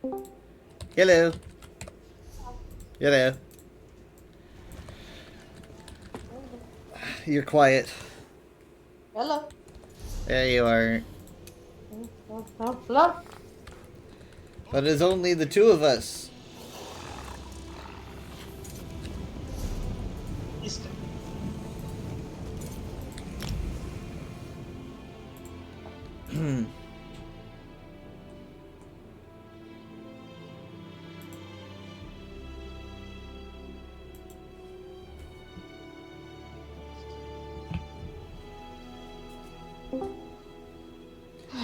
Hello. Hello. You're quiet. Hello. There you are. Hello. But it's only the two of us.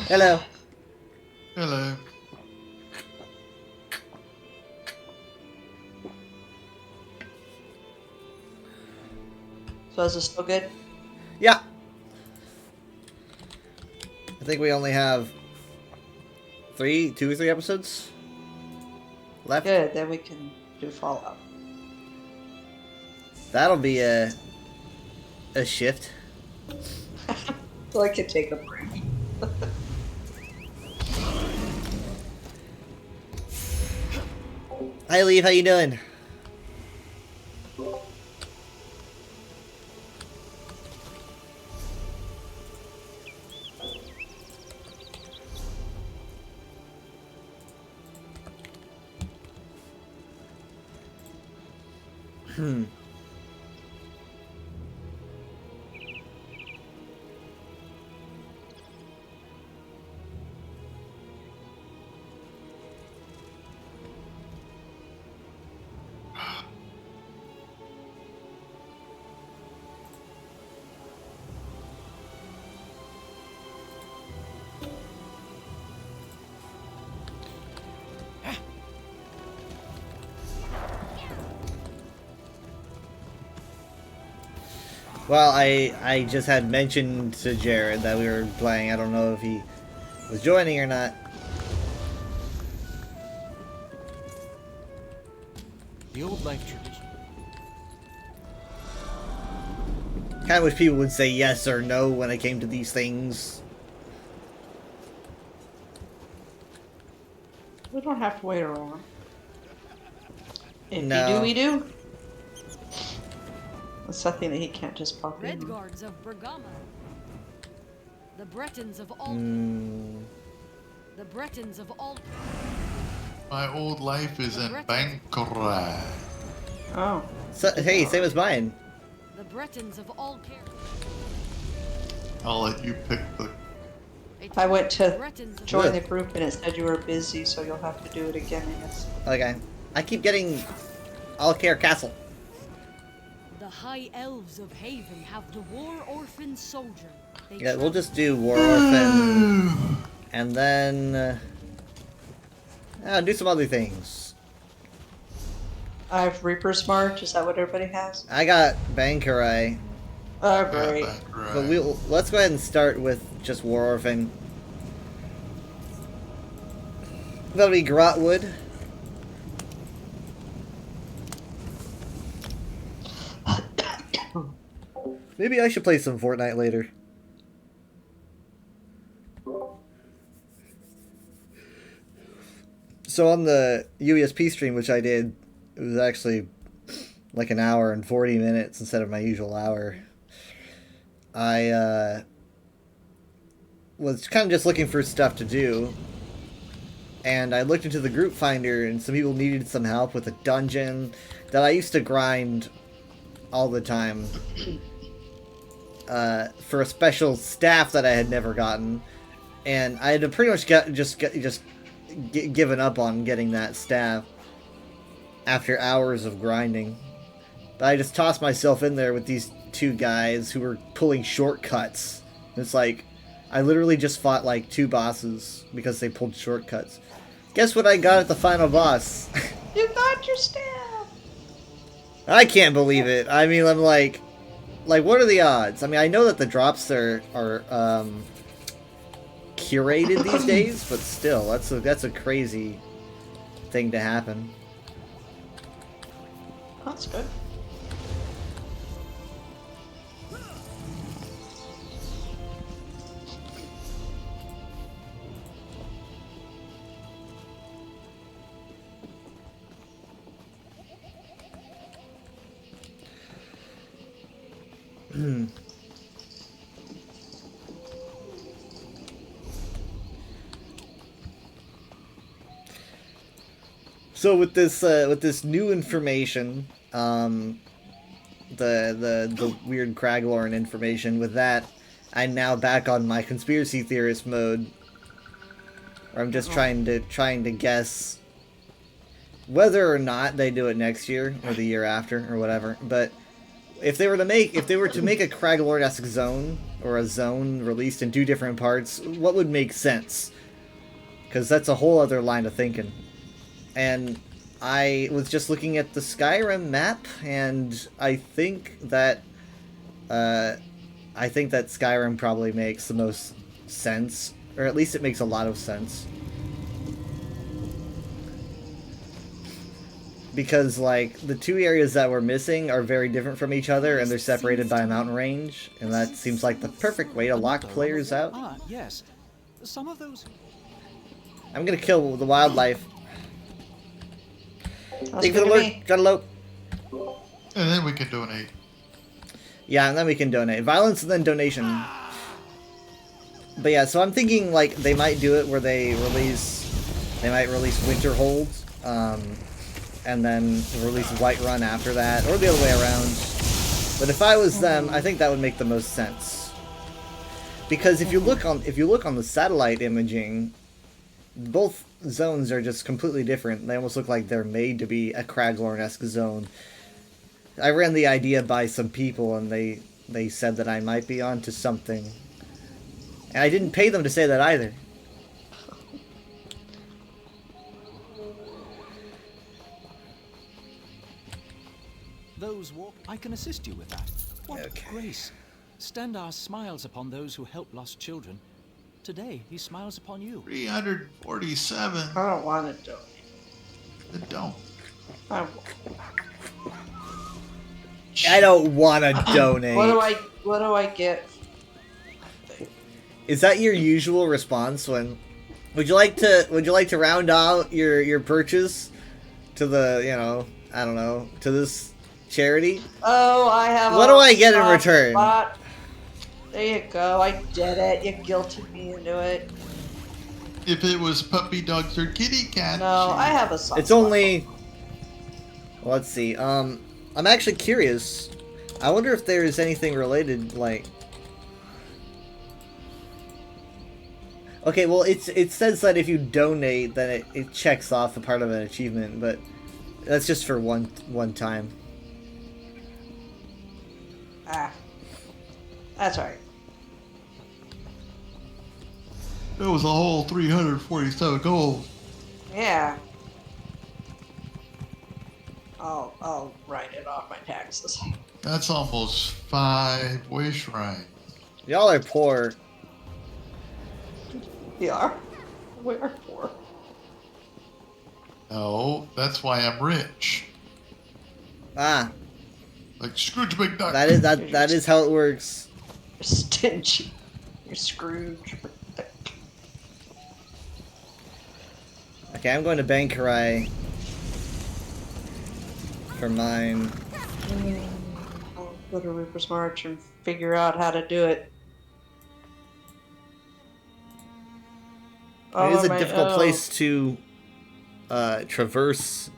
Hello. Hello. So is this still good? Yeah. I think we only have two or three episodes left. Good. Then we can do Fallout. That'll be a shift. So I could take a break. Hi, Leaf. How you doing? Well, I just had mentioned to Jared that we were playing. I don't know if he was joining or not. The old life tradition. Kind of wish people would say yes or no when it came to these things. We don't have to wait around. If No. you do, we do. It's something that he can't just pop in. Redguards of Bergama. The Bretons of all. The Bretons of all. My old life is in Bangkok. Oh. So, hey, same as mine. The Bretons of all care. I'll let you pick the. I went to Bretons of join the group and it said you were busy, so you'll have to do it again, I guess. Okay. I keep getting Alcare Castle. The High Elves of Haven have the War Orphan Soldier. They Yeah, we'll just do War Orphan. And then... do some other things. I have Reaper's March. Is that what everybody has? I got Bankarai. Oh, great. But let's go ahead and start with just War Orphan. That'll be Grotwood. Maybe I should play some Fortnite later. So on the UESP stream, which I did, it was actually like an hour and 40 minutes instead of my usual hour. I was kind of just looking for stuff to do. And I looked into the group finder and some people needed some help with a dungeon that I used to grind all the time. For a special staff that I had never gotten, and I had pretty much given up on getting that staff after hours of grinding. But I just tossed myself in there with these two guys who were pulling shortcuts. It's like I literally just fought like two bosses because they pulled shortcuts. Guess what I got at the final boss? You got your staff! I can't believe it. I mean, I'm like, what are the odds? I mean, I know that the drops are curated these days, but still, that's a crazy thing to happen. That's good. So with this new information, the weird Craglorn information, with that, I'm now back on my conspiracy theorist mode. Where I'm just trying to guess whether or not they do it next year or the year after or whatever. But if they were to make a Craglord-esque zone or a zone released in 2 different parts, what would make sense? Because that's a whole other line of thinking. And I was just looking at the Skyrim map, and I think that Skyrim probably makes the most sense, or at least it makes a lot of sense. Because, like, the 2 areas that we're missing are very different from each other, and they're separated by a mountain range, and that seems like the perfect way to lock players out. Ah, yes. Some of those... I'm gonna kill the wildlife. That's Thank you for the good to alert, me. Juddalo. And then we can donate. Yeah, and then we can donate. Violence and then donation. But yeah, so I'm thinking, like, they might do it where they might release Winterhold, and then release Whiterun after that, or the other way around. But if I was them, I think that would make the most sense. Because if you look on the satellite imaging, both zones are just completely different. They almost look like they're made to be a Craglorn-esque zone. I ran the idea by some people, and they said that I might be onto something. And I didn't pay them to say that either. Those walk... I can assist you with that. What Okay. grace. Stendar smiles upon those who help lost children. Today, he smiles upon you. 347. I don't want to donate. Then don't. I, I don't want to donate. what do I get? Is that your usual response when? Would you like to round out your purchase to the, you know, I don't know, to this charity? Oh, I have. What a do I get in soft return? spot. There you go. I did it. You guilted me into it. If it was puppy dogs or kitty cats. No, I have a soft It's spot. only. Let's see. I'm actually curious. I wonder if there is anything related, like. Okay, well, it says that if you donate, then it checks off a part of an achievement, but that's just for one time. Ah, that's alright. It was a whole 347 gold. Yeah. I'll write it off my taxes. That's almost 5 wish rides. Y'all are poor. We are. We are poor. No, that's why I'm rich. Ah, Like Scrooge McDuck. that is how it works. You're stingy. You're Scrooge. Okay, I'm going to Bankarai for mine. I'll go to Reaper's March and figure out how to do it. It is a difficult place to traverse.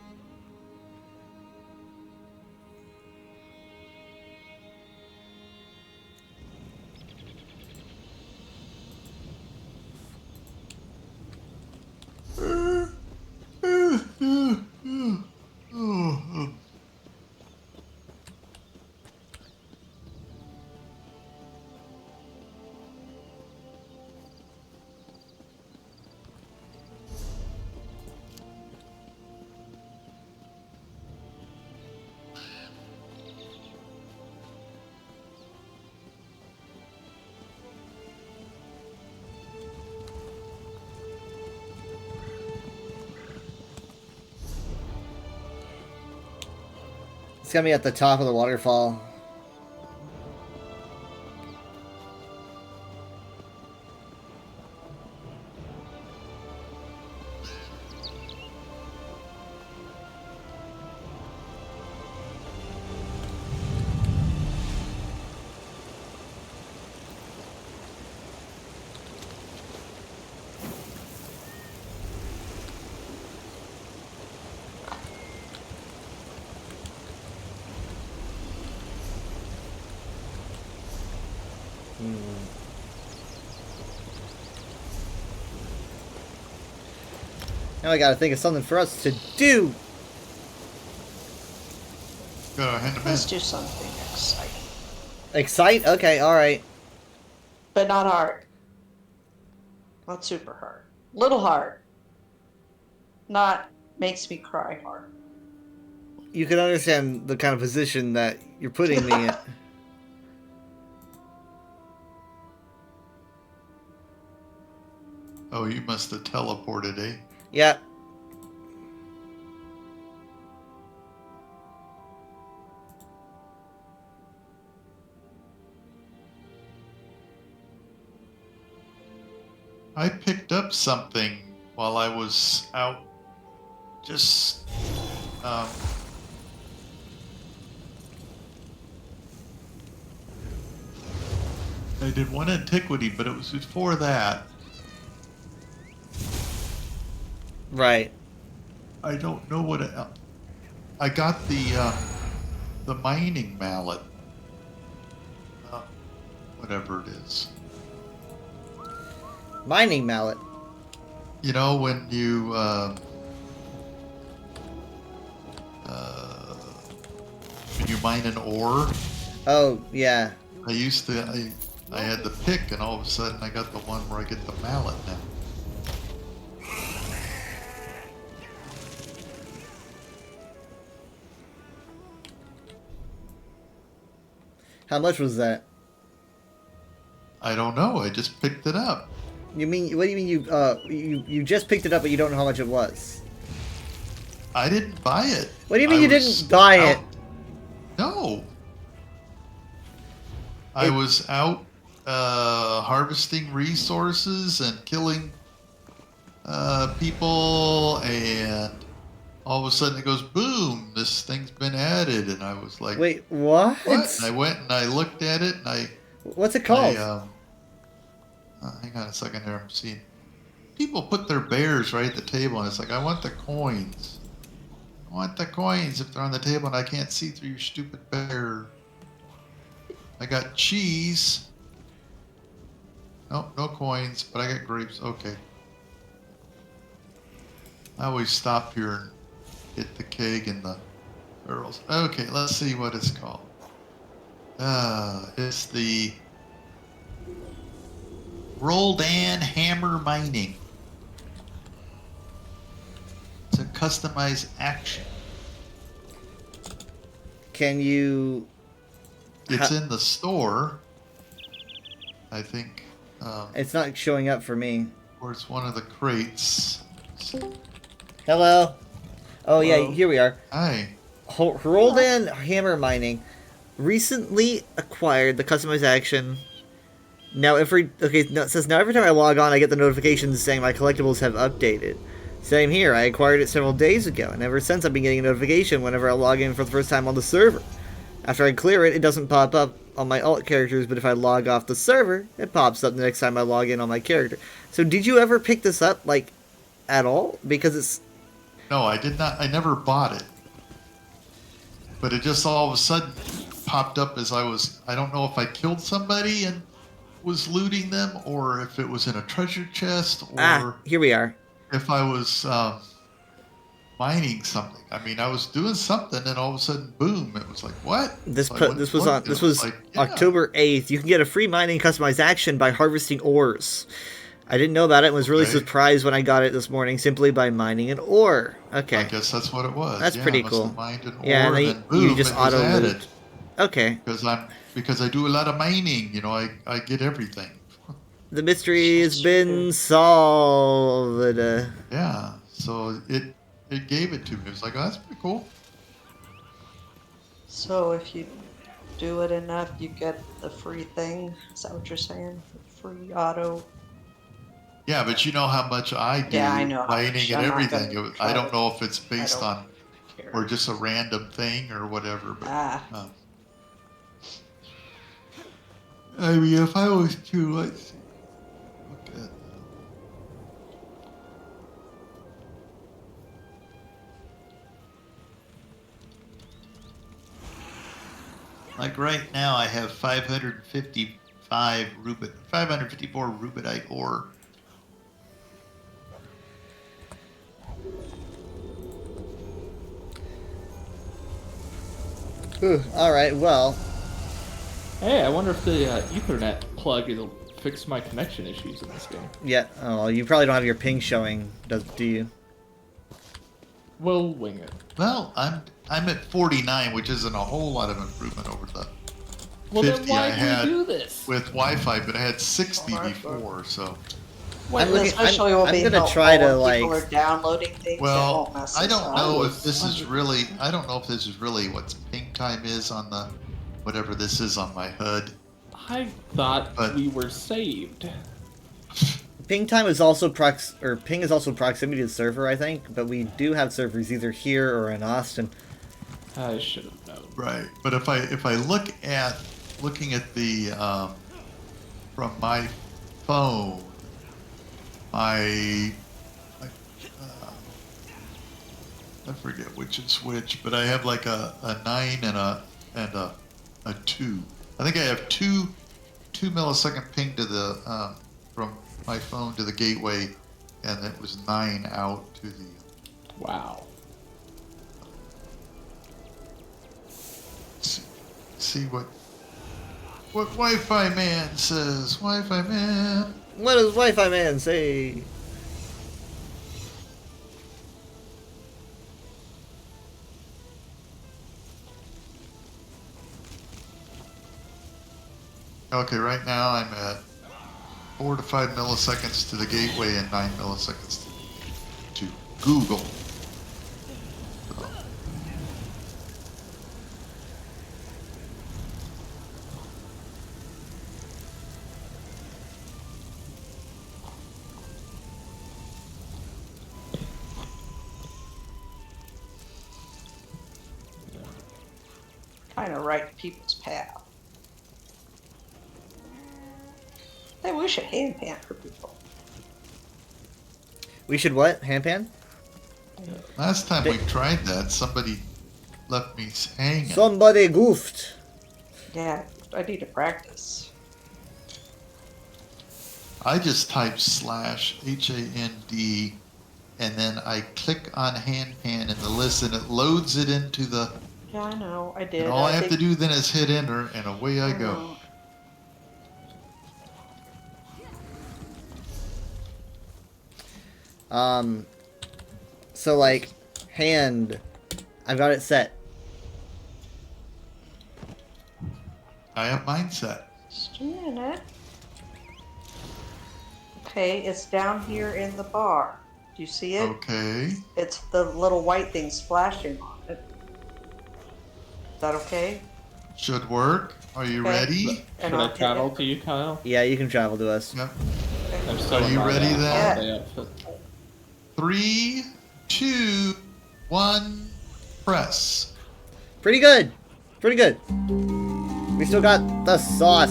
It's gonna be at the top of the waterfall. Now I gotta think of something for us to do. Gotta hand him Let's in. do something exciting. Excite? Okay, alright. But not hard. Not super hard. Little hard. Not makes me cry hard. You can understand the kind of position that you're putting me in. Oh, you must have teleported, eh? Yeah. I picked up something while I was out. Just, I did one antiquity, but it was before that. Right. I don't know what it, I got the mining mallet. Whatever it is. Mining mallet. You know, when you, when you mine an ore, Oh, yeah. I used to, I had the pick, and all of a sudden I got the one where I get the mallet now. How much was that? I don't know. I just picked it up. You mean, what do you mean you just picked it up but you don't know how much it was? I didn't buy it. What do you mean I you was didn't buy out- it? No. I It- was out harvesting resources and killing people, and all of a sudden it goes boom, this thing's been added, and I was like, Wait, what? what? And I went and I looked at it, and What's it called? hang on a second here, I'm seeing people put their bears right at the table, and it's like, I want the coins. I want the coins if they're on the table and I can't see through your stupid bear. I got cheese. Nope, no coins, but I got grapes. Okay. I always stop here and get the keg and the barrels. Okay, let's see what it's called. It's the Roldan Hammer Mining. It's a customized action. Can you... It's in the store. I think. It's not showing up for me. Or it's one of the crates. Hello? Oh, yeah, Hello? here we are. Hi. Roldan Hammer Mining recently acquired the customized action. Now it says now every time I log on I get the notifications saying my collectibles have updated. Same here, I acquired it several days ago, and ever since I've been getting a notification whenever I log in for the first time on the server. After I clear it, it doesn't pop up on my alt characters, but if I log off the server, it pops up the next time I log in on my character. So did you ever pick this up, like, at all? Because it's... No, I did not. I never bought it. But it just all of a sudden popped up as I was. I don't know if I killed somebody and was looting them, or if it was in a treasure chest, or here we are. if I was mining something. I mean, I was doing something, and all of a sudden, boom! It was like, what? This So I went this and was looked, on and this it was like, yeah. October 8th. You can get a free mining customized action by harvesting ores. I didn't know about it and was really Okay. surprised when I got it this morning simply by mining an ore. I Okay. guess that's what it was. That's Yeah, pretty I must have cool. mined an Yeah, ore, and then you boom, just it was auto added. loot. Okay. Because I do a lot of mining. You know, I get everything. The mystery has been solved. Yeah, so it gave it to me. It was like, oh, that's pretty cool. So if you do it enough, you get the free thing. Is that what you're saying? Free auto. Yeah, but you know how much I do Yeah, I know how mining much. and I'm not everything. gonna I try don't to- know if it's based don't on care. or just a random thing or whatever. But I mean, if I was to let's see, look at like right now, I have 554 rubidite ore. Alright, well. Hey, I wonder if the Ethernet plug will fix my connection issues in this game. Yeah, oh, well, you probably don't have your ping showing, do you? We'll wing it. Well, I'm at 49, which isn't a whole lot of improvement over the Well, then 50 why I do had we do this? with Wi-Fi, but I had 60 before, so. Wait, I'm looking- Especially will I'm be gonna helpful try to, when people like- are downloading things. It Well, won't mess I us don't up. know if this is really. I don't know if this is really what ping time is on the, whatever this is on my HUD. I thought But- we were saved. Ping time is also ping is also proximity to the server, I think, but we do have servers either here or in Austin. I should have known. Right, but if I looking at the from my phone, I forget which is which, but I have like a 9 and a 2. I think I have 2 millisecond ping to the from my phone to the gateway, and it was 9 out to the. Wow. See what Wi-Fi man says. Wi-Fi man. What does Wi-Fi man say? Okay, right now I'm at 4 to 5 milliseconds to the gateway and 9 milliseconds to Google. So, Trying to right people's path. Maybe we should hand pan for people. We should what? Handpan? last time we tried that, somebody left me hanging. Somebody goofed. Yeah, I need to practice. I just type /HAND and then I click on handpan in the list and it loads it into the. Yeah, I know. I did. And all I have to think- do then is hit enter and away I go. know. So like, hand, I've got it set. I have mine set. Just a minute. Okay, it's down here in the bar. Do you see it? Okay. It's the little white thing splashing on it. Is that okay? Should work. Are you Okay. ready? And Should I I'll hit travel it. to you, Kyle? Yeah, you can travel to us. Yep. I'm so Are you ready then? Yeah. 3, 2, 1, press. Pretty good. Pretty good. We still got the sauce.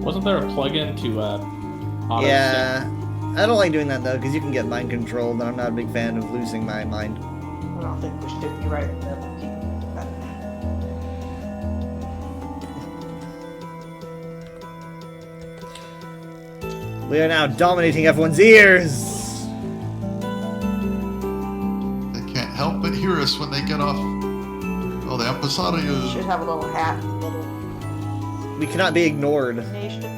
Wasn't there a plug-in to auto Yeah. I don't like doing that though, because you can get mind controlled, and I'm not a big fan of losing my mind. I don't think we should be right in the middle. We are now dominating everyone's ears. They can't help but hear us when they get off. Oh, the Should Empresario. have a little hat, little We cannot be ignored. nations.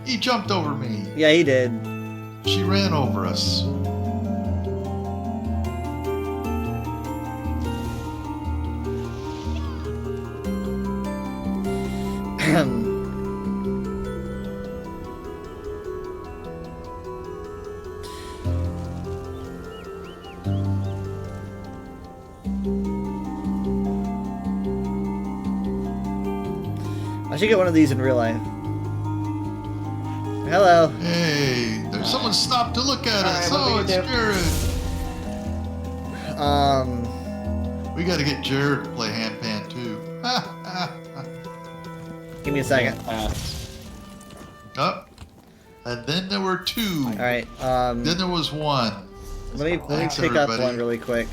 He jumped over me. Yeah, he did. She ran over us. I should get one of these in real life. Hello. Hey, there's someone stopped to look at us. All Oh, right, it's what do Jared. We got to get Jared to play handpan too. Give me a second. Pass. Oh, and then there were 2. All right. Then there was 1. Let me Thanks, pick up everybody. one really quick.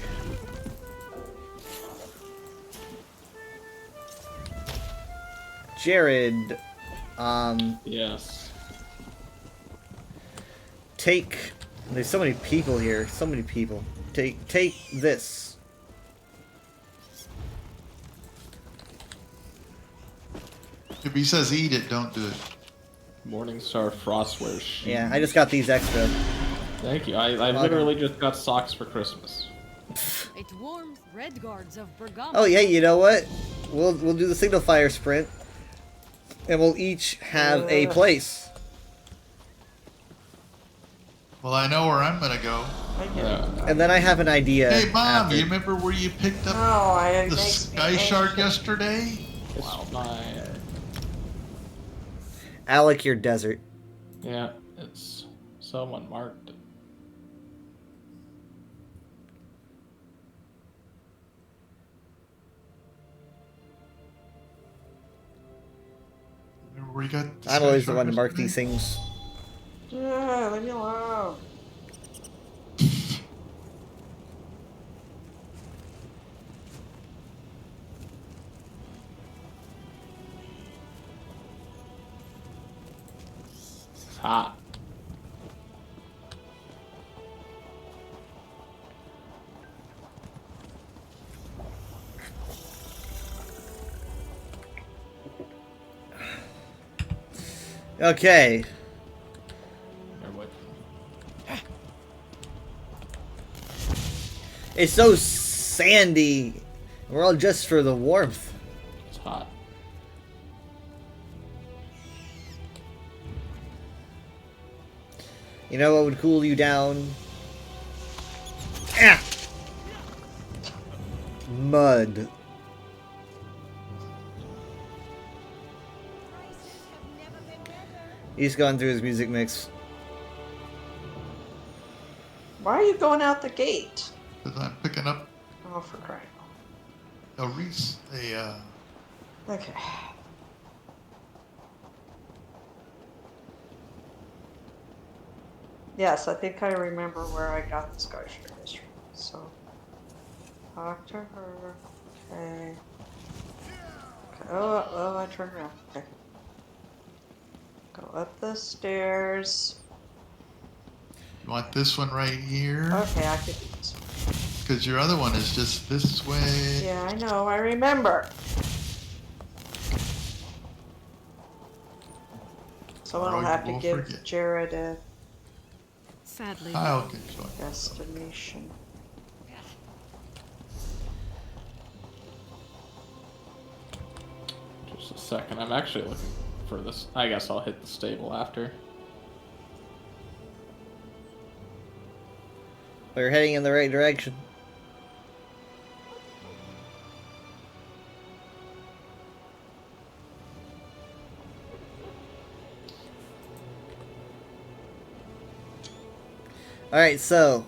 Jared, Yes. take. There's so many people here. So many people. Take this. If he says eat it, don't do it. Morningstar Frostwear shoes. Yeah, I just got these extra. Thank you. I literally just got socks for Christmas. It warms red guards of Bergamo. Oh yeah, you know what? We'll do the single fire sprint, and we'll each have a place. Well, I know where I'm gonna go. I get it. Yeah. And then I have an idea. Hey, Mom, after. you remember where you picked up No, it the makes me Sky Shark anxious. yesterday? It's fine. Alec, your desert. Yeah, it's someone marked it. Remember where you got the I'm Sky always the Shark one to mark yesterday? these things. Yeah, leave me alone. It's hot. Okay. Or what? It's so sandy. We're all just for the warmth. It's hot. You know what would cool you down? Ah! Mud. He's going through his music mix. Why are you going out the gate? Because I'm picking up Oh, for crying. Okay. Yes, I think I remember where I got the Sky Shark history. So, talk to her. Okay. Oh, I turned around. Okay. Go up the stairs. You want this one right here? Okay, I could do this one. Because your other one is just this way. Yeah, I know. I remember. Someone will Or have to we'll give forget. Jared a Sadly, Kyle can join. destination. Just a second. I'm actually looking for this. I guess I'll hit the stable after. We're heading in the right direction. Alright, so,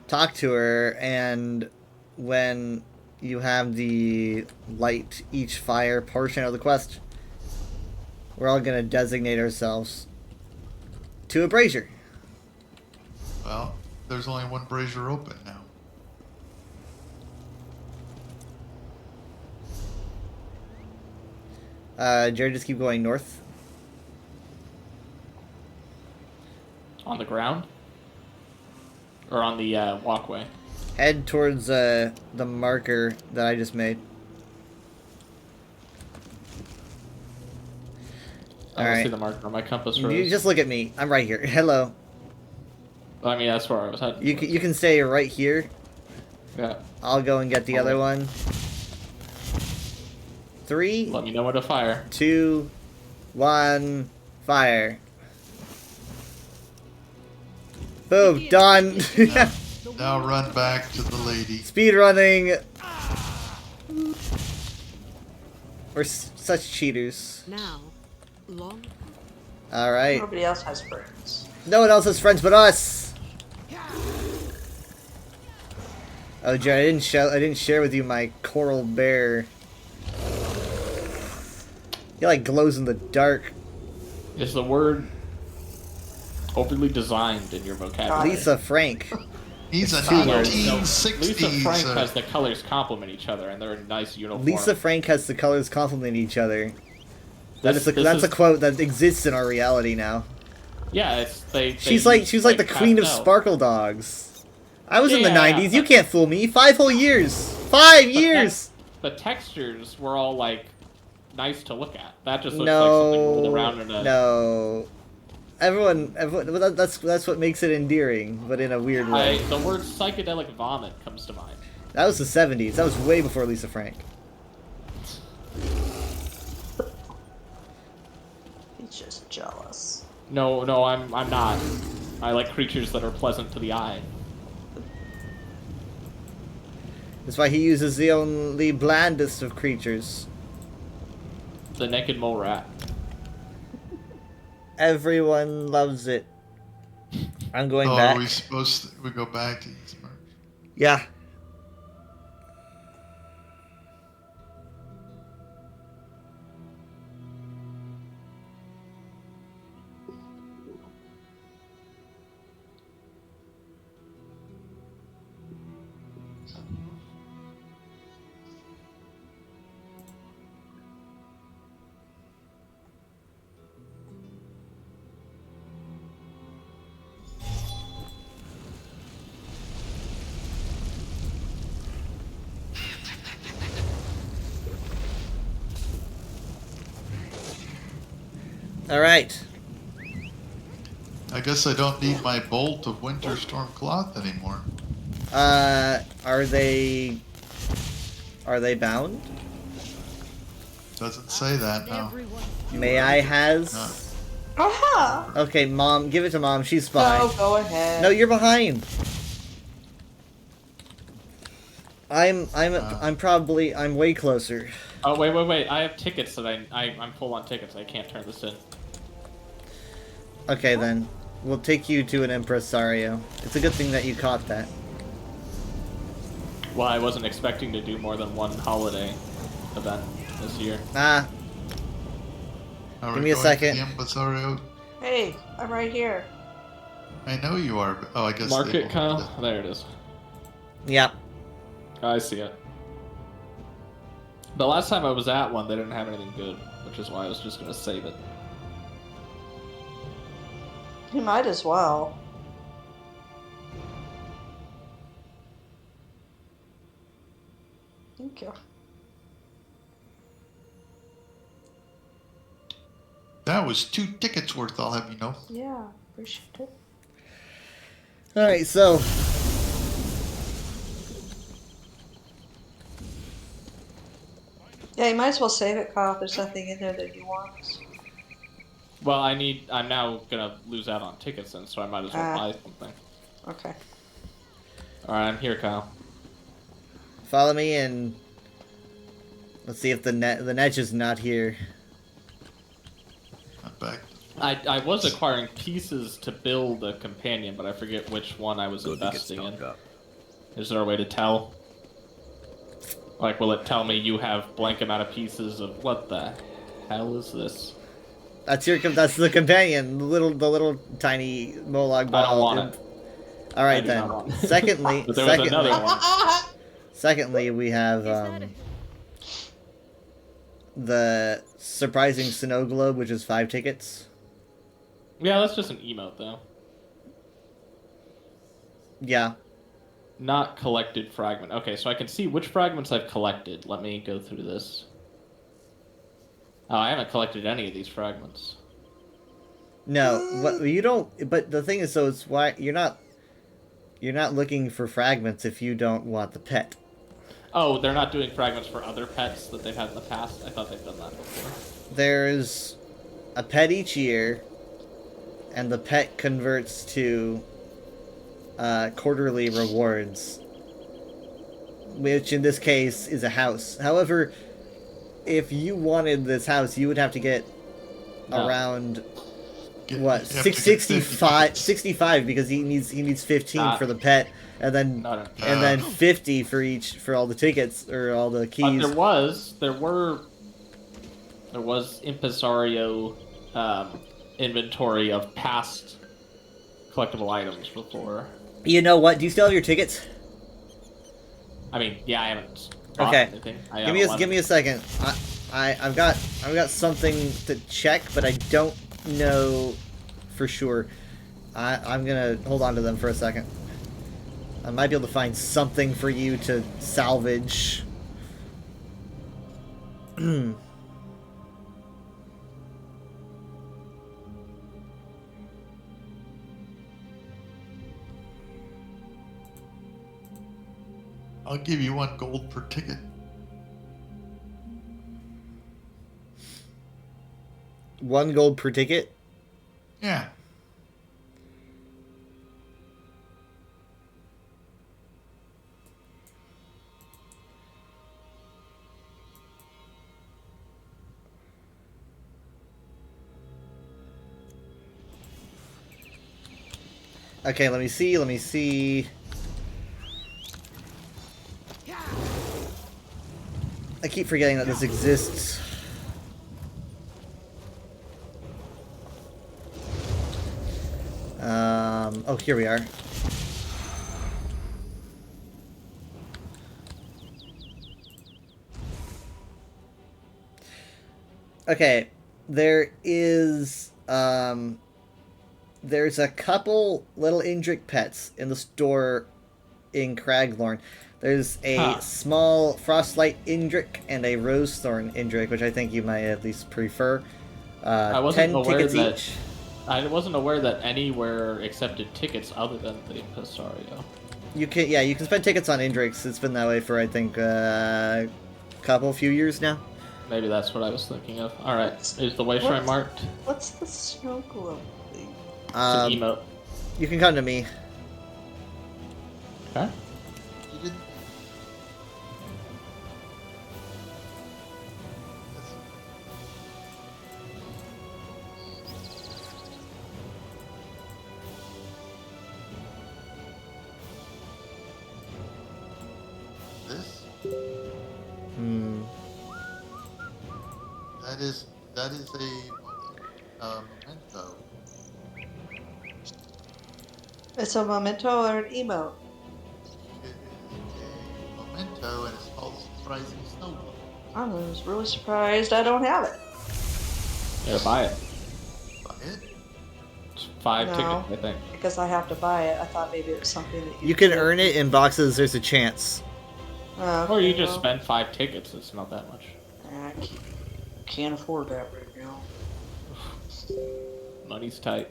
talk to her, and when you have the light each fire portion of the quest, we're all gonna designate ourselves to a brazier. Well, there's only one brazier open now. Jared, just keep going north. On the ground? Or on the walkway? Head towards the marker that I just made. I don't Alright. see the marker on my compass You rose. just look at me. I'm right here. Hello. I mean, that's where I was heading. You can stay right here. Yeah. I'll go and get the other one. 3, Let me know when to fire. 2, 1, fire. Boom, done. Now run back to the lady. Speed running. We're such cheaters. now, long All right. Nobody else has friends. No one else has friends but us. Oh, Jared, I didn't share with you my coral bear. He like glows in the dark. Is the word overly designed in your vocabulary? Lisa Frank. He's a It's 2 words. 1960s. Lisa Frank has the colors complement each other, and they're in nice uniform. Lisa Frank has the colors complement each other. This That's a is- quote that exists in our reality now. Yeah, it's they. She's they like use, she was like the queen of pastel. sparkle dogs. I was in the Yeah, 90s. You but- can't fool me. 5 whole years. 5 years. The textures were all like nice to look at. That just looks like something rolled No, around in a. no. Everyone, that's what makes it endearing, but in a weird way. The word psychedelic vomit comes to mind. That was the 70s. That was way before Lisa Frank. He's just jealous. No, I'm not. I like creatures that are pleasant to the eye. That's why he uses the only blandest of creatures. The naked mole rat. Everyone loves it. I'm going Oh, back. are we supposed to we go back to these merch? Yeah. All right. I guess I don't need my bolt of winter storm cloth anymore. Are they bound? Doesn't say that, no. Everyone. May I has? No. Aha! Okay, Mom, give it to Mom. She's No, fine. go ahead. No, you're behind. I'm probably way closer. Oh wait! I have tickets that I'm full on tickets. I can't turn this in. Okay then, we'll take you to an impresario. It's a good thing that you caught that. Well, I wasn't expecting to do more than one holiday event this year. Ah, Are Give we me a going second. to the Impresario? Hey, I'm right here. I know you are. But, oh, I guess Mark they it, won't Kyle. do that. There it is. yeah. I see it. The last time I was at one, they didn't have anything good, which is why I was just gonna save it. You might as well. Thank you. That was 2 tickets worth, I'll have you know. Yeah, appreciate it. All right, so Yeah, you might as well save it, Kyle, if there's nothing in there that you want. Well, I'm now gonna lose out on tickets then, so I might as well buy something. Okay. Alright, I'm here, Kyle. follow me and let's see if the Nedge is not here. I'm back. I was acquiring pieces to build a companion, but I forget which one I was investing in. Is there a way to tell? Like, will it tell me you have blank amount of pieces of what the hell is this? That's the companion, the little tiny Molag ball. I don't want it. All right I do then. not want it. Secondly, But there was another one. secondly, we have Is that the surprising snow globe, which is 5 tickets. Yeah, that's just an emote though. Yeah. Not collected fragment. Okay, so I can see which fragments I've collected. Let me go through this. Oh, I haven't collected any of these fragments. No, what you don't. But the thing is, so it's why you're not looking for fragments if you don't want the pet. Oh, they're not doing fragments for other pets that they've had in the past? I thought they've done that before. There's a pet each year, and the pet converts to quarterly rewards, which in this case is a house. However, if you wanted this house, you would have to get around what, You have to get 65 65 because he needs 15 for the pet, and then Not a- and then 50 for all the tickets or all the But keys. there was Impresario inventory of past collectible items before. You know what? Do you still have your tickets? I mean, yeah, I haven't bought Okay. anything. I Give me a second. I've got something to check, but I don't know for sure. I'm gonna hold on to them for a second. I might be able to find something for you to salvage. I'll give you 1 gold per ticket. One gold per ticket? Yeah. Okay, let me see. I keep forgetting that this exists. Oh, here we are. Okay, there's a couple little Indrik pets in the store in Craglorn. There's a small Frostlight Indrik and a Rosethorn Indrik, which I think you might at least prefer. I wasn't 10 aware tickets that each. I wasn't aware that anywhere accepted tickets other than the Impresario. You can spend tickets on Indriks. It's been that way for I think few years now. Maybe that's what I was thinking of. All right, is the way shrine marked? What's the snow globe thing? It's an emote. You can come to me. Okay. You didn't. This? That is a memento. It's a memento or an emote? It is a memento and it's called Surprising Snow Globe. I was really surprised I don't have it. Yeah, buy it. Buy it? It's 5 No. tickets, I think. Because I have to buy it. I thot maybe it was something that You can earn it in boxes. There's a chance. Or you just spend 5 tickets. It's not that much. I can't afford that right now. Money's tight.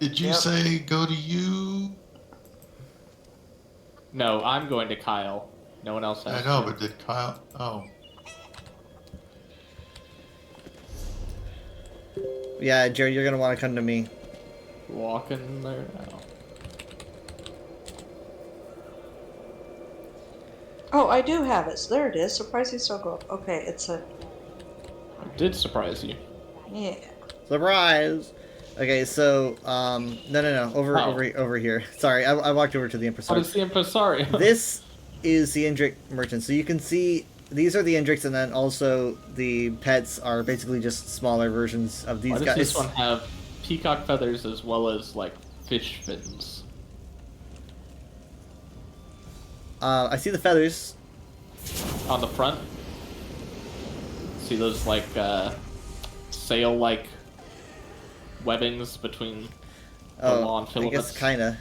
Did you Yep. say go to you? No, I'm going to Kyle. No one else has. I know, to. but did Kyle? Oh. Yeah, Jared, you're gonna want to come to me. Walking there now. Oh, I do have it. So there it is. Surprising snow globe. Okay, it's a It did surprise you. yeah. Surprise! Okay, so no, Oh. over here. Sorry, I walked over to the What Impresario. is the Impresario? This is the Indrik merchant. So you can see these are the Indriks, and then also the pets are basically just smaller versions of these Why does guys. this one have peacock feathers as well as like fish fins? I see the feathers. On the front? See those like sail-like webbings between the lawn I guess filaments? kinda.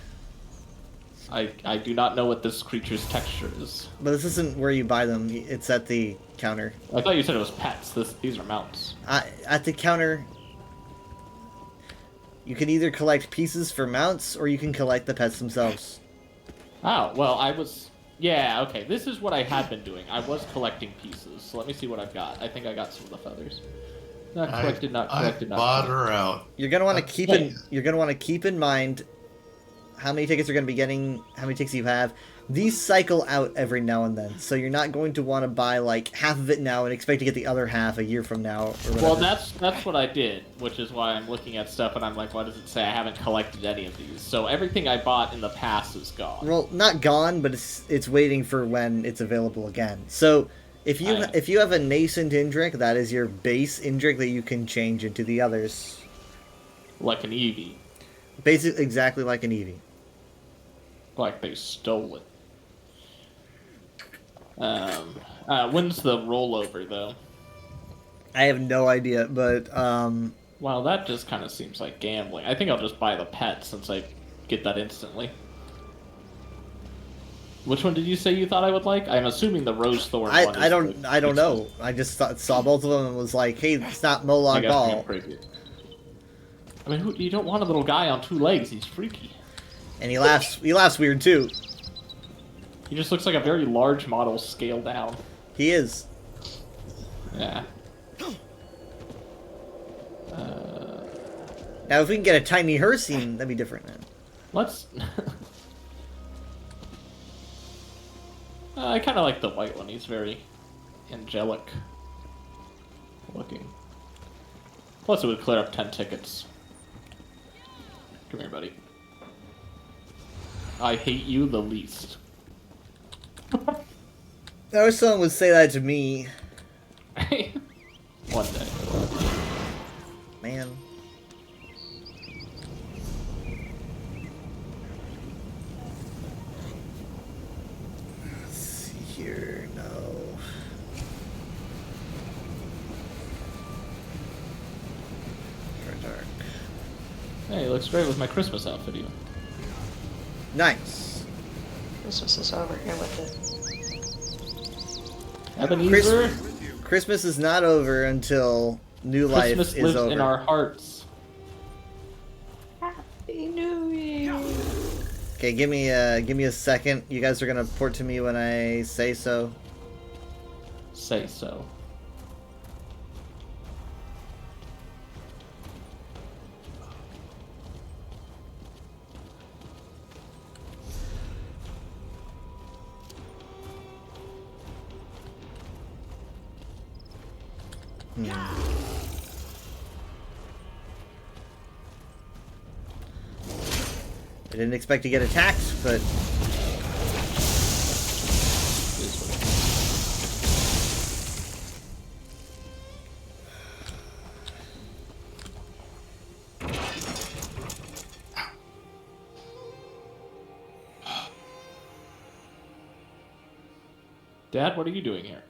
I do not know what this creature's texture is. But this isn't where you buy them. It's at the counter. I thought you said it was pets. These are mounts. At the counter, you can either collect pieces for mounts, or you can collect the pets themselves. Oh, well, I was... Yeah, okay, this is what I had been doing. I was collecting pieces, so let me see what I've got. I think I got some of the feathers. Not collected, not collected, I not bought collected. her out. You're gonna want to keep in. Hey. You're gonna want to keep in mind how many tickets you're gonna be getting, how many tickets you have. These cycle out every now and then, so you're not going to want to buy like half of it now and expect to get the other half a year from now. Or whatever. Well, that's what I did, which is why I'm looking at stuff and I'm like, why does it say I haven't collected any of these? So everything I bought in the past is gone. Well, not gone, but it's waiting for when it's available again. So if you have a nascent Indrik, that is your base Indrik that you can change into the others. Like an Eevee. Basically, exactly like an Eevee. Like they stole it. When's the rollover, though? I have no idea, but Wow, that just kind of seems like gambling. I think I'll just buy the pet since I get that instantly. Which one did you say you thought I would like? I'm assuming the rose thorn one. I don't know. I just saw both of them and was like, hey, it's not Molag Bal. I mean, you don't want a little guy on 2 legs. He's freaky. And he laughs weird too. He just looks like a very large model scaled down. He is. Yeah. Now, if we can get a tiny Hercene, that'd be different, man. Let's... I kind of like the white one. He's very angelic looking. Plus, it would clear up 10 tickets. Come here, buddy. I hate you the least. I wish someone would say that to me. One day. Man. Let's see here. No. Very dark. Hey, he looks great with my Christmas outfit even. Nice. Christmas is over here with it. Ebenezer, Christmas is not over until New Life Christmas is lives over. in our hearts. Happy New Year. Okay, give me a second. You guys are gonna port to me when I say so. Say so. I didn't expect to get attacked, but Dad, what are you doing here?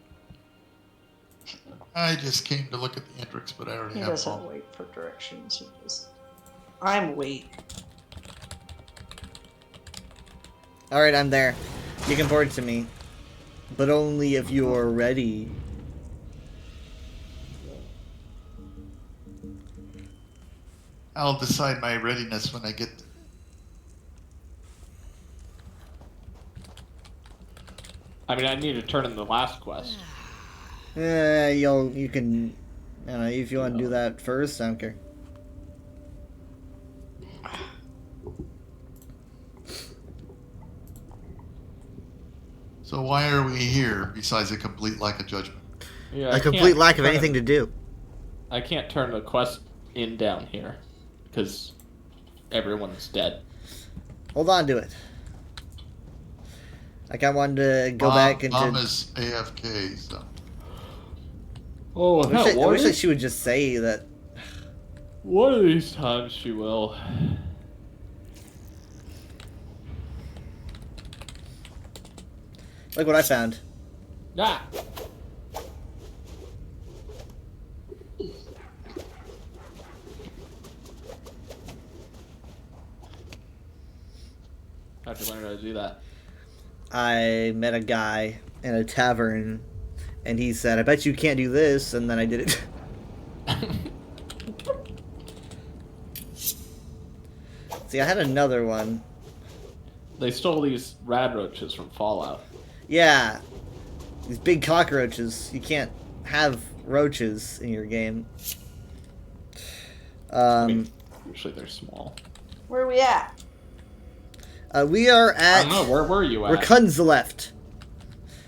I just came to look at the entrance, but I already He have doesn't one. wait for directions. He just. I'm weak. alright, I'm there. You can port to me. But only if you're ready. I'll decide my readiness when I get I mean, I need to turn in the last quest. You can, I don't know, if you want to do that first, I don't care. So why are we here besides a complete lack of judgment? Yeah, A complete lack of anything to do. I can't turn the quest in down here because everyone's dead. Hold on to it. Like I wanted to go back into. Mom is AFK, so. Oh, I wish that she would just say that. One of these times she will. Look what I found. Ah! How'd you learn how to do that? I met a guy in a tavern, and he said, "I bet you can't do this," and then I did it. See, I had another one. They stole these rad roaches from Fallout. Yeah, these big cockroaches. You can't have roaches in your game. I mean, usually they're small. Where are we at? We are I at don't know, where were you at? Rapunzeleft.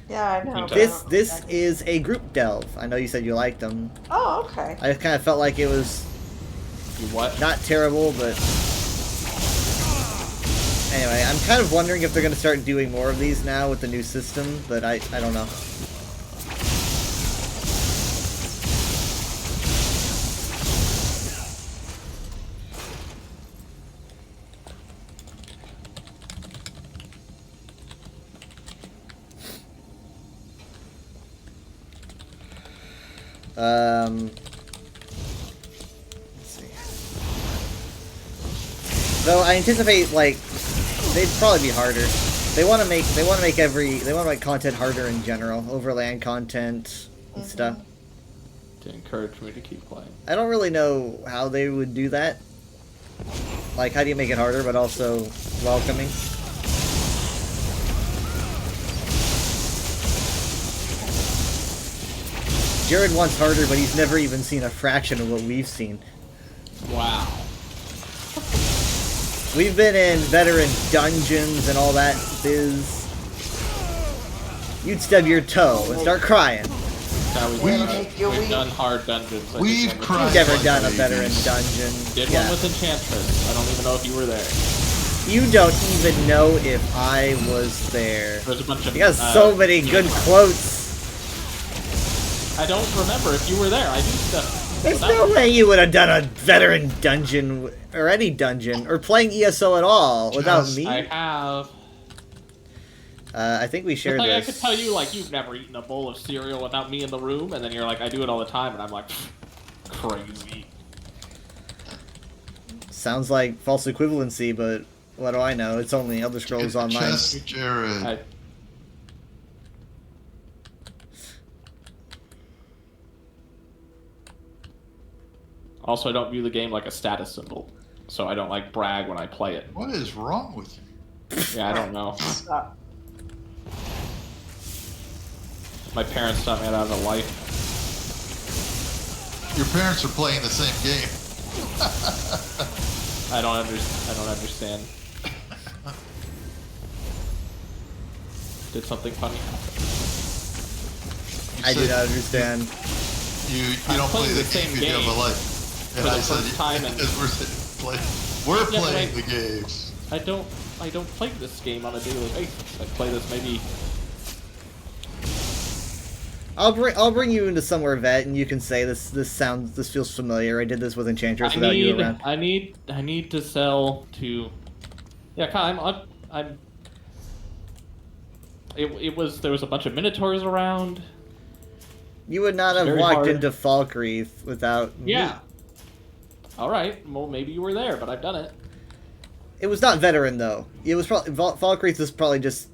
Yeah, I know. but I This don't know this exactly. is a group delve. I know you said you liked them. Oh, okay. I kind of felt like it was You what? not terrible, but anyway, I'm kind of wondering if they're going to start doing more of these now with the new system, but I don't know. Let's Though I anticipate like they'd probably be harder. They want to make content harder in general, overland content and stuff. To encourage me to keep playing. I don't really know how they would do that. Like, how do you make it harder, but also welcoming? Jared wants harder, but he's never even seen a fraction of what we've seen. Wow. We've been in veteran dungeons and all that biz. You'd stub your toe and start crying. Now we've done hard dungeons. We've cried. You've never like done a babies. veteran dungeon. Did Yeah. one with Enchantress. I don't even know if you were there. You don't even know if I was there. There's a bunch of. You got so many good quotes. I don't remember if you were there. I do stuff. There's no way you would have done a veteran dungeon, or any dungeon, or playing ESO at all without Just- me. I have. I think we It's shared like I this. could tell you, like, you've never eaten a bowl of cereal without me in the room, and then you're like, I do it all the time, and I'm like, crazy. Sounds like false equivalency, but what do I know? It's only Elder Scrolls Online. Just Jared. Also, I don't view the game like a status symbol, so I don't like brag when I play it. What is wrong with you? Yeah, I don't know. Stop. My parents taught me that out of life. Your parents are playing the same game. I don't understand. Did something funny happen? I do not understand. You I'm don't play playing the the same game because you have game a life. And for the I said, first time in- as we're Yeah, but playing I- the game. I don't play this game on a daily basis. I play this maybe. I'll bring you into somewhere vet, and you can say this feels familiar. I did this with Enchantress without you around. I need to sell to. Yeah, Kyle, there was a bunch of Minotaurs around. You would not have Very walked hard. into Falkreath without me. Yeah. All right. Well, maybe you were there, but I've done it. It was not veteran though. It was probably Falkreath is probably just.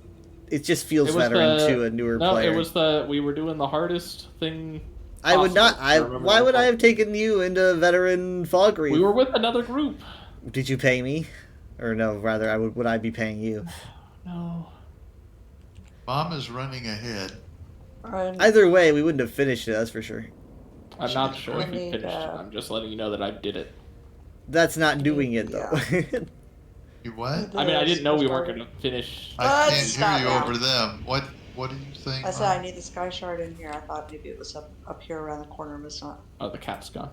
It just feels It was veteran the- to a newer No, player. it was we were doing the hardest thing. I would not. possible. Remember Why that would I one? have taken you into veteran Falkreath? We were with another group. Did you pay me, or no? Rather, would I be paying you? No. Mom is running ahead. Either way, we wouldn't have finished it. That's for sure. I'm not sure if I you need, finished it. I'm just letting you know that I did it. That's not doing it though. You what? I mean, I didn't know we weren't going to finish. I Let's can't stop hear you now. over them. What do you think? I said Mom? I need the sky shard in here. I thought maybe it was up here around the corner, but it's not. Oh, the cat's gone.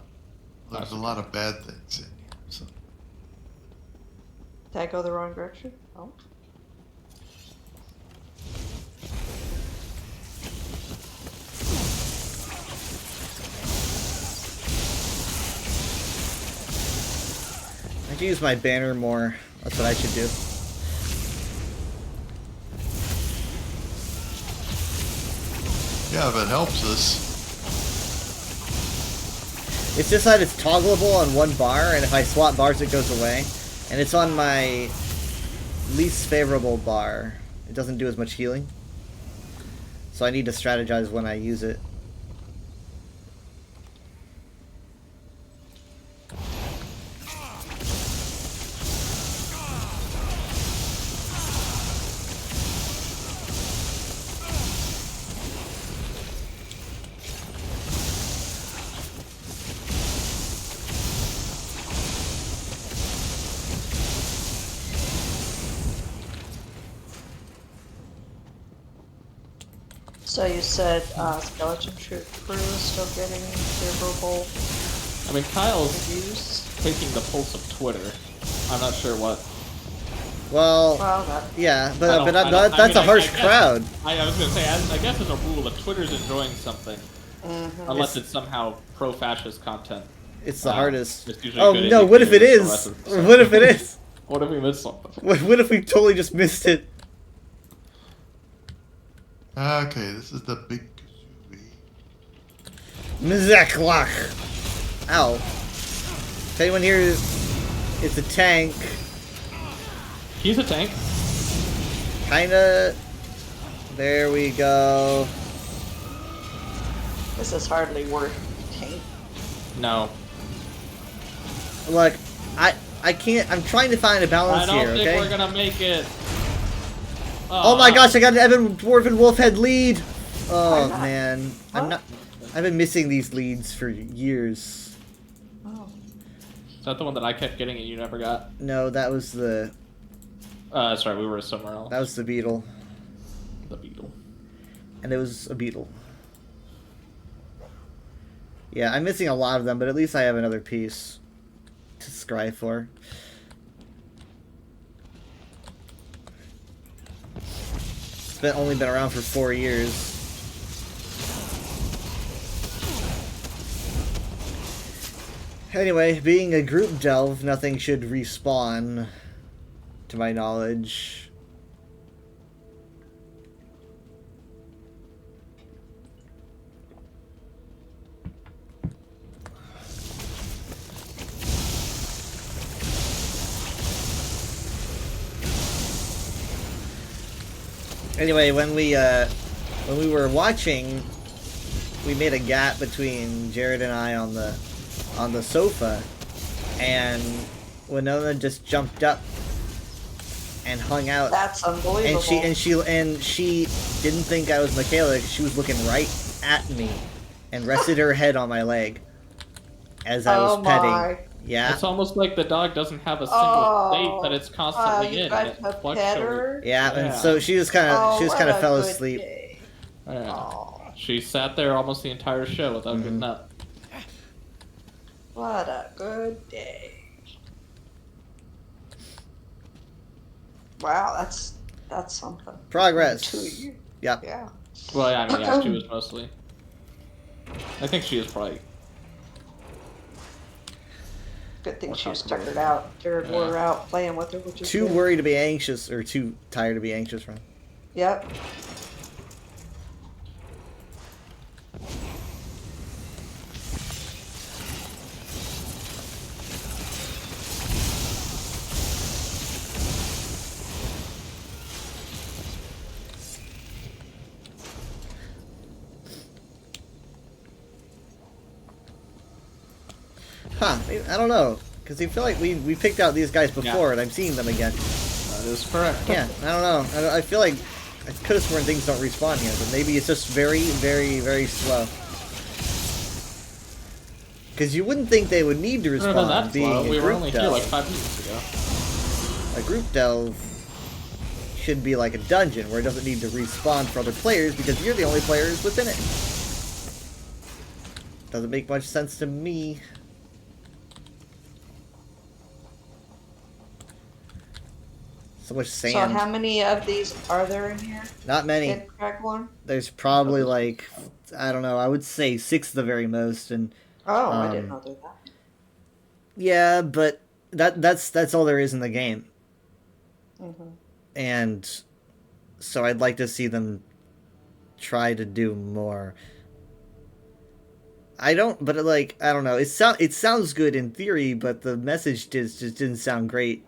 There's a lot of bad things in here. So. Did I go the wrong direction? Oh. I should use my banner more. That's what I should do. Yeah, if it helps us. It's just that it's toggleable on one bar, and if I swap bars, it goes away. And it's on my least favorable bar. It doesn't do as much healing. So I need to strategize when I use it. So you said Skeleton Troop crew is still getting favorable I mean, Kyle's reviews? taking the pulse of Twitter. I'm not sure what. Well, Well, that yeah, I but don't- I don't- I that's mean, a harsh I guess- crowd. I was going to say, I guess as a rule, if Twitter's enjoying something, mhm. unless it's somehow pro-fascist content. It's the Wow. hardest. It's usually a Oh good no! What if it indicator is? for the rest of the What if it is? What if we missed something? What if we totally just missed it? Okay, this is the big kazooie. Mzeklach. Ow. If anyone here is a tank, He's a tank. Kinda. There we go. This is hardly worth tank. No. Look, I can't. I'm trying to find a I balance don't here. think Okay. we're gonna make it. Oh my gosh! I got an Evan Dwarven Wolfhead lead. Oh Why not? man, I'm not. I've been missing these leads for years. Oh. Is that the one that I kept getting and you never got? No, that was the Sorry, we were somewhere else. that was the beetle, The beetle. and it was a beetle. Yeah, I'm missing a lot of them, but at least I have another piece to scry for. It's only been around for 4 years. Anyway, being a group delve, nothing should respawn, to my knowledge. Anyway, when we were watching, we made a gap between Jared and I on the sofa, and Winona just jumped up and hung out. That's unbelievable. And she didn't think I was Michaela. She was looking right at me, and rested her head on my leg as I was petting. Yeah. It's almost like the dog doesn't have a single state that it's constantly you in. got and it to fluctuates. pet her? Yeah, and Yeah. so she was kind of What a fell good asleep. day. Yeah. Oh, She sat there almost the entire show without Mm-hmm. getting up. what a good day. Wow, that's something. Progress. 2 years. Yep. Yeah. Well, yeah, I mean, yeah, she was mostly. I think she was probably. Good thing she was What's up, tuckered out. Jared wore her out playing with her, which is Too good. worried to be anxious, or too tired to be anxious, right? Yep. Huh, I don't know. Because I feel like we picked out these guys before, Yeah. and I'm seeing them again. That is correct. Yeah, I don't know. I feel like I could have sworn things don't respawn here, but maybe it's just very, very, very slow. Because you wouldn't think they would need to No, respawn, no, that's being slow. a We were group only here delve. like 5 minutes ago. A group delve should be like a dungeon, where it doesn't need to respawn for other players, because you're the only players within it. Doesn't make much sense to me. So much So sand. how many of these are there in here? Not many. In Cragmore? There's probably like, I don't know, I would say 6 at the very most, and Oh, I Um, didn't know there that. yeah, but that's all there is in the game. Mm-hmm. And so I'd like to see them try to do more. I don't know. It sounds good in theory, but the message just didn't sound great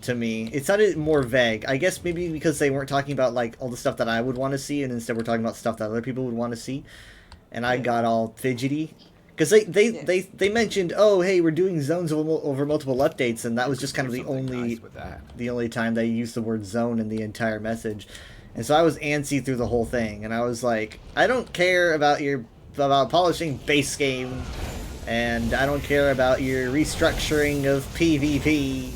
to me. It sounded more vague. I guess maybe because they weren't talking about like all the stuff that I would want to see, and instead we're talking about stuff that other people would want to see, and I got all fidgety. Because they mentioned, oh hey, we're doing zones over multiple updates, and that was just kind of the only time they used the word zone in the entire message, and so I was antsy through the whole thing, and I was like, I don't care about polishing base game, and I don't care about your restructuring of PvP.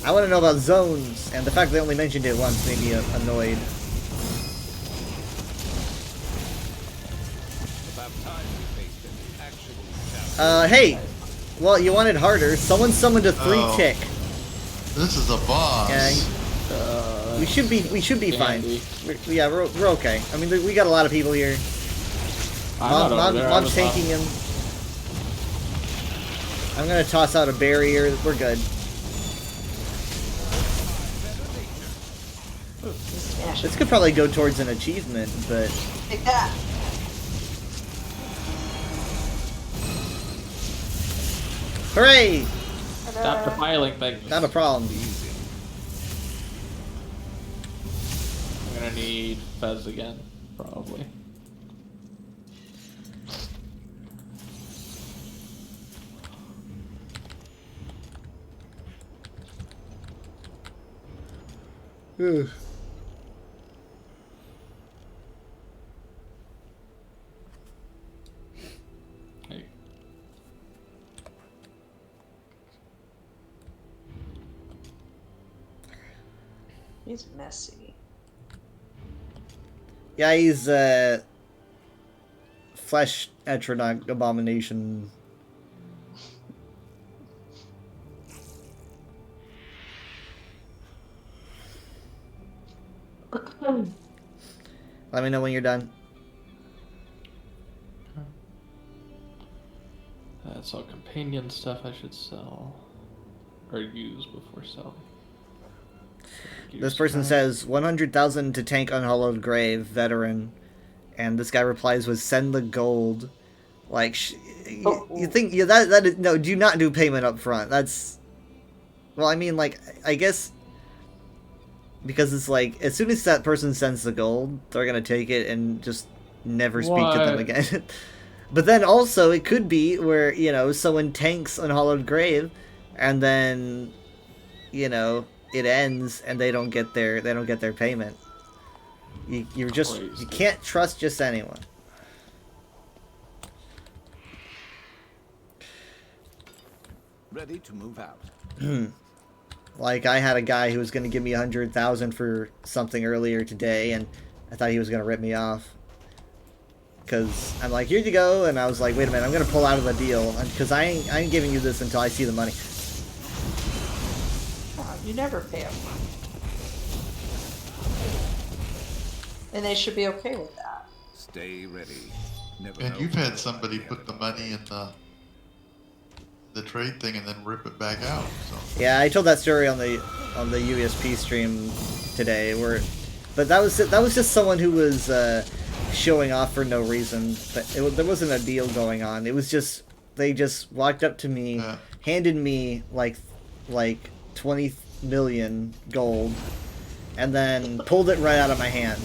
I want to know about zones, and the fact they only mentioned it once made me annoyed. Hey! Well, you wanted harder. Someone summoned a 3-tick. This is a boss. Yeah, we should be fine. Andy. We're okay. I mean, we got a lot of people here. I'm not over there. I Mom's was tanking him. I'm gonna toss out a barrier. We're good. Smash This it. could probably go towards an achievement, but Take that. hooray! Stop defiling things. Not a problem. I'm gonna need Fez again, probably. Ugh. Hey. He's messy. Yeah, he's flesh Etronach abomination. Let me know when you're done. That's all companion stuff I should sell. Or use before selling. This person says 100,000 to tank Unhallowed Grave, veteran. And this guy replies with send the gold. Like, you think, yeah, that is, no, do not do payment up front. That's, well, I mean, like, I guess, because it's like, as soon as that person sends the gold, they're gonna take it and just never speak to them again. But then also, it could be where, you know, someone tanks Unhallowed Grave, and then, you know, it ends, and they don't get their payment. You can't trust just anyone. Ready to move out. Like, I had a guy who was going to give me 100,000 for something earlier today, and I thought he was going to rip me off. Because I'm like, here you go, and I was like, wait a minute, I'm going to pull out of the deal, because I ain't giving you this until I see the money. Oh, you never pay them. And they should be okay with that. Stay ready. Never And know you've had what somebody will put the happen. money in the trade thing and then rip it back out. So Yeah, I told that story on the USP stream today, but that was just someone who was showing off for no reason. But there wasn't a deal going on. It was just they just walked up to me, handed me like 20 million gold, and then pulled it right out of my hand.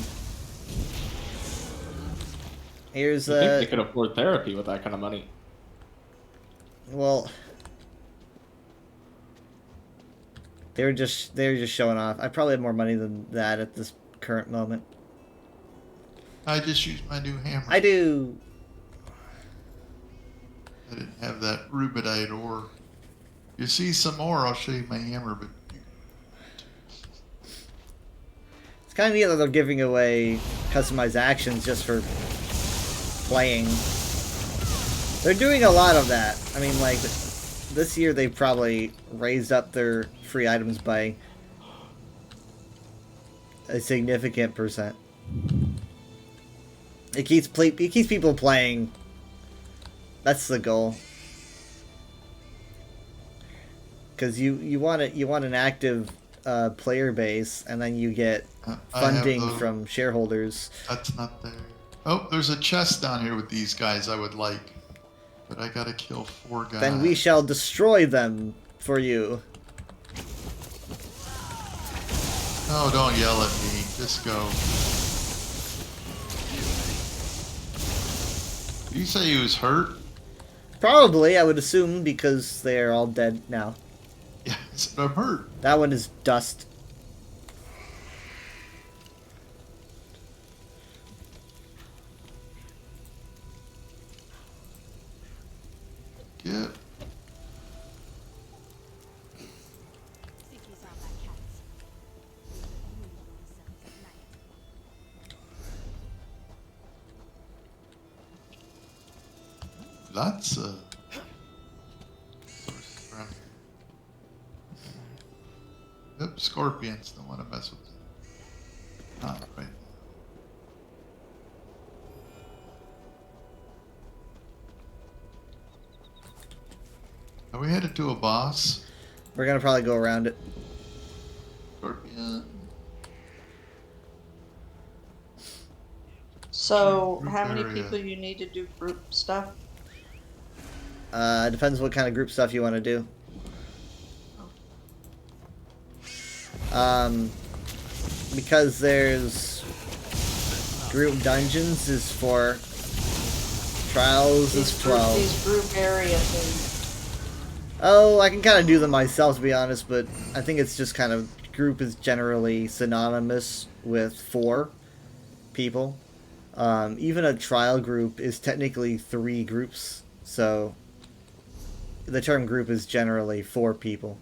Here's I think they could afford therapy with that kind of money. well, they were just showing off. I probably have more money than that at this current moment. I just used my new hammer. I do. I didn't have that rubidite ore. You see some more, I'll show you my hammer, but It's kind of neat that they're giving away customized actions just for playing. They're doing a lot of that. I mean, like, this year they probably raised up their free items by a significant percent. It keeps people playing. That's the goal. Because you want an active player base, and then you get funding from shareholders. that's not there. Oh, there's a chest down here with these guys I would like. But I gotta kill 4 guys. Then we shall destroy them for you. Oh, don't yell at me. Just go. Did you say he was hurt? Probably, I would assume, because they're all dead now. Yeah, I said I'm hurt. That one is dust. Yeah. Think you saw my cats. Move themselves at night. Lots of sources around here. Yep, scorpions. Don't want to mess with them. Not right. Are we headed to a boss? We're gonna probably go around it. Scorpion. So, Group how many area. people you need to do group stuff? Depends what kind of group stuff you want to do. Because there's group dungeons is 4, trials is 12. These group area things. Oh, I can kind of do them myself, to be honest, but I think it's just kind of... Group is generally synonymous with 4 people. Even a trial group is technically 3 groups, so... The term group is generally 4 people.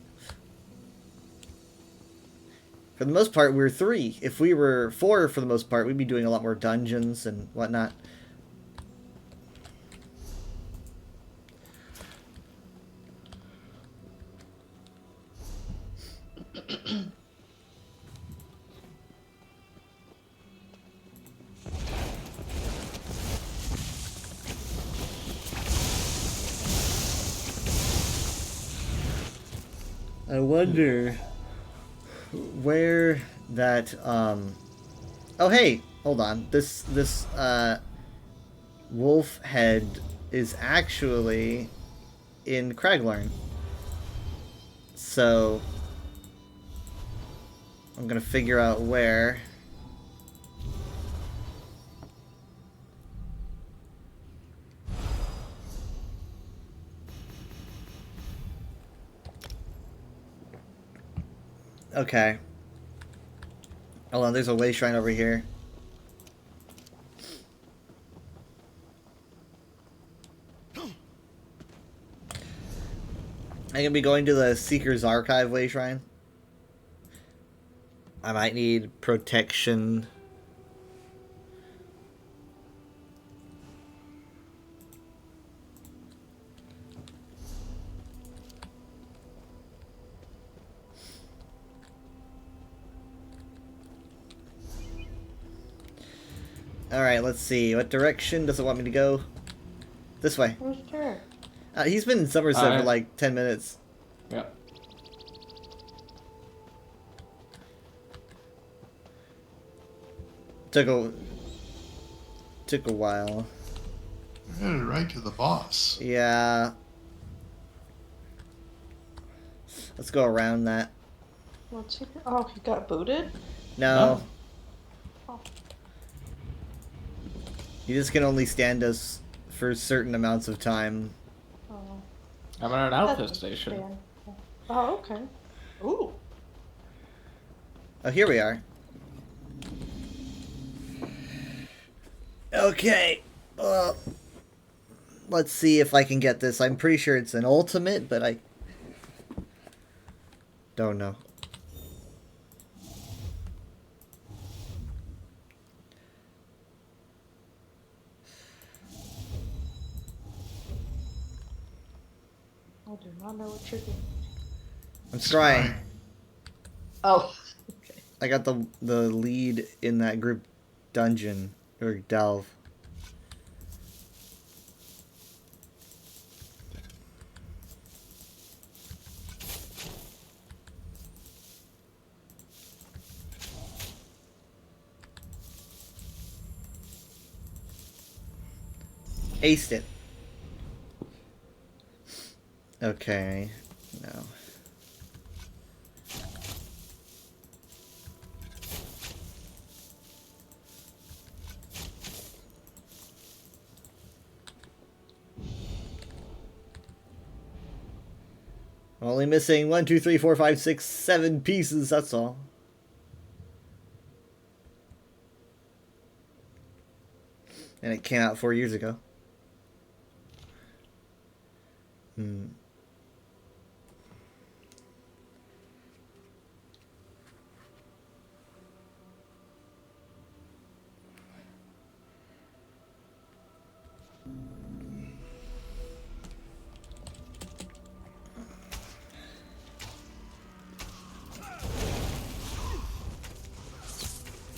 For the most part, we're 3. If we were 4 for the most part, we'd be doing a lot more dungeons and whatnot. I wonder where that oh hey, hold on. This wolf head is actually in Craglorn. So I'm gonna figure out where. Okay. Hold on, there's a way shrine over here. I'm gonna be going to the Seeker's Archive way shrine. I might need protection. Alright, let's see. What direction does it want me to go? This way. Where's Jared? He's been in Somerset for like 10 minutes. Yeah. Took a while. We're headed right to the boss. Yeah. Let's go around that. What's he? Oh, he got booted? No. Oh. You just can only stand us for certain amounts of time. Oh. I'm at an outpost That's station. fair. Oh, okay. Ooh. Oh, here we are. Okay. Let's see if I can get this. I'm pretty sure it's an ultimate, but I don't know. I do not know what you're doing. I'm trying. Oh. Okay. I got the lead in that group dungeon or delve. Aced it. Okay. No. Only missing 1, 2, 3, 4, 5, 6, 7 pieces, that's all. And it came out 4 years ago.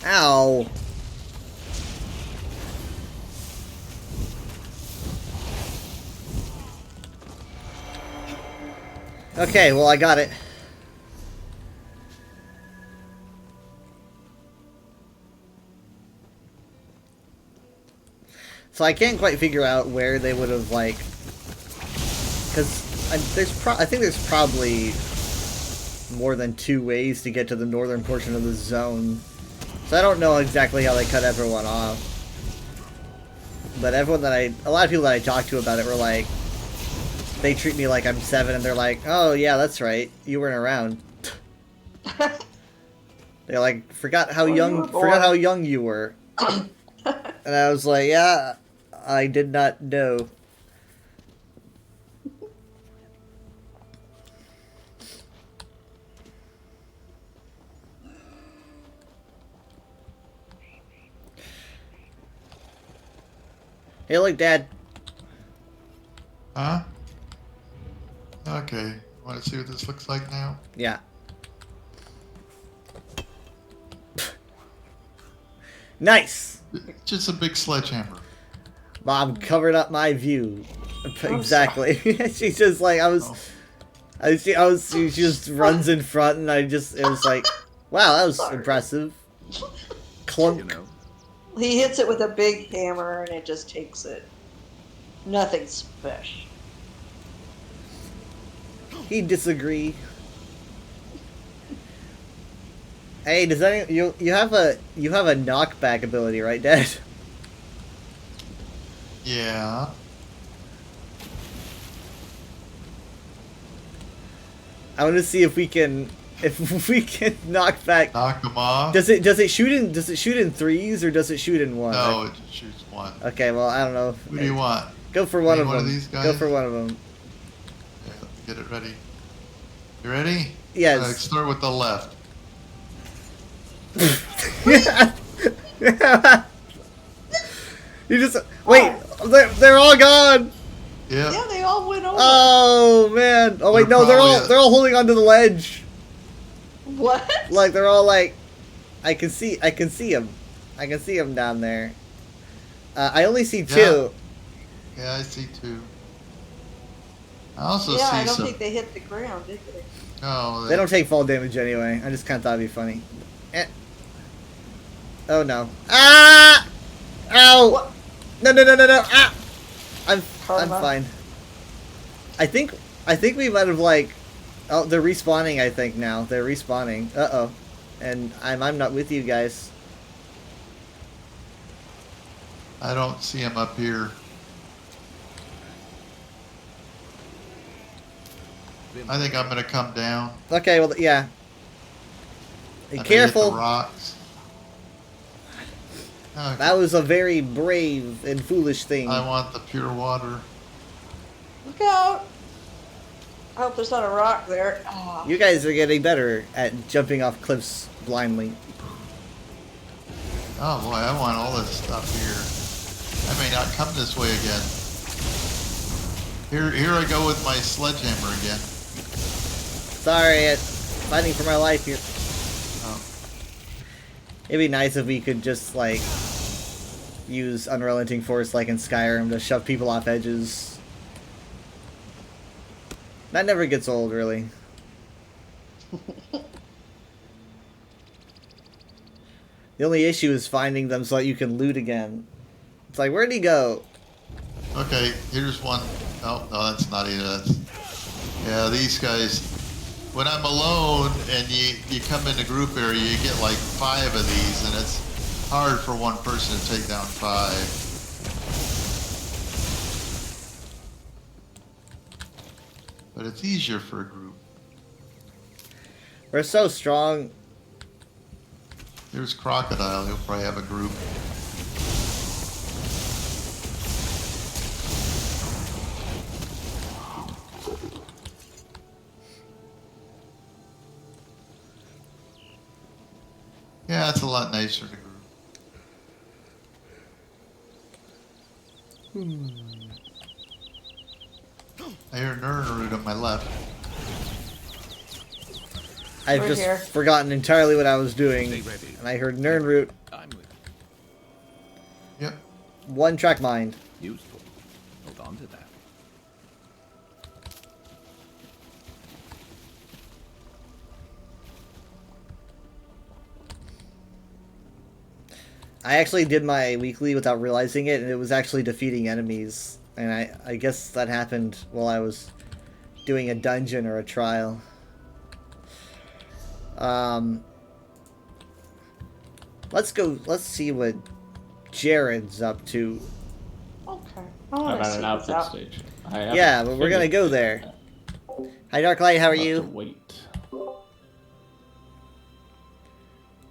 Ow! Okay, well I got it. So I can't quite figure out where they would have like, because I think there's probably more than 2 ways to get to the northern portion of the zone. So I don't know exactly how they cut everyone off. But everyone that a lot of people that I talked to about it were like, they treat me like I'm 7 and they're like, oh yeah, that's right, you weren't around. They're like, forgot how young you were. And I was like, yeah, I did not know. Hey, look, Dad. Huh? Okay. Want to see what this looks like now? Yeah. Nice! Just a big sledgehammer. Mom covered up my view. Exactly. She's just like, she just runs in front and it was like, wow, that was impressive. Clunk. You know, He hits it with a big hammer and it just takes it. Nothing special. He'd disagree. Hey, does that you have a knockback ability, right, Dad? Yeah. I want to see if we can knock back. Knock them off. Does it shoot in 3s or does it shoot in 1? No, it shoots 1. Okay, well I don't know. What do you want? Go for one Any of one them. of these guys? Go for one of them. Yeah, get it ready. You ready? Yes. Start with the left. You just wait. They're all gone. Yeah. Yeah, they all went over. Oh man. Oh wait, no, they're all holding onto the ledge. What? Like they're all like, I can see them. I can see them down there. I only see 2. Yeah, I see 2. I also Yeah, see I don't some. think they hit the ground, did they? No, They don't take fall damage anyway. I just kind of thought it'd be funny. Eh. Oh no. Ah! Ow! What? No! Ah! I'm Karma. fine. I think we might have like. Oh, they're respawning. I think now they're respawning. Uh-oh, and I'm not with you guys. I don't see him up here. I think I'm gonna come down. Okay, well yeah. Be I'm gonna hit careful. the rocks. Okay. That was a very brave and foolish thing. I want the pure water. Look out! I hope there's not a rock there. Ah. You guys are getting better at jumping off cliffs blindly. Oh boy, I want all this stuff here. I may not come this way again. Here I go with my sledgehammer again. Sorry, I'm fighting for my life here. Oh. It'd be nice if we could just, like, use Unrelenting Force like in Skyrim to shove people off edges. That never gets old, really. The only issue is finding them so that you can loot again. It's like, where'd he go? Okay, here's one. Oh, no, that's not either. That's, yeah, these guys. When I'm alone and you come in a group area, you get like 5 of these, and it's hard for one person to take down 5. But it's easier for a group. We're so strong. Here's Crocodile. He'll probably have a group. Yeah, it's a lot nicer to group. I hear Nernroot on my left. I've We're just here. forgotten entirely what I was doing. Stay ready. And I heard Nernroot. I'm with Yep. One track mind. you. Useful. Hold on to that. I actually did my weekly without realizing it, and it was actually defeating enemies. And I guess that happened while I was doing a dungeon or a trial. Let's go. Let's see what Jared's up to. Okay. I I'm want to at see an what's outfit out. station. I haven't Yeah, but we're gonna finished go it there. yet. Hi, Darklight. How are I'll have to you? wait.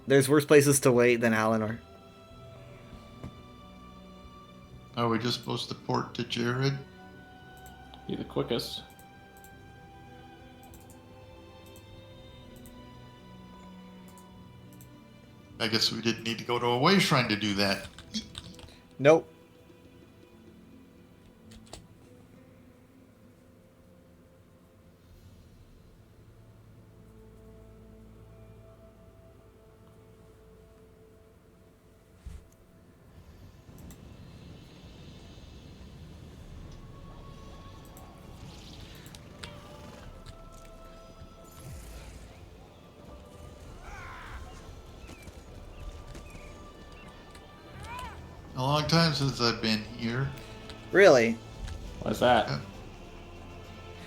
There's worse places to wait than Alinor. Are we just supposed to port to Jared? Be the quickest. I guess we didn't need to go to a way shrine to do that. Nope. A long time since I've been here. Really? What's that?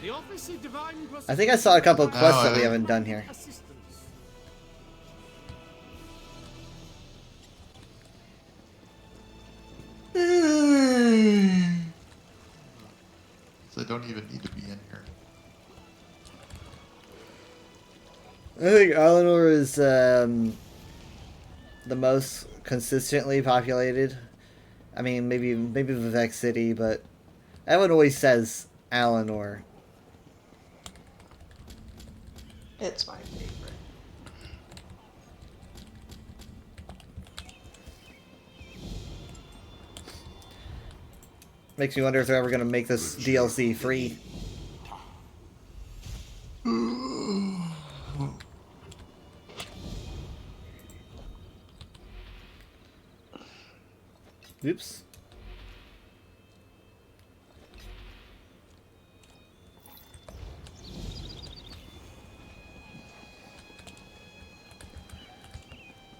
The Office of Divine I think I saw a couple of No, quests that we I- haven't done here. Assistance. So I don't even need to be in here. I think Alinor is the most consistently populated. I mean, maybe Vivek City, but everyone always says Alinor. It's my favorite. Makes me wonder if they're ever gonna make this DLC free. Oops.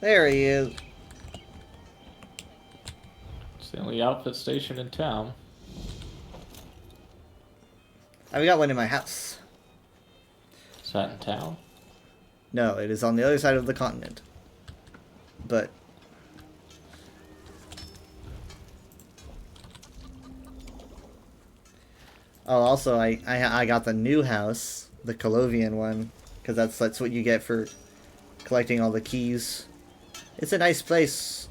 There he is. It's the only outfit station in town. I've got one in my house. Is that in town? No, it is on the other side of the continent. But oh, also I got the new house, the Colovian one, because that's what you get for collecting all the keys. It's a nice place.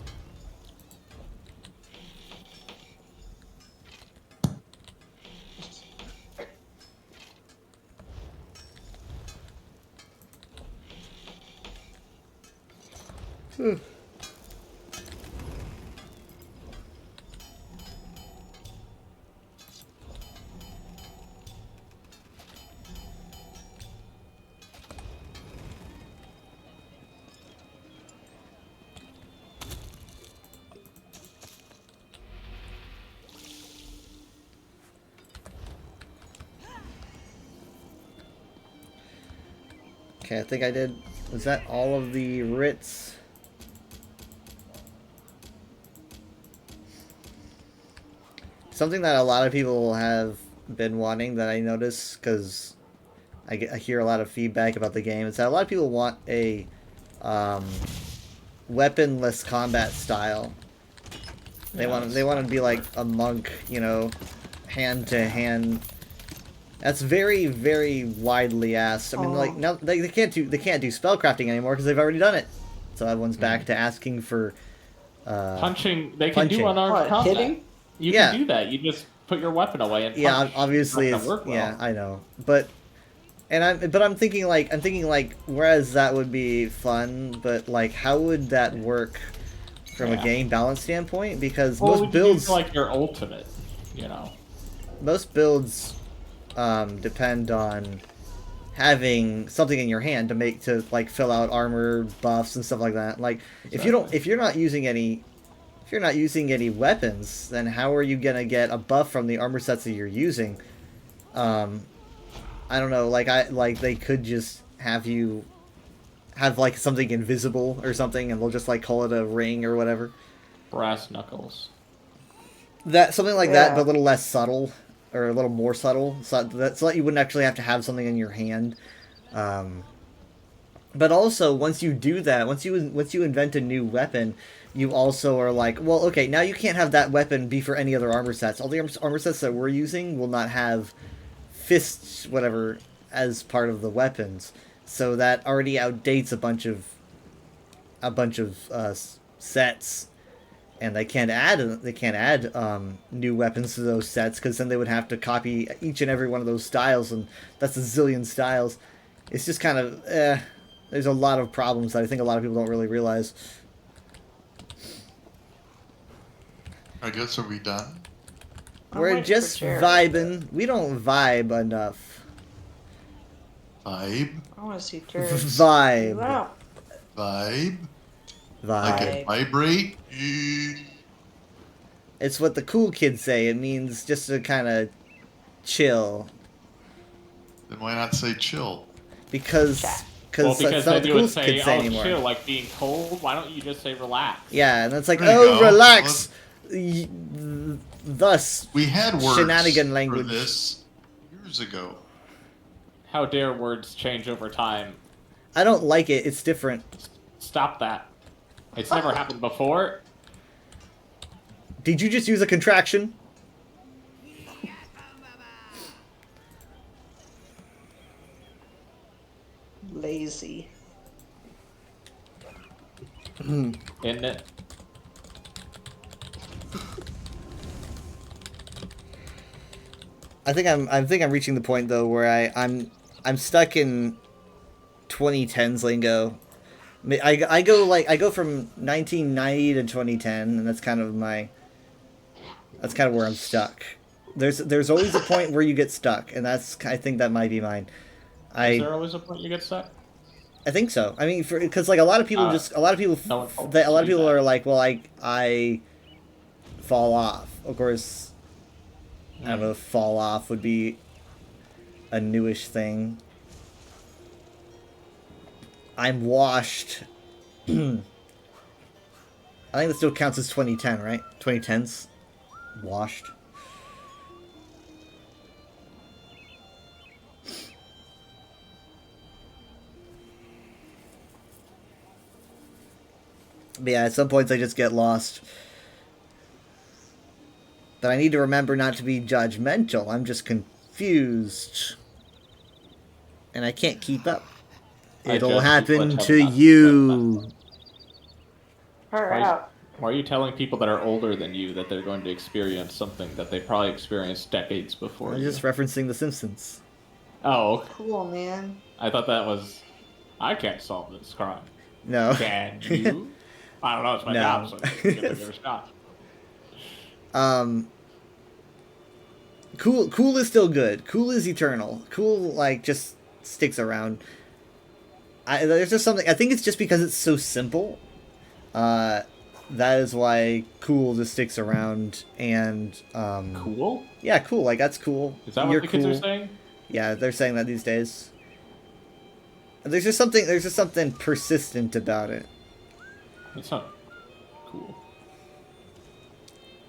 Okay, I think I did. Was that all of the writs? Something that a lot of people have been wanting that I notice, because I hear a lot of feedback about the game, is that a lot of people want a weaponless combat style. They want to be like a monk, you know, hand to hand. That's very, very widely asked. I mean, like now they can't do spellcrafting anymore because they've already done it. So everyone's back to asking for Punching. They can punching. do unarmed What, combat. hitting? You Yeah. can do that. You just put your weapon away and punch. Yeah, obviously It's it's not gonna work well. yeah, I know. But I'm thinking like whereas that would be fun, but like how would that work from a Yeah. game balance standpoint? Because Well, we most could builds use, like your ultimate, you know. most builds depend on having something in your hand to like fill out armor buffs and stuff like that. Like if you're not using any weapons, then how are you gonna get a buff from the armor sets that you're using? I don't know, like they could just have you have like something invisible or something and they'll just like call it a ring or whatever. Brass knuckles. That something like that, Yeah. but a little less subtle or a little more subtle, so that you wouldn't actually have to have something in your hand. But also, once you do that, once you invent a new weapon, you also are like, well, okay, now you can't have that weapon be for any other armor sets. All the armor sets that we're using will not have fists, whatever, as part of the weapons. So that already outdates a bunch of sets, and they can't add new weapons to those sets because then they would have to copy each and every one of those styles, and that's a zillion styles. It's just kind of there's a lot of problems that I think a lot of people don't really realize. I guess, are we done? We're waiting just for Jared. vibing. We don't vibe enough. Vibe? I want to see Jared. Vibe. Wow. Vibe? Vibe. Like it vibrate? It's what the cool kids say. It means just to kind of chill. Then why not say chill? Because Well, that's because not what then the you cool would say, kids say oh, anymore. chill, like being cold. Why don't you just say relax? Yeah, and it's like, There you oh, go. relax. Thus, We had words Shenanigan language. for this years ago. How dare words change over time? I don't like it. It's different. Stop that. It's never happened before. Did you just use a contraction? Lazy. Isn't it? I think I'm reaching the point though where I'm stuck in 2010s lingo. I go from 1990 to 2010, and that's kind of where I'm stuck. There's always a point where you get stuck, and I think that might be mine. Is there always a point you get stuck? I think so. I mean, because like a lot of people no one told us to do that. are like, well, I fall off. Of course, I don't know if fall off would be a newish thing. I'm washed. I think that still counts as 2010, right? 2010's washed. But yeah, at some points I just get lost. But I need to remember not to be judgmental. I'm just confused. And I can't keep up. It'll happen to you. Her Right. out. Why are you telling people that are older than you that they're going to experience something that they probably experienced decades before? I'm you? just referencing The Simpsons. Oh, Cool, man. I thought that was. I can't solve this crime. No. Can you? I don't know. It's my No. job, so give it a shot. Cool is still good. Cool is eternal. Cool, like, just sticks around. There's just something... I think it's just because it's so simple. That is why cool just sticks around, and... Cool? Yeah, cool. Like, that's cool. Is that what the kids are saying? Yeah, they're saying that these days. There's just something persistent about it. It's not cool.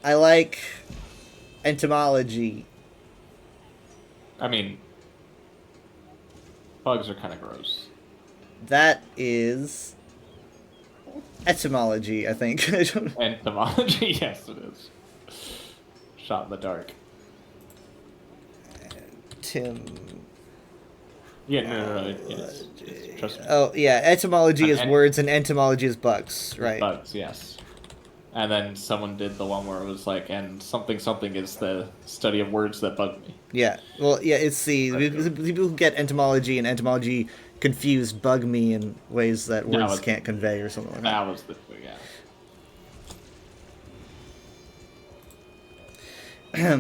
I like entomology. I mean, bugs are kind of gross. That is etymology, I think. I don't know. Entomology? Yes, it is. Shot in the dark. Tim. Yeah, no. It's, trust me. Oh, yeah, etymology is And- words and entomology is bugs, right? Bugs, yes. And then someone did the one where it was like, and something is the study of words that bug me. Yeah, well, yeah, it's the people who get entomology and entomology confused bug me in ways that That words was- can't convey or something like that. That was the yeah.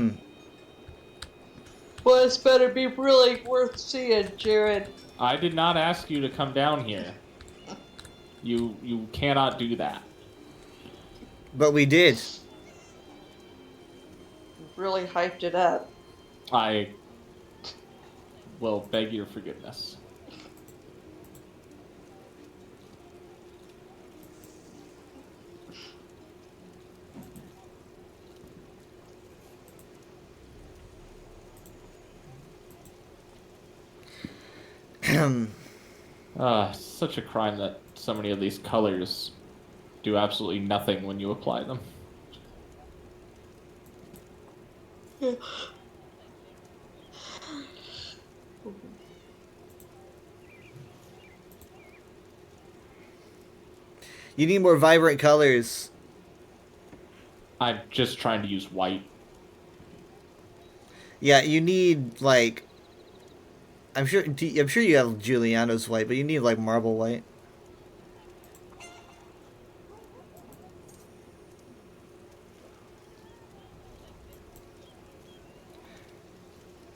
Well, this better be really worth seeing, Jared. I did not ask you to come down here. You cannot do that. But we did. Really hyped it up. I will beg your forgiveness. Such a crime that so many of these colors do absolutely nothing when you apply them. You need more vibrant colors. I'm just trying to use white. Yeah, you need like. I'm sure you have Giuliano's white, but you need like marble white.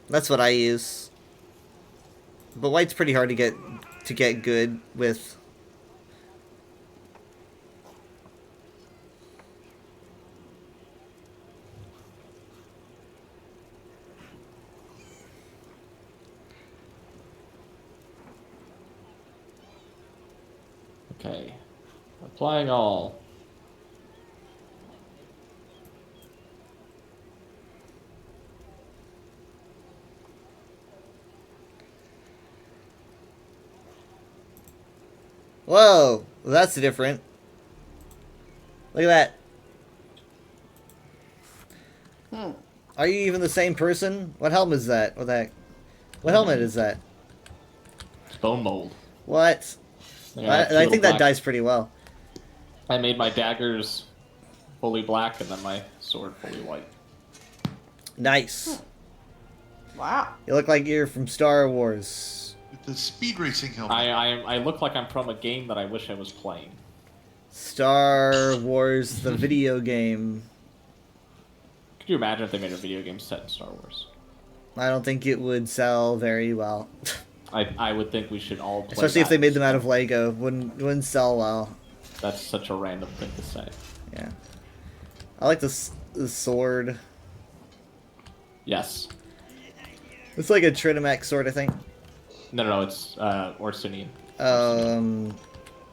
That's what I use. But white's pretty hard to get good with. Okay. Applying all. Whoa, that's different. Look at that. Are you even the same person? What helmet is that? What helmet is that? It's bone mold. What? Yeah, I think that black. dies pretty well. I made my daggers fully black and then my sword fully white. Nice. Wow. You look like you're from Star Wars. With the speed racing helmet. I look like I'm from a game that I wish I was playing. Star Wars, the video game. Could you imagine if they made a video game set in Star Wars? I don't think it would sell very well. I would think we should all play Especially if that they made them out of Lego. Wouldn't sell well. That's such a random thing to say. Yeah. I like the sword. Yes. It's like a Trinimec sword, I think. No, it's Orsinian.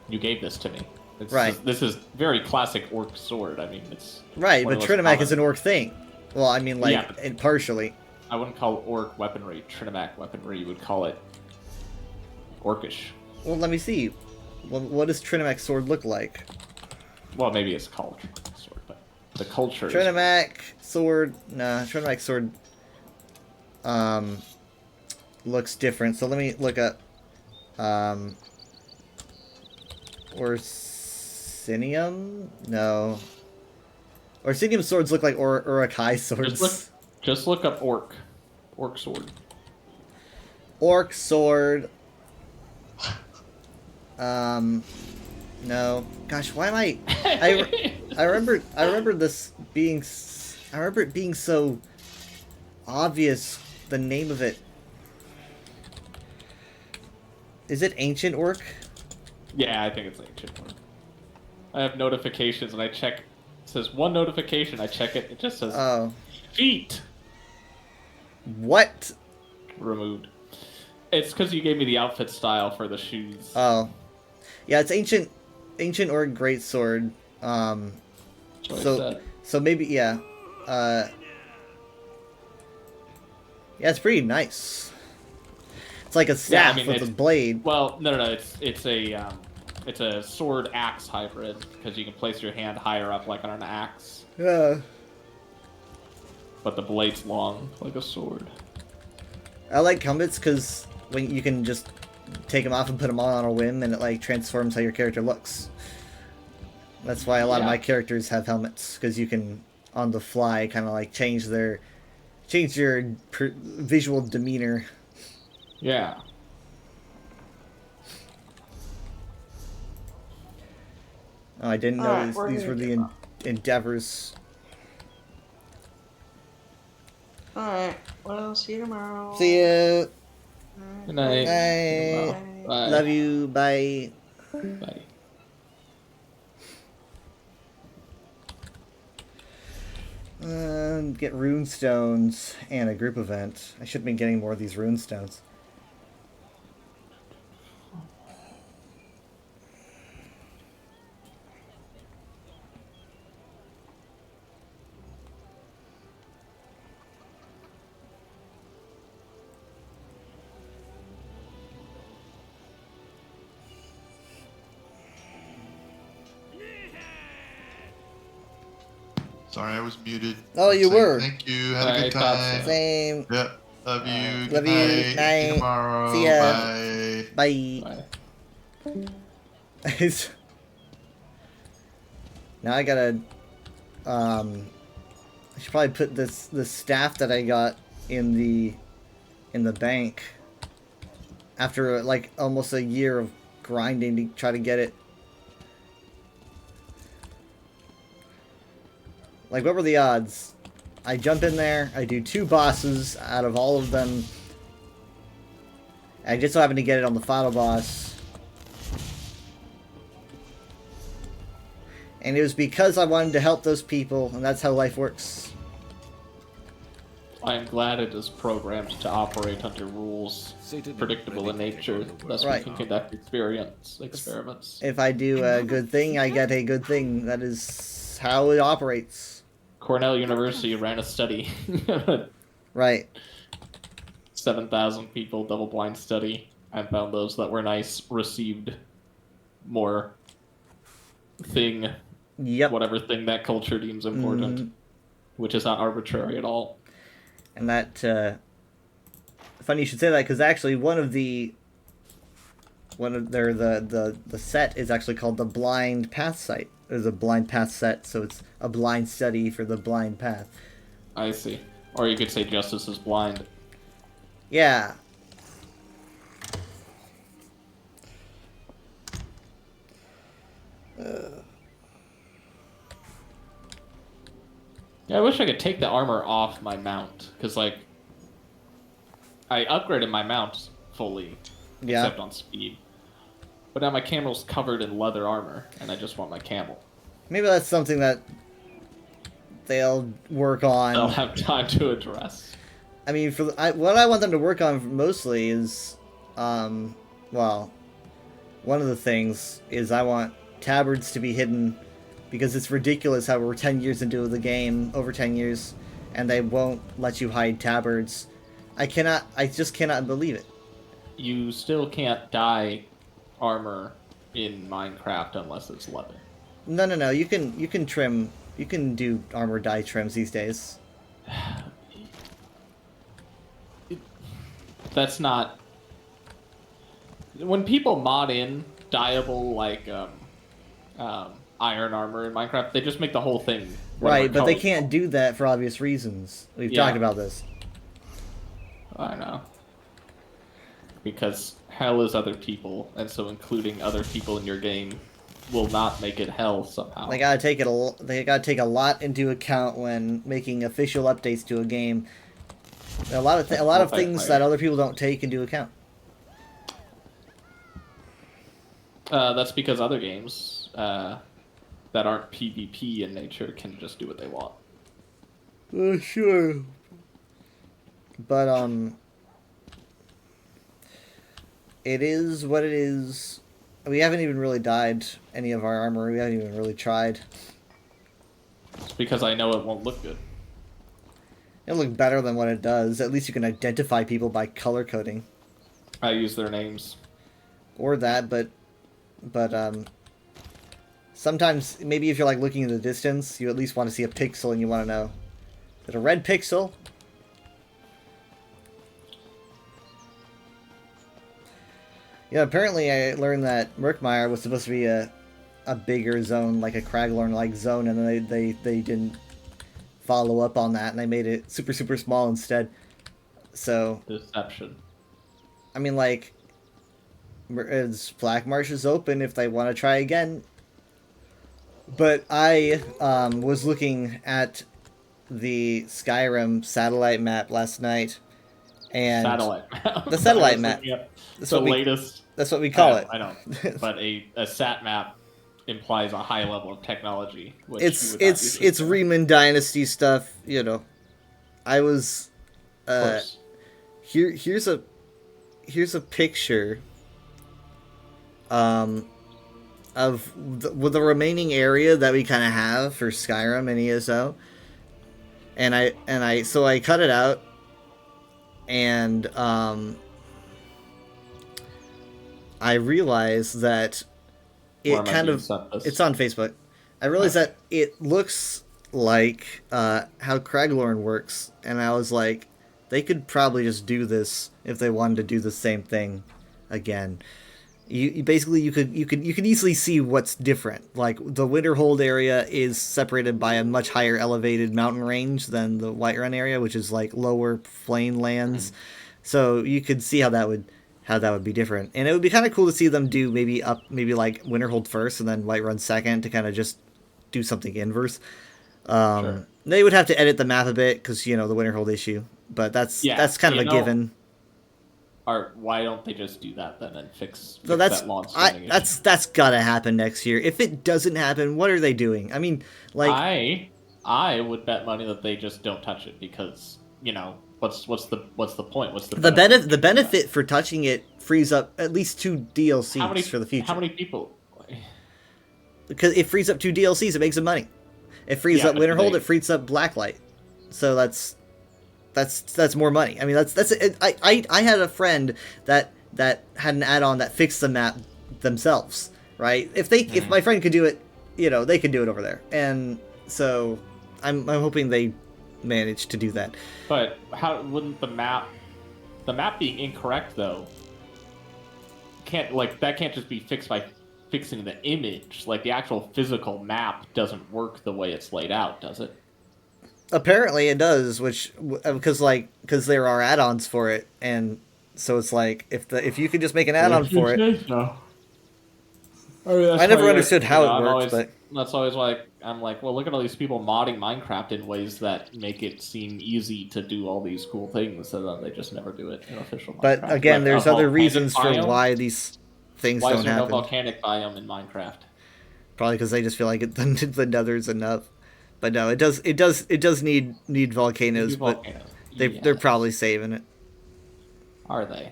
You gave this to me. Right. This is very classic orc sword. I mean, it's... Right, one but of those Trinimec common- is an orc thing. Well, I mean, like, Yeah. partially. I wouldn't call orc weaponry Trinimec weaponry. You would call it orcish. Well, let me see. What does Trinimec sword look like? Well, maybe it's called Trinimec sword, but the culture is... Trinimec sword... Nah, Trinimec sword... looks different. So let me look up... Orsinium? No. Orsinium swords look like Urukai swords. Just look up orc. Orc sword. Orc sword. No. Gosh, why am I remember this being... I remember it being so obvious, the name of it. Is it Ancient Orc? Yeah, I think it's ancient orc. I have notifications and I check. It says one notification. I check it. It just says Oh. feet What? removed. It's because you gave me the outfit style for the shoes. Oh. Yeah, it's Ancient Orc Greatsword. So I said. So maybe, yeah. Yeah, it's pretty nice. It's like a staff with a blade. Well, no. It's a sword axe hybrid because you can place your hand higher up like on an axe, Yeah. but the blade's long like a sword. I like helmets because when you can just take them off and put them on a whim, and it like transforms how your character looks. That's why a lot of my characters have helmets, because you can on the fly kind of like change your visual demeanor. Yeah. Oh, I didn't Alright, know we're these gonna were the give up. endeavors. Alright, well, see you tomorrow. See you. Good night. Bye. Bye. Love you. Bye. Bye. Get rune stones and a group event. I should have been getting more of these rune stones. Sorry, I was muted. Oh, you were. Thank you. Had a I good thought time. so. Same. Yep. Love you. Love Good you. night. See Night. you tomorrow. See ya. Bye. Bye. Now I gotta, I should probably put this staff that I got in the bank after like almost a year of grinding to try to get it. Like, what were the odds? I jump in there, I do 2 bosses out of all of them. I just so happen to get it on the final boss. And it was because I wanted to help those people, and that's how life works. I am glad it is programmed to operate under rules predictable in nature, thus we can conduct experiments. If I do a good thing, I get a good thing. That is how it operates. Cornell University ran a study. Right. 7,000 people, double-blind study, and found those that were nice received more thing, whatever thing that culture deems important, which is not arbitrary at all. And that, funny you should say that, because actually the set is actually called the Blind Path site. There's a blind path set, so it's a blind study for the blind path. I see. Or you could say justice is blind. Yeah. Yeah, I wish I could take the armor off my mount, because, like, I upgraded my mount fully, except on speed. But now my camel's covered in leather armor, and I just want my camel. Maybe that's something that they'll work on. They'll have time to address. I mean, what I want them to work on mostly is, well, one of the things is I want tabards to be hidden, because it's ridiculous how we're 10 years into the game, over 10 years, and they won't let you hide tabards. I just cannot believe it. You still can't dye armor in Minecraft unless it's leather. No. You can trim. You can do armor dye trims these days. That's not. When people mod in dyeable like iron armor in Minecraft, they just make the whole thing. Right, but they can't do that for obvious reasons. We've talked about this. I know. Because hell is other people, and so including other people in your game will not make it hell somehow. They gotta take a lot into account when making official updates to a game. A lot of things that other people don't take into account. That's because other games that aren't PvP in nature can just do what they want. Sure. But it is what it is. We haven't even really dyed any of our armor. We haven't even really tried. It's because I know it won't look good. It'll look better than what it does. At least you can identify people by color coding. I use their names. Or that, but sometimes, maybe if you're like looking in the distance, you at least want to see a pixel and you want to know, is it a red pixel? Yeah, apparently I learned that Murkmire was supposed to be a bigger zone, like a Craglorn-like zone, and then they didn't follow up on that, and they made it super, super small instead. So... Deception. I mean, like, Black Marsh is open if they want to try again. But I was looking at the Skyrim satellite map last night, and... Satellite map? The satellite map. That's the latest... That's what we call it. I know, but a sat map implies a high level of technology. Which It's Riemann Dynasty stuff, you know. I was here's a picture of the remaining area that we kind of have for Skyrim and ESO. And I cut it out, and I realized that it's on Facebook. I realized that it looks like how Craglorn works, and I was like, they could probably just do this if they wanted to do the same thing again. You basically you could easily see what's different. Like the Winterhold area is separated by a much higher elevated mountain range than the Whiterun area, which is like lower plain lands. So you could see how that would be different, and it would be kind of cool to see them do maybe like Winterhold first and then Whiterun second to kind of just do something inverse. Sure. They would have to edit the map a bit because the Winterhold issue, but that's kind of a given. Or why don't they just do that then and fix So that lawn standing issue? that's gotta happen next year. If it doesn't happen, what are they doing? I mean, like I would bet money that they just don't touch it because what's the point? What's the the benefit for touching it frees up at least 2 DLCs for the future. How many people? Because it frees up 2 DLCs, it makes them money. It frees up Winterhold, it frees up Blacklight. So that's more money. I mean, I had a friend that had an add-on that fixed the map themselves, right? If my friend could do it, they could do it over there. And so I'm hoping they manage to do that. But how wouldn't the map being incorrect though? That can't just be fixed by fixing the image. Like the actual physical map doesn't work the way it's laid out, does it? Apparently it does, because there are add-ons for it, and so it's like if you could just make an add-on for it. No. I never understood how it works, but that's always why I'm like, well, look at all these people modding Minecraft in ways that make it seem easy to do all these cool things, so then they just never do it in official Minecraft. But again, there's other reasons for why these things don't happen. Why is there no volcanic biome in Minecraft? Probably because they just feel like the Nether's enough. But no, it does need volcanoes, but they're probably saving it. Are they?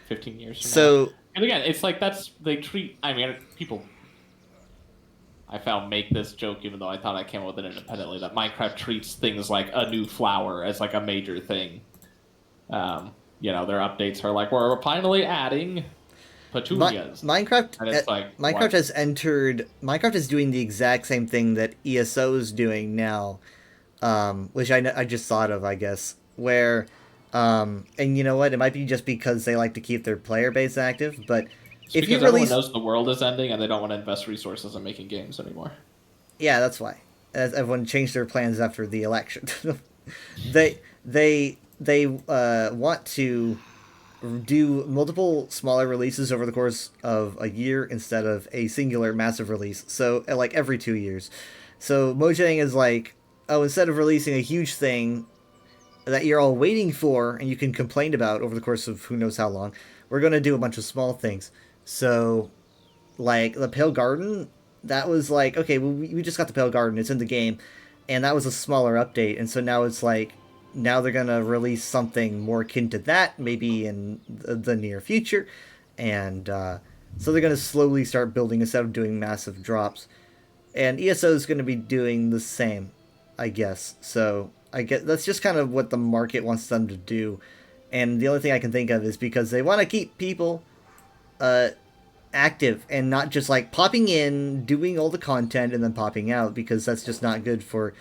15 years from now. And again, it's like people I found make this joke even though I thought I came up with it independently, that Minecraft treats things like a new flower as like a major thing. Their updates are like, we're finally adding petunias. Minecraft is doing the exact same thing that ESO is doing now, which I just thought of, I guess, where and you know what, it might be just because they like to keep their player base active, but if you everyone knows the world is ending and they don't want to invest resources in making games anymore. Yeah, that's why. As everyone changed their plans after the election. they want to do multiple smaller releases over the course of a year instead of a singular massive release. So, like, every 2 years. So, Mojang is like, instead of releasing a huge thing that you're all waiting for and you can complain about over the course of who knows how long, we're going to do a bunch of small things. So, like, the Pale Garden, that was like, okay, well, we just got the Pale Garden, it's in the game, and that was a smaller update, and so now it's like, now they're going to release something more akin to that, maybe in the near future. And so they're going to slowly start building instead of doing massive drops. And ESO is going to be doing the same, I guess. So I guess that's just kind of what the market wants them to do. And the only thing I can think of is because they want to keep people active and not just like popping in, doing all the content, and then popping out, because that's just not good for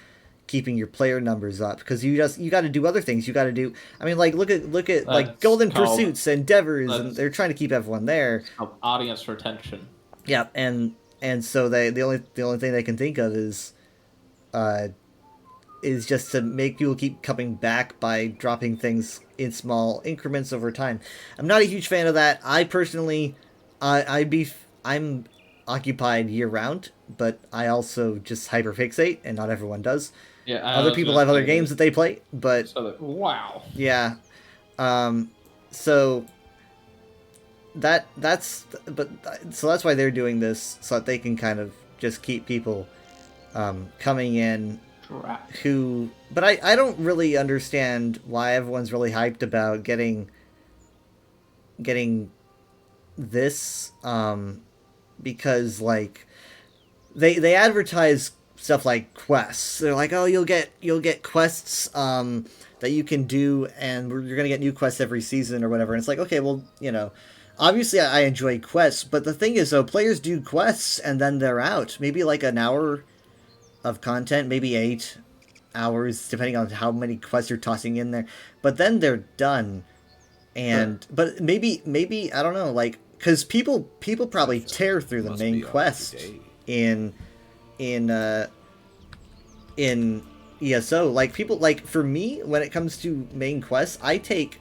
keeping your player numbers up, because you got to do other things. You got to do, I mean, like look at like Golden Pursuits, Endeavors, and they're trying to keep everyone there. Audience retention. Yeah, and so the only thing they can think of is just to make people keep coming back by dropping things in small increments over time. I'm not a huge fan of that. I personally, I'm occupied year round, but I also just hyperfixate, and not everyone does. Yeah, other people have other games that they play, but wow. Yeah, so that's why they're doing this, so that they can kind of just keep people coming in. But I don't really understand why everyone's really hyped about getting this, because like they advertise stuff like quests. They're like, oh, you'll get quests that you can do, and you're gonna get new quests every season or whatever. And it's like, okay, well, obviously I enjoy quests, but the thing is, though, players do quests and then they're out. Maybe like an hour of content, maybe 8 hours, depending on how many quests you're tossing in there. But then they're done. And but maybe I don't know, like, because people probably tear through the Must main be off quest today. in ESO. Like, people, like, for me, when it comes to main quests, I take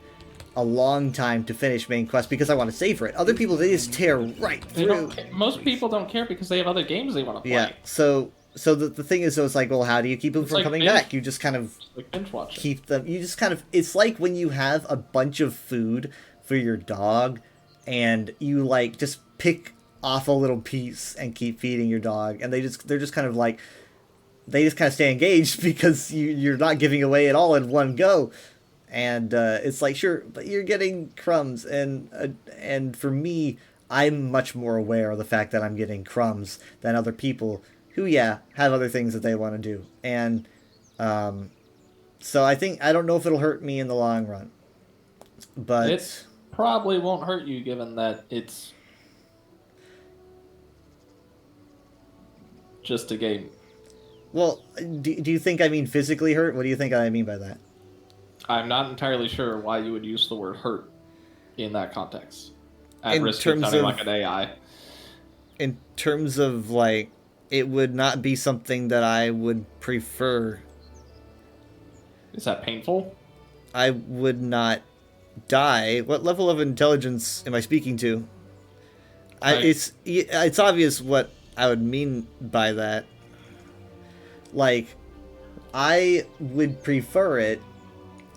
a long time to finish main quest because I want to savor it. Other people, they just tear right They through. most people don't care because they have other games they want to play. Yeah. So the thing is, though, it's like, well, how do you keep them It's from like coming binge- back? You just kind of Like binge watching. keep them. You just kind of. It's like when you have a bunch of food for your dog, and you like just pick off a little piece and keep feeding your dog, and they're just kind of like, they just kind of stay engaged because you're not giving away it all in one go. And it's like, sure, but you're getting crumbs, and for me, I'm much more aware of the fact that I'm getting crumbs than other people who, yeah, have other things that they want to do. And so I don't know if it'll hurt me in the long run, but It probably won't hurt you given that it's just a game. well, do you think I mean physically hurt? What do you think I mean by that? I'm not entirely sure why you would use the word hurt in that context. At In risk of terms sounding of- like an AI. In terms of, like, it would not be something that I would prefer. Is that painful? I would not die. What level of intelligence am I speaking to? Right. It's obvious what I would mean by that. Like, I would prefer it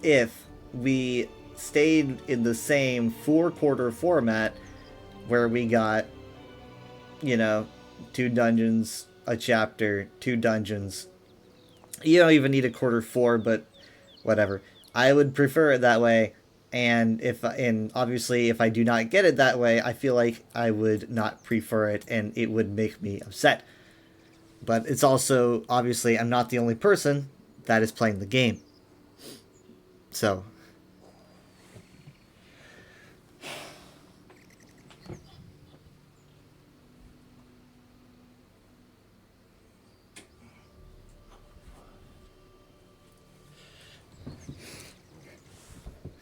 if we stayed in the same 4-quarter format where we got, 2 dungeons, a chapter, 2 dungeons. You don't even need a quarter 4, but whatever. I would prefer it that way, and obviously if I do not get it that way, I feel like I would not prefer it, and it would make me upset. But it's also, obviously, I'm not the only person that is playing the game. So,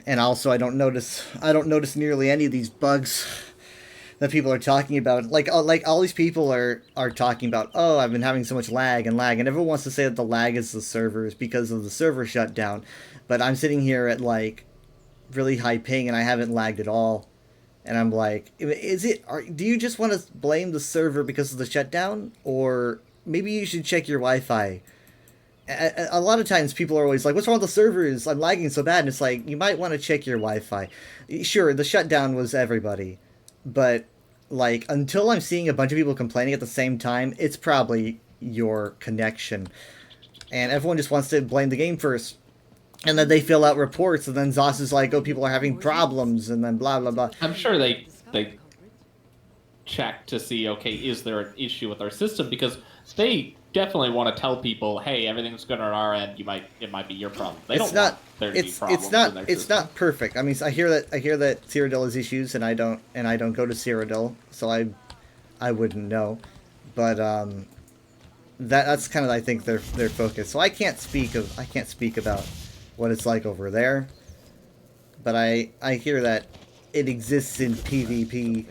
and also I don't notice nearly any of these bugs that people are talking about. Like all these people are talking about, oh, I've been having so much lag, and everyone wants to say that the lag is the servers because of the server shutdown. But I'm sitting here at, like, really high ping, and I haven't lagged at all. And I'm like, do you just want to blame the server because of the shutdown? Or maybe you should check your Wi-Fi. A lot of times people are always like, what's wrong with the servers? I'm lagging so bad. And it's like, you might want to check your Wi-Fi. Sure, the shutdown was everybody. But, like, until I'm seeing a bunch of people complaining at the same time, it's probably your connection. And everyone just wants to blame the game first. And then they fill out reports, and then ZOS is like, oh, people are having problems, and then blah, blah, blah. I'm sure they check to see, okay, is there an issue with our system? Because they definitely want to tell people, hey, everything's good on our end. It might be your problem. They don't want there to be problems in their it's system. not perfect. I mean, I hear that Cyrodiil has issues, and I don't go to Cyrodiil, so I wouldn't know. But that's kind of, I think, their focus. So I can't speak about what it's like over there. But I hear that it exists in PvP.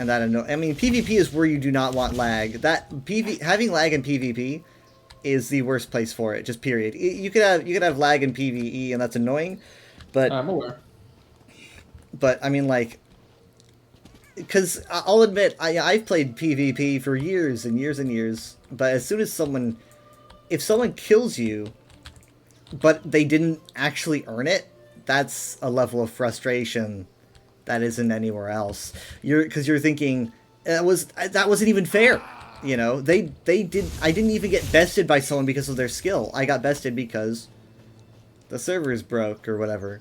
And that I mean, PvP is where you do not want lag. Having lag in PvP is the worst place for it. Just period. You could have lag in PvE, and that's annoying. But I'm aware. But I mean, like, because I'll admit I've played PvP for years and years and years. But as soon as if someone kills you, but they didn't actually earn it, that's a level of frustration that isn't anywhere else. Because you're thinking that wasn't even fair. I didn't even get bested by someone because of their skill. I got bested because the servers broke or whatever.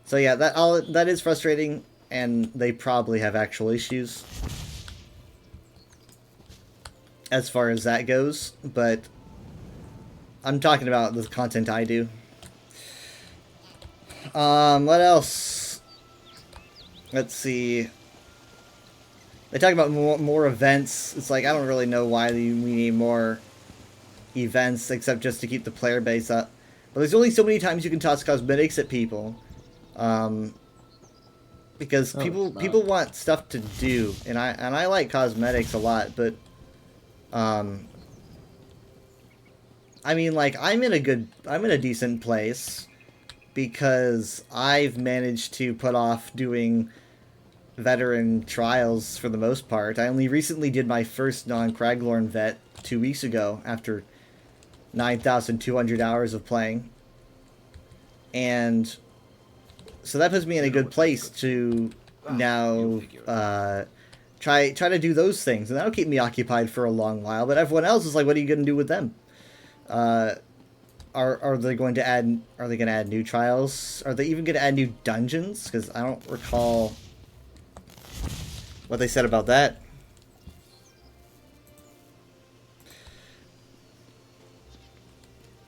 So yeah, that is frustrating, and they probably have actual issues as far as that goes. But I'm talking about the content I do. What else? Let's see. They talk about more events. It's like, I don't really know why we need more events except just to keep the player base up. But there's only so many times you can toss cosmetics at people, because people want stuff to do, and I like cosmetics a lot, but I mean, like, I'm in a decent place because I've managed to put off doing veteran trials for the most part. I only recently did my first non-Craglorn vet 2 weeks ago after 9,200 hours of playing. And so that puts me in a good place to now try to do those things, and that'll keep me occupied for a long while. But everyone else is like, what are you going to do with them? Are they going to add? Are they going to add new trials? Are they even going to add new dungeons? Because I don't recall what they said about that.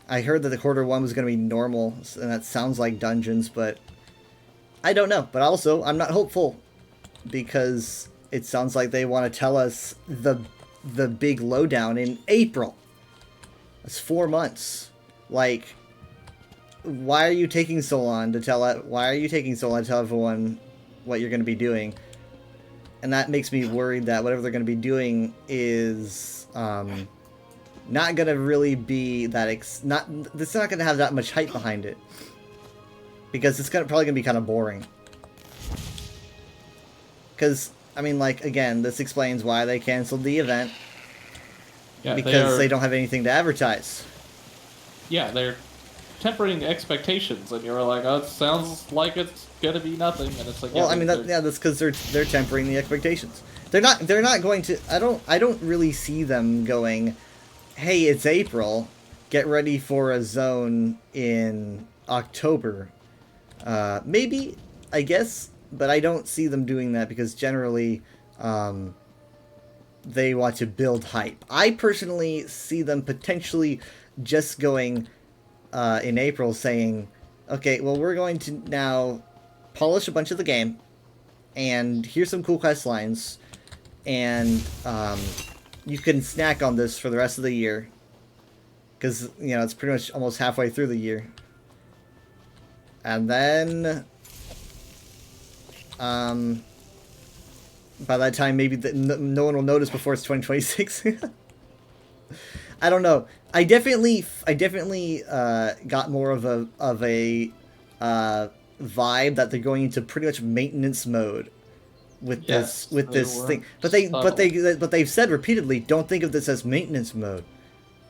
I heard that the quarter one was going to be normal, and that sounds like dungeons, but I don't know. But also, I'm not hopeful, because it sounds like they want to tell us the big lowdown in April. That's 4 months. Like, why are you taking so long to tell everyone what you're going to be doing? And that makes me worried that whatever they're going to be doing is not going to really be that it's not going to have that much hype behind it, because it's probably going to be kind of boring. Because I mean, like, again, this explains why they canceled the event. Yeah, because they don't have anything to advertise. Yeah, they're tempering the expectations, and you're like, oh, it sounds like it's gonna be nothing, and it's like, well, I mean, that's because they're tempering the expectations. They're not going to. I don't really see them going, hey, it's April, get ready for a zone in October. Maybe, I guess, but I don't see them doing that, because generally, they want to build hype. I personally see them potentially just going in April saying, okay, well, we're going to now polish a bunch of the game, and here's some cool quest lines, and you can snack on this for the rest of the year, because, you know, it's pretty much almost halfway through the year. And then by that time, maybe no one will notice before it's 2026. I don't know. I definitely got more of a vibe that they're going into pretty much maintenance mode with this thing. But they've said repeatedly, don't think of this as maintenance mode.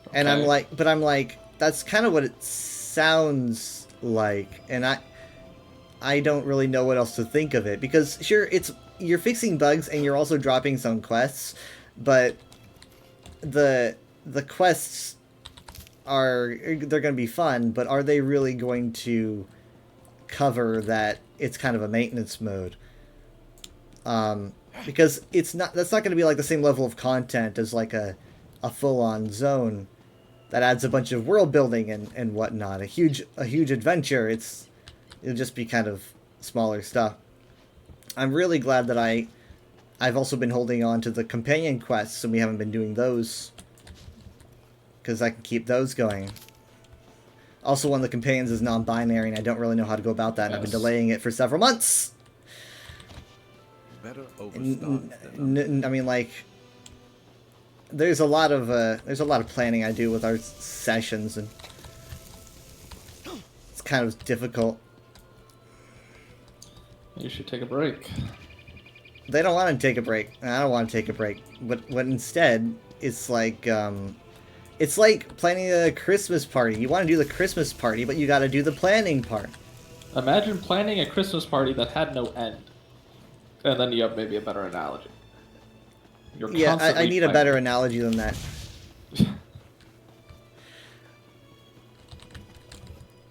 Okay. And I'm like, that's kind of what it sounds like, and I don't really know what else to think of it, because sure, you're fixing bugs and you're also dropping some quests, but the quests they're going to be fun, but are they really going to cover that it's kind of a maintenance mode? Because that's not going to be like the same level of content as like a full-on zone that adds a bunch of world building and whatnot, a huge adventure. It'll just be kind of smaller stuff. I'm really glad that I've also been holding on to the companion quests, and we haven't been doing those, because I can keep those going. Also, one of the companions is non-binary, and I don't really know how to go about that, and I've been delaying it for several months. Better I mean, like, there's a lot of planning I do with our sessions, and it's kind of difficult. You should take a break. They don't want to take a break. I don't want to take a break. But instead, it's like planning a Christmas party. You want to do the Christmas party, but you got to do the planning part. Imagine planning a Christmas party that had no end. And then you have maybe a better analogy. I need a better analogy than that.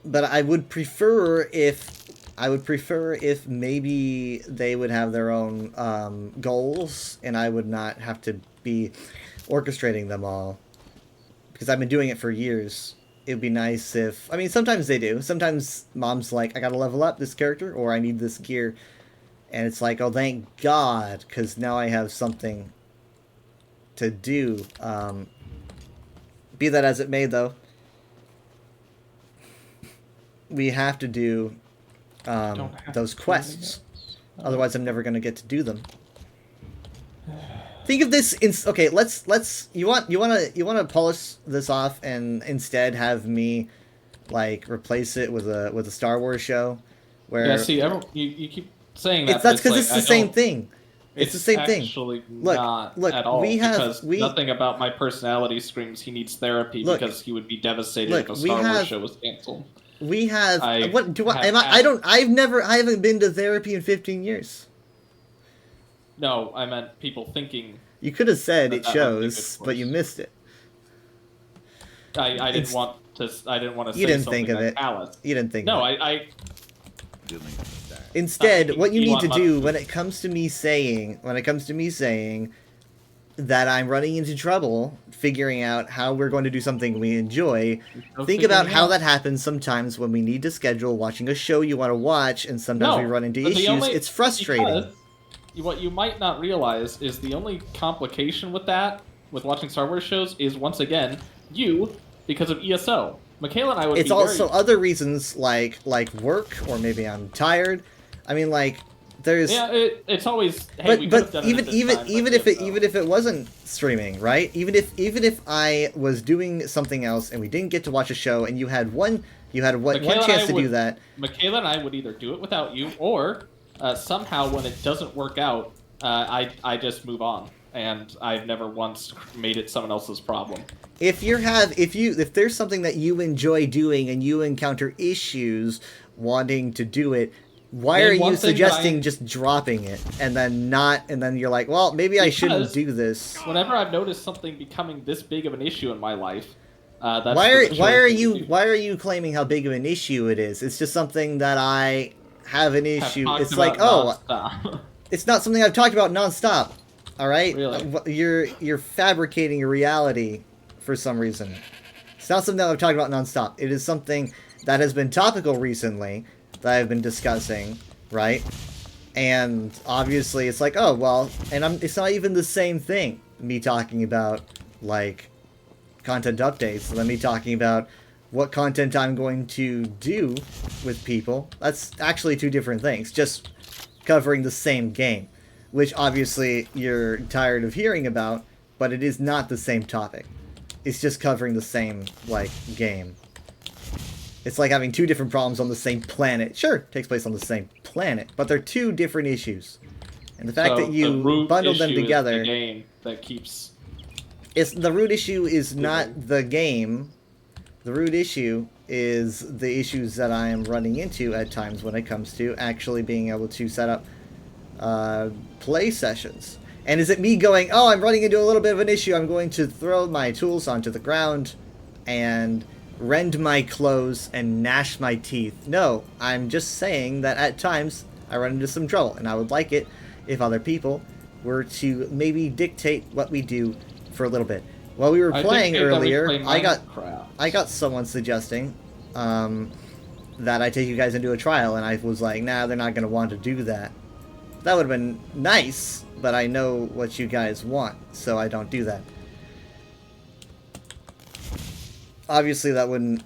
But I would prefer if maybe they would have their own goals, and I would not have to be orchestrating them all, because I've been doing it for years. It'd be nice if, I mean, sometimes they do. Sometimes Mom's like, I gotta level up this character, or I need this gear, and it's like, oh, thank God, because now I have something to do. Be that as it may, though, we have to do those quests. Otherwise, I'm never going to get to do them. Think of this. Okay, let's. You want to polish this off and instead have me like replace it with a Star Wars show, where Yeah, see, you keep saying that. That's because like, it's the same thing. It's the same thing. Actually, Look, not look, at all. we have- because we- nothing about my personality screams he needs therapy Look, because he would be devastated look, if a we Star Wars have- show was canceled. We have I what do I? have Am I? I had- don't. I haven't been to therapy in 15 years. No, I meant people thinking. You could have said That it would be good shows, for but you us. missed it. I didn't It's- want to. I didn't want to say You didn't something think of like it. Alice. You didn't think. No, of it. I Instead, what you need to Elon do Musk- when it comes to me saying that I'm running into trouble figuring out how we're going to do something we enjoy, no think about figuring how out. that happens sometimes when we need to schedule watching a show you want to watch, and sometimes we run into but the issues. only- It's frustrating. because what you might not realize is the only complication with that, with watching Star Wars shows, is once again you because of ESO. Michaela and I would It's be also very... other reasons like work, or maybe I'm tired. I mean, like there's Yeah, it's always. Hey, we could have but done it even at this time, but even if it wasn't streaming, right? Even if I was doing something else and we didn't get to watch a show, and you had one Michaela and chance I to do would- that. Michaela and I would either do it without you, or somehow when it doesn't work out, I just move on, and I've never once made it someone else's problem. If there's something that you enjoy doing and you encounter issues wanting to do it, why Name are one you thing that suggesting just dropping it and then you're like, well, maybe I shouldn't Because do this. Whenever I've noticed something becoming this big of an issue in my life, that's Why the mature thing to do. why are you claiming how big of an issue it is? It's just something that I have an Have issue. talked It's like, about oh, nonstop. it's not something I've talked about nonstop. All right, Really? You're fabricating a reality for some reason. It's not something that I've talked about nonstop. It is something that has been topical recently that I've been discussing, right? And obviously, it's like, oh well, and it's not even the same thing. Me talking about like content updates, and then me talking about what content I'm going to do with people. That's actually two different things. Just covering the same game, which obviously you're tired of hearing about, but it is not the same topic. It's just covering the same, like, game. It's like having two different problems on the same planet. Sure, it takes place on the same planet, but they're two different issues. And the fact So that you the root bundled them issue is together... the game that keeps... The root issue is not the game. The root issue is the issues that I am running into at times when it comes to actually being able to set up play sessions. And is it me going, oh, I'm running into a little bit of an issue, I'm going to throw my tools onto the ground and rend my clothes and gnash my teeth? No, I'm just saying that at times I run into some trouble, and I would like it if other people were to maybe dictate what we do for a little bit. While we were playing earlier, I got someone suggesting that I take you guys into a trial, and I was like, nah, they're not going to want to do that. That would have been nice, but I know what you guys want, so I don't do that. Obviously, that wouldn't...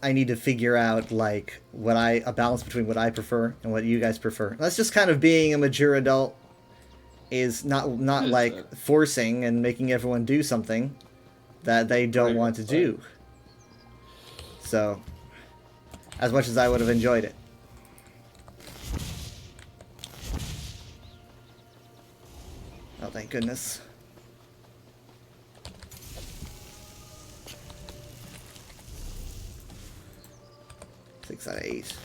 I need to figure out, like, a balance between what I prefer and what you guys prefer. That's just kind of being a mature adult, is not like forcing and making everyone do something that they don't want to do. So, as much as I would have enjoyed it. Oh, thank goodness. Six out of 8.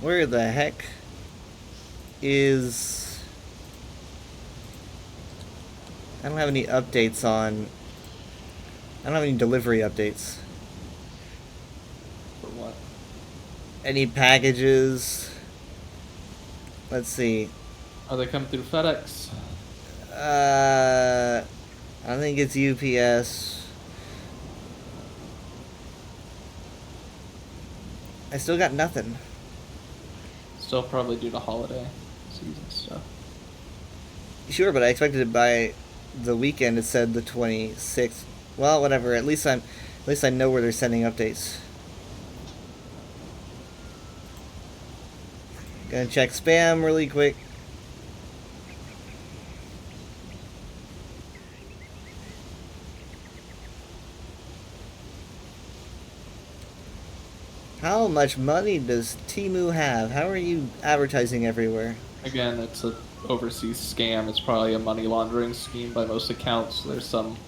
Where the heck is... I don't have any updates on... I don't have any delivery updates. For what? Any packages? Let's see. Are they coming through FedEx? I think it's UPS. I still got nothing. Still probably due to holiday season stuff. Sure, but I expected it by the weekend. It said the 26th. Well, whatever. At least I know where they're sending updates. Gonna check spam really quick. How much money does Temu have? How are you advertising everywhere? Again, it's an overseas scam. It's probably a money laundering scheme by most accounts. There's some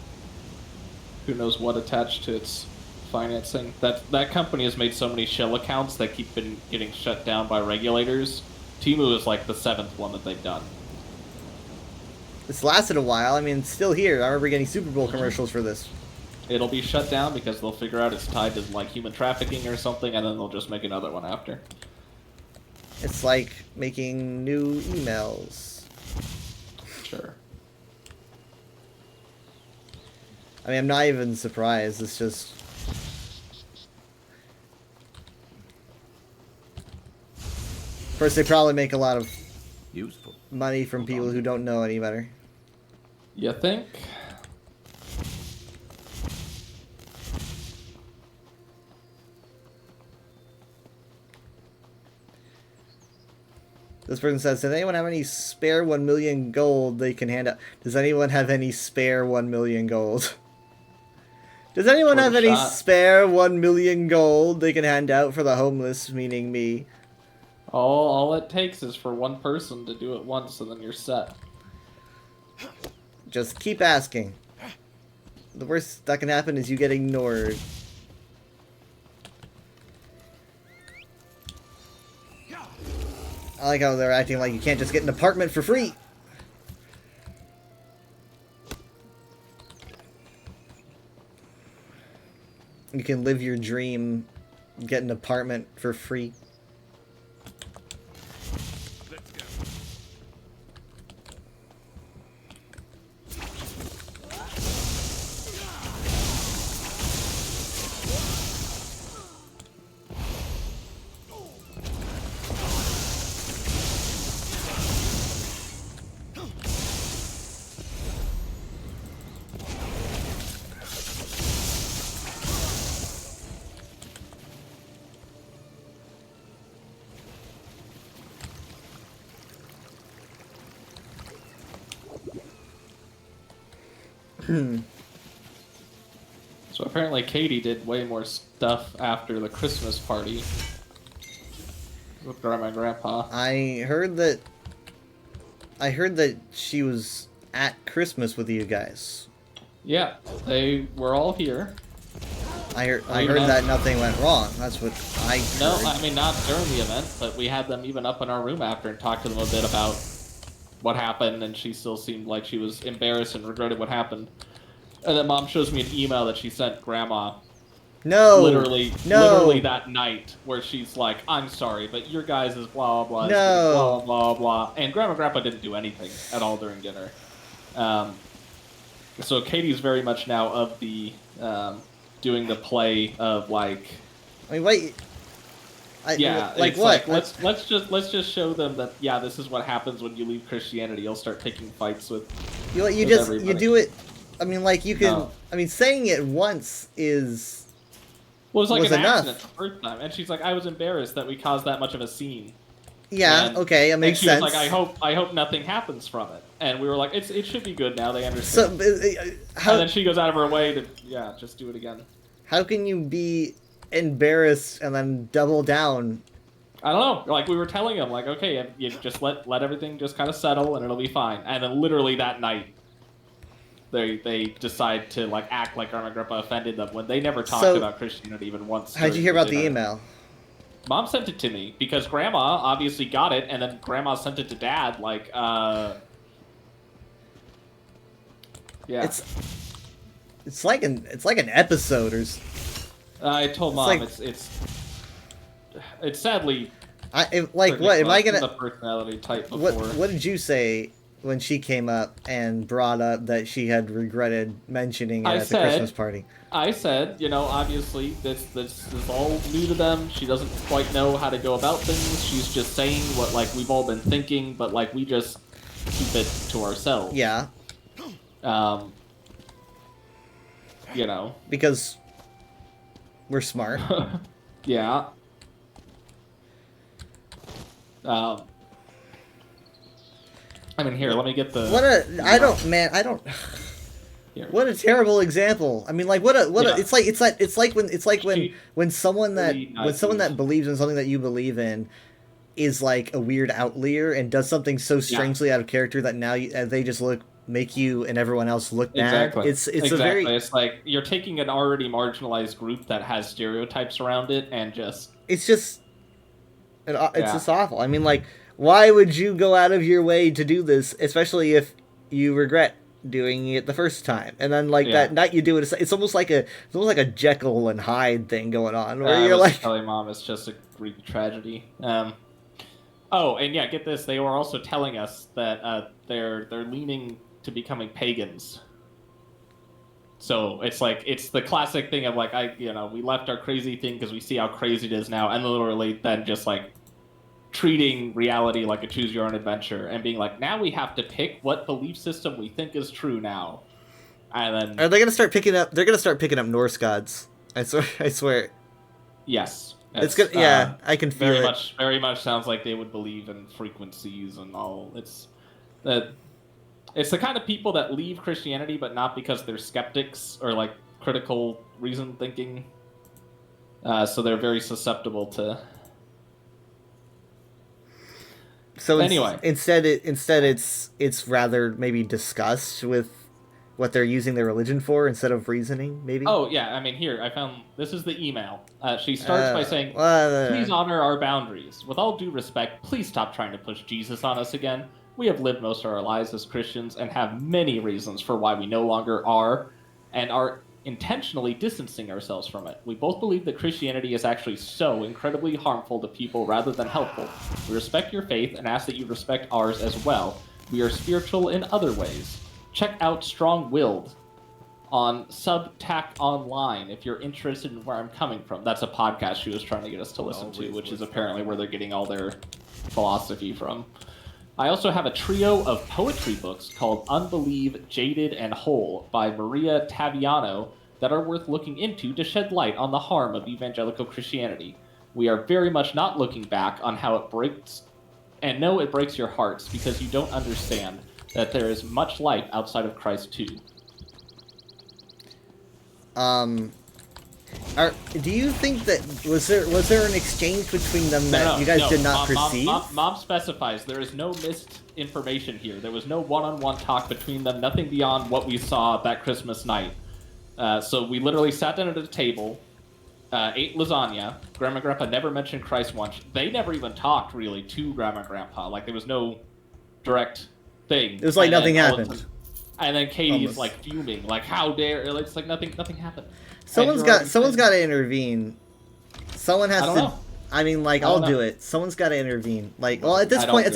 who knows what attached to its financing. That company has made so many shell accounts that keep getting shut down by regulators. Temu is like the 7th one that they've done. It's lasted a while. I mean, it's still here. I remember getting Super Bowl commercials for this. It'll be shut down because they'll figure out it's tied to like human trafficking or something, and then they'll just make another one after. It's like making new emails. Sure. I mean, I'm not even surprised. It's just... First, they probably make a lot of Useful. money from people who don't know any better. You think? This person says, does anyone have any spare 1 million gold they can hand out? Does anyone have any spare 1 million gold? Does anyone have any spare 1 million gold they can hand out for the homeless, meaning me? All it takes is for one person to do it once, and then you're set. Just keep asking. The worst that can happen is you get ignored. I like how they're acting like you can't just get an apartment for free. You can live your dream, get an apartment for free. Let's go. So apparently Katie did way more stuff after the Christmas party with Grandma and Grandpa. I heard that she was at Christmas with you guys. Yeah, they were all here. I heard that nothing went wrong. That's what I heard. No, I mean not during the event, but we had them even up in our room after and talked to them a bit about what happened, and she still seemed like she was embarrassed and regretted what happened. And then Mom shows me an email that she sent Grandma. Literally that night, where she's like, "I'm sorry, but your guys is blah blah blah, blah blah blah," and Grandma and Grandpa didn't do anything at all during dinner. So Katie's very much now of the doing the play of like. I mean, wait. Like what? Like, let's just show them that this is what happens when you leave Christianity. You'll start picking fights with. You do it. I mean, like you can. No. I mean, saying it once is. Well, it was like an enough. accident the first time, and she's like, "I was embarrassed that we caused that much of a scene." Yeah. Okay, it makes sense. And she was like, "I hope nothing happens from it." And we were like, "It should be good now. They understand." So, and then she goes out of her way to just do it again. How can you be embarrassed and then double down? I don't know. Like we were telling him, like, okay, you just let everything just kind of settle and it'll be fine. And then literally that night, they decide to like act like Grandma and Grandpa offended them when they never talked about Christianity even once. How'd you hear about the email? Mom sent it to me because Grandma obviously got it, and then Grandma sent it to Dad. Like, yeah. It's like an episode or. I told Mom like- it's sadly. What am I gonna? The personality type before. What did you say when she came up and brought up that she had regretted mentioning it at the Christmas party? I said, obviously this is all new to them. She doesn't quite know how to go about things. She's just saying what we've all been thinking, but we just keep it to ourselves. Yeah. Because we're smart. Yeah. I mean, here, let me get the. I don't. Here. What a terrible example. I mean, it's like when someone that believes in something that you believe in is like a weird outlier and does something so strangely out of character that now they just make you and everyone else look bad. Exactly. It's like you're taking an already marginalized group that has stereotypes around it and just. It's just awful. I mean, why would you go out of your way to do this, especially if you regret doing it the first time, and then that night you do it? It's almost like a Jekyll and Hyde thing going on, where you're telling Mom it's just a Greek tragedy. Oh, and yeah, get this. They were also telling us that they're leaning to becoming pagans. So it's the classic thing of we left our crazy thing because we see how crazy it is now, and literally then just treating reality like a choose your own adventure and being now we have to pick what belief system we think is true now. And then are they gonna start picking up? They're gonna start picking up Norse gods. I swear. Yes. It's good. Yeah, I can feel it. Very much sounds like they would believe in frequencies and all. It's the kind of people that leave Christianity, but not because they're skeptics or critical reason thinking. So they're very susceptible to. So anyway, instead it's rather maybe disgust with what they're using their religion for instead of reasoning, maybe. Oh yeah, I mean here I found this is the email. She starts by saying, "Please honor our boundaries. With all due respect, please stop trying to push Jesus on us again. We have lived most of our lives as Christians and have many reasons for why we no longer are, and are intentionally distancing ourselves from it. We both believe that Christianity is actually so incredibly harmful to people rather than helpful. We respect your faith and ask that you respect ours as well. We are spiritual in other ways. Check out Strong-Willed on Subtac Online if you're interested in where I'm coming from." That's a podcast she was trying to get us to listen to, which is apparently where they're getting all their philosophy from. I also have a trio of poetry books called Unbelieve, Jaded, and Whole by Maria Taviano that are worth looking into to shed light on the harm of evangelical Christianity. We are very much not looking back on how it breaks, and know it breaks your hearts because you don't understand that there is much light outside of Christ too. Do you think that was there an exchange between them that you guys did not perceive? Mom specifies there is no misinformation here. There was no one-on-one talk between them, nothing beyond what we saw that Christmas night. So we literally sat down at a table, ate lasagna. Grandma and Grandpa never mentioned Christ once. They never even talked really to Grandma and Grandpa. There was no direct thing. It was nothing happened. And then Katie's fuming, how dare? It's nothing happened. Someone's got to intervene. Someone has to. Know. I mean, I'll do it. Someone's got to intervene. At this point,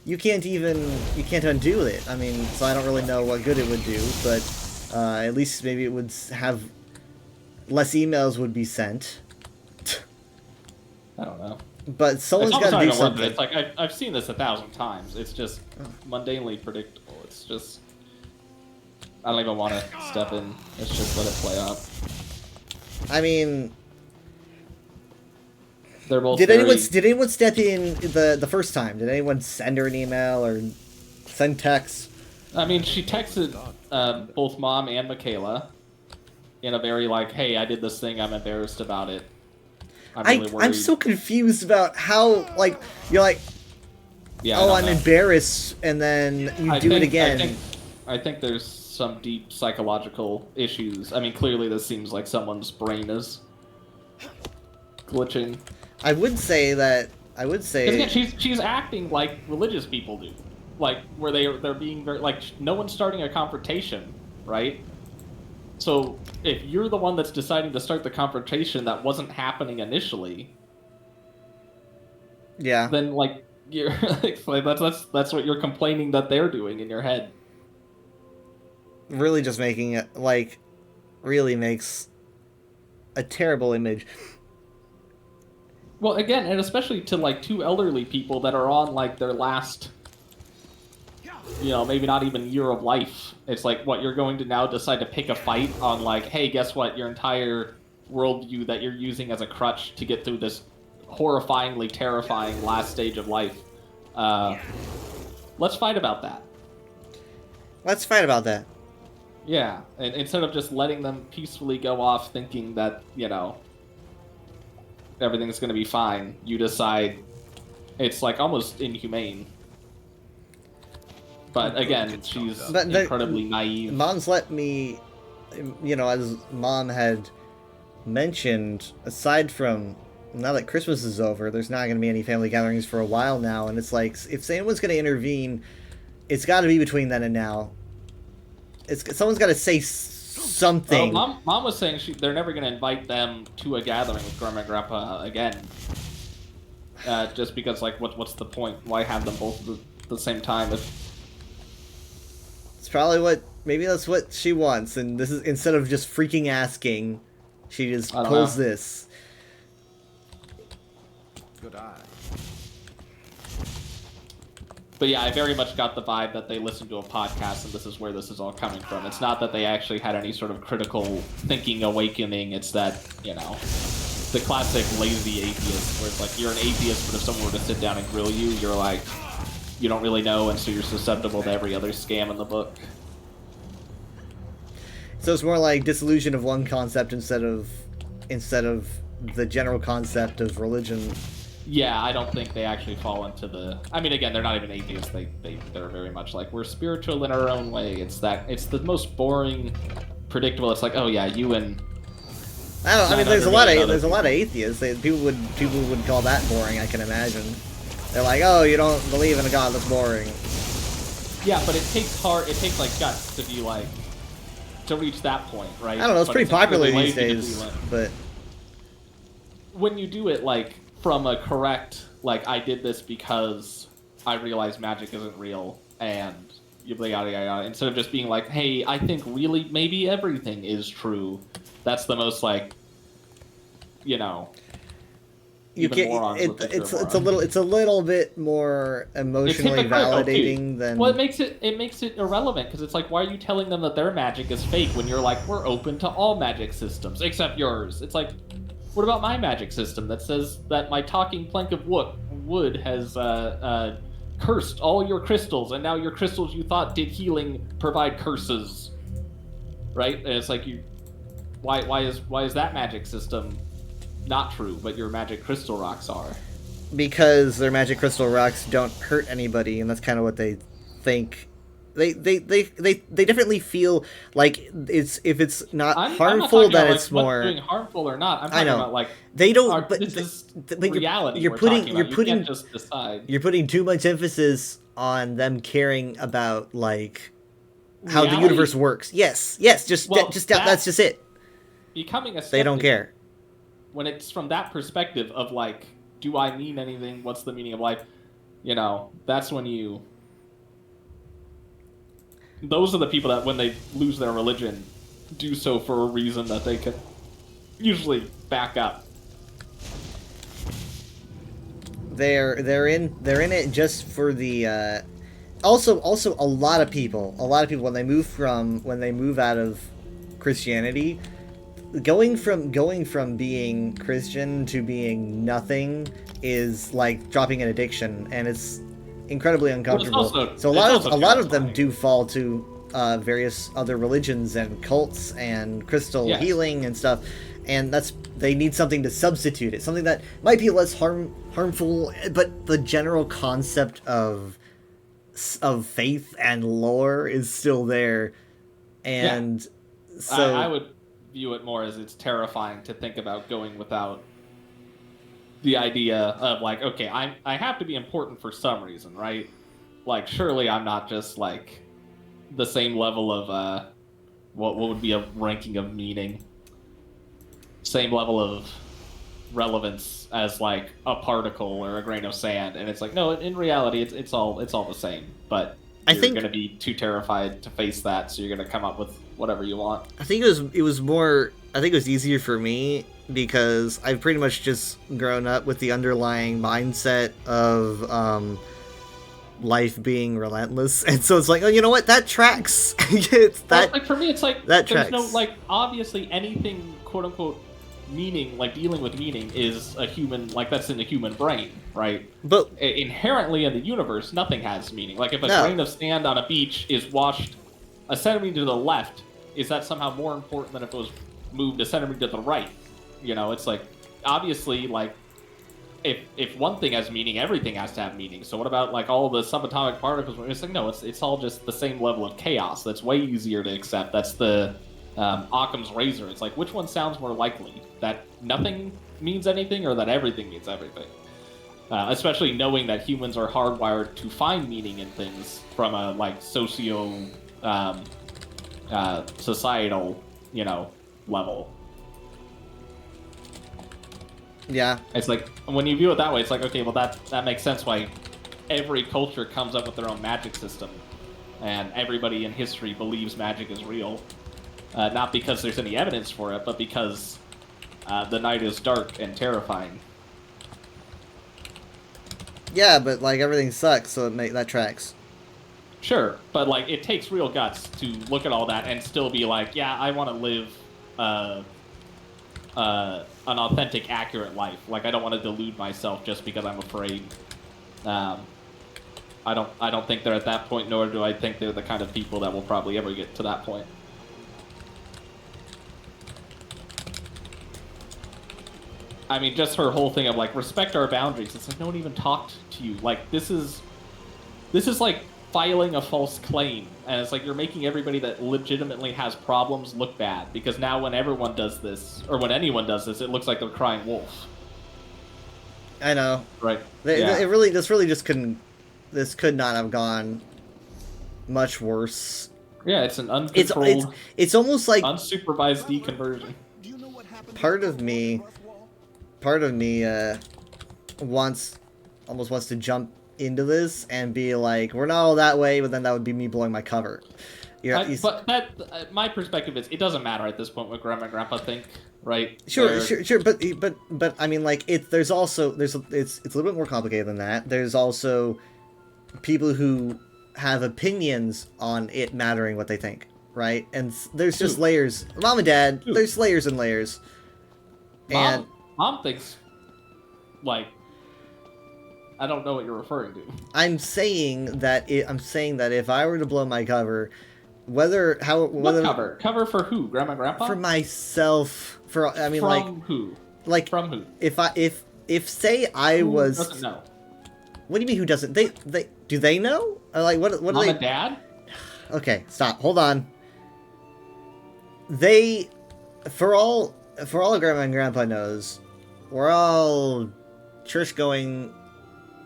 you can't undo it. I mean, so I don't really know what good it would do, but at least maybe it would have less emails would be sent. I don't know. But someone's got to do something. It's I've seen this 1,000 times. It's just mundanely predictable. It's just. I don't even want to step in. Let's just let it play out. I mean, they're both. Did anyone step in the first time? Did anyone send her an email or send text? I mean, she texted both Mom and Michaela in a very "Hey, I did this thing. I'm embarrassed about it. I'm really worried." I'm so confused about how you're yeah. Oh, I'm embarrassed, and then you do it again. I think there's some deep psychological issues. I mean, clearly this seems like someone's brain is glitching. I would say. Because again, she's acting like religious people do, like where they're being very like no one's starting a confrontation, right? So if you're the one that's deciding to start the confrontation that wasn't happening initially, Yeah. then like you're like, that's what you're complaining that they're doing in your head. Really just making it, like, really makes a terrible image. Well, again, and especially to like two elderly people that are on like their last, maybe not even year of life. It's like, what, you're going to now decide to pick a fight on like, hey, guess what? Your entire worldview that you're using as a crutch to get through this horrifyingly terrifying last stage of life. Let's fight about that. Let's fight about that. Yeah, and instead of just letting them peacefully go off thinking that, everything's going to be fine, you decide it's like almost inhumane. But again, she's incredibly naive. Mom's let me, as Mom had mentioned, aside from now that Christmas is over, there's not going to be any family gatherings for a while now, and it's like, if anyone's going to intervene, it's got to be between then and now. Someone's got to say something. Mom was saying they're never going to invite them to a gathering with Grandma and Grandpa again. Just because, like, what's the point? Why have them both at the same time? It's probably maybe that's what she wants, and this is, instead of just freaking asking, she just pulls this. Good eye. But yeah, I very much got the vibe that they listened to a podcast and this is where this is all coming from. It's not that they actually had any sort of critical thinking awakening. It's that, the classic lazy atheist where it's like, you're an atheist, but if someone were to sit down and grill you, you're like, you don't really know, and so you're susceptible to every other scam in the book. So it's more like disillusion of one concept instead of the general concept of religion. Yeah, I don't think they actually fall into the... I mean, again, they're not even atheists. They're very much like, we're spiritual in our own way. It's the most boring, predictable. It's like, oh yeah, you and... I mean, there's a lot of atheists. People would call that boring, I can imagine. They're like, oh, you don't believe in a god, that's boring. Yeah, but it takes like guts to be like, to reach that point, right? I don't know, it's pretty popular these days, but... When you do it, like, from a correct, like, I did this because I realized magic isn't real, and yada yada yada, instead of just being like, hey, I think really maybe everything is true. That's the most, like, you can't. It's a little bit more emotionally validating than. Well, it makes it irrelevant because it's like, why are you telling them that their magic is fake when you're like, we're open to all magic systems except yours? It's like, what about my magic system that says that my talking plank of wood has cursed all your crystals, and now your crystals you thought did healing provide curses, right? And it's like, why is that magic system not true, but your magic crystal rocks are? Because their magic crystal rocks don't hurt anybody, and that's kind of what they think. They definitely feel like if it's not harmful, that it's more doing harmful or not. I'm talking about like they don't. But this is reality. You're putting you can't just decide. You're putting too much emphasis on them caring about like how reality. The universe works. Yes, just that's just it. Becoming a skeptic, they don't care. When it's from that perspective of like, do I mean anything? What's the meaning of life? That's when you... Those are the people that, when they lose their religion, do so for a reason that they can usually back up. They're in it just for the... Also, a lot of people when they move out of Christianity, going from being Christian to being nothing is like dropping an addiction, and it's incredibly uncomfortable. So a lot of them do fall to various other religions and cults and crystal healing and stuff, and they need something to substitute it, something that might be less harmful, but the general concept of faith and lore is still there, and so I would view it more as it's terrifying to think about going without the idea of like, okay, I have to be important for some reason, right? Like, surely I'm not just like the same level of what would be a ranking of meaning, same level of relevance as like a particle or a grain of sand. And it's like, no, in reality, it's all the same. But you're going to be too terrified to face that, so you're going to come up with whatever you want. I think it was more. I think it was easier for me because I've pretty much just grown up with the underlying mindset of life being relentless, and so it's like, oh, you know what, that tracks. It's that. Well, like for me, it's like that there's tracks. no like obviously anything quote unquote meaning, like dealing with meaning, is a human, like that's in the human brain, right? But inherently in the universe, nothing has meaning. Like if a No. grain of sand on a beach is washed a centimeter to the left, is that somehow more important than if it was moved a centimeter to the right? You know, it's like obviously like if one thing has meaning, everything has to have meaning. So what about like all the subatomic particles? It's like, no, it's all just the same level of chaos. That's way easier to accept. That's the Occam's razor. It's like, which one sounds more likely? That nothing means anything, or that everything means everything? Especially knowing that humans are hardwired to find meaning in things from a like societal, you know, level. yeah, It's like, when you view it that way, it's like, okay, well that makes sense why every culture comes up with their own magic system, and everybody in history believes magic is real. Not because there's any evidence for it, but because the night is dark and terrifying. yeah, but like everything sucks, so that tracks. Sure, but like it takes real guts to look at all that and still be like, yeah, I want to live an authentic, accurate life. Like I don't want to delude myself just because I'm afraid. I don't think they're at that point, nor do I think they're the kind of people that will probably ever get to that point. I mean, just her whole thing of like, respect our boundaries. It's like, no one even talked to you. Like, this is like filing a false claim, and it's like you're making everybody that legitimately has problems look bad, because now when everyone does this, or when anyone does this, it looks like they're crying wolf. I know. Right. This could not have gone much worse. Yeah, it's an uncontrolled, it's almost like unsupervised deconversion. part of me almost wants to jump into this and be like, we're not all that way, but then that would be me blowing my cover. But that my perspective is, it doesn't matter at this point what Grandma and Grandpa think, right? Sure, but I mean, like, it's a little bit more complicated than that. There's also people who have opinions on it mattering what they think, right? And there's just layers. Mom and Dad, there's layers and layers. Mom thinks, like, I don't know what you're referring to. I'm saying that if I were to blow my cover, What cover for who? Grandma and Grandpa? For myself, from who? Like, from who? If say I Who was. doesn't know? What do you mean? Who doesn't? They do they know? Like what? What Mom do they? and Dad? Okay, stop. Hold on. They, for all Grandma and Grandpa knows, we're all church-going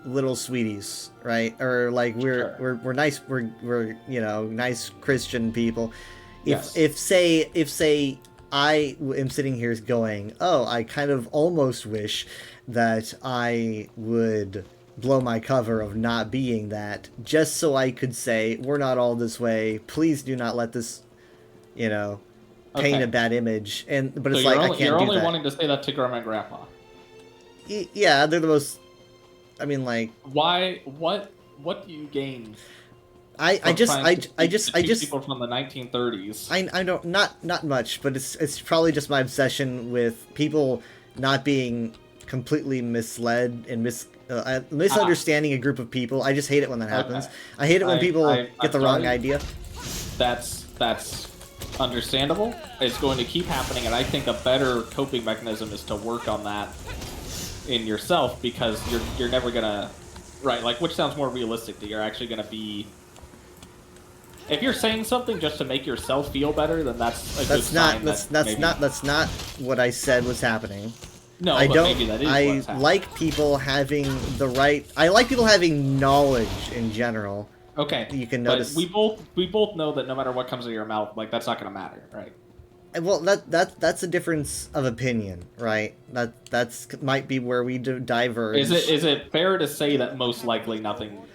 little sweeties, right? Or like we're nice. We're nice Christian people. If say I am sitting here going, oh, I kind of almost wish that I would blow my cover of not being that, just so I could say, we're not all this way. Please do not let this, paint a bad image. But it's like, I can't do that. You're only wanting to say that to Grandma and Grandpa. Yeah, they're the most. I mean, like, why? What do you gain? I just people from the 1930s. I don't not much, but it's probably just my obsession with people not being completely misled and misunderstanding a group of people. I just hate it when that happens. Okay. I hate it when people get the wrong idea. That's understandable. It's going to keep happening, and I think a better coping mechanism is to work on that in yourself, because you're never gonna, right? Like, which sounds more realistic, that you're actually gonna be. If you're saying something just to make yourself feel better, then that's a good sign. That's not what I said was happening. No, I but don't. maybe that is I what's happening. like people having the right. I like people having knowledge in general. Okay, You can notice. But we both know that no matter what comes out of your mouth, like that's not going to matter, right? Well, that's a difference of opinion, right? That's might be where we diverge. Is it fair to say that most likely nothing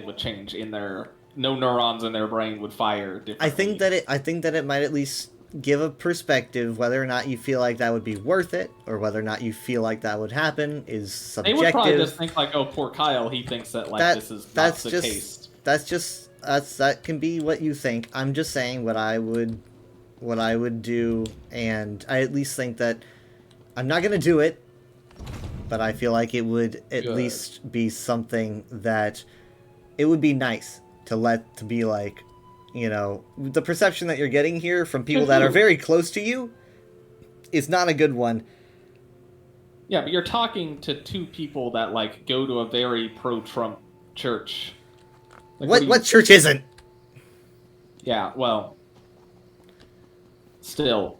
would change in their no neurons in their brain would fire differently? I think that it might at least give a perspective. Whether or not you feel like that would be worth it, or whether or not you feel like that would happen, is They subjective. would probably just think like, oh, poor Kyle, he thinks that like this is not the case. That can be what you think. I'm just saying what I would do, and I at least think that I'm not gonna do it, but I feel like it would at least be something that it would be nice to be like, you know, the perception that you're getting here from people that are very close to you is not a good one. Yeah, but you're talking to two people that like go to a very pro-Trump church. Like, What church isn't? Yeah, well, still,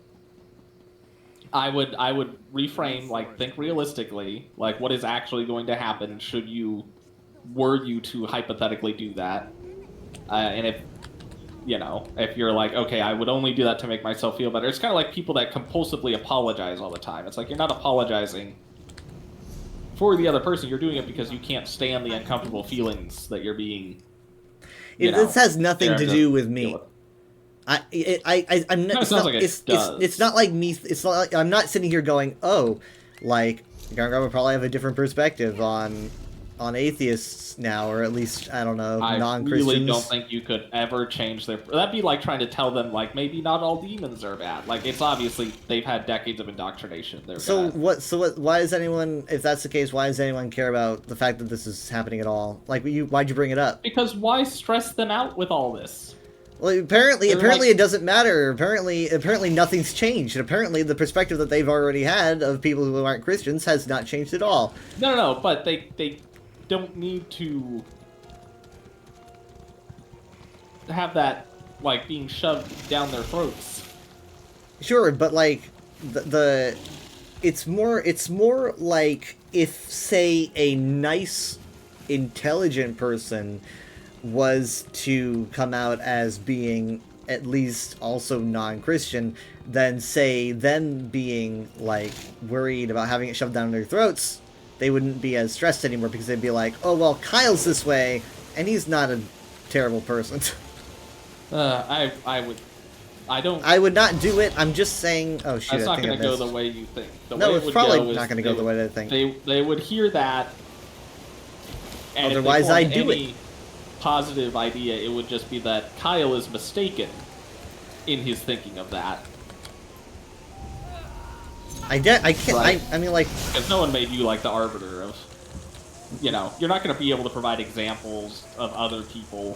I would reframe, like, think realistically, like what is actually going to happen were you to hypothetically do that, and if you're like, okay, I would only do that to make myself feel better. It's kind of like people that compulsively apologize all the time. It's like you're not apologizing for the other person. You're doing it because you can't stand the uncomfortable feelings that you're being. This has nothing to do with me. I'm not. It sounds like it does. It's not like me. It's not like I'm not sitting here going, oh, like Gargamel would probably have a different perspective on atheists now, or at least I don't know, non-Christians. I really don't think you could ever change their. That'd be like trying to tell them like maybe not all demons are bad. Like it's obviously they've had decades of indoctrination. Why is anyone? If that's the case, why does anyone care about the fact that this is happening at all? Like why'd you bring it up? Because why stress them out with all this? Well, apparently it doesn't matter. Apparently nothing's changed. And apparently the perspective that they've already had of people who aren't Christians has not changed at all. No, but they don't need to have that like being shoved down their throats. Sure, but like it's more like if, say, a nice, intelligent person was to come out as being at least also non-Christian, than say them being like worried about having it shoved down their throats. They wouldn't be as stressed anymore because they'd be like, oh well, Kyle's this way and he's not a terrible person. I would not do it. I'm just saying. Oh shit! That's not going to go the way you think. It's probably not going to go the way I think. They would hear that. And otherwise, I'd do it. Positive idea, it would just be that Kyle is mistaken in his thinking of that. I can't. Right? I mean, like, because no one made you like the arbiter of. You're not going to be able to provide examples of other people.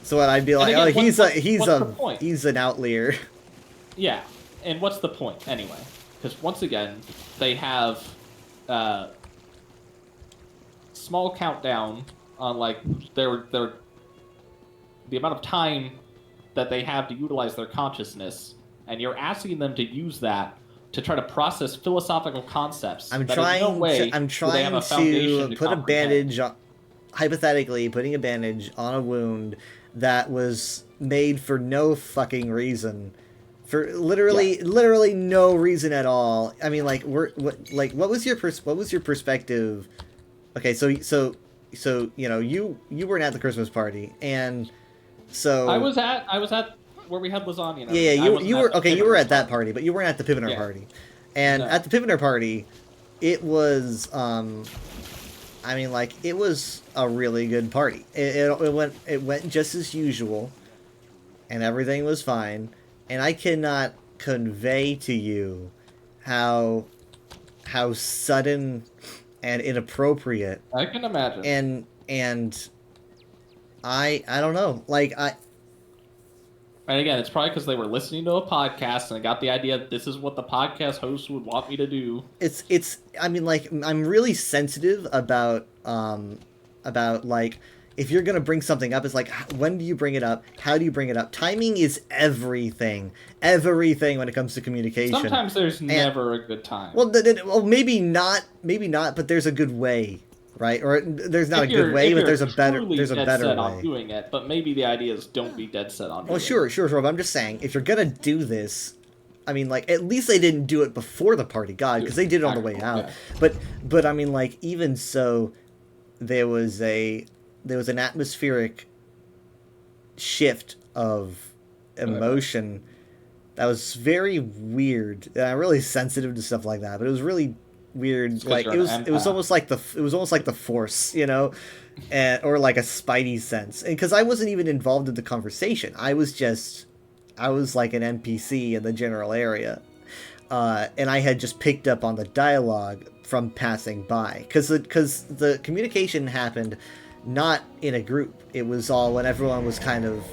So what, I'd be like, again, he's an outlier. Yeah, and what's the point anyway? Because once again, they have small countdown on like the amount of time that they have to utilize their consciousness, and you're asking them to use that to try to process philosophical concepts. I'm trying to put a bandage, hypothetically putting a bandage on a wound that was made for no fucking reason, for literally no reason at all. I mean, like, what was your perspective? Okay, so you know, you weren't at the Christmas party, and so I was at where we had lasagna. Yeah, you were okay. You were at that party, but you weren't at the Pivener party. And at the Pivener party, it was I mean, like, it was a really good party. It went just as usual, and everything was fine. And I cannot convey to you how sudden and inappropriate. I can imagine. And I don't know. Like, And again, it's probably because they were listening to a podcast and they got the idea that this is what the podcast host would want me to do. I mean, like, I'm really sensitive about like, if you're gonna bring something up, it's like, when do you bring it up? How do you bring it up? Timing is everything when it comes to communication. Sometimes there's never a good time. Well, maybe not, but there's a good way, right? Or there's not a good way, but there's a better set way. on doing it, but maybe the idea is don't be dead set on doing it. Sure, but I'm just saying, if you're gonna do this, I mean, like, at least they didn't do it before the party, God, because they did it on the way out. Yeah. But I mean, like, even so, there was an atmospheric shift of emotion that was very weird. And I'm really sensitive to stuff like that, but it was really weird. Like, it was almost like the Force, you know, or like a Spidey sense. And because I wasn't even involved in the conversation, I was like an NPC in the general area, and I had just picked up on the dialogue from passing by, because the communication happened not in a group. It was all when everyone was kind of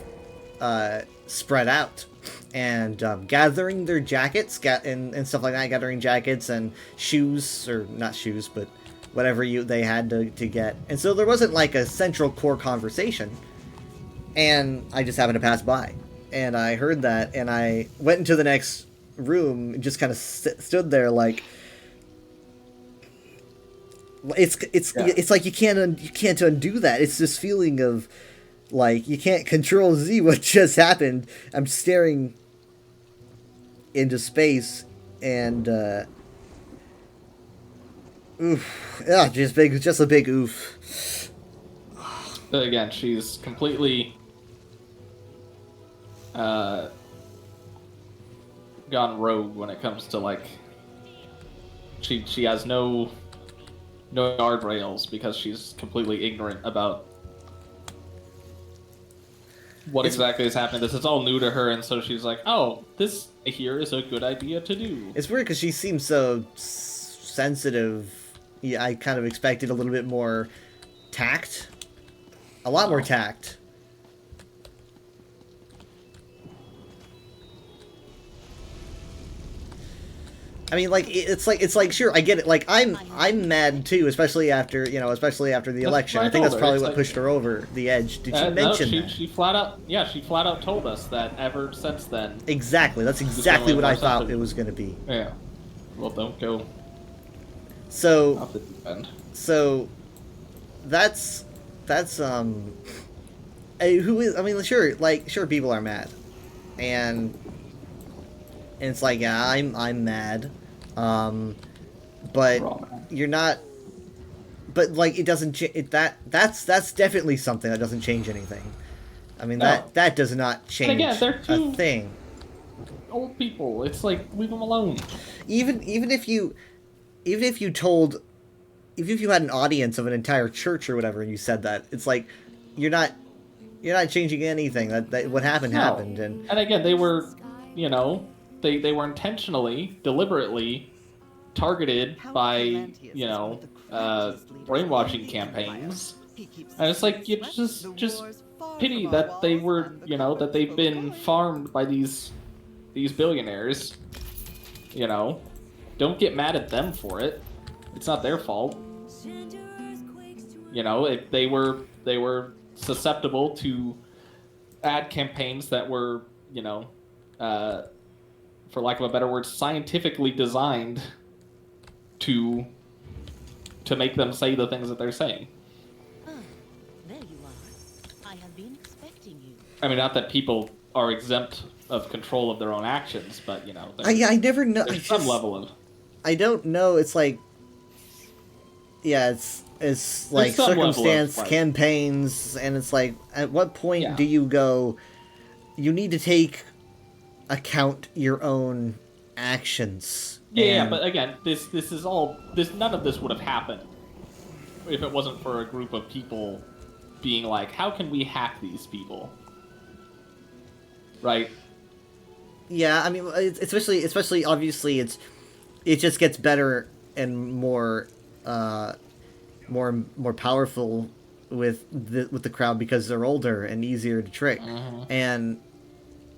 spread out and gathering their jackets and stuff like that, gathering jackets and shoes, or not shoes, but whatever they had to get. And so there wasn't like a central core conversation, and I just happened to pass by. And I heard that, and I went into the next room and just kind of stood there like, it's like you can't undo that. It's this feeling of like you can't control Z what just happened. I'm staring into space, and oof, yeah, just a big oof. Again, she's completely gone rogue when it comes to, like, she has no guardrails because she's completely ignorant about what exactly is happening. This is all new to her, and so she's like, oh, this here is a good idea to do. It's weird because she seems so sensitive. Yeah, I kind of expected a little bit more tact. A lot more tact. I mean, like, it's like sure, I get it. Like, I'm mad too, especially after the election. I think that's probably what pushed her over the edge. Did you mention that? She flat out told us that ever since then. Exactly. That's exactly what I thought it was going to be. Yeah. Well, don't go. So. Off the deep end. So, that's who is? I mean, sure, people are mad, and it's like, yeah, I'm mad. But you're not. But like, it doesn't. That's definitely something that doesn't change anything. I mean, that does not change again, they're a thing. Old people. It's like, leave them alone. Even if you had an audience of an entire church or whatever, and you said that, it's like you're not changing anything. That what happened happened, and again, they were, they were intentionally, deliberately targeted by, brainwashing campaigns. And it's like, you just pity that they were, that they've been farmed by these billionaires. Don't get mad at them for it. It's not their fault. If they were susceptible to ad campaigns that were, for lack of a better word, scientifically designed to make them say the things that they're saying. There you are. I have been expecting you. I mean, not that people are exempt of control of their own actions, but I never know. There's some level of. I don't know. It's like, yeah, it's like circumstance campaigns, and it's like, at what point do you go? You need to take account your own actions. Yeah, but again, this is all none of this would have happened if it wasn't for a group of people being like, how can we hack these people? Right? Yeah, I mean, especially obviously it just gets better and more powerful with the crowd because they're older and easier to trick. Mm-hmm. And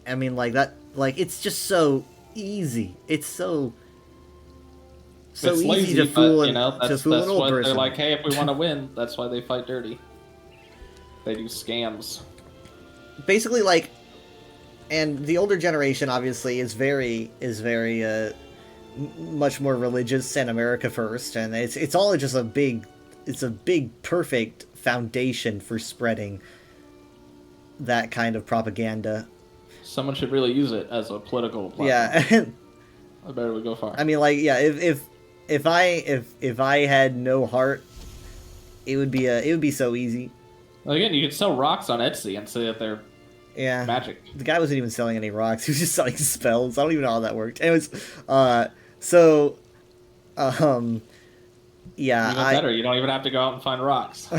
I mean, like that, like, it's just so easy. It's so easy lazy, to fool but, an old that's person. They're like, hey, if we want to win, that's why they fight dirty. They do scams. Basically, like, and the older generation obviously is very much more religious and America first, and it's all just a big perfect foundation for spreading that kind of propaganda. Someone should really use it as a political platform. Yeah. I better we go far. I mean, like, yeah, if I had no heart, it would be so easy. Well, again, you can sell rocks on Etsy and say that they're magic. The guy wasn't even selling any rocks. He was just selling spells. I don't even know how that worked. Anyways, yeah. Even better, you don't even have to go out and find rocks.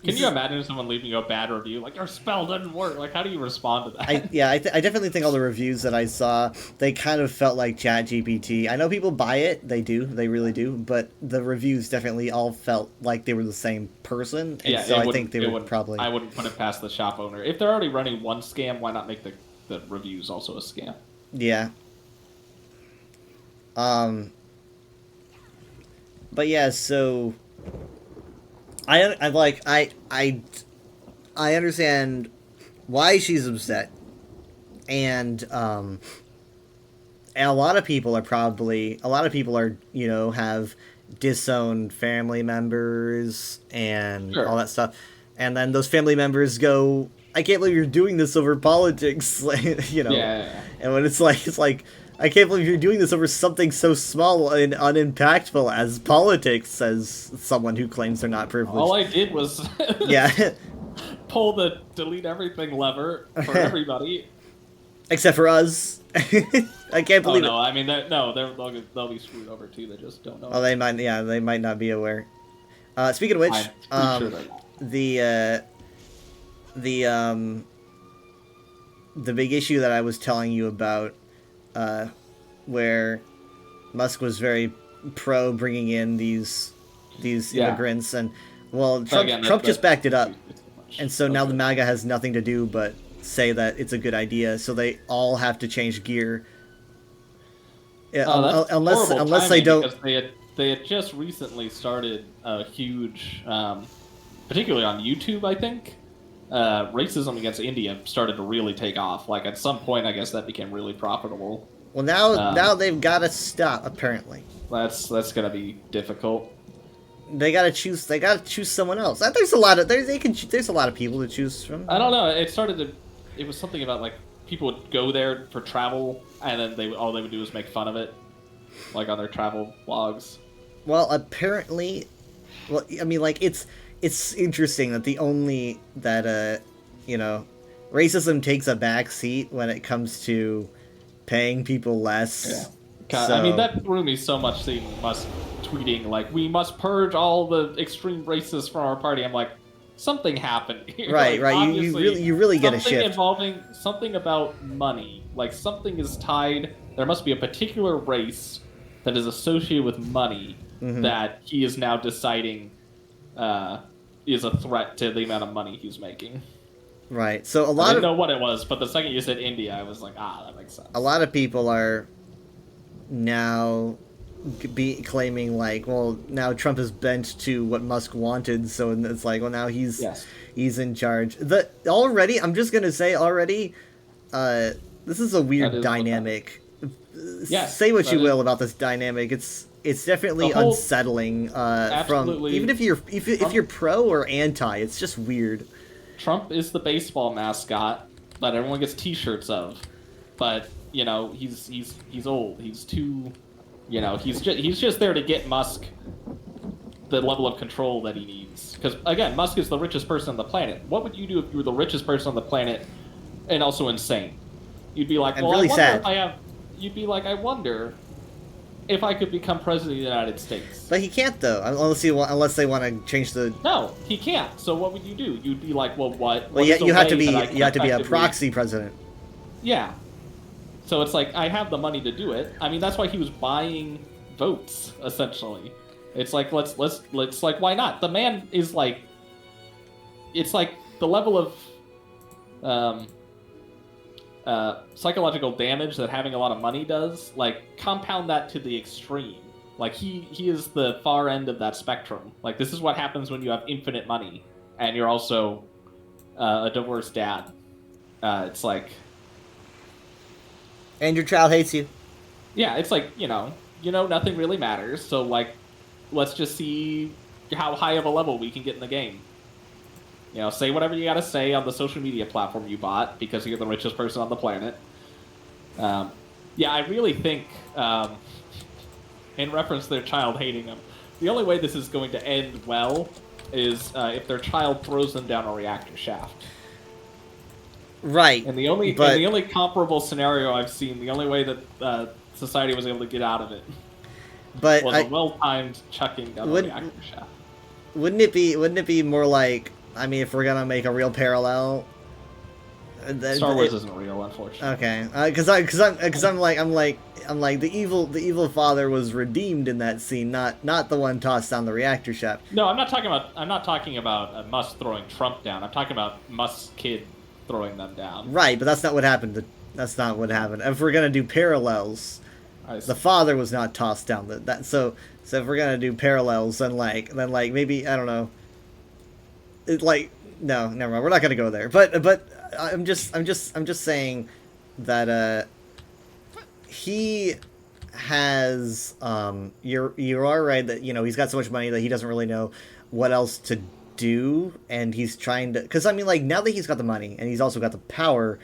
Can you imagine someone leaving you a bad review? Like, your spell didn't work. Like, how do you respond to that? I definitely think all the reviews that I saw, they kind of felt like ChatGPT. I know people buy it. They do. They really do. But the reviews definitely all felt like they were the same person. And yeah, so I think they would probably... I wouldn't put it past the shop owner. If they're already running one scam, why not make the reviews also a scam? Yeah. But yeah, so... I understand why she's upset, and a lot of people are have disowned family members and all that stuff, and then those family members go, I can't believe you're doing this over politics, Yeah. And when it's like. I can't believe you're doing this over something so small and unimpactful as politics, says someone who claims they're not privileged. All I did was pull the delete everything lever for everybody. Except for us. I can't believe it. I mean, they'll be screwed over too. They just don't know. Oh, they might not be aware. Speaking of which, sure the big issue that I was telling you about, where Musk was very pro bringing in these immigrants, and Trump just backed it up, and so now the MAGA has nothing to do but say that it's a good idea, so they all have to change gear. Unless they don't. Because they had just recently started a huge, particularly on YouTube, I think. Racism against India started to really take off. Like, at some point, I guess that became really profitable. Well, now they've got to stop. Apparently, that's gonna be difficult. They gotta choose someone else. There's a lot of people to choose from. I don't know. It was something about, like, people would go there for travel, and then all they would do was make fun of it, like on their travel blogs. Well, apparently, I mean, like, it's interesting that racism takes a back seat when it comes to paying people less. Yeah. God, I mean, that threw me so much seeing Musk tweeting, like, we must purge all the extreme racists from our party. I'm like, something happened here. Right, like, right. You really get a shift. Something involving something about money. Like, something is tied. There must be a particular race that is associated with money that he is now deciding is a threat to the amount of money he's making. Right. So I didn't know what it was, but the second you said India, I was like, that makes sense. A lot of people are now claiming, like, well, now Trump is bent to what Musk wanted, so it's like, well, now he's in charge. I'm just gonna say already, this is a weird dynamic. Yes, say what you will about this dynamic. It's definitely unsettling. From even if you're pro or anti, it's just weird. Trump is the baseball mascot that everyone gets T-shirts of, but he's old. He's too, he's just there to get Musk the level of control that he needs. Because again, Musk is the richest person on the planet. What would you do if you were the richest person on the planet and also insane? You'd be like, well, really You'd be like, I wonder if I could become president of the United States. But he can't, though, unless they want to change the... No, he can't. So what would you do? You'd be like, well, what? Well, you have to be a proxy president. Yeah. So it's like, I have the money to do it. I mean, that's why he was buying votes, essentially. It's like, let's like, why not? The man is like, it's like the level of psychological damage that having a lot of money does. Like, compound that to the extreme. Like he is the far end of that spectrum. Like this is what happens when you have infinite money and you're also a divorced dad. It's like, And your child hates you. yeah, it's like, nothing really matters. So like, let's just see how high of a level we can get in the game. Say whatever you gotta say on the social media platform you bought because you're the richest person on the planet. Yeah, I really think, in reference to their child hating them, the only way this is going to end well is if their child throws them down a reactor shaft. Right. And the only comparable scenario I've seen, the only way that society was able to get out of it was a well-timed chucking down a reactor shaft. Wouldn't it be more like, I mean, if we're gonna make a real parallel, Star Wars isn't real, unfortunately. Okay, because I'm like the evil father was redeemed in that scene, not the one tossed down the reactor shaft. No, I'm not talking about Musk throwing Trump down. I'm talking about Musk's kid throwing them down. Right, but that's not what happened. That's not what happened. If we're gonna do parallels, the father was not tossed down. So if we're gonna do parallels, then maybe, I don't know. No, never mind. We're not gonna go there. But I'm just saying that he has you are right that he's got so much money that he doesn't really know what else to do, and he's trying to, because I mean, like, now that he's got the money and he's also got the power,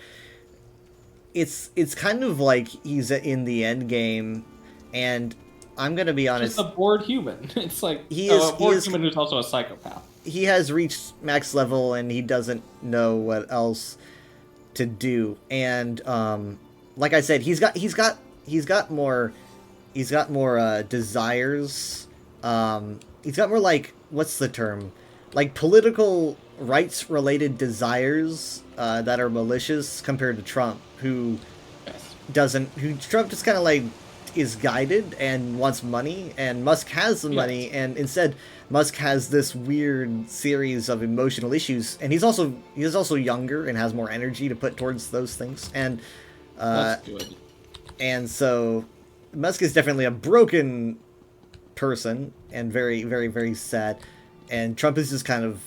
it's kind of like he's in the end game, and I'm gonna be honest, just a bored human. It's like a bored human who's also a psychopath. He has reached max level and he doesn't know what else to do, and like I said, he's got more desires. He's got more, like, what's the term, like, political rights related desires that are malicious compared to Trump, who Trump just kind of like is guided and wants money, and Musk has the money, and instead Musk has this weird series of emotional issues, and he's also younger and has more energy to put towards those things, and that's good. And so Musk is definitely a broken person and very, very, very sad, and Trump is just kind of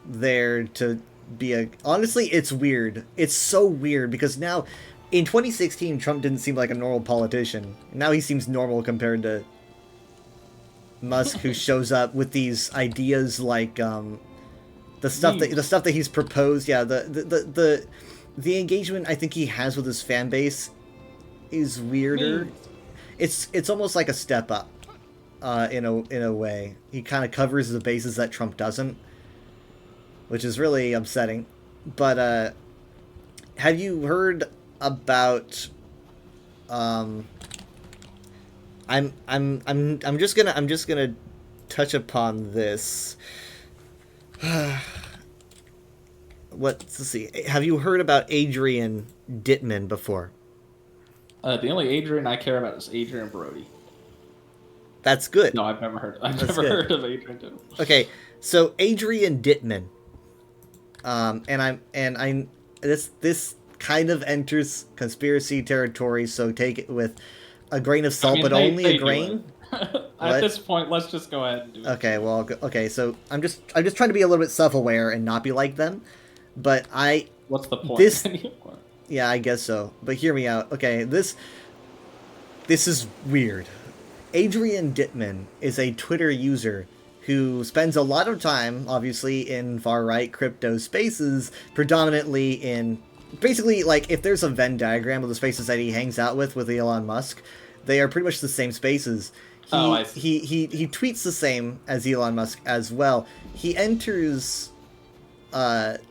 there to be honestly, it's weird. It's so weird because now, in 2016, Trump didn't seem like a normal politician. Now he seems normal compared to Musk, who shows up with these ideas like the stuff that he's proposed. Yeah, the engagement I think he has with his fan base is weirder. It's almost like a step up in a way. He kind of covers the bases that Trump doesn't, which is really upsetting. But have you heard about I'm just gonna touch upon this. Let's see. Have you heard about Adrian Dittman before? The only Adrian I care about is Adrian Brody. That's good. No, I've never heard of Adrian Dittman. Okay, so Adrian Dittman, this kind of enters conspiracy territory, so take it with a grain of salt, but only a grain. At this point, let's just go ahead and do it. Okay, well, okay, so I'm just trying to be a little bit self-aware and not be like them, but What's the point? Yeah, I guess so. But hear me out. Okay, this is weird. Adrian Dittman is a Twitter user who spends a lot of time, obviously, in far-right crypto spaces, predominantly in... Basically, like, if there's a Venn diagram of the spaces that he hangs out with Elon Musk, they are pretty much the same spaces. I see. He tweets the same as Elon Musk as well. He enters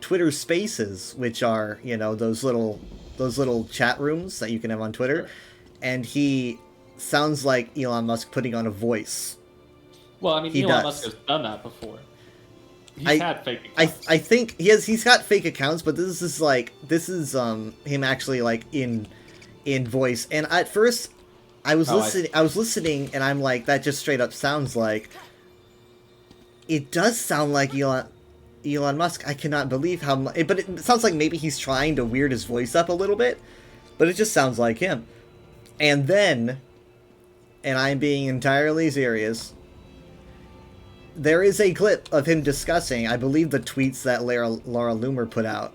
Twitter Spaces, which are, those little chat rooms that you can have on Twitter, and he sounds like Elon Musk putting on a voice. Well, I mean, Elon Musk has done that before. He's had fake accounts. I think he's got fake accounts, but this is him actually, like, in voice. And at first I was listening and I'm like, that just straight up sounds like, it does sound like Elon Musk. I cannot believe how much, but it sounds like maybe he's trying to weird his voice up a little bit, but it just sounds like him. And then and I'm being entirely serious, there is a clip of him discussing, I believe, the tweets that Laura Loomer put out,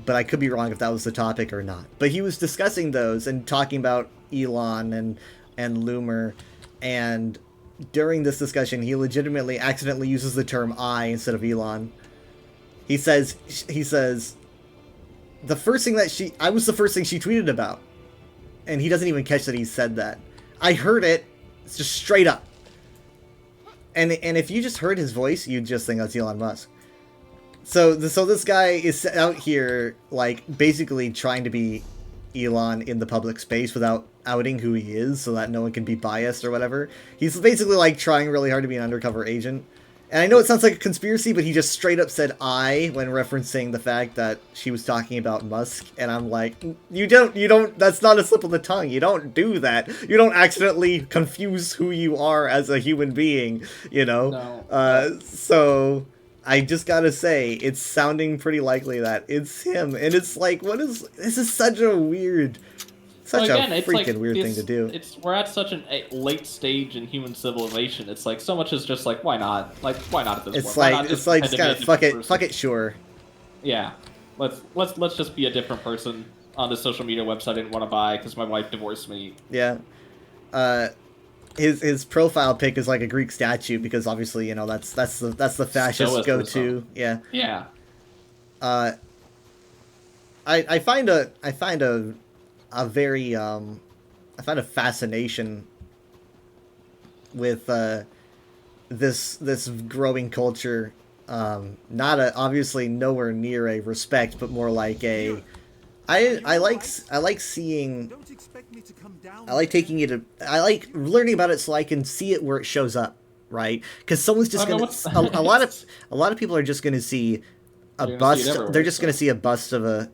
but I could be wrong if that was the topic or not. But he was discussing those and talking about Elon and Loomer, and during this discussion, he legitimately accidentally uses the term I instead of Elon. He says, the first thing that I was the first thing she tweeted about. And he doesn't even catch that he said that. I heard it. It's just straight up. And if you just heard his voice, you'd just think that's Elon Musk. So this guy is out here, like, basically trying to be Elon in the public space without outing who he is so that no one can be biased or whatever. He's basically, like, trying really hard to be an undercover agent. And I know it sounds like a conspiracy, but he just straight up said I when referencing the fact that she was talking about Musk, and I'm like, you don't, that's not a slip of the tongue. You don't do that. You don't accidentally confuse who you are as a human being, you know? No. So I just gotta say, it's sounding pretty likely that it's him, and it's like, this is such a weird... Such a freaking weird thing to do. We're at such a late stage in human civilization. It's like so much is just like, why not? Like, why not at this point? It's like just kind of fuck it, sure. Yeah, let's just be a different person on this social media website I didn't want to buy because my wife divorced me. Yeah, his profile pic is like a Greek statue because obviously that's the fascist go-to. Yeah. Yeah. I find a very I find a fascination with this growing culture, obviously nowhere near a respect, but more like a I like seeing, I like taking it, I like learning about it so I can see it where it shows up, right? Because someone's just gonna a lot of people are just gonna see a bust. They're just gonna see a bust of a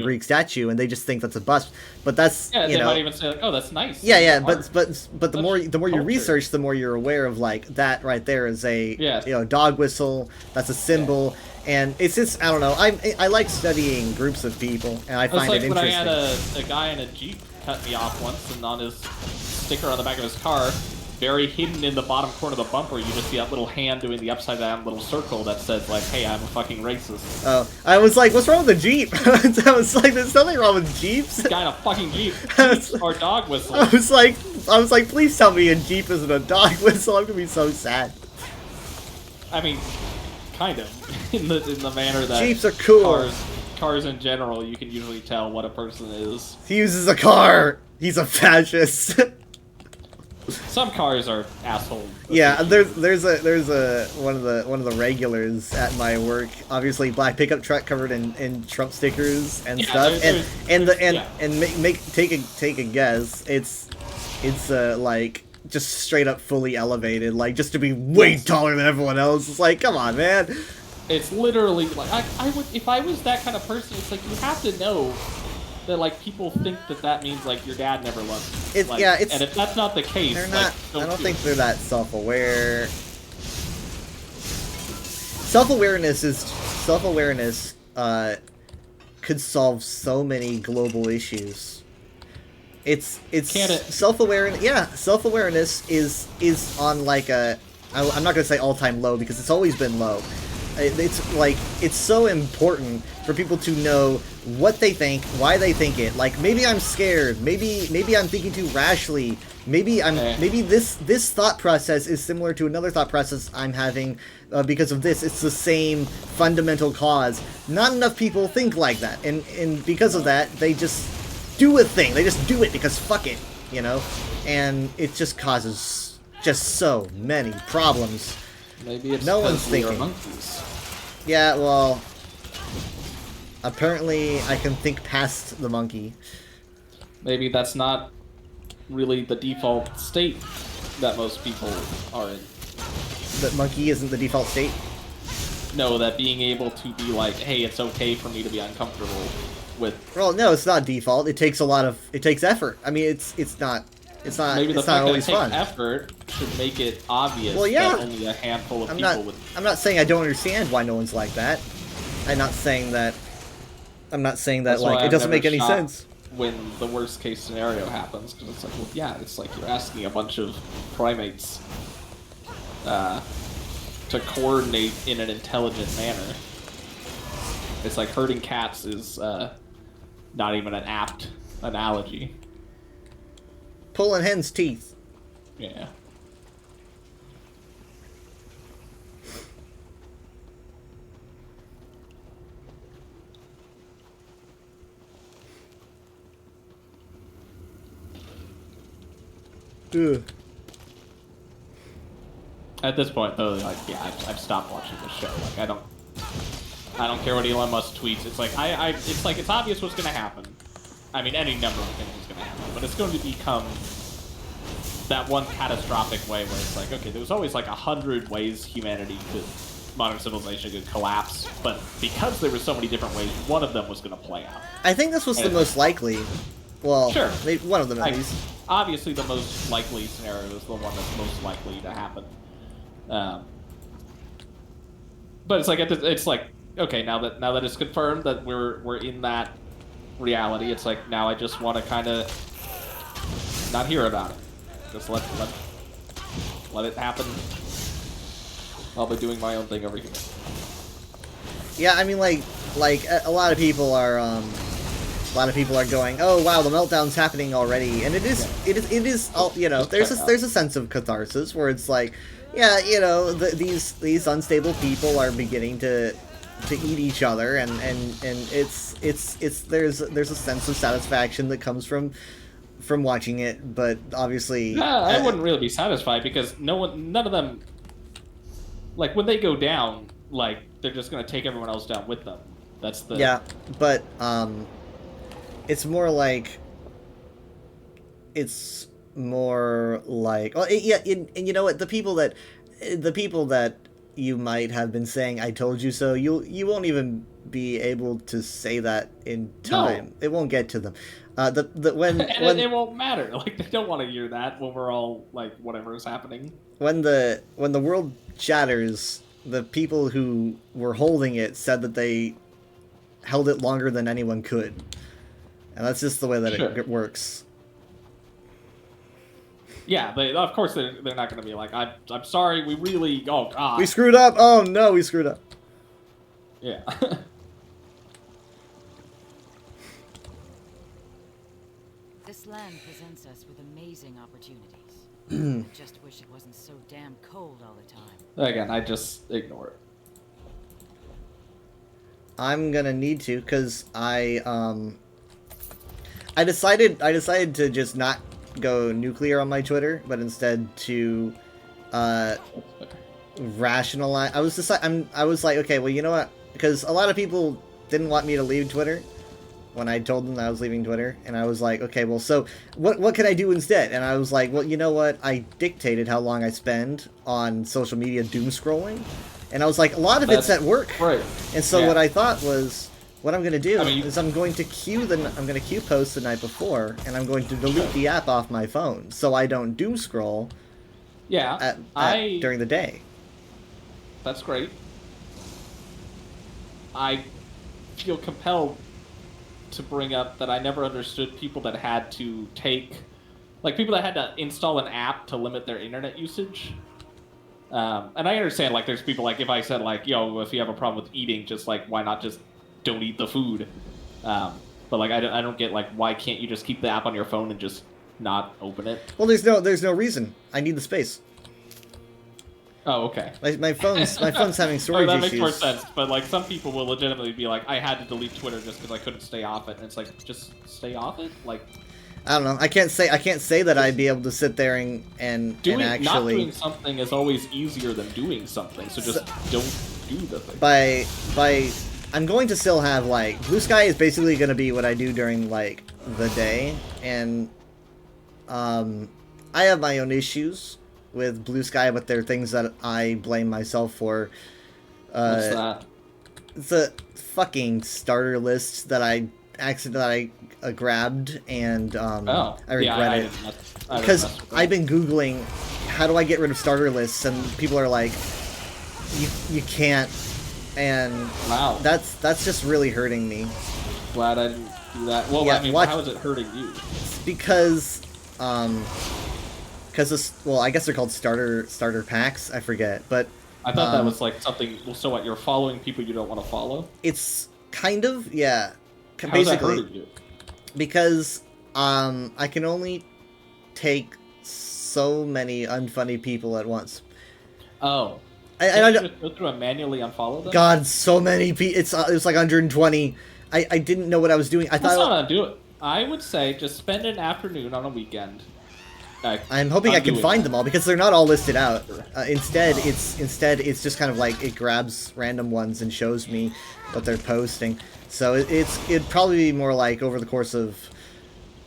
Greek statue, and they just think that's a bust. But that's they might even say like, oh, that's nice. Yeah, but the more you research, the more you're aware of like that right there is a dog whistle. That's a symbol, and it's just I don't know. I like studying groups of people, and I find it interesting. When I had a guy in a Jeep cut me off once, and on his sticker on the back of his car, very hidden in the bottom corner of the bumper, you just see that little hand doing the upside down little circle that says like, hey, I'm a fucking racist. Oh, I was like, what's wrong with the Jeep? I was like, there's nothing wrong with Jeeps. This guy in a fucking Jeep. Jeeps are dog whistles. I was like, please tell me a Jeep isn't a dog whistle. I'm gonna be so sad. I mean, kind of in the manner that Jeeps are cool. Cars in general, you can usually tell what a person is. He uses a car. He's a fascist. Some cars are assholes. Yeah, there's a one of the regulars at my work. Obviously, black pickup truck covered in Trump stickers and stuff. Take a guess. It's like just straight up fully elevated, like just to be way taller than everyone else. It's like, come on, man. It's literally like I would if I was that kind of person. It's like you have to know that like people think that means like your dad never loved you. And if that's not the case, they're not. I don't think they're that self-aware. Self-awareness could solve so many global issues. It's self-awareness. Yeah, self-awareness is on like I'm not gonna say all-time low because it's always been low. It's like it's so important for people to know what they think, why they think it. Like maybe I'm scared, maybe I'm thinking too rashly, maybe this thought process is similar to another thought process I'm having because of this. It's the same fundamental cause. Not enough people think like that, and because of that, they just do a thing. They just do it because fuck it, and it just causes just so many problems. Maybe it's no one's thinking. Monkeys. Yeah, well, apparently I can think past the monkey. Maybe that's not really the default state that most people are in. That monkey isn't the default state? No, that being able to be like, hey, it's okay for me to be uncomfortable with. Well, no, it's not default. It takes effort. I mean, it's not. Maybe it's not always fun. Effort should make it obvious that only a handful of people would. I'm not saying I don't understand why no one's like that. I'm not saying that like it doesn't make any sense. when the worst case scenario happens, because it's like, well, yeah, it's like you're asking a bunch of primates to coordinate in an intelligent manner. It's like herding cats is not even an apt analogy. Pulling hen's teeth. Yeah. Ugh. At this point, though, like, yeah, I've stopped watching the show. Like, I don't care what Elon Musk tweets. It's like it's like it's obvious what's gonna happen. I mean, any number of things is gonna happen, but it's going to become that one catastrophic way where it's like, okay, there was always like 100 ways modern civilization could collapse, but because there were so many different ways, one of them was gonna play out. I think this was the most likely. Well, sure, maybe one of them at least. Obviously, the most likely scenario is the one that's most likely to happen. But it's like it's like, okay, now that it's confirmed that we're in that reality, it's like now I just want to kind of not hear about it. Just let it happen. I'll be doing my own thing over here. Yeah, I mean, like a lot of people are going, oh wow, the meltdown's happening already, and it is all, you know, there's a sense of catharsis where it's like, yeah, you know, these unstable people are beginning to eat each other, and it's there's a sense of satisfaction that comes from watching it, but obviously I wouldn't really be satisfied because none of them, like, when they go down, like, they're just gonna take everyone else down with them. That's the... Yeah, but it's more like well, yeah, and you know what, the people that you might have been saying "I told you so," you won't even be able to say that in time. No. It won't get to them. When it won't matter. Like, they don't want to hear that when we're all like, whatever is happening. When the world shatters, the people who were holding it said that they held it longer than anyone could, and that's just the way that it works. Yeah, of course they're not going to be like, I'm sorry, we really, oh god, we screwed up. Oh no, we screwed up. Yeah. This land presents us with amazing opportunities. I just wish it wasn't so damn cold all the time. Again, I just ignore it. I'm gonna need to, because I decided to just not go nuclear on my Twitter, but instead to rationalize. I was like, okay, well, you know what? Because a lot of people didn't want me to leave Twitter when I told them that I was leaving Twitter, and I was like, okay, well, so what can I do instead? And I was like, well, you know what? I dictated how long I spend on social media doom scrolling, and I was like, a lot of it's at work, right? And so what I thought was, what I'm going to do is I'm going to queue posts the night before, and I'm going to delete the app off my phone so I don't doom scroll. Yeah, during the day. That's great. I feel compelled to bring up that I never understood people that had to people that had to install an app to limit their internet usage. And I understand, like, there's people, like, if I said, like, yo, if you have a problem with eating, just, like, why not just don't eat the food? But, like, I don't get, like, why can't you just keep the app on your phone and just not open it? Well, there's no reason. I need the space. Oh, okay. My phone's having storage that issues. Makes more sense, but, like, some people will legitimately be like, I had to delete Twitter just because I couldn't stay off it, and it's like, just stay off it? Like, I don't know. I can't say that I'd be able to sit there and actually... Not doing something is always easier than doing something, so just don't do the thing. I'm going to still have, like, Blue Sky is basically going to be what I do during, like, the day, and I have my own issues with Blue Sky, but there are things that I blame myself for. What's that? It's a fucking starter list that I accidentally grabbed, and I regret it. Because I've been Googling, how do I get rid of starter lists, and people are like, you can't, and wow, that's just really hurting me. Glad I do that? Well, Yeah, I mean, watch- how is it hurting you? because this, well, I guess they're called starter packs. I forget, but I thought that was like something. So what? You're following people you don't want to follow. it's kind of, yeah. How's that Basically, hurting you? because I can only take so many unfunny people at once. Oh. I Can't you don't. just go through and manually unfollow them? God, so many people. It's like 120. I didn't know what I was doing. I That's thought not do it. I would say just spend an afternoon on a weekend. I'm hoping I can doing find that. them all because they're not all listed out. Instead, it's just kind of like it grabs random ones and shows me what they're posting. So it'd probably be more like over the course of,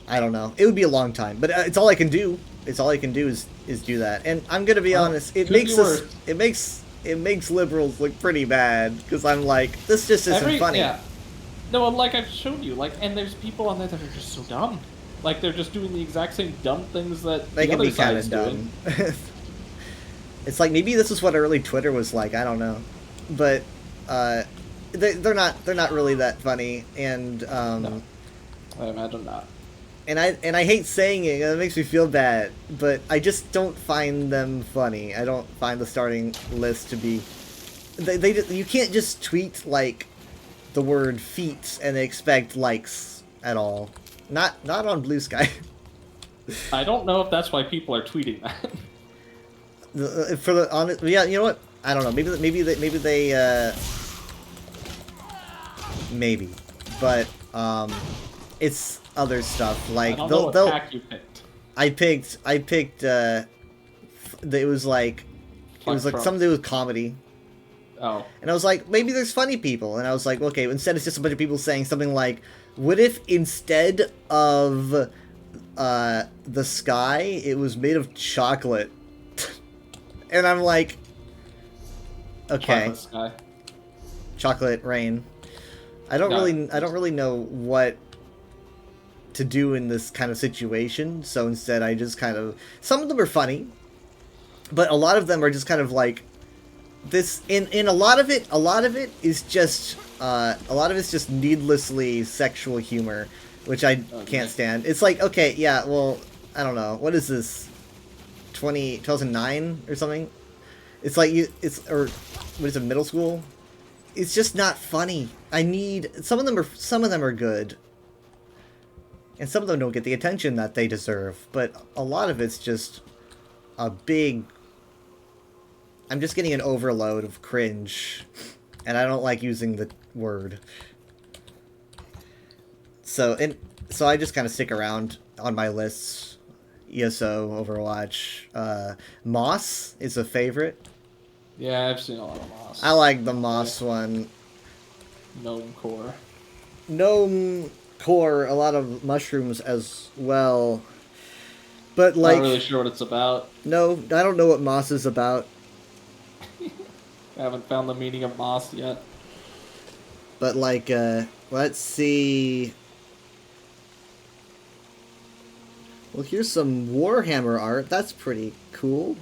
I don't know. It would be a long time, but it's all I can do. It's all I can do is do that. And I'm gonna be honest. It could makes be us. worse. It makes liberals look pretty bad because I'm like, this just isn't funny. Yeah. No, like I've shown you, like, and there's people on there that are just so dumb. Like they're just doing the exact same dumb things that They the can other be kind of side's doing. dumb. It's like maybe this is what early Twitter was like. I don't know, but they're not really that funny, and No. I imagine not. and I hate saying it. It makes me feel bad, but I just don't find them funny. I don't find the starting list to be. You can't just tweet like the word feet and expect likes at all. Not on Blue Sky. I don't know if that's why people are tweeting that. For the honest, yeah, you know what? I don't know. Maybe they maybe, but it's other stuff like I don't know what pack you picked. I picked it was like Trump. something to do with comedy. Oh. And I was like, maybe there's funny people. And I was like, okay, instead it's just a bunch of people saying something like, what if instead of the sky, it was made of chocolate? And I'm like, okay, Chocolate sky. chocolate rain. I don't really know what to do in this kind of situation. So instead, I just kind of, some of them are funny, but a lot of them are just kind of like this. In a lot of it is just a lot of it's just needlessly sexual humor, which I can't stand. It's like, okay, yeah, well, I don't know, what is this, 2009 or something? It's like or what is it, middle school? It's just not funny. I need some of them are good, and some of them don't get the attention that they deserve. But a lot of it's just a big. I'm just getting an overload of cringe, and I don't like using the word. So I just kind of stick around on my lists. ESO, Overwatch, Moss is a favorite. Yeah, I've seen a lot of Moss. I like the Moss one. Gnome Core. Gnome Core, a lot of mushrooms as well. But like, Not really sure what it's about. no, I don't know what Moss is about. I haven't found the meaning of Moss yet. But like, let's see. Well, here's some Warhammer art. That's pretty cool.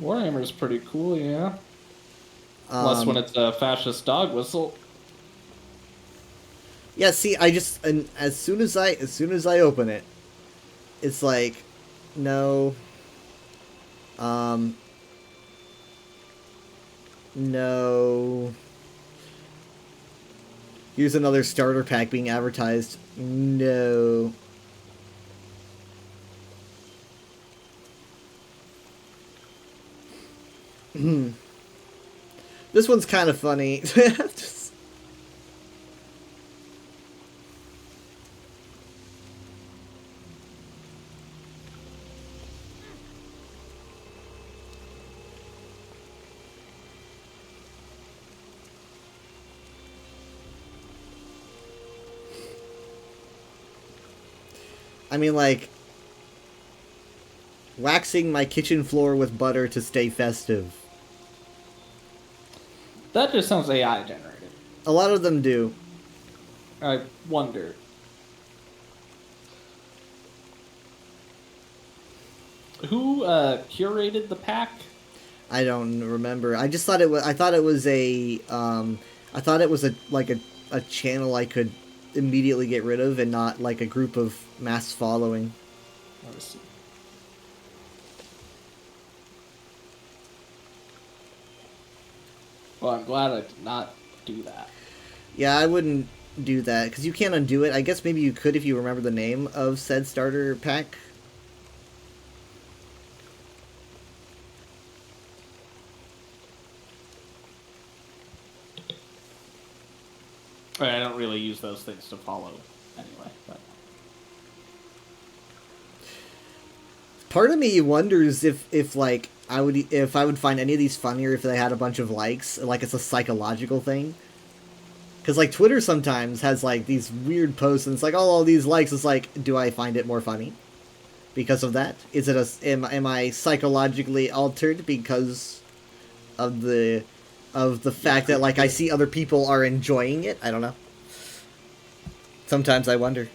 Warhammer's pretty cool, yeah. Unless when it's a fascist dog whistle. Yeah, see, and as soon as I open it, it's like, no, no. Here's another starter pack being advertised. No. This one's kind of funny. Just... I mean, like, waxing my kitchen floor with butter to stay festive. That just sounds AI generated. A lot of them do. I wonder. Who curated the pack? I don't remember. I just thought it was. I thought it was a. I thought it was a channel I could immediately get rid of and not like a group of mass following. Let me see. Well, I'm glad I did not do that. Yeah, I wouldn't do that because you can't undo it. I guess maybe you could if you remember the name of said starter pack. I don't really use those things to follow anyway. But Part of me wonders if like I would find any of these funnier if they had a bunch of likes, like it's a psychological thing. Because like Twitter sometimes has like these weird posts and it's like, oh, all these likes. It's like, do I find it more funny because of that? Is it am I psychologically altered because of the fact that like I see other people are enjoying it? I don't know. Sometimes I wonder.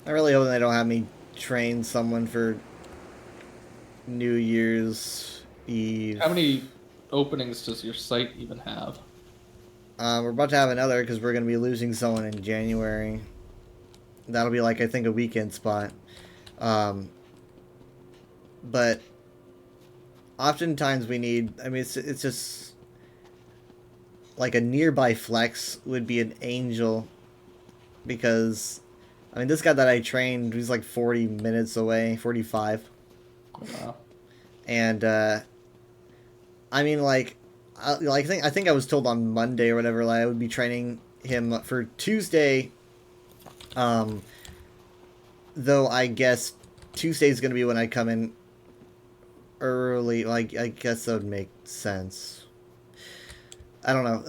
I really hope they don't have me train someone for New Year's Eve. how many openings does your site even have? We're about to have another because we're going to be losing someone in January. That'll be like, I think, a weekend spot. But oftentimes we need, I mean, it's just like a nearby flex would be an angel because, I mean, this guy that I trained, he's like 40 minutes away, 45. Wow. And, I mean, like, I think I was told on Monday or whatever, like, I would be training him for Tuesday. Though I guess Tuesday's going to be when I come in early. Like, I guess that would make sense. I don't know.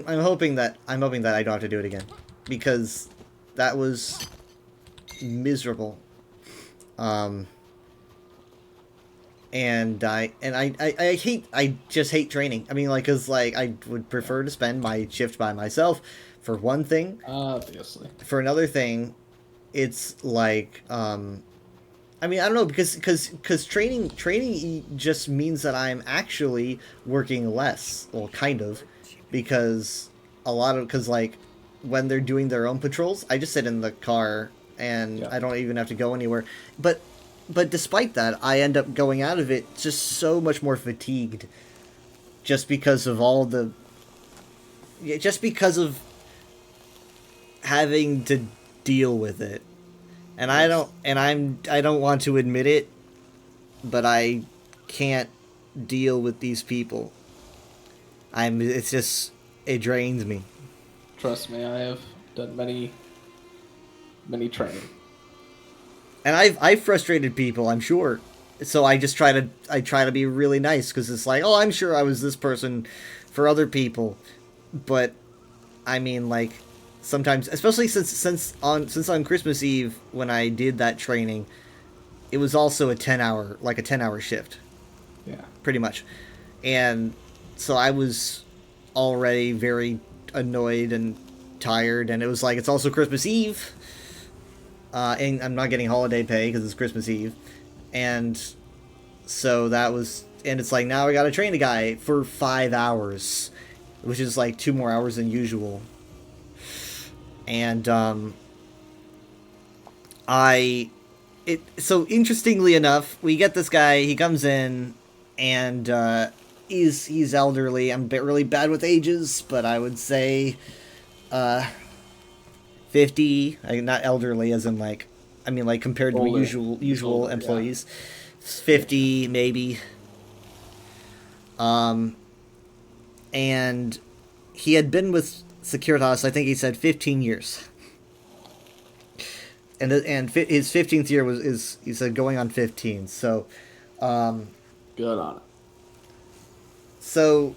I'm hoping that I don't have to do it again because that was miserable. And I just hate training. I mean, like, cause like I would prefer to spend my shift by myself, for one thing. Obviously. For another thing, it's like, I mean, I don't know, because training just means that I'm actually working less, well, kind of, because like when they're doing their own patrols, I just sit in the car and I don't even have to go anywhere, but despite that, I end up going out of it just so much more fatigued, just because of having to deal with it, and I don't want to admit it, but I can't deal with these people. It drains me. Trust me, I have done many training. And I've frustrated people, I'm sure. So I try to be really nice because it's like, oh, I'm sure I was this person for other people, but I mean, like, sometimes, especially since on Christmas Eve when I did that training, it was also a 10-hour shift. Yeah. Pretty much. And so I was already very annoyed and tired, and it was like, it's also Christmas Eve, and I'm not getting holiday pay because it's Christmas Eve, and so that was, and it's like, now I gotta train a guy for 5 hours, which is like 2 more hours than usual, and, so interestingly enough, we get this guy, he comes in, and, he's elderly. I'm really bad with ages, but I would say, 50, not elderly as in like, I mean like compared to Older. usual Older, employees, 50 maybe. And he had been with Securitas, I think he said 15 years. And his 15th year is he said going on 15. So, Good on it. So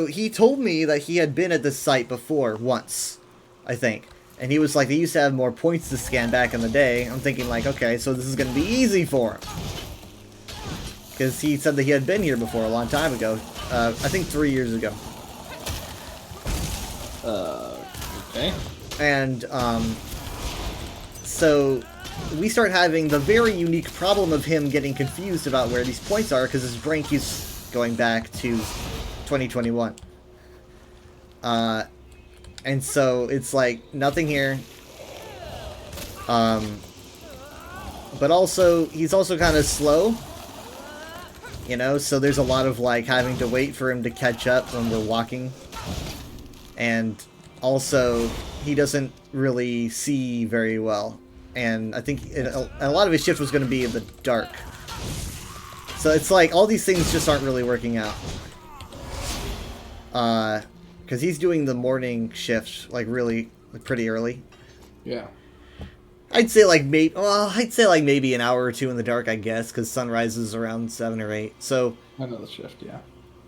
he told me that he had been at this site before once, I think. And he was like, they used to have more points to scan back in the day. I'm thinking like, okay, so this is going to be easy for him. Because he said that he had been here before a long time ago. I think 3 years ago. Okay. And, so we start having the very unique problem of him getting confused about where these points are because his brain keeps going back to 2021. And so it's like nothing here. But also he's also kind of slow, you know, so there's a lot of like having to wait for him to catch up when we're walking. And also he doesn't really see very well. And I think a lot of his shift was going to be in the dark. So it's like, all these things just aren't really working out. Because he's doing the morning shift, like, really, like, pretty early. Yeah. I'd say, like, maybe an hour or two in the dark, I guess, because sunrise is around 7 or 8. So, I know the shift, yeah.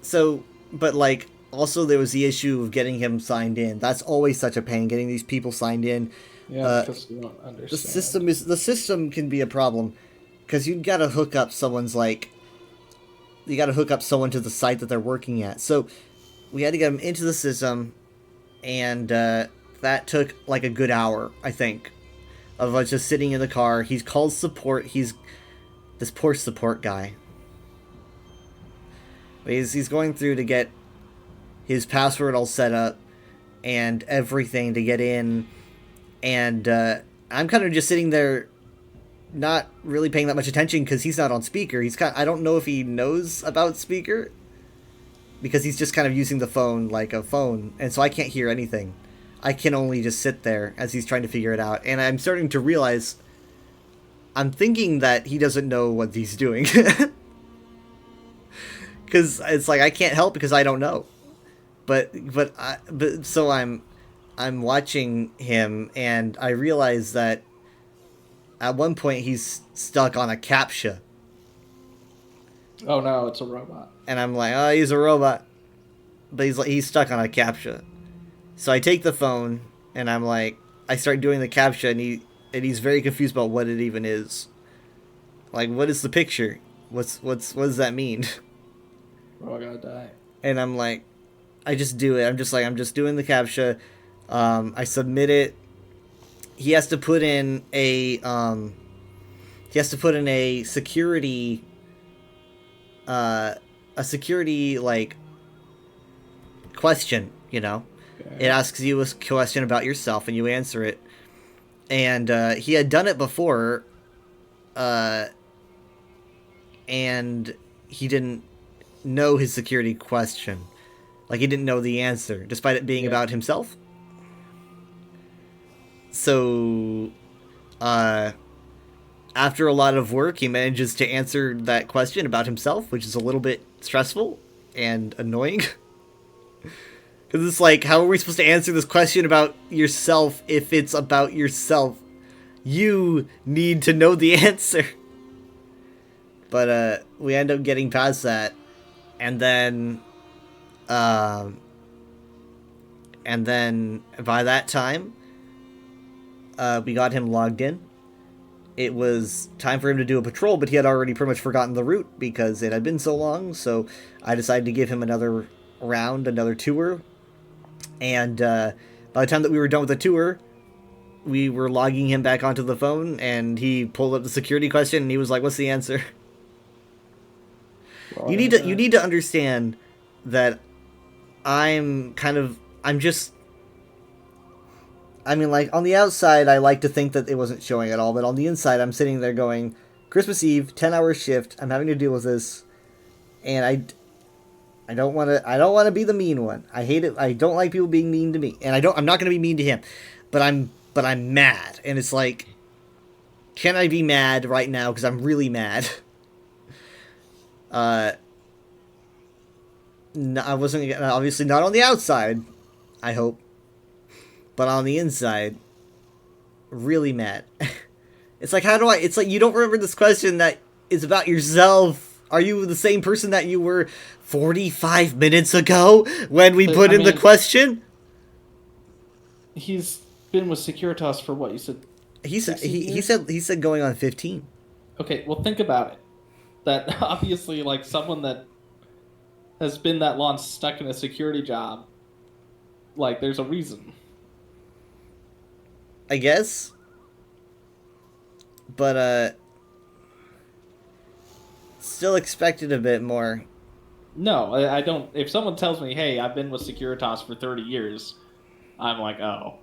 So, but, like, also there was the issue of getting him signed in. That's always such a pain, getting these people signed in. Yeah, because you don't understand. The system can be a problem because you gotta hook up someone's you gotta hook up someone to the site that they're working at. So we had to get him into the system, and that took like a good hour, I think, of us just sitting in the car. He's called support. He's this poor support guy. But he's going through to get his password all set up and everything to get in. And I'm kind of just sitting there not really paying that much attention because he's not on speaker. I don't know if he knows about speaker because he's just kind of using the phone like a phone. And so I can't hear anything. I can only just sit there as he's trying to figure it out. And I'm starting to realize I'm thinking that he doesn't know what he's doing. Because it's like I can't help because I don't know. But so I'm watching him, and I realize that at one point he's stuck on a CAPTCHA. Oh no, it's a robot. And I'm like, oh, he's a robot. But he's stuck on a CAPTCHA. So I take the phone, and I'm like, I start doing the CAPTCHA, and he's very confused about what it even is. Like, what is the picture? What does that mean? Oh, I gotta die. And I'm like, I just do it. I'm just doing the CAPTCHA. I submit it. He has to put in a security like question, you know. Okay. It asks you a question about yourself and you answer it. And he had done it before, and he didn't know his security question. Like, he didn't know the answer, despite it being about himself. So, after a lot of work, he manages to answer that question about himself, which is a little bit stressful and annoying. Because it's like, how are we supposed to answer this question about yourself if it's about yourself? You need to know the answer. But, we end up getting past that. And then by that time, we got him logged in. It was time for him to do a patrol, but he had already pretty much forgotten the route because it had been so long, so I decided to give him another round, another tour. And by the time that we were done with the tour, we were logging him back onto the phone, and he pulled up the security question, and he was like, "What's the answer?" Well, You need to understand that I'm just. I mean, like, on the outside, I like to think that it wasn't showing at all, but on the inside, I'm sitting there going, Christmas Eve, 10-hour shift, I'm having to deal with this, and I don't want to be the mean one. I hate it. I don't like people being mean to me, and I'm not going to be mean to him, but I'm mad, and it's like, can I be mad right now, because I'm really mad. No, I wasn't, obviously not on the outside, I hope. But on the inside, really mad. It's like, it's like, you don't remember this question that is about yourself. Are you the same person that you were 45 minutes ago when we put in the question? He's been with Securitas for what, you said? He said going on 15. Okay, well, think about it. That obviously, like, someone that has been that long stuck in a security job, like, there's a reason. I guess. But, still expected a bit more. No, I don't. If someone tells me, hey, I've been with Securitas for 30 years, I'm like, oh.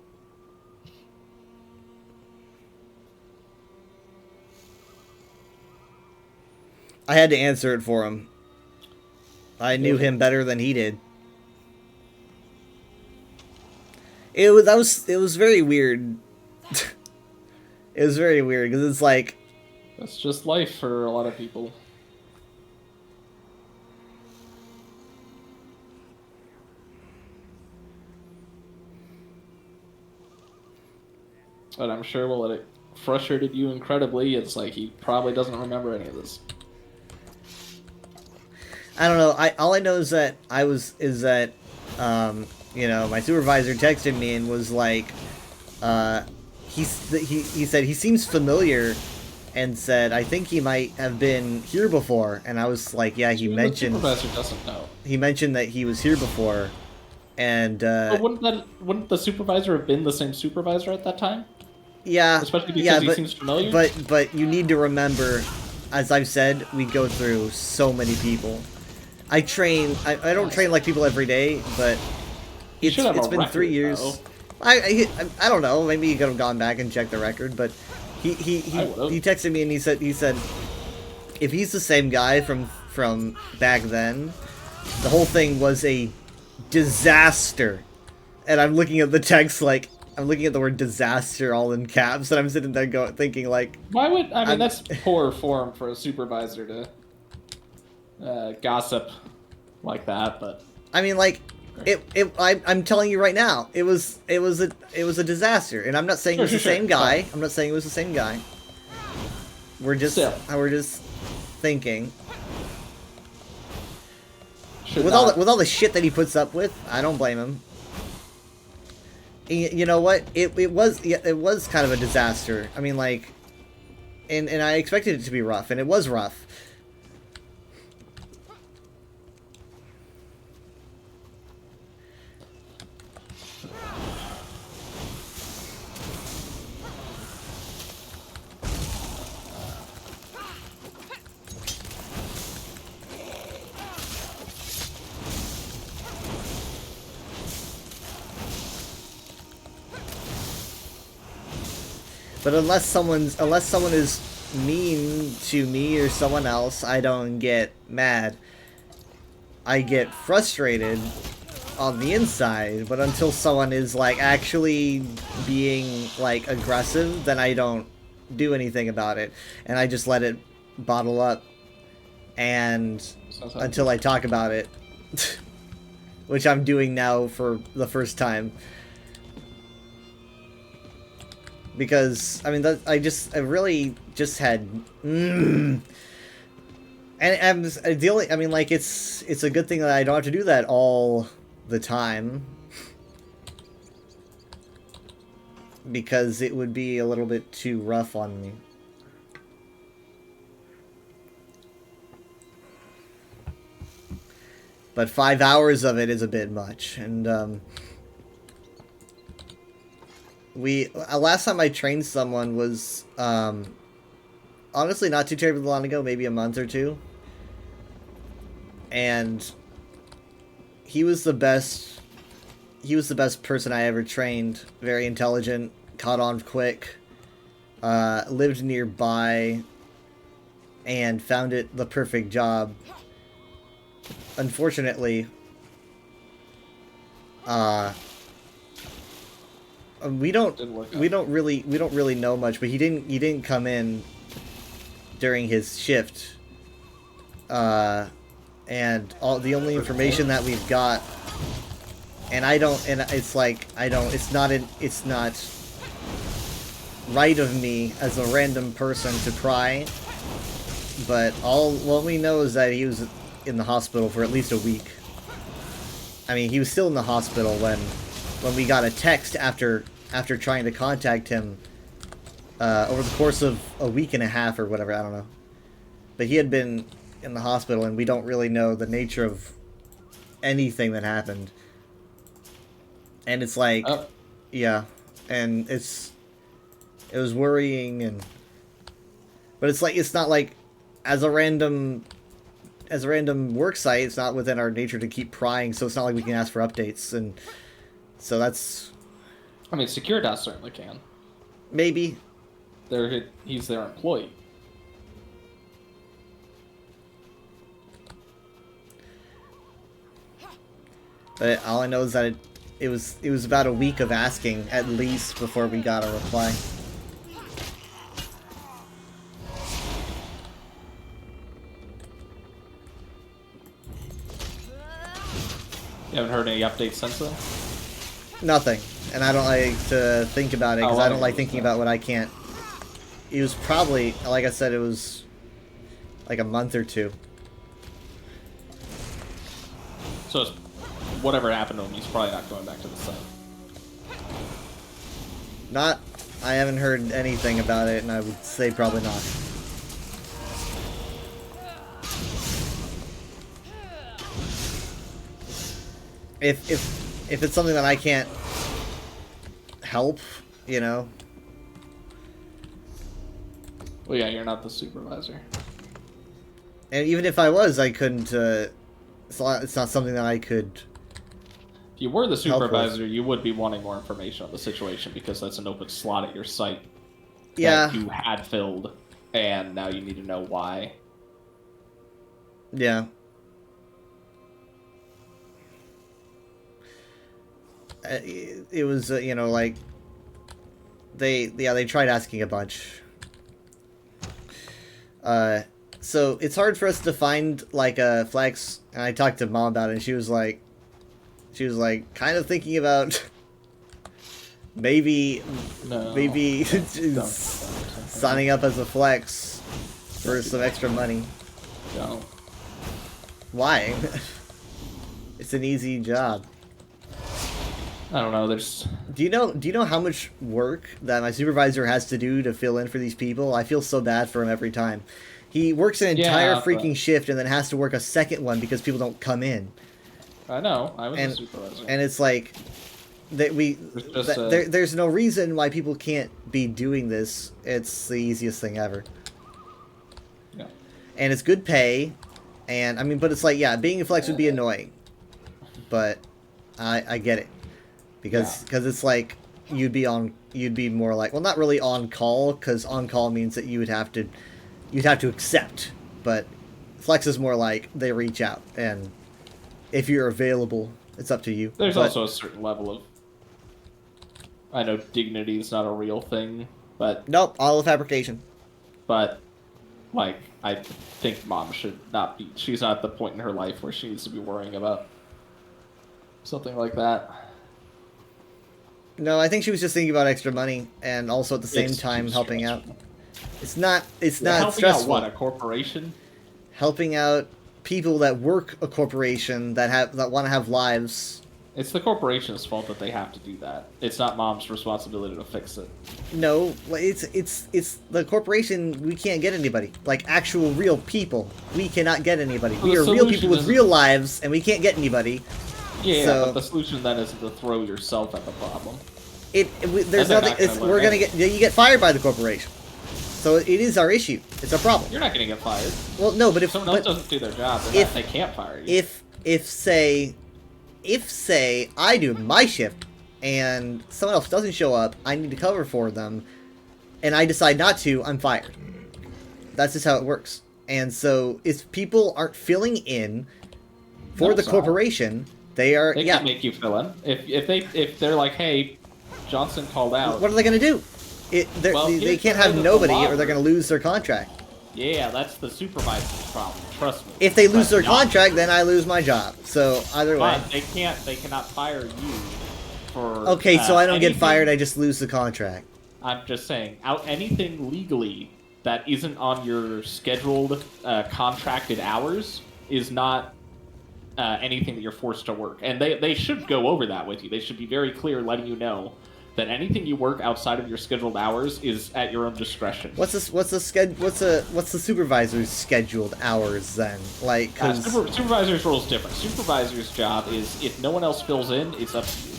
I had to answer it for him. I knew him better than he did. It was very weird. It was very weird because it's like, That's just life for a lot of people. But I'm sure while it frustrated you incredibly, it's like he probably doesn't remember any of this. I don't know. All I know is that you know, my supervisor texted me and was like, he said he seems familiar, and said I think he might have been here before, and I was like, yeah, he mentioned. The supervisor doesn't know. He mentioned that he was here before, and But wouldn't the supervisor have been the same supervisor at that time? yeah, Especially because yeah, he seems familiar. But you need to remember, as I've said, we go through so many people. I don't train like people every day, but it's been record, 3 years. though. I don't know. Maybe you could have gone back and checked the record, but he texted me and he said if he's the same guy from back then, the whole thing was a disaster. And I'm looking at the text like, I'm looking at the word disaster all in caps, and I'm sitting there thinking like, why would that's poor form for a supervisor to gossip like that, but I mean, like, I'm telling you right now, it was a disaster, and I'm not saying it was the same guy. Fine. I'm not saying it was the same guy. We're just thinking with all the shit that he puts up with. I don't blame him. You know what? It was kind of a disaster. I mean, like, and I expected it to be rough, and it was rough. But unless someone is mean to me or someone else, I don't get mad. I get frustrated on the inside, but until someone is like actually being like aggressive, then I don't do anything about it, and I just let it bottle up, and until I talk about it, which I'm doing now for the first time. Because I mean, I really just had, and the only, I mean, like, it's a good thing that I don't have to do that all the time, because it would be a little bit too rough on me. but 5 hours of it is a bit much. And last time I trained someone was honestly not too terribly long ago, maybe a month or two, and he was the best person I ever trained. Very intelligent, caught on quick, lived nearby, and found it the perfect job. Unfortunately, we don't really know much, but he didn't come in during his shift, and the only information that we've got, it's not right of me as a random person to pry, but what we know is that he was in the hospital for at least a week. I mean, he was still in the hospital when we got a text after trying to contact him over the course of a week and a half or whatever, I don't know. But he had been in the hospital, and we don't really know the nature of anything that happened. And it's like, yeah, and it was worrying, but it's like, it's not like as a random work site, it's not within our nature to keep prying, so it's not like we can ask for updates, and so that's... I mean, Securitas certainly can. Maybe. He's their employee. But all I know is that it was about a week of asking, at least, before we got a reply. You haven't heard any updates since then? Nothing. And I don't like to think about it, because I don't like thinking about what I can't. It was probably, like I said, it was like a month or two. So it's, whatever happened to him, he's probably not going back to the site. I haven't heard anything about it, and I would say probably not. If it's something that I can't help, you know. Well, yeah, you're not the supervisor. And even if I was, I couldn't. It's not something that I could. If you were the supervisor, you would be wanting more information on the situation, because that's an open slot at your site. Yeah. That you had filled, and now you need to know why. Yeah. It was, you know, like, they tried asking a bunch. So it's hard for us to find, like, a flex, and I talked to Mom about it, and she was like, kind of thinking about maybe signing up as a flex for some extra money. No. Why? It's an easy job. I don't know, there's... Do you know how much work that my supervisor has to do to fill in for these people? I feel so bad for him every time. He works an entire freaking shift and then has to work a second one because people don't come in. I know, I was a supervisor. And it's like, there's no reason why people can't be doing this. It's the easiest thing ever. Yeah. And it's good pay, and I mean, but it's like, yeah, being a flex would be annoying. But I get it. Because it's like you'd be more like, well, not really on call, because on call means that you'd have to accept, but flex is more like they reach out, and if you're available, it's up to you. There's also a certain level of, I know dignity is not a real thing, but nope, all of fabrication. But like, I think Mom should not be. She's not at the point in her life where she needs to be worrying about something like that. No, I think she was just thinking about extra money, and also at the same time helping out. It's not helping stressful. Out what, a corporation? Helping out people that work a corporation that want to have lives, It's the corporation's fault that they have to do that. It's not Mom's responsibility to fix it. No, it's the corporation. We can't get anybody. Like actual real people, we cannot get anybody. Well, We the are real people solution with is- real lives, and we can't get anybody. Yeah, So- but the solution then isn't to throw yourself at the problem. There's they're nothing. not gonna learn We're gonna anything. get you get fired by the corporation. So it is our issue. It's a problem. You're not going to get fired. Well, no, but if Someone else but doesn't do their job, if- they can't fire you. if say I do my shift and someone else doesn't show up, I need to cover for them, and I decide not to, I'm fired. That's just how it works. And so if people aren't filling in for the That's all. corporation, they are They yeah. can make you fill in. If they're like, hey, Johnson called out. What are they gonna do? Well, They here's can't the way have that the nobody, law or they're gonna works. lose their contract. Yeah, that's the supervisor's problem. Trust me. If they lose That's their not- contract, then I lose my job. So either way. But they cannot fire you for. Okay, so I don't get anything- fired. I just lose the contract. I'm just saying, anything legally that isn't on your scheduled contracted hours is not anything that you're forced to work. And they should go over that with you. They should be very clear, letting you know that anything you work outside of your scheduled hours is at your own discretion. What's the supervisor's scheduled hours then? Like, cause Supervisor's role is different. Supervisor's job is, if no one else fills in, it's up to you.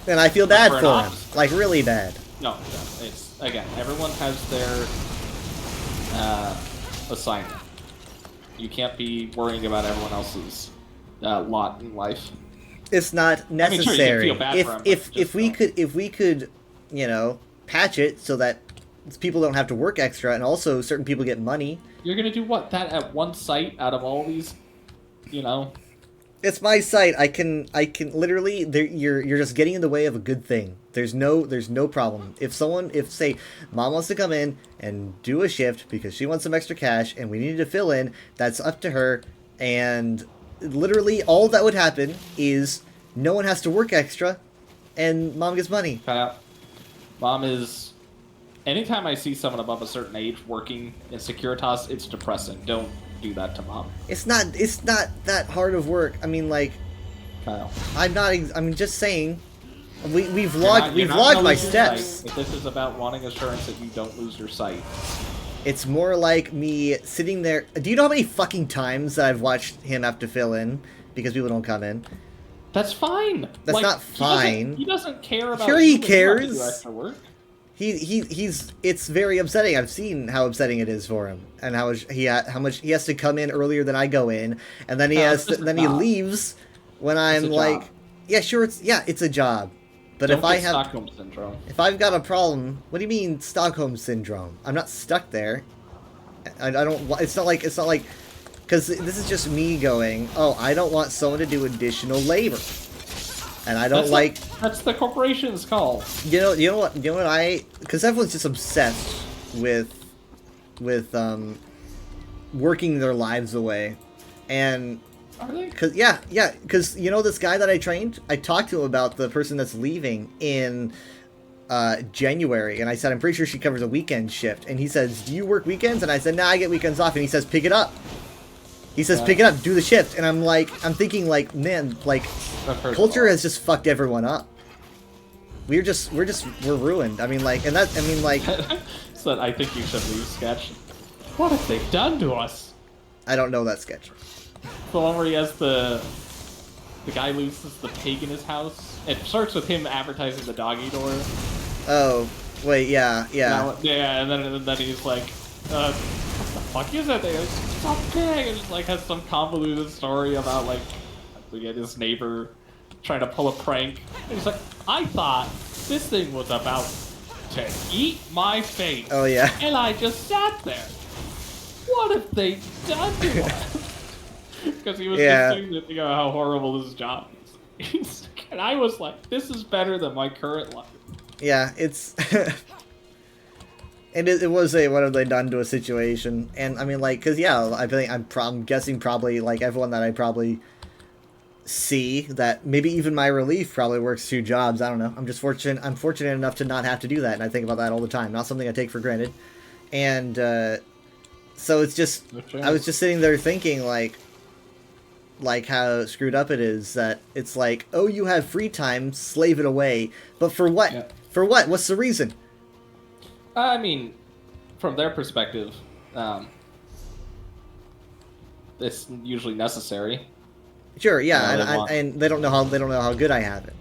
and I feel bad for an for him, officer. like really bad. No, it's again, everyone has their assignment. You can't be worrying about everyone else's lot in life. It's not mean, sure, you can necessary. feel bad for him, but if just we don't. could, you know, patch it so that people don't have to work extra, and also certain people get money. You're gonna do what? That at one site out of all these, you know? It's my site. I can literally. You're just getting in the way of a good thing. There's no problem. If say mom wants to come in and do a shift because she wants some extra cash and we need to fill in, that's up to her. And literally all that would happen is no one has to work extra, and mom gets money. Mom is. Anytime I see someone above a certain age working in Securitas, it's depressing. Don't do that to mom, It's not that hard of work. I mean, like, Kyle. I'm just saying. We've You're logged not my gonna lose your steps. sight, but this is about wanting assurance that you don't lose your sight. It's more like me sitting there. Do you know how many fucking times that I've watched him have to fill in because people don't come in? That's fine. That's not fine. He doesn't care about. Sure you he when you have to do cares. extra work. He's it's very upsetting. I've seen how upsetting it is for him, and how much he has to come in earlier than I go in, and then he No, it's just a he job. leaves when It's I'm a like, job. yeah, sure, it's a job, but Don't if I get have Stockholm syndrome. if I've got a problem, what do you mean Stockholm syndrome? I'm not stuck there. I don't. It's not like because this is just me going. Oh, I don't want someone to do additional labor, and I don't That's the corporation's call. You know what because everyone's just obsessed with working their lives away, and Are they? because you know this guy that I trained, I talked to him about the person that's leaving in January, and I said I'm pretty sure she covers a weekend shift, and he says, do you work weekends? And I said, nah, I get weekends off, and he says, pick it up. He says, pick it up, do the shift, and I'm thinking like, man, like I've heard culture of has just fucked everyone up. We're ruined. I mean, like, So I think you should leave sketch. What have they done to us? I don't know that sketch. The one where he has the guy loses the pig in his house. It starts with him advertising the doggy door. Oh, wait, yeah. Yeah, and then he's like, what the fuck is that thing? It's a pig! And just like has some convoluted story about like we get his neighbor trying to pull a prank. And he's like, I thought this thing was about to eat my face. Oh, yeah. And I just sat there. What have they done to us? Because he was Yeah. just saying that, how horrible his job is. And I was like, this is better than my current life. Yeah, it's... it was a what have they done to a situation. And, I mean, like, because, yeah, I'm guessing probably, like, everyone that I probably see, that maybe even my relief probably works 2 jobs. I don't know. I'm fortunate enough to not have to do that, and I think about that all the time. Not something I take for granted. And, so it's just... I was just sitting there thinking, like... like how screwed up it is that it's like, oh, you have free time, slave it away. But for what? Yeah. For what? What's the reason? I mean, from their perspective, it's usually necessary. Sure, yeah, Yeah, and they don't know how good I have it.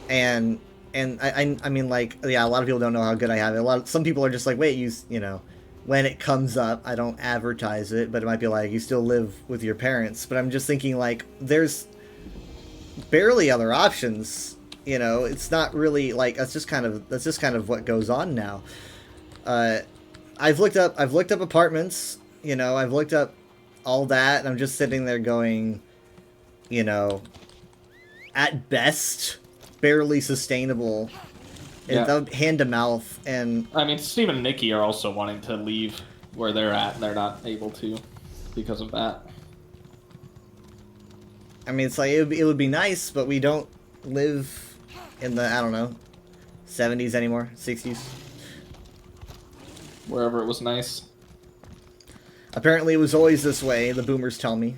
And I mean, like, yeah, a lot of people don't know how good I have it. Some people are just like, wait, you know, when it comes up, I don't advertise it, but it might be like, you still live with your parents. But I'm just thinking, like, there's barely other options. You know, it's not really like that's just kind of what goes on now. I've looked up apartments. You know, I've looked up all that, and I'm just sitting there going, you know, at best, barely sustainable. Yeah. Hand to mouth, and I mean, Steve and Nikki are also wanting to leave where they're at, and they're not able to because of that. I mean, it's like it would be nice, but we don't live in the, I don't know, 70s anymore, 60s. Wherever it was nice. Apparently, it was always this way. The boomers tell me.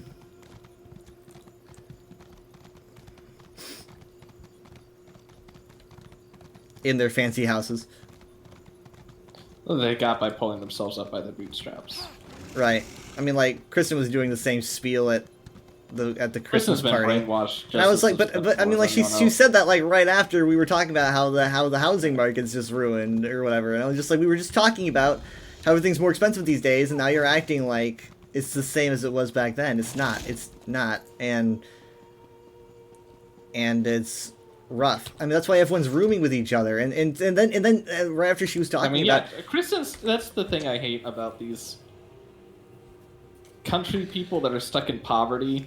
In their fancy houses. They got by pulling themselves up by the bootstraps. Right. I mean, like, Kristen was doing the same spiel at the Christmas Kristen's been party. brainwashed. And I was like, but I mean, like, she said that, like, right after we were talking about how the housing market's just ruined or whatever. And I was just like, we were just talking about how everything's more expensive these days, and now you're acting like it's the same as it was back then. It's not. It's not. And it's rough. I mean, that's why everyone's rooming with each other. And then right after she was talking about... Kristen's, that's the thing I hate about these country people that are stuck in poverty,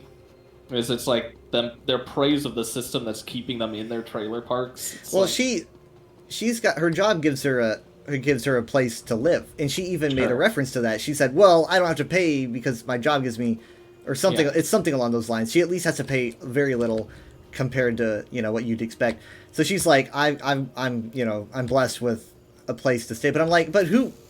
is it's like their praise of the system that's keeping them in their trailer parks. It's well, like, she's got, her job gives her a place to live, and she even made a Sure. reference to that. She said, well, I don't have to pay because my job gives me, or something. Yeah. It's something along those lines. She at least has to pay very little compared to, you know, what you'd expect. So she's like, I'm you know, I'm blessed with a place to stay. But I'm like, but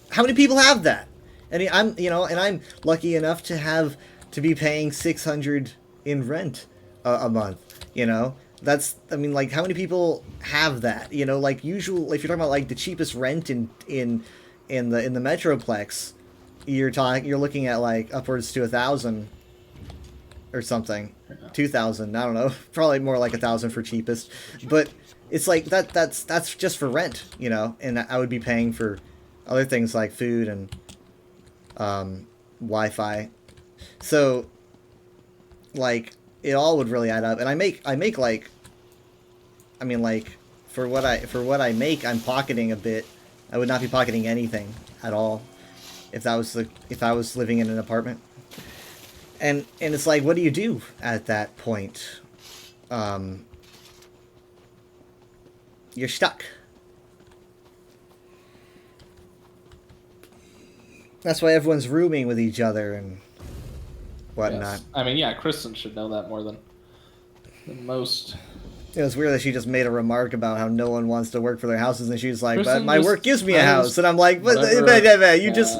how many people have that? And I'm lucky enough to be paying $600 in rent a month. You know, that's, I mean, like, how many people have that? You know, like, if you're talking about like the cheapest rent in the Metroplex, you're looking at like upwards to 1,000 or something. 2,000, I don't know, probably more like 1,000 for cheapest, but it's like that's just for rent, you know, and I would be paying for other things like food and Wi-Fi, so like it all would really add up. And I make like, I mean, like, for what I make, I'm pocketing a bit. I would not be pocketing anything at all if I was living in an apartment. And it's like, what do you do at that point? You're stuck. That's why everyone's rooming with each other and whatnot. yes. I mean, yeah, Kristen should know that more than most. It was weird that she just made a remark about how no one wants to work for their houses, and she was like, Kristen but my just work gives me a knows house. And I'm like, but whatever. you just,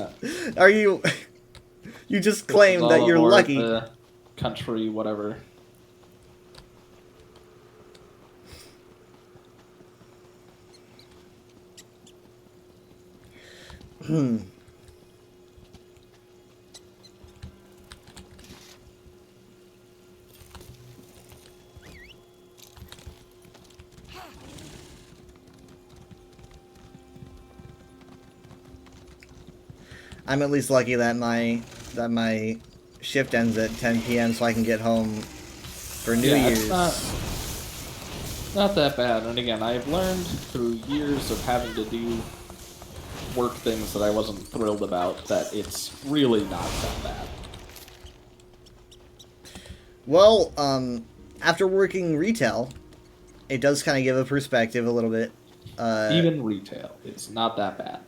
are you, you just claim It's that all you're aboard lucky. the country, whatever. I'm at least lucky that my shift ends at 10 p.m. so I can get home for New Yeah, Year's. it's not that bad. And again, I've learned through years of having to do work things that I wasn't thrilled about that it's really not that bad. Well, after working retail, it does kind of give a perspective a little bit. Even retail, it's not that bad.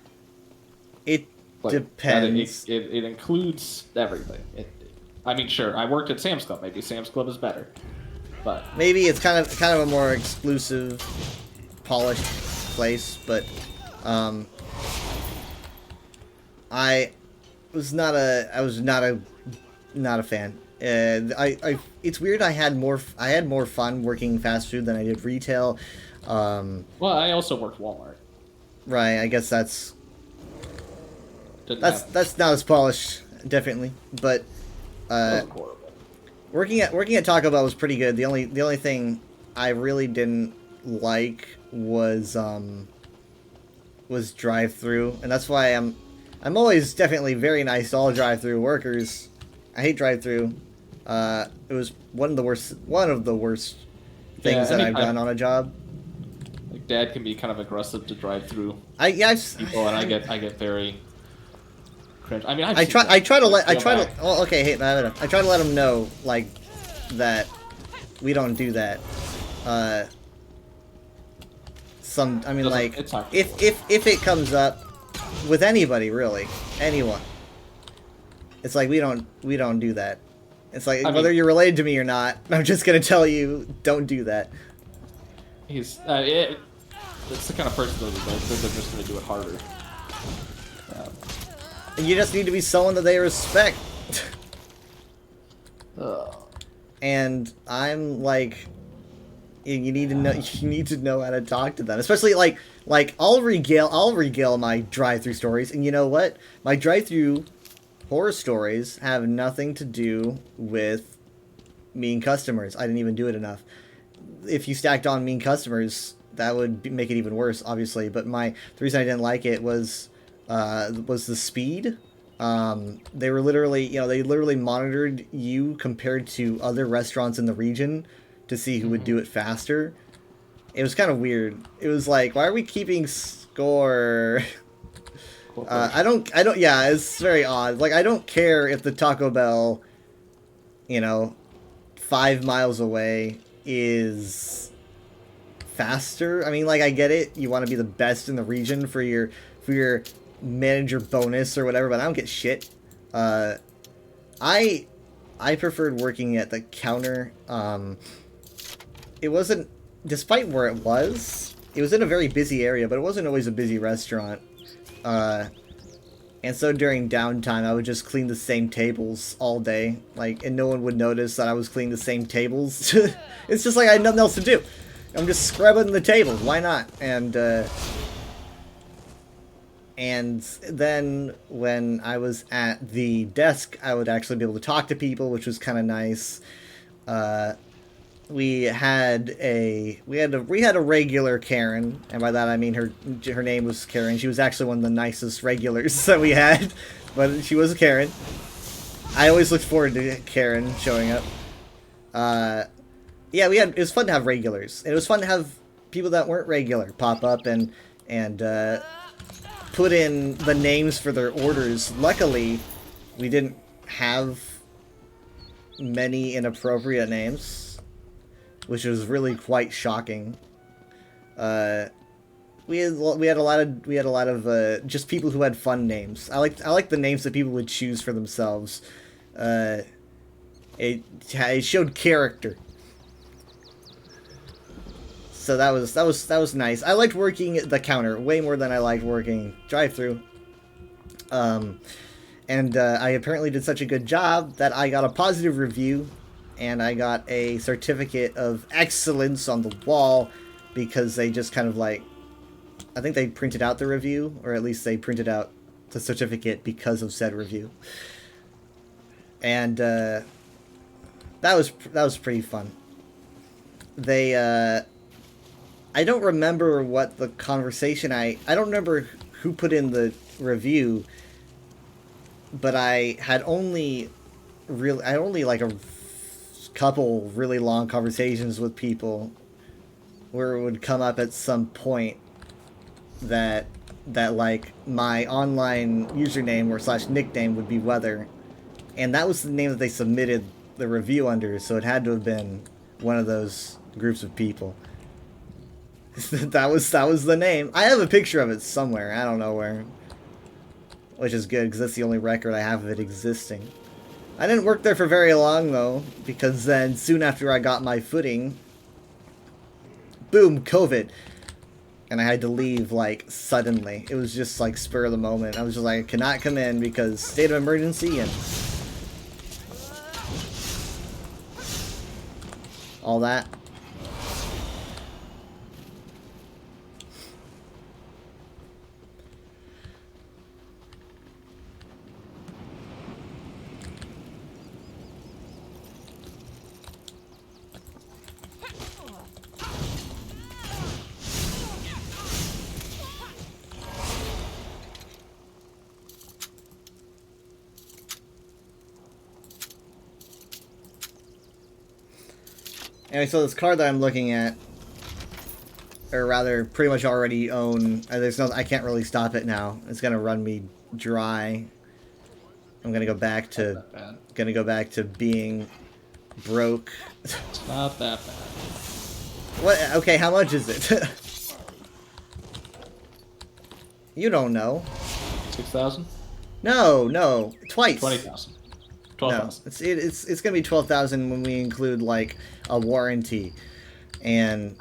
It Like, depends. It includes everything. I mean, sure, I worked at Sam's Club. Maybe Sam's Club is better, but Maybe it's kind of a more exclusive, polished place, but I was not a fan. And it's weird. I had more fun working fast food than I did retail. Well, I also worked Walmart. Right. I guess that's Didn't that's have- that's not as polished, definitely. But that was horrible. working at Taco Bell was pretty good. The only thing I really didn't like was drive-through, and that's why I'm always definitely very nice to all drive-through workers. I hate drive-through. It was one of the worst things that I've anytime- done on a job. Like Dad can be kind of aggressive to drive through I've people, and I get very cringe. I mean, I try to well, okay, hey, I try to let them know like that we don't do that. I mean, like it's not- if it comes up with anybody, really, anyone, it's like we don't do that. It's like I whether mean- you're related to me or not, I'm just gonna tell you don't do that. He's it's the kind of person that they're just going to do it harder. And you just need to be someone that they respect. Ugh. And I'm like, you need to know how to talk to them, especially like I'll regale my drive-through stories, and you know what? My drive-through horror stories have nothing to do with mean customers. I didn't even do it enough. If you stacked on mean customers, that would make it even worse, obviously. But the reason I didn't like it was the speed. They were literally, they literally monitored you compared to other restaurants in the region to see who would do it faster. It was kind of weird. It was like, why are we keeping score? I don't, yeah, it's very odd. Like, I don't care if the Taco Bell, 5 miles away is faster. I mean, like, I get it. You want to be the best in the region for your manager bonus or whatever, but I don't get shit. I preferred working at the counter. It wasn't, despite where it was in a very busy area, but it wasn't always a busy restaurant. And so during downtime, I would just clean the same tables all day, and no one would notice that I was cleaning the same tables. It's just like I had nothing else to do. I'm just scrubbing the tables. Why not? And then when I was at the desk, I would actually be able to talk to people, which was kind of nice. We had a regular Karen, and by that I mean her name was Karen. She was actually one of the nicest regulars that we had, but she was a Karen. I always looked forward to Karen showing up. Yeah, it was fun to have regulars. It was fun to have people that weren't regular pop up and put in the names for their orders. Luckily, we didn't have many inappropriate names, which was really quite shocking. We had a lot of just people who had fun names. I like the names that people would choose for themselves. It showed character. So that was nice. I liked working at the counter way more than I liked working drive-through. And I apparently did such a good job that I got a positive review, and I got a certificate of excellence on the wall because they just kind of I think they printed out the review, or at least they printed out the certificate because of said review. And that was pretty fun. I don't remember what the conversation I don't remember who put in the review, but I had only like a couple really long conversations with people where it would come up at some point that like my online username or / nickname would be Weather, and that was the name that they submitted the review under, so it had to have been one of those groups of people. that was the name. I have a picture of it somewhere. I don't know where. Which is good, because that's the only record I have of it existing. I didn't work there for very long, though, because then soon after I got my footing, boom, COVID. And I had to leave, suddenly. It was just, spur of the moment. I was just like, I cannot come in because state of emergency, and all that. Anyway, so this car that I'm looking at, or rather, pretty much already own. There's no, I can't really stop it now. It's gonna run me dry. I'm gonna go back to, being broke. It's not that bad. What? Okay, how much is it? You don't know. 6,000? No, twice. 20,000. No, 12,000. it's gonna be 12,000 when we include like a warranty, and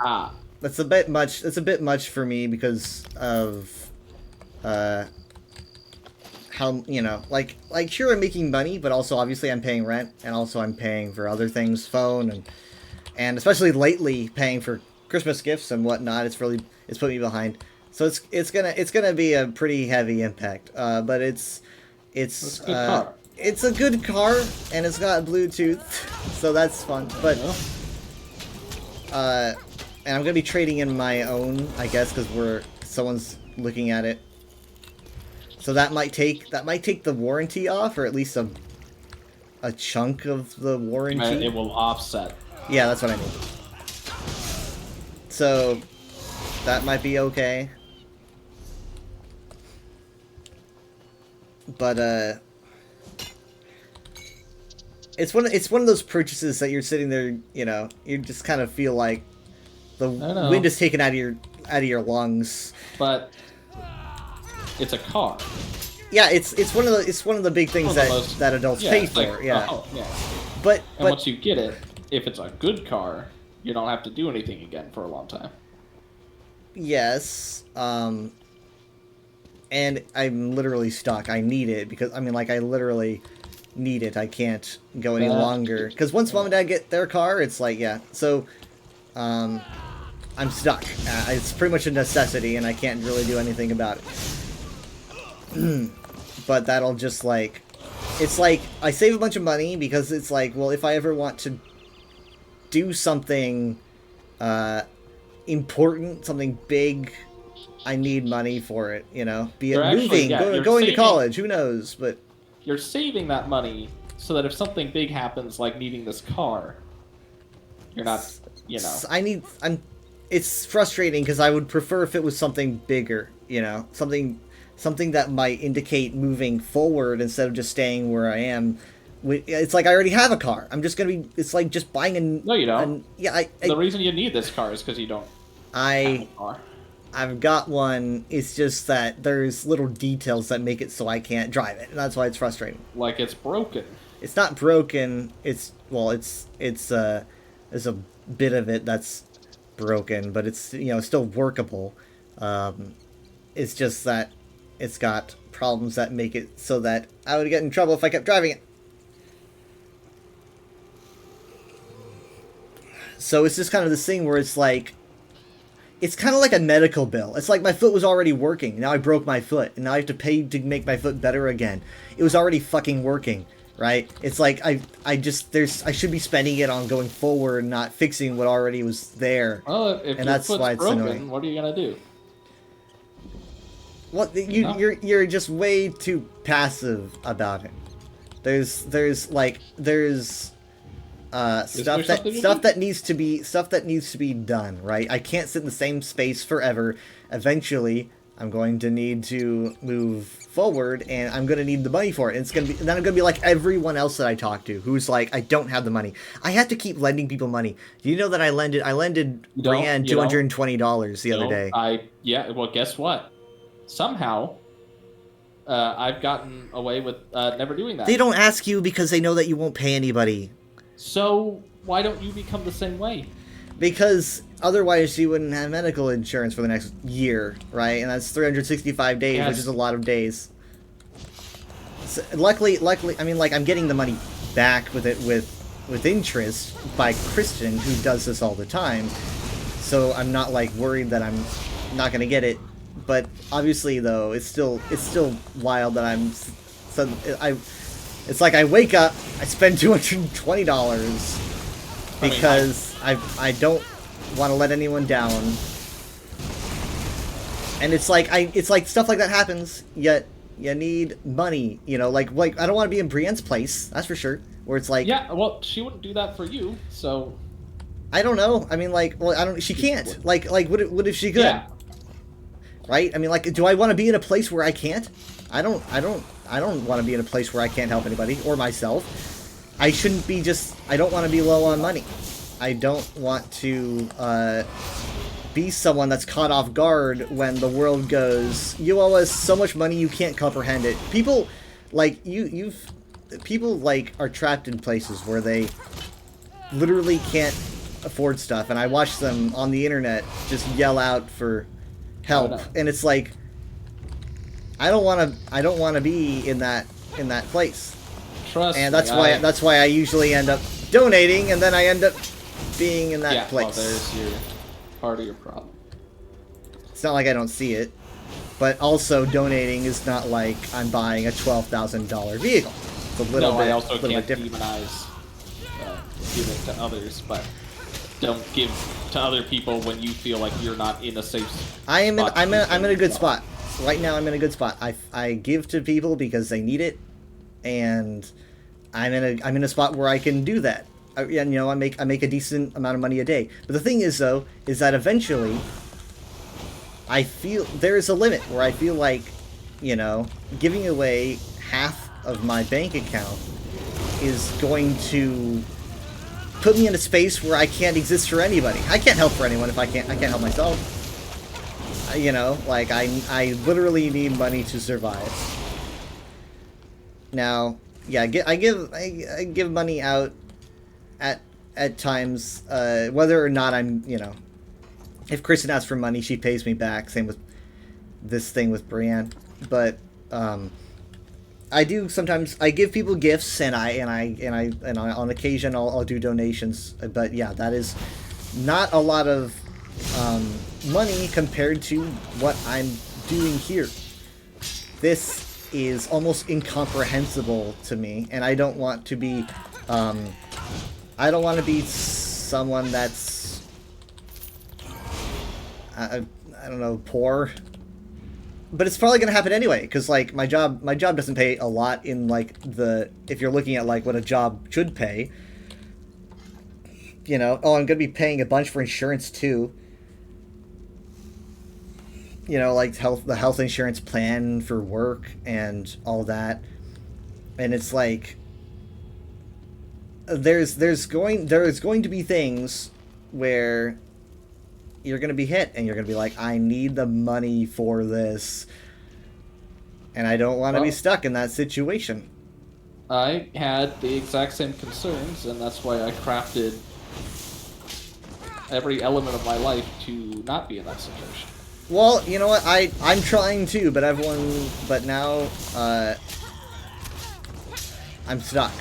that's a bit much. It's a bit much for me because of how, you know, like sure, I'm making money, but also obviously I'm paying rent, and also I'm paying for other things, phone, and especially lately paying for Christmas gifts and whatnot. It's put me behind. So it's gonna be a pretty heavy impact. But it's a good car. It's a good car, and it's got Bluetooth, so that's fun. But and I'm gonna be trading in my own, I guess, because someone's looking at it. So that might take the warranty off, or at least a chunk of the warranty. It will offset. Yeah, that's what I mean. So that might be okay. But it's one of those purchases that you're sitting there, you know, you just kind of feel like the wind is taken out of your lungs. But it's a car. Yeah, it's one of the big things that adults pay for. Like, yeah. Yeah. But once you get it, if it's a good car, you don't have to do anything again for a long time. Yes. And I'm literally stuck. I need it because I literally need it. I can't go any longer because once mom and dad get their car, it's like, yeah. So, I'm stuck. It's pretty much a necessity, and I can't really do anything about it. But that'll just like, it's like I save a bunch of money because it's like, well, if I ever want to do something important, something big, I need money for it, you know? Be it moving, going to college, who knows, but... You're saving that money so that if something big happens, like needing this car, you're not, you know... It's frustrating because I would prefer if it was something bigger, you know? Something that might indicate moving forward instead of just staying where I am. It's like I already have a car. I'm just gonna be... It's like just buying a... No, you don't. The reason you need this car is because you don't have a car. I've got one. It's just that there's little details that make it so I can't drive it, and that's why it's frustrating. Like it's broken. It's not broken. It's there's a bit of it that's broken, but it's, you know, still workable. It's just that it's got problems that make it so that I would get in trouble if I kept driving it. So it's just kind of this thing where it's like, it's kind of like a medical bill. It's like my foot was already working. Now I broke my foot, and now I have to pay to make my foot better again. It was already fucking working, right? It's like I should be spending it on going forward, not fixing what already was there. Well, if and your that's foot's why it's broken, annoying. what are you gonna do? What you're just way too passive about it. There's stuff that needs to be done, right? I can't sit in the same space forever. Eventually, I'm going to need to move forward, and I'm going to need the money for it. And then I'm going to be like everyone else that I talk to, who's like, I don't have the money. I have to keep lending people money. Do you know that I lended Brienne $220 the other day? Well, guess what? Somehow, I've gotten away with never doing that. They don't ask you because they know that you won't pay anybody. So why don't you become the same way? Because otherwise you wouldn't have medical insurance for the next year, right? And that's 365 days, Yes. which is a lot of days. So, luckily, I mean, like, I'm getting the money back with with interest by Kristen, who does this all the time. So I'm not like worried that I'm not gonna get it. But obviously, though, it's still wild that it's like I wake up, I spend $220 because I don't want to let anyone down. And it's like stuff like that happens, yet you need money, you know, like I don't want to be in Brienne's place, that's for sure. Where it's like, yeah, well, she wouldn't do that for you, so I don't know. I mean, like, well, I don't. She can't. Like, what if she could? yeah. Right? I mean, like, do I want to be in a place where I can't? I don't want to be in a place where I can't help anybody or myself. I shouldn't be just. I don't want to be low on money. I don't want to be someone that's caught off guard when the world goes, you owe us so much money you can't comprehend it. People, like, people, like, are trapped in places where they literally can't afford stuff, and I watch them on the internet just yell out for help, and it's like, I don't want to be in that place. Trust and me, that's why I usually end up donating, and then I end up being in that place. Well, there's your part of your problem. It's not like I don't see it, but also donating is not like I'm buying a $12,000 vehicle. It's a little bit. I also can't different. demonize giving to others, but don't give to other people when you feel like you're not in a safe spot. I'm in a good spot. Right now I'm in a good spot. I give to people because they need it, and I'm in a spot where I can do that. You know, I make a decent amount of money a day. But the thing is, though, is that eventually I feel there is a limit where I feel like, you know, giving away half of my bank account is going to put me in a space where I can't exist for anybody. I can't help for anyone if I can't help myself. You know, like, I literally need money to survive. Now, yeah, I give money out at times, whether or not I'm, you know, if Kristen asks for money, she pays me back. Same with this thing with Brienne. But I do sometimes. I give people gifts, and I on occasion I'll do donations. But yeah, that is not a lot of money compared to what I'm doing here. This is almost incomprehensible to me, and I don't want to be. I don't want to be someone that's I don't know, poor. But it's probably gonna happen anyway, because like my job doesn't pay a lot in like if you're looking at like what a job should pay. You know, oh, I'm gonna be paying a bunch for insurance too. You know, like the health insurance plan for work and all that, and it's like there's going to be things where you're going to be hit and you're going to be like, I need the money for this, and I don't want to be stuck in that situation. I had the exact same concerns, and that's why I crafted every element of my life to not be in that situation. Well, you know what, I'm trying to, but now I'm stuck.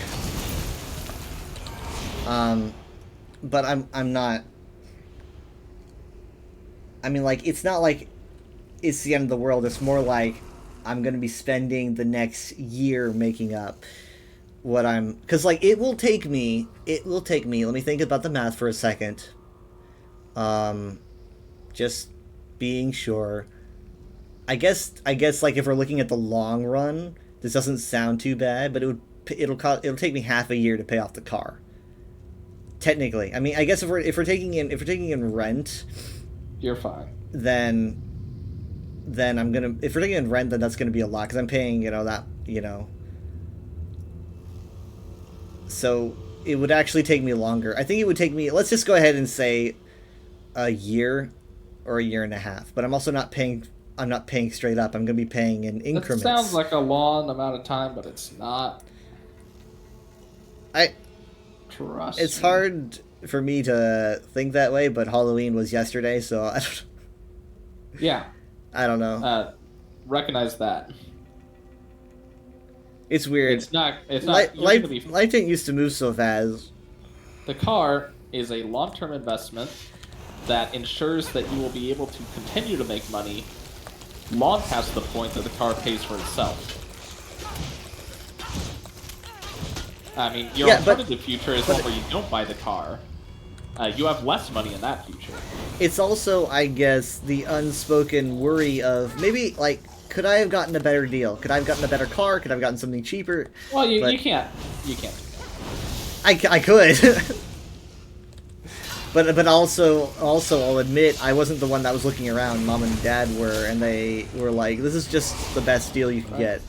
But I'm not. I mean, like, it's not like it's the end of the world. It's more like I'm going to be spending the next year making up what I'm... Because, like, it will take me... Let me think about the math for a second. Just being sure. I guess, like, if we're looking at the long run, this doesn't sound too bad, but it'll take me half a year to pay off the car. Technically. I mean, I guess if we're taking in rent... You're fine. Then I'm gonna... If we're taking in rent, then that's gonna be a lot, because I'm paying, you know, that, you know... So, it would actually take me longer. I think it would take me... Let's just go ahead and say a year or a year and a half. But I'm also not paying... I'm not paying straight up. I'm gonna be paying in increments. That sounds like a long amount of time, but it's not. Trust It's me. hard for me to think that way, but Halloween was yesterday, so I don't... Yeah. I don't know. Recognize that. It's weird. It's not. Life didn't used to move so fast. The car is a long-term investment that ensures that you will be able to continue to make money long past the point that the car pays for itself. I mean, your alternative future is one where you don't buy the car. You have less money in that future. It's also, I guess, the unspoken worry of maybe, like, could I have gotten a better deal? Could I have gotten a better car? Could I have gotten something cheaper? Well, you can't. You can't. I could. But also I'll admit I wasn't the one that was looking around. Mom and Dad were, and they were like, "This is just the best deal you can get,"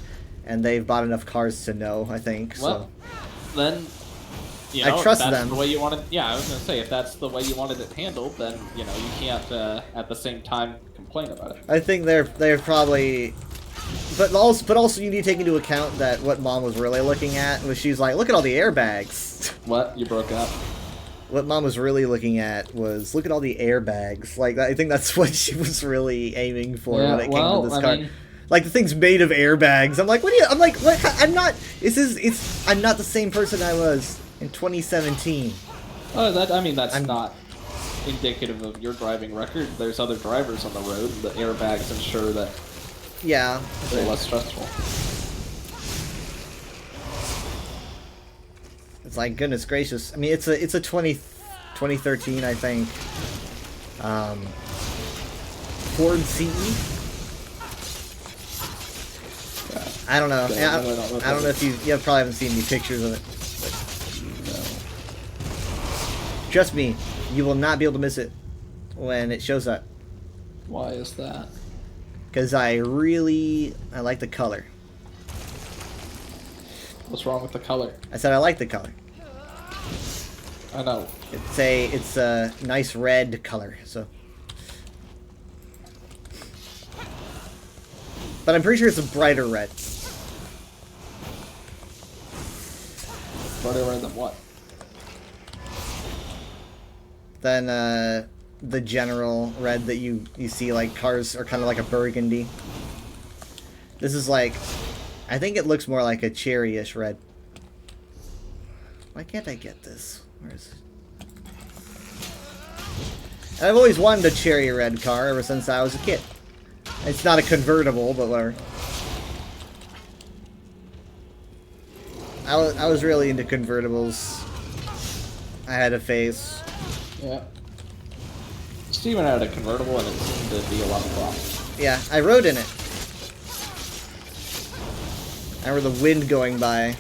and they've bought enough cars to know. I think. Well, so. Then, you know, I trust if that's them. the way you wanted. Yeah, I was gonna say if that's the way you wanted it handled, then you know you can't at the same time complain about it. I think they're probably. But also you need to take into account that what Mom was really looking at was she's like, look at all the airbags. What? You broke up? What Mom was really looking at was, look at all the airbags. Like, I think that's what she was really aiming for when it came to this car. Like, the thing's made of airbags. I'm like, what? I'm not. I'm not the same person I was in 2017. Oh, that's not indicative of your driving record. There's other drivers on the road. The airbags ensure that. Yeah. They're less stressful. It's like, goodness gracious. I mean, it's a 2013, I think. Ford CE. I don't know. I don't know if you probably haven't seen any pictures of it. But trust me, you will not be able to miss it when it shows up. Why is that? Because I like the color. What's wrong with the color? I said I like the color. I know. It's a nice red color, so. But I'm pretty sure it's a brighter red. Brighter red than what? Than the general red that you see, like, cars are kind of like a burgundy. This is like, I think it looks more like a cherry-ish red. Why can't I get this? Where is it? And I've always wanted a cherry red car ever since I was a kid. It's not a convertible, but whatever. I was really into convertibles. I had a phase. Yeah. Steven had a convertible and it seemed to be a lot of problems. Yeah, I rode in it. I remember the wind going by.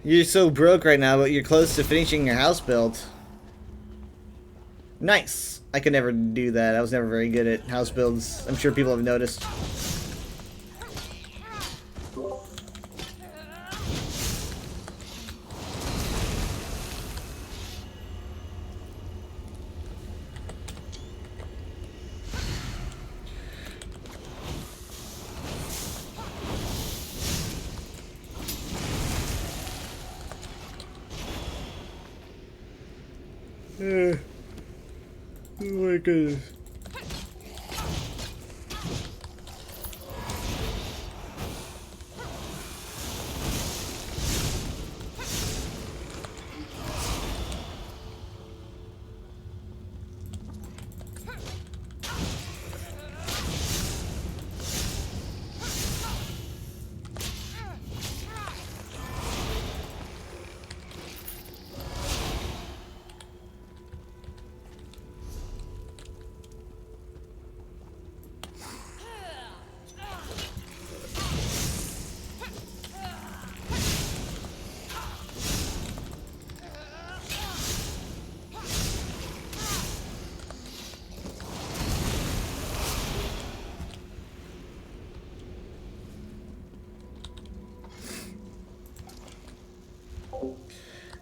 You're so broke right now, but you're close to finishing your house build. Nice. I could never do that. I was never very good at house builds. I'm sure people have noticed. Oh my goodness.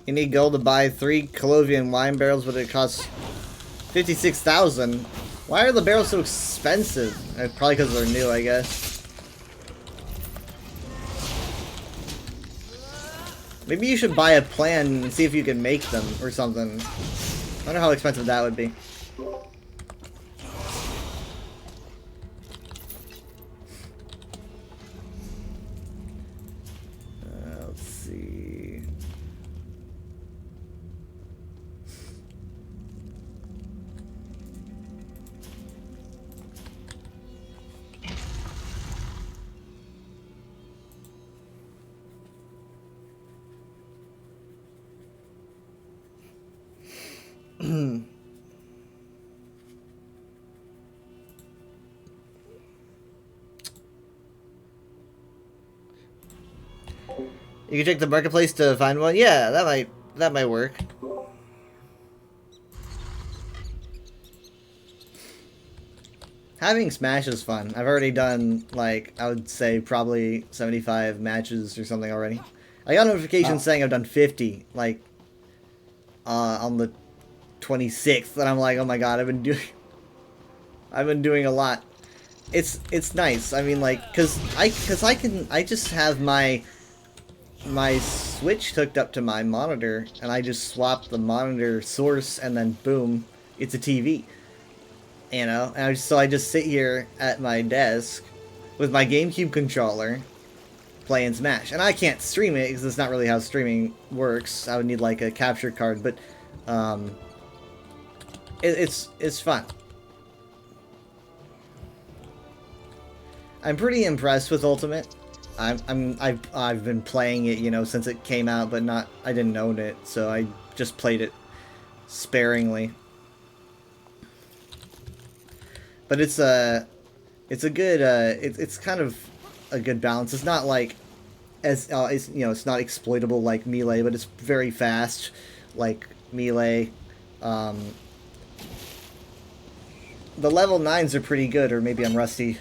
You need gold to buy 3 Colovian wine barrels, but it costs 56,000. Why are the barrels so expensive? Probably because they're new, I guess. Maybe you should buy a plan and see if you can make them or something. I wonder how expensive that would be. Let's see. You can check the marketplace to find one. Yeah, that might work. Having Smash is fun. I've already done, like, I would say probably 75 matches or something already. I got a notification saying I've done 50, like, on the 26th, and I'm like, oh my god, I've been doing a lot. It's nice. I mean, like, cause I just have my Switch hooked up to my monitor, and I just swap the monitor source, and then boom, it's a TV. You know, and so I just sit here at my desk with my GameCube controller playing Smash, and I can't stream it because it's not really how streaming works. I would need like a capture card, but it's fun. I'm pretty impressed with Ultimate. I've been playing it, you know, since it came out, but I didn't own it, so I just played it sparingly. But it's a good it's kind of a good balance. It's not like it's you know, it's not exploitable like Melee, but it's very fast like Melee. The level 9s are pretty good, or maybe I'm rusty.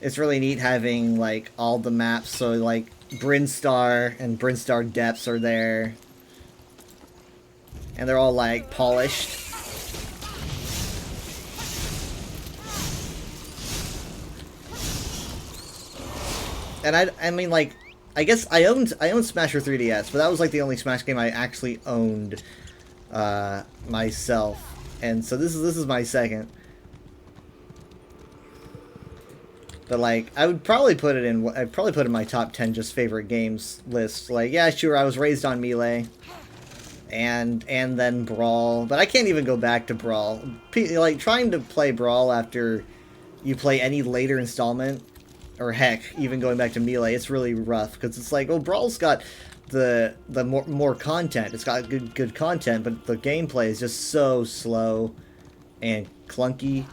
It's really neat having, like, all the maps, so, like, Brinstar and Brinstar Depths are there. And they're all, like, polished. And I mean, like, I guess I owned Smash for 3DS, but that was, like, the only Smash game I actually owned, myself. And so this is my second. But, like, I'd probably put it in my top 10 just favorite games list. Like, yeah, sure, I was raised on Melee. And then Brawl. But I can't even go back to Brawl. Like, trying to play Brawl after you play any later installment, or heck, even going back to Melee, it's really rough. Because it's like, well, Brawl's got the more content. It's got good content, but the gameplay is just so slow and clunky.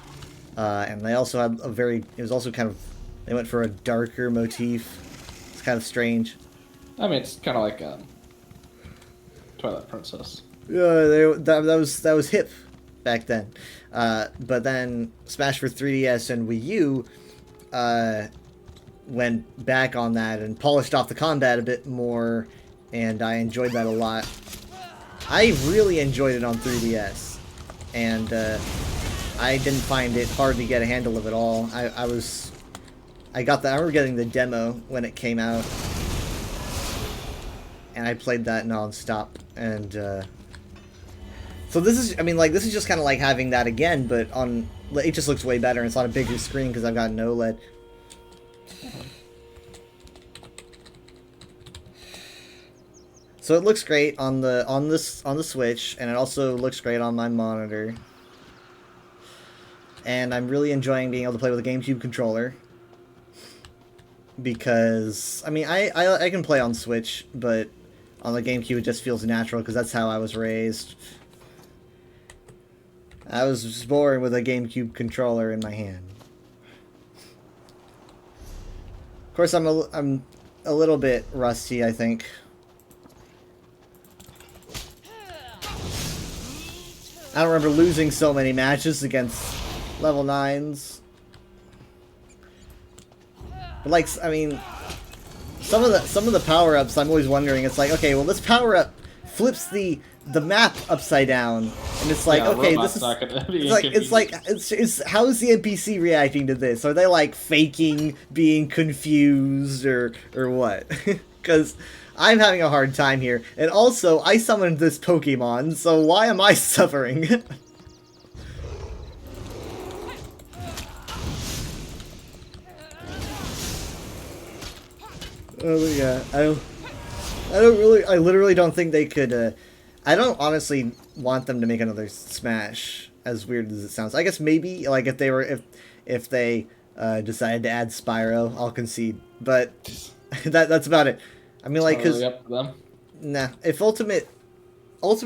And they also had it was also kind of, they went for a darker motif. It's kind of strange. I mean, it's kind of like Twilight Princess. Yeah, that was hip back then. But then Smash for 3DS and Wii U went back on that and polished off the combat a bit more, and I enjoyed that a lot. I really enjoyed it on 3DS, and I didn't find it hard to get a handle of it all. I remember getting the demo when it came out, and I played that non-stop, and so this is, I mean, like, this is just kind of like having that again, but it just looks way better, and it's on a bigger screen because I've got an OLED. So it looks great on the Switch, and it also looks great on my monitor. And I'm really enjoying being able to play with a GameCube controller. Because, I mean, I can play on Switch, but on the GameCube it just feels natural because that's how I was raised. I was just born with a GameCube controller in my hand. Of course, I'm a little bit rusty, I think. I don't remember losing so many matches against level 9s. But, like, I mean, some of the power-ups, I'm always wondering, it's like, okay, well, this power-up flips the map upside down, and it's like, Yeah, okay, robot's this is not gonna be it's like it's how is the NPC reacting to this? Are they like faking being confused or what? Because I'm having a hard time here, and also I summoned this Pokemon, so why am I suffering? Oh yeah, I literally don't think they could. I don't honestly want them to make another Smash. As weird as it sounds, I guess maybe like if they decided to add Spyro, I'll concede. But that's about it. I mean, like, Totally up to them. nah, if Ultimate, because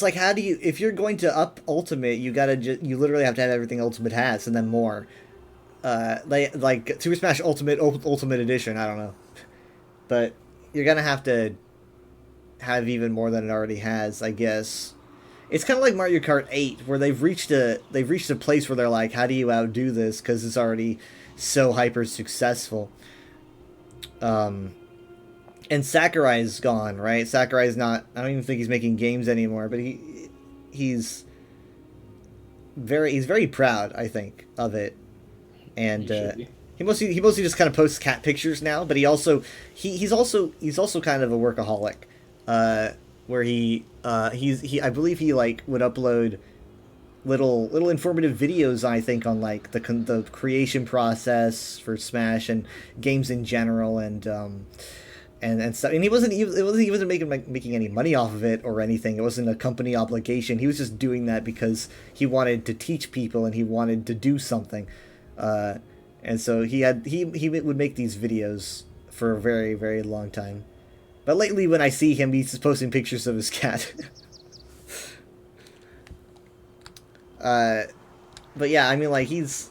like, how do you, if you're going to up Ultimate, you you literally have to have everything Ultimate has and then more. Like Super Smash Ultimate Edition, I don't know, but you're gonna have to have even more than it already has, I guess. It's kind of like Mario Kart 8, where they've reached a place where they're like, how do you outdo this? Because it's already so hyper successful. And Sakurai's gone, right? Sakurai's not. I don't even think he's making games anymore, but he's very proud, I think, of it. And he mostly just kind of posts cat pictures now, but he's also kind of a workaholic. Where I believe he like would upload little informative videos, I think, on like the creation process for Smash and games in general, and stuff. And he wasn't making any money off of it or anything. It wasn't a company obligation. He was just doing that because he wanted to teach people and he wanted to do something. And so he would make these videos for a very, very long time. But lately, when I see him, he's just posting pictures of his cat. But yeah, I mean, like, if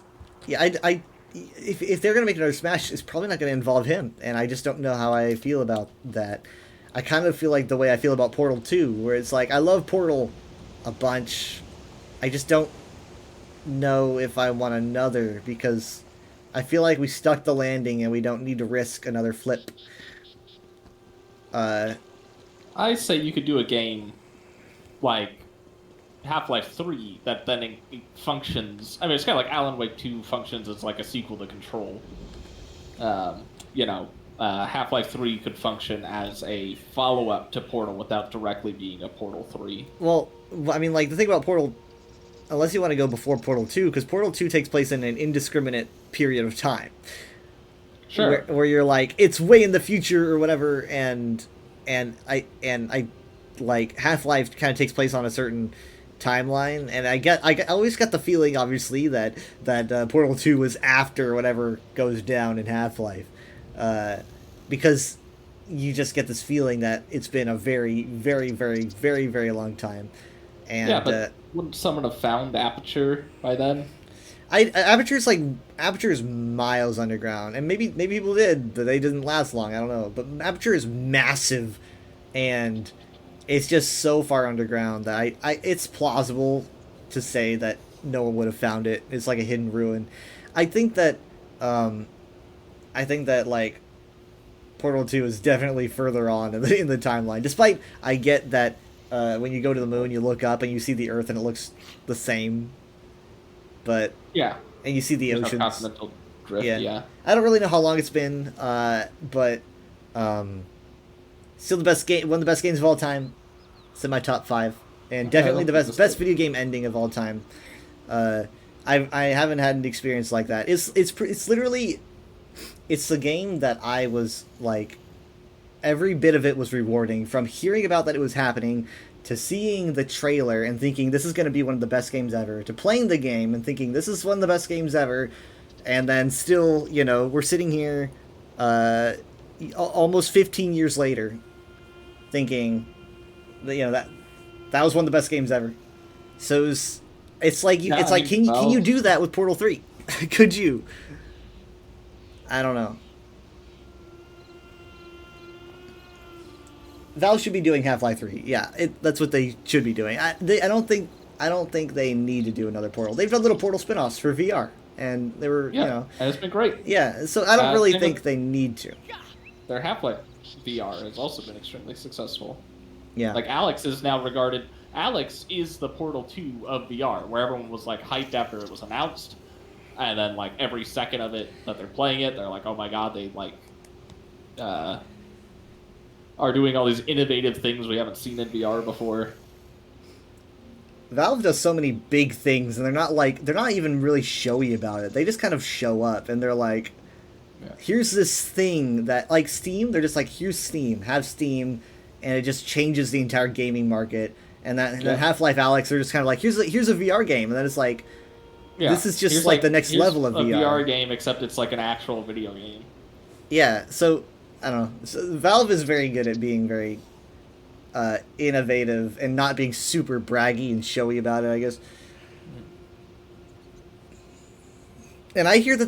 they're gonna make another Smash, it's probably not gonna involve him, and I just don't know how I feel about that. I kind of feel like the way I feel about Portal 2, where it's like, I love Portal a bunch, I just don't know if I want another, because I feel like we stuck the landing and we don't need to risk another flip. I say you could do a game like Half-Life 3 that then functions. I mean, it's kind of like Alan Wake 2 functions as like a sequel to Control. Half-Life 3 could function as a follow-up to Portal without directly being a Portal 3. Well, I mean, like, the thing about Portal, unless you want to go before Portal 2, because Portal 2 takes place in an indiscriminate period of time. Sure. Where you're like, it's way in the future or whatever, and I like Half-Life kind of takes place on a certain timeline, and I always got the feeling, obviously, that Portal 2 was after whatever goes down in Half-Life, because you just get this feeling that it's been a very, very, very, very, very long time, and yeah, but wouldn't someone have found Aperture by then? Aperture is miles underground, and maybe people did, but they didn't last long. I don't know, but Aperture is massive, and it's just so far underground that it's plausible to say that no one would have found it. It's like a hidden ruin. I think that like Portal 2 is definitely further on in the timeline. Despite I get that when you go to the moon, you look up and you see the Earth and it looks the same. But yeah, and you see the There's oceans. No continental drift, yeah. I don't really know how long it's been, but still the best game, one of the best games of all time. It's in my top 5, and definitely the best video game ending of all time. I haven't had an experience like that. It's literally, it's the game that I was like, every bit of it was rewarding, from hearing about that it was happening, to seeing the trailer and thinking this is going to be one of the best games ever, to playing the game and thinking this is one of the best games ever, and then still, we're sitting here almost 15 years later thinking that that was one of the best games ever. So it's like can you do that with Portal 3? Could you? I don't know. Valve should be doing Half-Life 3. Yeah, that's what they should be doing. I don't think they need to do another Portal. They've done little Portal spin-offs for VR, and they were and it's been great. Yeah, so I don't really think they need to. They're Half-Life VR has also been extremely successful. Yeah. Like Alex is now regarded. Alex is the Portal 2 of VR, where everyone was like hyped after it was announced, and then like every second of it that they're playing it, they're like, oh my god, they like are doing all these innovative things we haven't seen in VR before. Valve does so many big things, and they're not even really showy about it. They just kind of show up, and they're like, here's this thing that, like Steam, they're just like, here's Steam, have Steam, and it just changes the entire gaming market. And then Half-Life Alyx, they're just kind of like, here's a VR game, and then it's like, this is just like the next level of VR. VR game, except it's like an actual video game. Yeah, so I don't know. So Valve is very good at being very innovative and not being super braggy and showy about it, I guess. And I hear that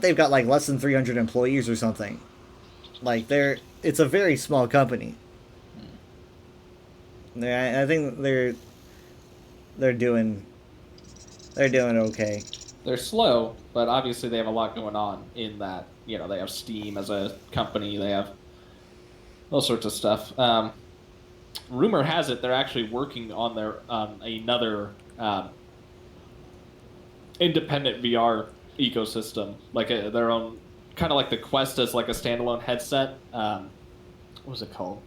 they've got like less than 300 employees or something. Like it's a very small company. I think they're doing okay. They're slow, but obviously they have a lot going on in that, you know, they have Steam as a company, they have all sorts of stuff. Rumor has it they're actually working on their another independent VR ecosystem, like their own, kind of like the Quest as like a standalone headset. What was it called?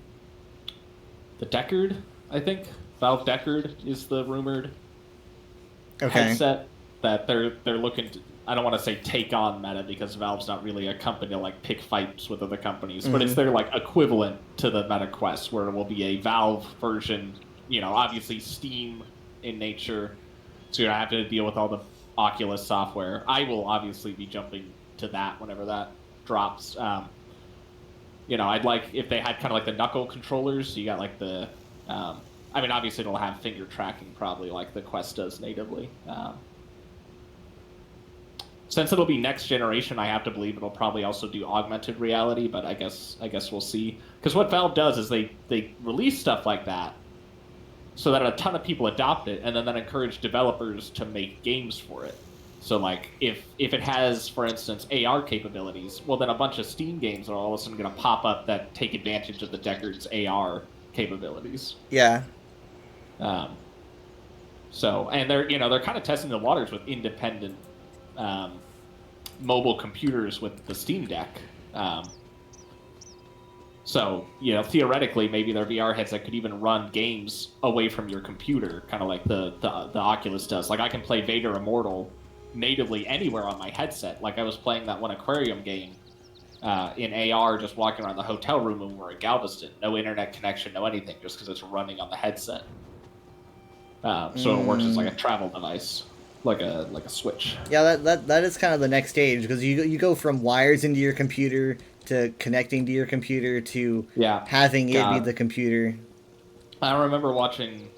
The Deckard, I think. Valve Deckard is the rumored headset that they're looking to. I don't want to say take on Meta, because Valve's not really a company to like pick fights with other companies, but it's their like equivalent to the Meta Quest, where it will be a Valve version, you know, obviously Steam in nature, so you're gonna have to deal with all the Oculus software. I will obviously be jumping to that whenever that drops. You know, I'd like if they had kind of like the knuckle controllers, so you got like the I mean, obviously it'll have finger tracking probably like the Quest does natively. Since it'll be next generation, I have to believe it'll probably also do augmented reality, but I guess we'll see. Because what Valve does is they release stuff like that so that a ton of people adopt it, and then that encourage developers to make games for it. So like if it has, for instance, AR capabilities, well then a bunch of Steam games are all of a sudden going to pop up that take advantage of the Deckard's AR capabilities. Yeah. So, and they're kind of testing the waters with independent mobile computers with the Steam Deck. So, you know, theoretically, maybe their VR headset could even run games away from your computer, kind of like the Oculus does. Like, I can play Vader Immortal natively anywhere on my headset. Like, I was playing that one aquarium game in AR, just walking around the hotel room when we were at Galveston. No internet connection, no anything, just because it's running on the headset. So it works as like a travel device. Like a Switch. Yeah, that is kind of the next stage, because you go from wires into your computer to connecting to your computer to having it be the computer. I remember watching,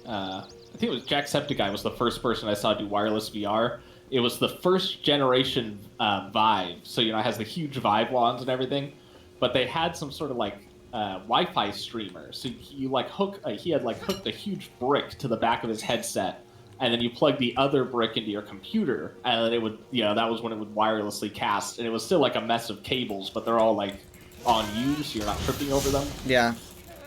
I think it was Jacksepticeye was the first person I saw do wireless VR. It was the first generation Vive, so you know it has the huge Vive wands and everything, but they had some sort of like Wi-Fi streamer. So you like he had like hooked a huge brick to the back of his headset. And then you plug the other brick into your computer, and then it would, you know, that was when it would wirelessly cast. And it was still like a mess of cables, but they're all like on you, so you're not tripping over them. Yeah.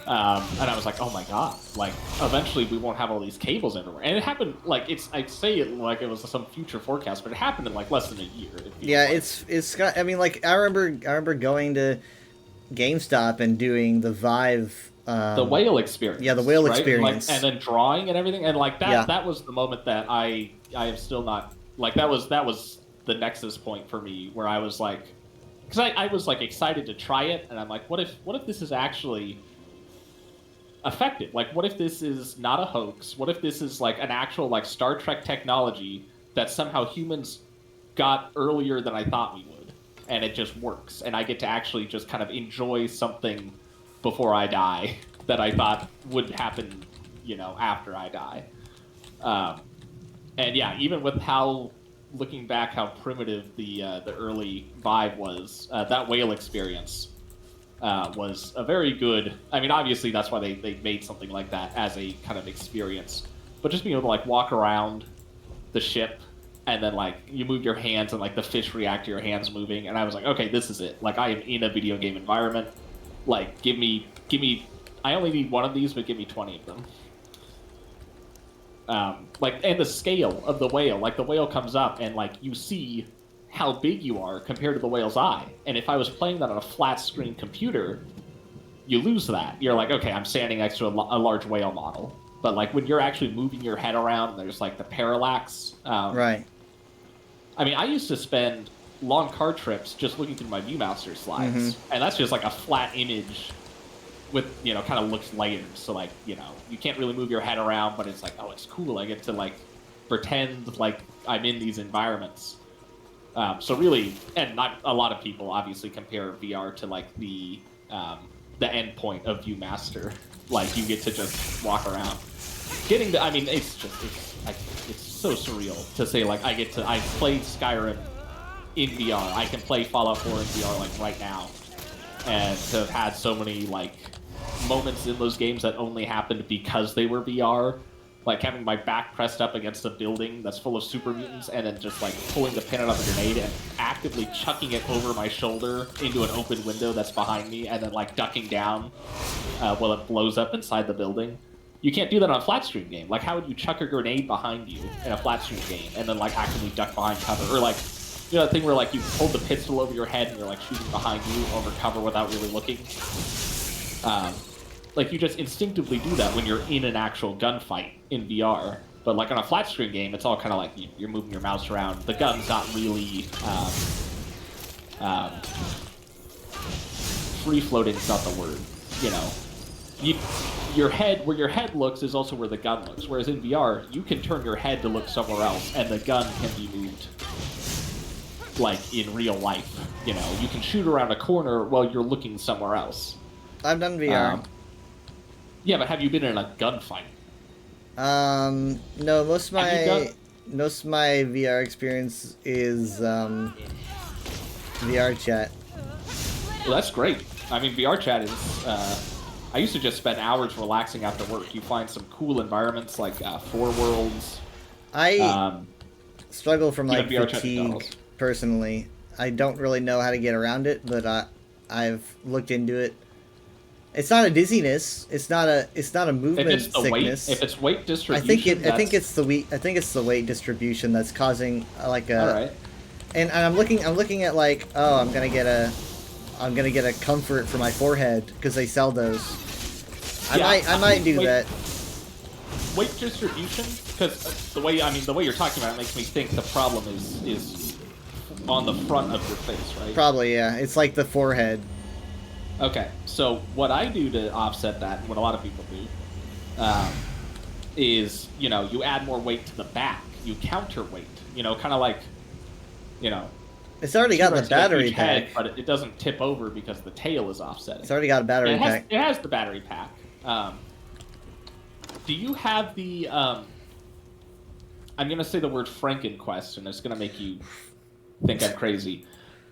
And I was like, oh my god, like eventually we won't have all these cables everywhere. And it happened like I'd say it like it was some future forecast, but it happened in like less than a year. Yeah, it's got. I mean, like I remember going to GameStop and doing the Vive. The whale experience. Yeah, the whale right? experience. Like, and then drawing and everything. And like that that was the moment that I am still not like that was the nexus point for me where I was like, because I was like excited to try it, and I'm like, what if this is actually effective? Like, what if this is not a hoax? What if this is like an actual like Star Trek technology that somehow humans got earlier than I thought we would, and it just works, and I get to actually just kind of enjoy something before I die that I thought would happen, you know, after I die. And yeah, even with how, looking back, how primitive the early Vive was, that whale experience was a very good. I mean, obviously that's why they made something like that as a kind of experience. But just being able to like walk around the ship and then like you move your hands and like the fish react to your hands moving, and I was like, okay, this is it. Like I am in a video game environment. Like, give me. I only need one of these, but give me 20 of them. And the scale of the whale. Like, the whale comes up, and like you see how big you are compared to the whale's eye. And if I was playing that on a flat screen computer, you lose that. You're like, okay, I'm standing next to a large whale model. But like when you're actually moving your head around, there's like the parallax. Right. I mean, I used to spend long car trips just looking through my Viewmaster slides, and that's just like a flat image with, you know, kind of looks layered. So like, you know, you can't really move your head around, but it's like, oh, it's cool. I get to like pretend like I'm in these environments. So really, and not a lot of people obviously compare VR to like the end point of Viewmaster. Like you get to just walk around. I mean, it's so surreal to say like I played Skyrim in VR. I can play Fallout 4 in VR like right now, and to have had so many like moments in those games that only happened because they were VR. Like having my back pressed up against a building that's full of super mutants, and then just like pulling the pin out of a grenade and actively chucking it over my shoulder into an open window that's behind me, and then like ducking down while it blows up inside the building. You can't do that on a flat screen game. Like, how would you chuck a grenade behind you in a flat screen game and then like actively duck behind cover? Or like, you know, that thing where like you hold the pistol over your head and you're like shooting behind you over cover without really looking. Like you just instinctively do that when you're in an actual gunfight in VR. But like on a flat screen game, it's all kind of like you're moving your mouse around. The gun's not really free floating. Is not the word. You know, your head, where your head looks is also where the gun looks. Whereas in VR, you can turn your head to look somewhere else, and the gun can be moved. Like in real life, you know, you can shoot around a corner while you're looking somewhere else. I've done VR. Yeah, but have you been in a gunfight? No, most of my VR experience is VR chat. Well, that's great. I mean, VR chat is. I used to just spend hours relaxing after work. You find some cool environments like Four Worlds. I struggle from like fatigue personally. I don't really know how to get around it, but I've looked into it. It's not a dizziness. It's not a movement sickness. If it's weight distribution, I think it's the weight distribution that's causing like a. All right. And I'm looking at like, oh, I'm gonna get a comfort for my forehead because they sell those. Yeah, I might do that. Weight distribution, because the way you're talking about it makes me think the problem is on the front of your face, right? Probably, yeah. It's like the forehead. Okay, so what I do to offset that, what a lot of people do, is, you know, you add more weight to the back. You counterweight. You know, kind of like, you know... It's already got the battery pack. Head, but it doesn't tip over because the tail is offsetting. It's already got a battery pack. It has the battery pack. Do you have the... I'm going to say the word Frankenquest, and it's going to make you think I'm crazy.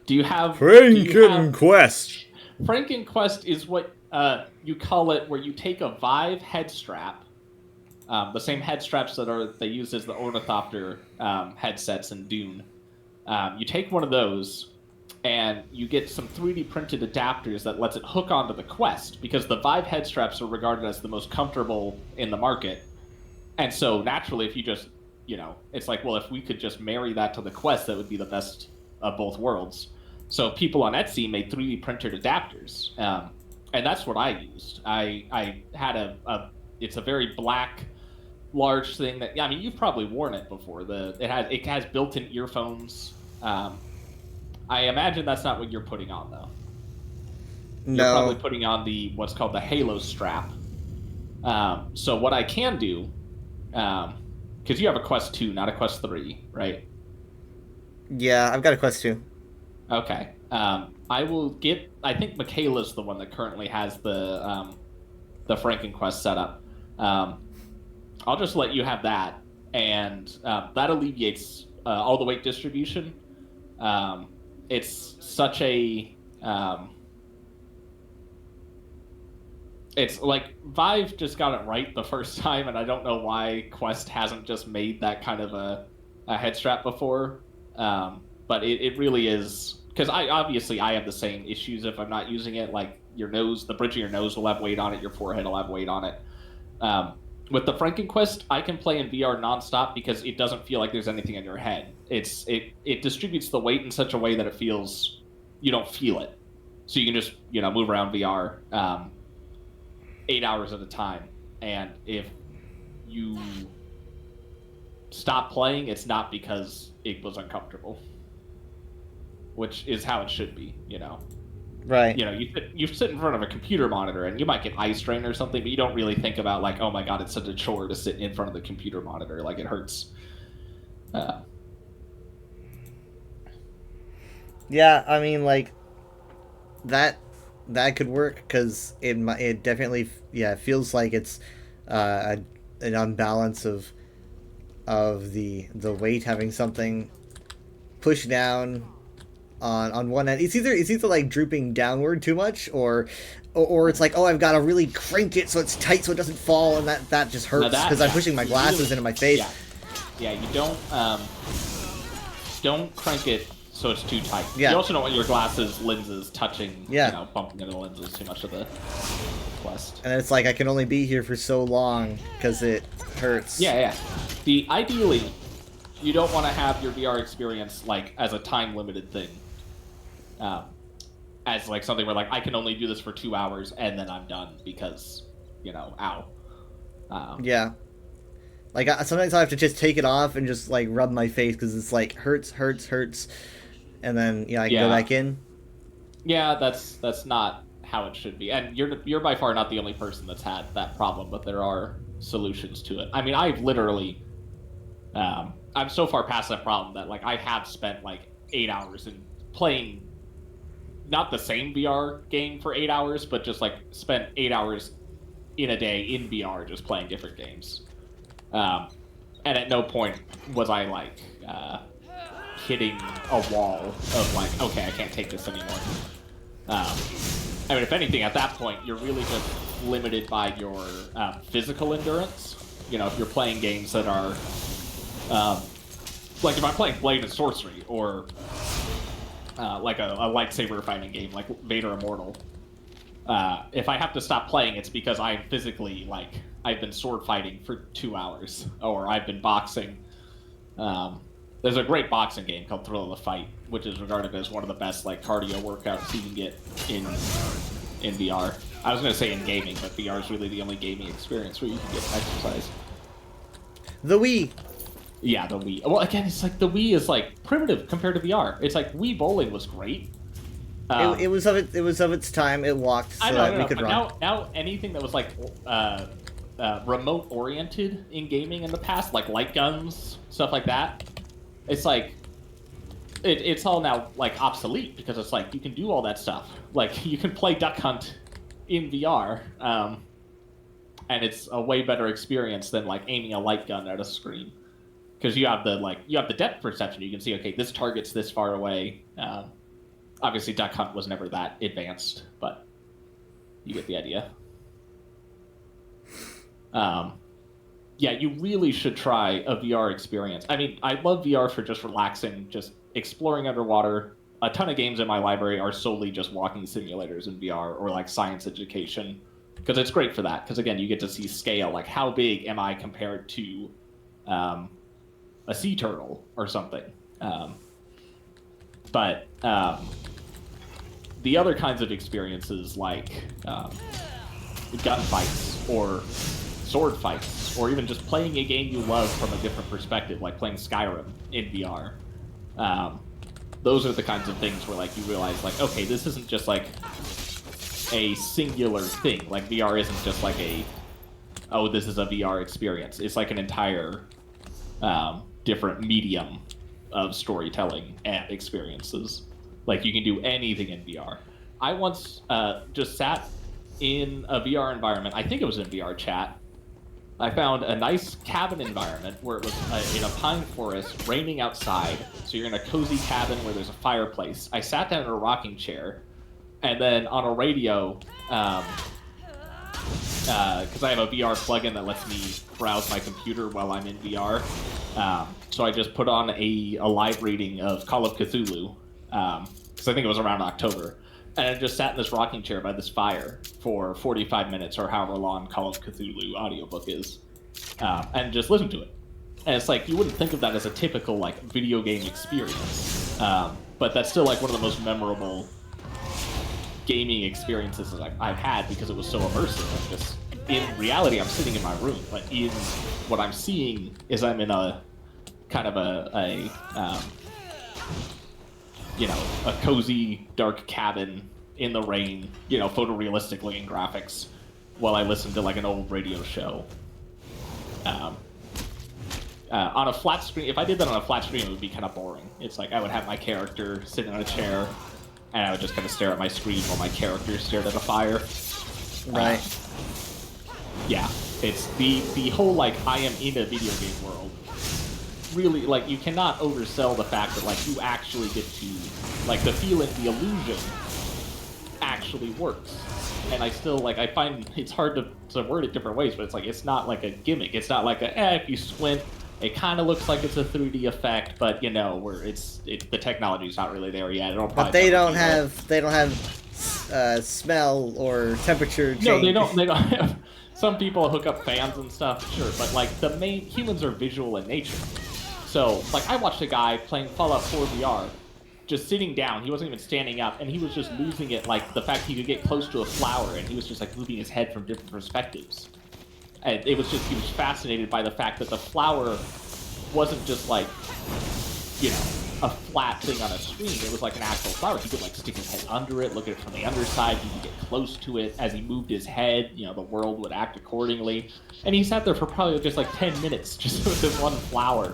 Do you have... Frankenquest! Frankenquest is what you call it, where you take a Vive head strap, the same head straps that they use as the Ornithopter headsets in Dune. You take one of those, and you get some 3D printed adapters that lets it hook onto the Quest, because the Vive head straps are regarded as the most comfortable in the market. And so naturally, if you just, you know, it's like, well, if we could just marry that to the Quest, that would be the best of both worlds. So people on Etsy made 3D printed adapters, and that's what I used. I had it's a very black, large thing that, I mean, you've probably worn it before. It has built-in earphones. I imagine that's not what you're putting on though. No. You're probably putting on what's called the Halo strap. So what I can do, because you have a Quest 2, not a Quest 3, right? Yeah, I've got a Quest 2. Okay. I will get... I think Michaela's the one that currently has the Frankenquest setup. I'll just let you have that, and that alleviates all the weight distribution. It's such a... it's like Vive just got it right the first time, and I don't know why Quest hasn't just made that kind of a head strap before. But it really is... Because I have the same issues if I'm not using it. Like, your nose, the bridge of your nose will have weight on it, your forehead will have weight on it. With the Frankenquest, I can play in VR nonstop because it doesn't feel like there's anything in your head. It distributes the weight in such a way that it feels, you don't feel it. So you can just, move around VR 8 hours at a time. And if you stop playing, it's not because it was uncomfortable, which is how it should be, Right. You sit in front of a computer monitor and you might get eye strain or something, but you don't really think about like, oh my god, it's such a chore to sit in front of the computer monitor, like it hurts. Yeah, I mean, like that could work because it definitely feels like it's an unbalance of the weight having something pushed down on one end. It's either like drooping downward too much or it's like, oh, I've got to really crank it so it's tight so it doesn't fall, and that just hurts because I'm pushing my glasses into my face. Yeah, you don't crank it so it's too tight. Yeah. You also don't want your glasses lenses touching, bumping into the lenses too much of the quest. And it's like, I can only be here for so long because it hurts. Yeah. Ideally, you don't want to have your VR experience like as a time limited thing. As like something where like I can only do this for 2 hours and then I'm done because, ow. Yeah. Like sometimes I have to just take it off and just like rub my face because it's like hurts, and then I can go back in. Yeah, that's not how it should be, and you're by far not the only person that's had that problem, but there are solutions to it. I mean, I've literally, I'm so far past that problem that like I have spent like 8 hours in playing, not the same VR game for 8 hours, but just like spent 8 hours in a day in VR just playing different games. And at no point was I like hitting a wall of like, okay, I can't take this anymore. I mean, if anything, at that point, you're really just limited by your physical endurance. If you're playing games that are like if I'm playing Blade and Sorcery or like a lightsaber fighting game like Vader Immortal, if I have to stop playing, it's because I'm physically like I've been sword fighting for 2 hours or I've been boxing. There's a great boxing game called Thrill of the Fight, which is regarded as one of the best like cardio workouts you can get in VR. I was going to say in gaming, but VR is really the only gaming experience where you can get exercise. The Wii. Yeah, the Wii. Well, again, it's like the Wii is like primitive compared to VR. It's like Wii bowling was great. It was of its time. It walked so that we could run. Now anything that was like remote oriented in gaming in the past, like light guns, stuff like that, it's like it's all now like obsolete because it's like you can do all that stuff. Like you can play Duck Hunt in VR, and it's a way better experience than like aiming a light gun at a screen because you have the depth perception. You can see, okay, this target's this far away. Obviously, Duck Hunt was never that advanced, but you get the idea. Yeah, you really should try a VR experience. I mean, I love VR for just relaxing, just exploring underwater. A ton of games in my library are solely just walking simulators in VR or like science education, because it's great for that. Because again, you get to see scale, like how big am I compared to a sea turtle or something. But the other kinds of experiences like gunfights or sword fights, or even just playing a game you love from a different perspective, like playing Skyrim in VR. Those are the kinds of things where like you realize like, okay, this isn't just like a singular thing. Like VR isn't just like this is a VR experience. It's like an entire different medium of storytelling and experiences. Like you can do anything in VR. I once just sat in a VR environment. I think it was in VR chat. I found a nice cabin environment where it was in a pine forest, raining outside. So you're in a cozy cabin where there's a fireplace. I sat down in a rocking chair, and then on a radio, because I have a VR plugin that lets me browse my computer while I'm in VR. So I just put on a live reading of Call of Cthulhu, because I think it was around October. And I just sat in this rocking chair by this fire for 45 minutes or however long Call of Cthulhu audiobook is, and just listened to it. And it's like, you wouldn't think of that as a typical, like, video game experience. But that's still, like, one of the most memorable gaming experiences that I've had because it was so immersive. Like, just, in reality, I'm sitting in my room, but in what I'm seeing is I'm in a kind of a cozy, dark cabin in the rain, photorealistically in graphics, while I listen to, like, an old radio show. On a flat screen, if I did that on a flat screen, it would be kind of boring. It's like I would have my character sitting on a chair, and I would just kind of stare at my screen while my character stared at a fire. Right. Yeah, it's the whole, like, I am in a video game world. Really, like, you cannot oversell the fact that, like, you actually get to, like, the feeling, the illusion actually works. And I still, like, I find it's hard to word it different ways, but it's like, it's not like a gimmick. It's not like if you squint, it kind of looks like it's a 3D effect, but, the technology's not really there yet. But they don't have smell or temperature change. No, they don't have. Some people hook up fans and stuff, sure, but, like, the main humans are visual in nature. So, like, I watched a guy playing Fallout 4 VR, just sitting down. He wasn't even standing up, and he was just losing it, like, the fact he could get close to a flower, and he was just, like, moving his head from different perspectives. And it was just, he was fascinated by the fact that the flower wasn't just, like, a flat thing on a screen. It was like an actual flower. He could, like, stick his head under it, look at it from the underside. He could get close to it. As he moved his head, the world would act accordingly. And he sat there for probably just, like, 10 minutes just with this one flower.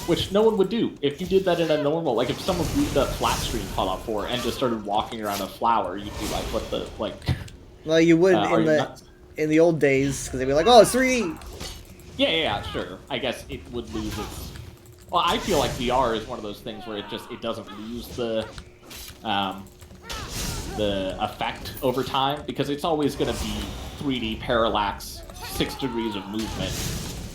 Which no one would do. If you did that in a normal, like, if someone booted up flat screen Fallout 4 and just started walking around a flower, you'd be like, what the, like... Well, you would in the old days, because they'd be like, oh, it's 3D! Yeah, sure. I guess it would lose its... Well, I feel like VR is one of those things where it doesn't lose the effect over time, because it's always going to be 3D parallax, 6 degrees of movement.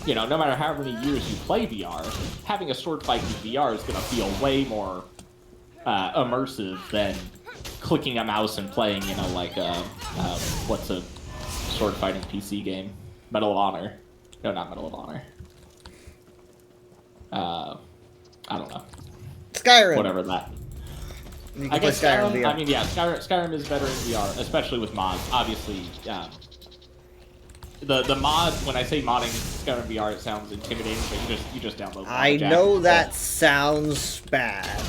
No matter how many years you play VR, having a sword fight in VR is going to feel way more immersive than clicking a mouse and playing, what's a sword fighting PC game? Medal of Honor. No, not Medal of Honor. I don't know. Skyrim. Whatever that. I guess Skyrim VR. I mean, yeah, Skyrim is better in VR, especially with mods. Obviously, the mod. When I say modding Skyrim VR, it sounds intimidating, but you just download. I know that sounds bad.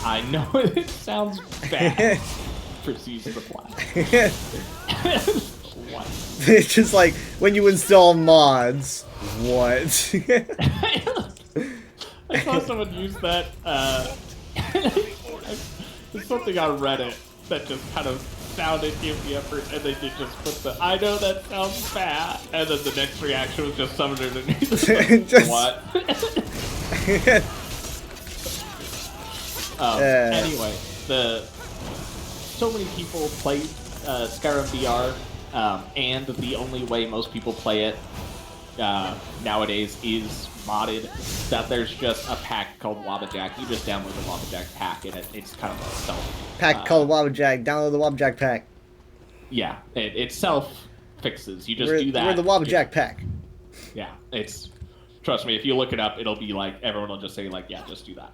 I know it sounds bad. Proceeds to apply. What? It's just like when you install mods. What? I saw someone use that. There's something on Reddit that just kind of sounded give the effort, and they did just put the "I know that sounds bad," and then the next reaction was just someone underneath. What? Anyway, so many people play Skyrim VR, and the only way most people play it nowadays is modded. That there's just a pack called Wabbajack. You just download the Wabbajack pack, and it's kind of a self pack called Wabbajack. Download the Wabbajack pack. Yeah, it self fixes. You just do that. We're the Wabbajack pack. Yeah, trust me. If you look it up, it'll be like everyone will just say like, yeah, just do that.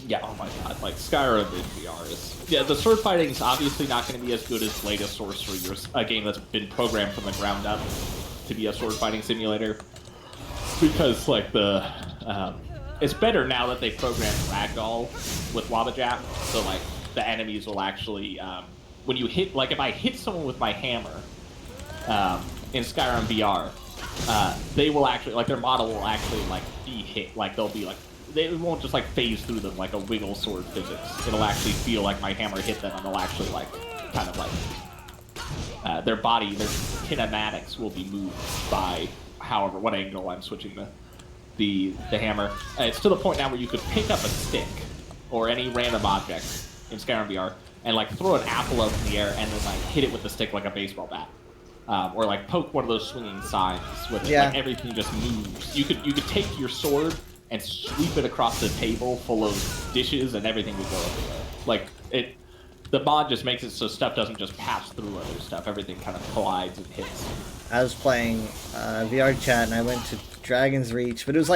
Yeah, oh my god, like Skyrim in VR is... Yeah, the sword fighting is obviously not going to be as good as Blade of Sorcery, a game that's been programmed from the ground up to be a sword fighting simulator. Because, like, it's better now that they programmed Ragdoll with Wabbajack, so, like, the enemies will actually... when you hit... Like, if I hit someone with my hammer in Skyrim VR, they will actually... Like, their model will actually, like, be hit. Like, they'll be, like... They won't just, like, phase through them like a wiggle sword physics. It'll actually feel like my hammer hit them, and they'll actually, like, kind of, like... their body, their kinematics will be moved by what angle I'm switching the hammer. It's to the point now where you could pick up a stick or any random object in Skyrim VR and, like, throw an apple up in the air and then, like, hit it with the stick like a baseball bat. Or, like, poke one of those swinging signs with it. Yeah. Like, everything just moves. You could take your sword and sweep it across the table full of dishes, and everything would go everywhere. Like, the mod just makes it so stuff doesn't just pass through other stuff. Everything kind of collides and hits. I was playing VR chat and I went to Dragon's Reach, but it was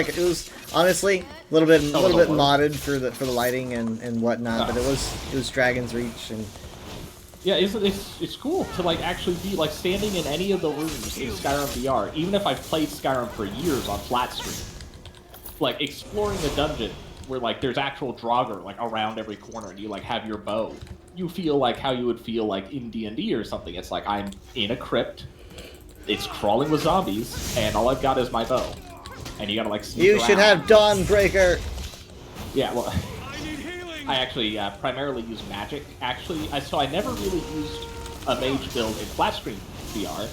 honestly a little bit modded for the lighting and whatnot. But it was Dragon's Reach, and yeah, it's cool to like actually be like standing in any of the rooms in Skyrim VR. Even if I've played Skyrim for years on flat screen, like exploring a dungeon where like there's actual Draugr like around every corner, and you like have your bow. You feel like how you would feel like in D&D or something. It's like I'm in a crypt, it's crawling with zombies, and all I've got is my bow. And you gotta like sneak you around. should have Dawnbreaker. Yeah, well, I actually primarily use magic. Actually, so I never really used a mage build in flat screen VR.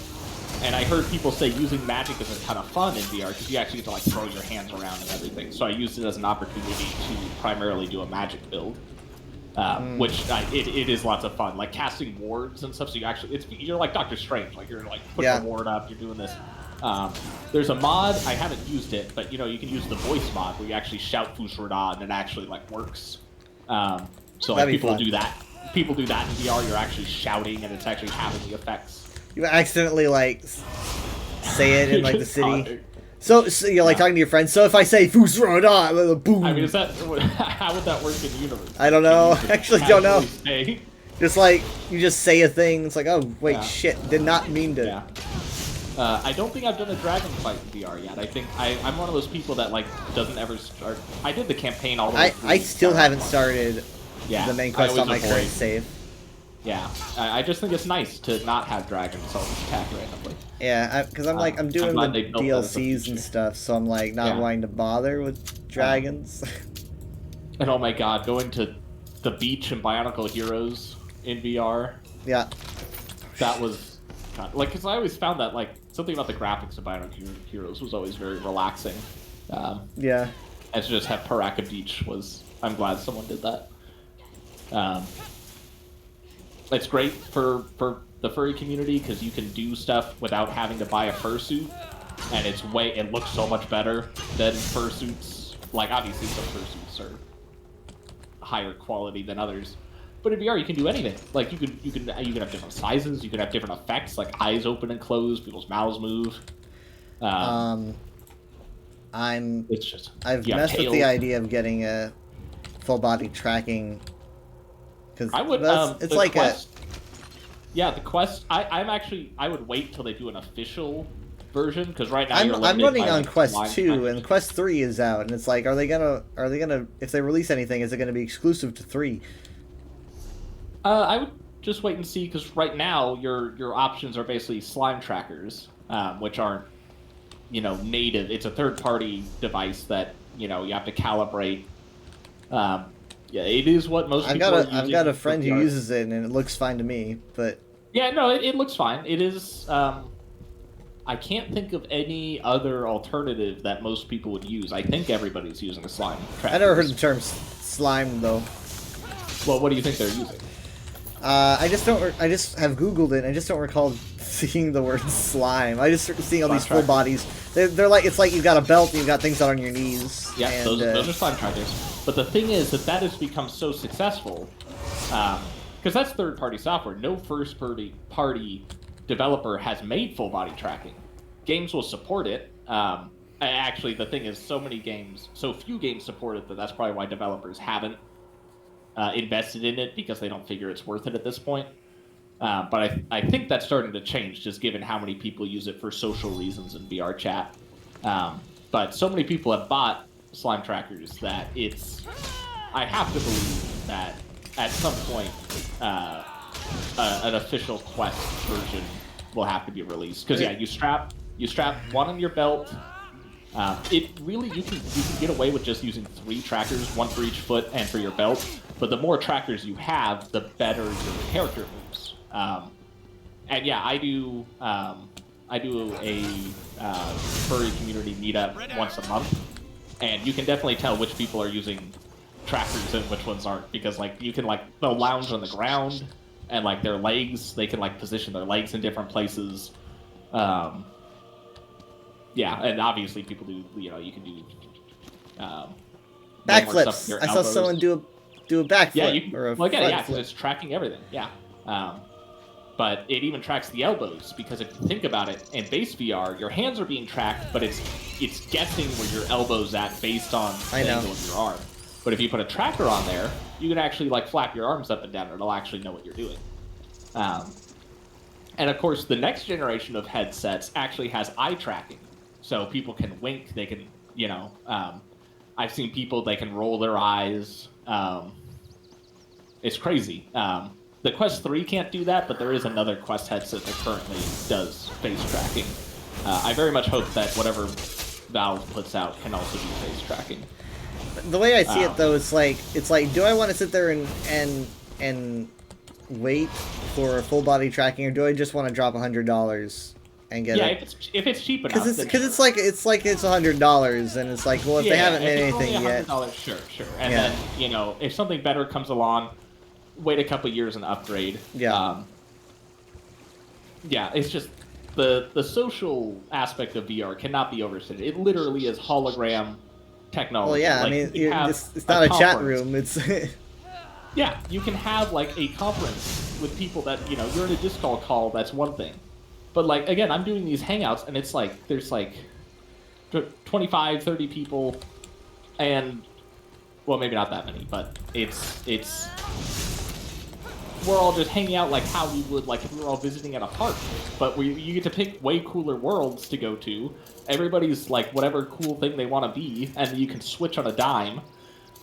And I heard people say using magic is a ton of fun in VR because you actually get to like throw your hands around and everything. So I used it as an opportunity to primarily do a magic build. Which it is lots of fun, like casting wards and stuff. So you're like Doctor Strange, like you're like putting a ward up, you're doing this. There's a mod, I haven't used it, but you know you can use the voice mod where you actually shout Fus Ro Dah and it actually like works. So like people do that. People do that in VR. You're actually shouting and it's actually having the effects. You accidentally like say it in like the city. So you're like talking to your friends. So if I say Fus Ro Dah, boom. I mean, how would that work in the universe? I don't know. Actually, don't know. Just like you just say a thing. It's like, oh wait, shit, did not mean to. Yeah. I don't think I've done a dragon fight in VR yet. I think I'm one of those people that like doesn't ever start. I did the campaign all the way through. I still haven't started the main quest on my current save. Yeah, I just think it's nice to not have dragons attack randomly. Yeah, because I'm doing the DLCs and stuff, so I'm like not wanting to bother with dragons. And oh my god, going to the beach in Bionicle Heroes in VR. Yeah. That was like, because I always found that like something about the graphics of Bionicle Heroes was always very relaxing. Yeah. And to just have Paraka Beach was, I'm glad someone did that. It's great for the furry community because you can do stuff without having to buy a fursuit, and it looks so much better than fursuits. Like obviously some fursuits are higher quality than others, but in VR you can do anything. Like you can have different sizes, you can have different effects, like eyes open and close, people's mouths move. I've messed with the idea of getting a full body tracking. I would. It's like quest, the quest. I would wait till they do an official version because right now I'm running on Quest 2 and Quest 3 is out, and it's like, are they gonna if they release anything, is it gonna be exclusive to 3? I would just wait and see because right now your options are basically slime trackers, which aren't native. It's a third-party device that you have to calibrate. Yeah, it is what most people are using. I've got a friend who uses it, and it looks fine to me, but... Yeah, no, it looks fine. It is... I can't think of any other alternative that most people would use. I think everybody's using a slime tracker. I never heard the term slime, though. Well, what do you think they're using? I just have Googled it, and I just don't recall seeing the word slime. I just start seeing all these full bodies. They're like, it's like you've got a belt and you've got things out on your knees. Yeah, and, those are slime trackers. But the thing is that has become so successful, because that's third-party software. No first-party developer has made full-body tracking. Games will support it. Actually, the thing is, so few games support it that's probably why developers haven't invested in it, because they don't figure it's worth it at this point. But I think that's starting to change, just given how many people use it for social reasons in VR chat. But so many people have bought slime trackers that I have to believe that at some point an official Quest version will have to be released. Because you strap one on your belt. It really you can get away with just using 3 trackers, one for each foot and for your belt. But the more trackers you have, the better your character moves. And yeah, I do a furry community meetup once a month, and you can definitely tell which people are using trackers and which ones aren't, because like you can they'll lounge on the ground and like their legs, they can position their legs in different places. Yeah, and obviously people do, you can do way more stuff with Backflips. your I saw elbows. someone do a backflip Yeah, you or a well, again, front yeah, because flip. it's tracking everything. Yeah. But it even tracks the elbows because if you think about it, in base VR, your hands are being tracked, but it's guessing where your elbow's at based on the I know. angle of your arm. But if you put a tracker on there, you can actually like flap your arms up and down, and it'll actually know what you're doing. And of course, the next generation of headsets actually has eye tracking, so people can wink. They can, I've seen people they can roll their eyes. It's crazy. The Quest 3 can't do that, but there is another Quest headset that currently does face tracking. I very much hope that whatever Valve puts out can also do face tracking. The way I see it though, it's like, do I want to sit there and wait for full body tracking, or do I just want to drop $100 and get it? Yeah, if it's cheap enough. Because it's like it's $100, and it's like, well, if they haven't made if it's anything only yet, $100, sure. And then if something better comes along, wait a couple years and upgrade. Yeah. It's just the social aspect of VR cannot be overstated. It literally is hologram technology. well, yeah, Like, I you mean, can have it's not a chat conference. room. It's Yeah, you can have like a conference with people that you're in a Discord call. That's one thing, but like again, I'm doing these hangouts, and it's like there's like 25, 30 people, and well, maybe not that many, but it's we're all just hanging out like how we would like if we were all visiting at a park, but you get to pick way cooler worlds to go to. Everybody's like whatever cool thing they want to be, and you can switch on a dime.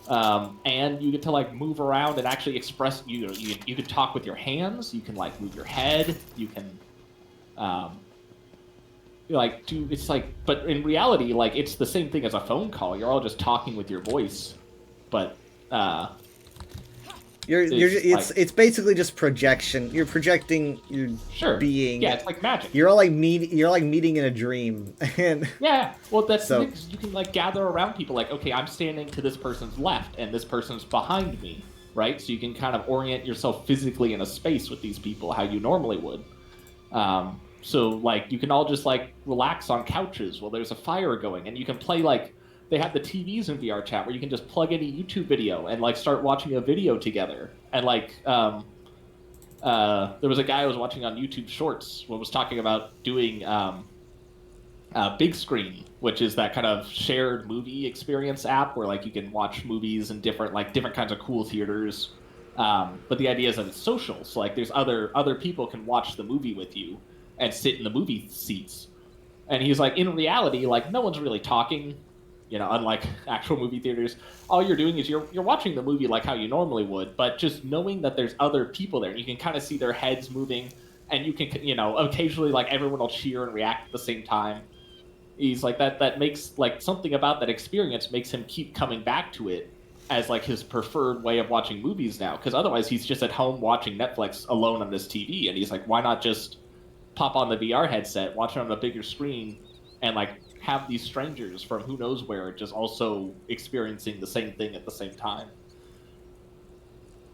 And you get to like move around and actually express. You can talk with your hands. You can like move your head. You can, It's like, but in reality, like it's the same thing as a phone call. You're all just talking with your voice, but it's basically just projection. You're projecting your being. Yeah, it's like magic. You're all like meeting in a dream, and yeah. Well, that's the thing, 'cause you can like gather around people. Like, okay, I'm standing to this person's left, and this person's behind me, right? So you can kind of orient yourself physically in a space with these people how you normally would. So like you can all just like relax on couches while there's a fire going, and you can play like. They have the TVs in VR chat where you can just plug in a YouTube video and like start watching a video together. And like, there was a guy I was watching on YouTube Shorts who was talking about doing Big Screen, which is that kind of shared movie experience app where like you can watch movies in different kinds of cool theaters. But the idea is that it's social, so like there's other people can watch the movie with you and sit in the movie seats. And he's like, in reality, like no one's really talking. Unlike actual movie theaters, all you're doing is you're watching the movie like how you normally would, but just knowing that there's other people there, and you can kind of see their heads moving, and you can, occasionally like everyone will cheer and react at the same time. He's like that makes like something about that experience makes him keep coming back to it as like his preferred way of watching movies now, because otherwise he's just at home watching Netflix alone on this TV, and he's like, why not just pop on the VR headset, watch it on a bigger screen, and like have these strangers from who knows where just also experiencing the same thing at the same time.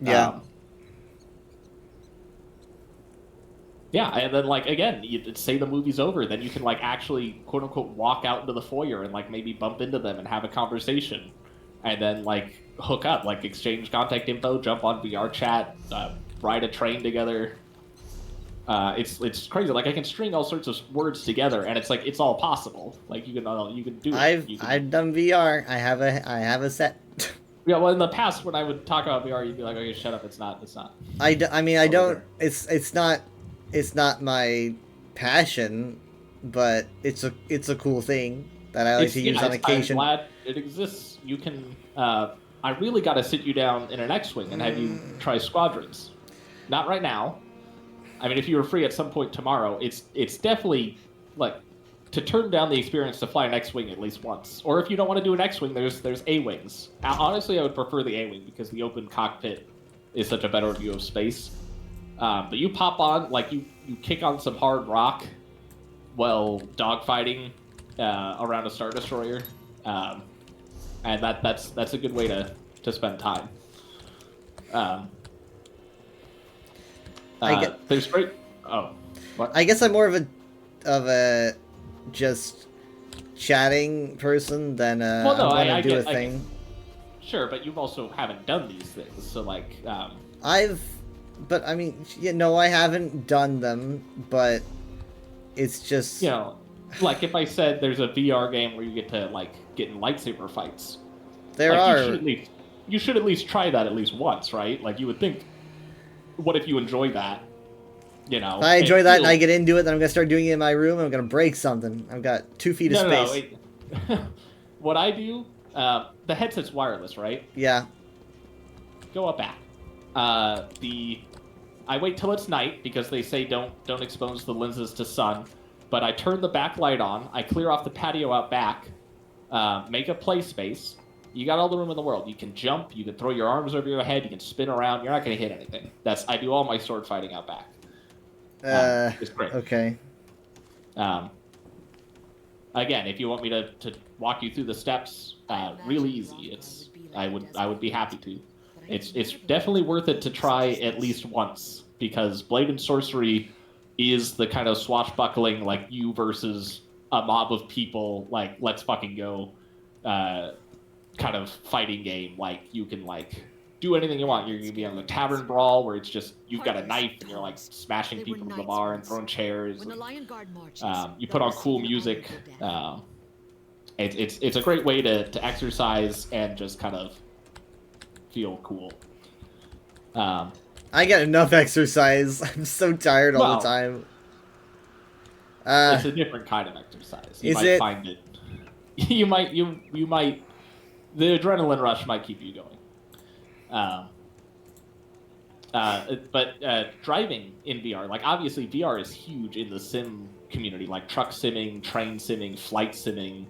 Yeah. And then like again, you say the movie's over, then you can like actually quote unquote walk out into the foyer and like maybe bump into them and have a conversation, and then like hook up, like exchange contact info, jump on VR chat, ride a train together. It's crazy. Like I can string all sorts of words together, and it's like it's all possible. Like you can do it. I've done VR. I have a set. Yeah, well, in the past when I would talk about VR, you'd be like, "Okay, shut up. It's not." I don't. It's not my passion, but it's a cool thing that I like to use on occasion. I'm glad it exists. You can. I really got to sit you down in an X-wing and have you try squadrons. Not right now. I mean, if you were free at some point tomorrow, it's definitely like to turn down the experience to fly an X-wing at least once. Or if you don't want to do an X-wing, there's A-wings. Honestly, I would prefer the A-wing because the open cockpit is such a better view of space. But you pop on, like you kick on some hard rock while dogfighting around a Star Destroyer, and that's a good way to spend time. There's great. Oh, what? I guess I'm more of a just chatting person, then Well, no, I'm gonna I do a get- I thing. get- Sure, but you also haven't done these things, so like, But I mean, no, I haven't done them, but it's just, you know, like if I said there's a VR game where you get to like get in lightsaber fights, there like, are. you should at least try that at least once, right? Like you would think, what if you enjoy that? You know, If I enjoy and that and feel- I get into it, then I'm gonna start doing it in my room. And I'm gonna break something. I've got 2 feet of space. No. What I do, the headset's wireless, right? Yeah. Go up back. I wait till it's night because they say don't expose the lenses to sun. But I turn the backlight on. I clear off the patio out back. Make a play space. You got all the room in the world. You can jump. You can throw your arms over your head. You can spin around. You're not going to hit anything. I do all my sword fighting out back. It's great. Okay. Again, if you want me to walk you through the steps, really easy. I would be happy to. It's definitely worth it to try at least once because Blade and Sorcery is the kind of swashbuckling like you versus a mob of people like let's fucking go kind of fighting game. Like you can like do anything you want. You're gonna be on the tavern brawl where it's just you've got a knife and you're like smashing people in the bar and throwing chairs. And, you put on cool music. It's a great way to exercise and just kind of feel cool. I get enough exercise. I'm so tired all the time. It's a different kind of exercise. You might find it. You might. The adrenaline rush might keep you going. But driving in VR, like obviously VR is huge in the sim community, like truck simming, train simming, flight simming,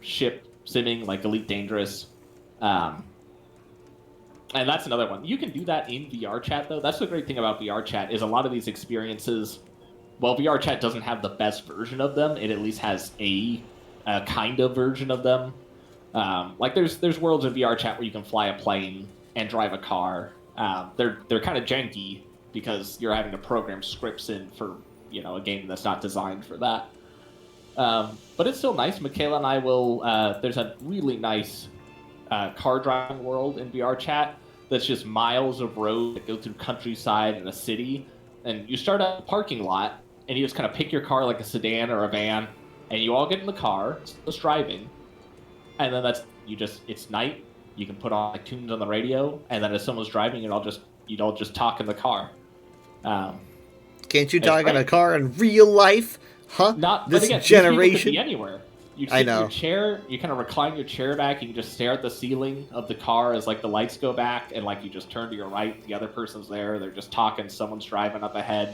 ship simming, like Elite Dangerous. And that's another one. You can do that in VR chat, though. That's the great thing about VR chat is a lot of these experiences, well, VR chat doesn't have the best version of them. It at least has a kind of version of them. Like there's worlds in VR chat where you can fly a plane and drive a car. They're kind of janky because you're having to program scripts in for a game that's not designed for that. But it's still nice. Michaela and I will. There's a really nice car driving world in VR chat that's just miles of road that go through countryside and a city. And you start at a parking lot and you just kind of pick your car like a sedan or a van, and you all get in the car, just driving. And then it's night. You can put on like tunes on the radio, and then as someone's driving, you'd all just talk in the car. Can't you talk in a car in real life? Huh? This generation. Be anywhere. You sit in your chair, you kind of recline your chair back, you can just stare at the ceiling of the car as like the lights go back, and like you just turn to your right, the other person's there, they're just talking, someone's driving up ahead.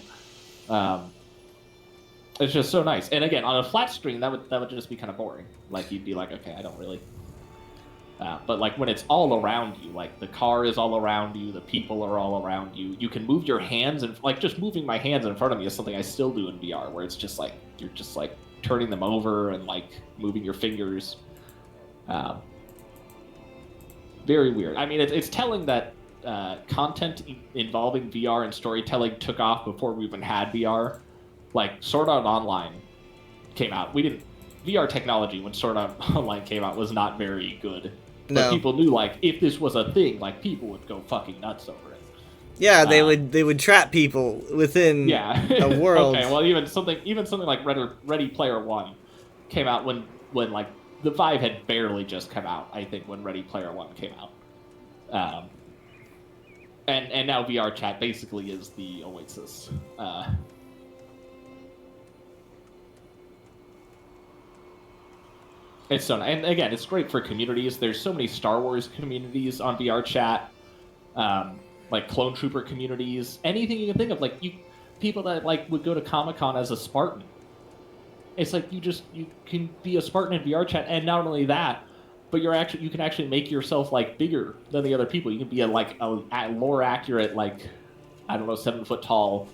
It's just so nice. And again, on a flat screen, that would just be kind of boring. Like you'd be like, okay, I don't really. But like when it's all around you, like the car is all around you, the people are all around you. You can move your hands, and like just moving my hands in front of me is something I still do in VR, where it's just like you're just like turning them over and like moving your fingers. Very weird. I mean, it's telling that content involving VR and storytelling took off before we even had VR. Like Sword Art Online came out. VR technology when Sword Art Online came out was not very good. But people knew like if this was a thing, like people would go fucking nuts over it. Yeah, they would trap people within a world. Okay, well even something like Ready Player One came out when like the Vive had barely just come out, I think, when Ready Player One came out. And now VR chat basically is the Oasis. It's so nice. And again, it's great for communities. There's so many Star Wars communities on VR chat, like Clone Trooper communities, anything you can think of. Like people that like would go to Comic-Con as a Spartan. It's like you can be a Spartan in VR chat, and not only that, but you can actually make yourself like bigger than the other people. You can be a lore accurate, like I don't know, 7 foot tall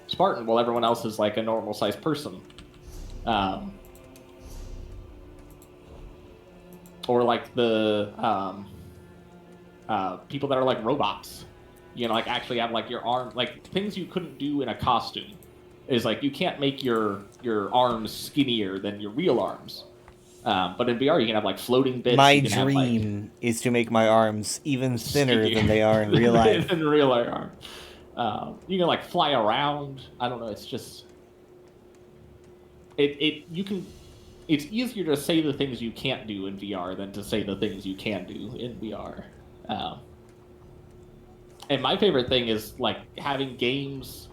Spartan, while everyone else is like a normal sized person. Or like the people that are like robots, like actually have like your arm, like things you couldn't do in a costume, Is like you can't make your arms skinnier than your real arms. But in VR, you can have like floating bits. My you can dream is to make my arms even thinner skinnier than they are in real life. than real life arm. You can like fly around. I don't know. It's just you can. It's easier to say the things you can't do in VR than to say the things you can do in VR. And my favorite thing is like having games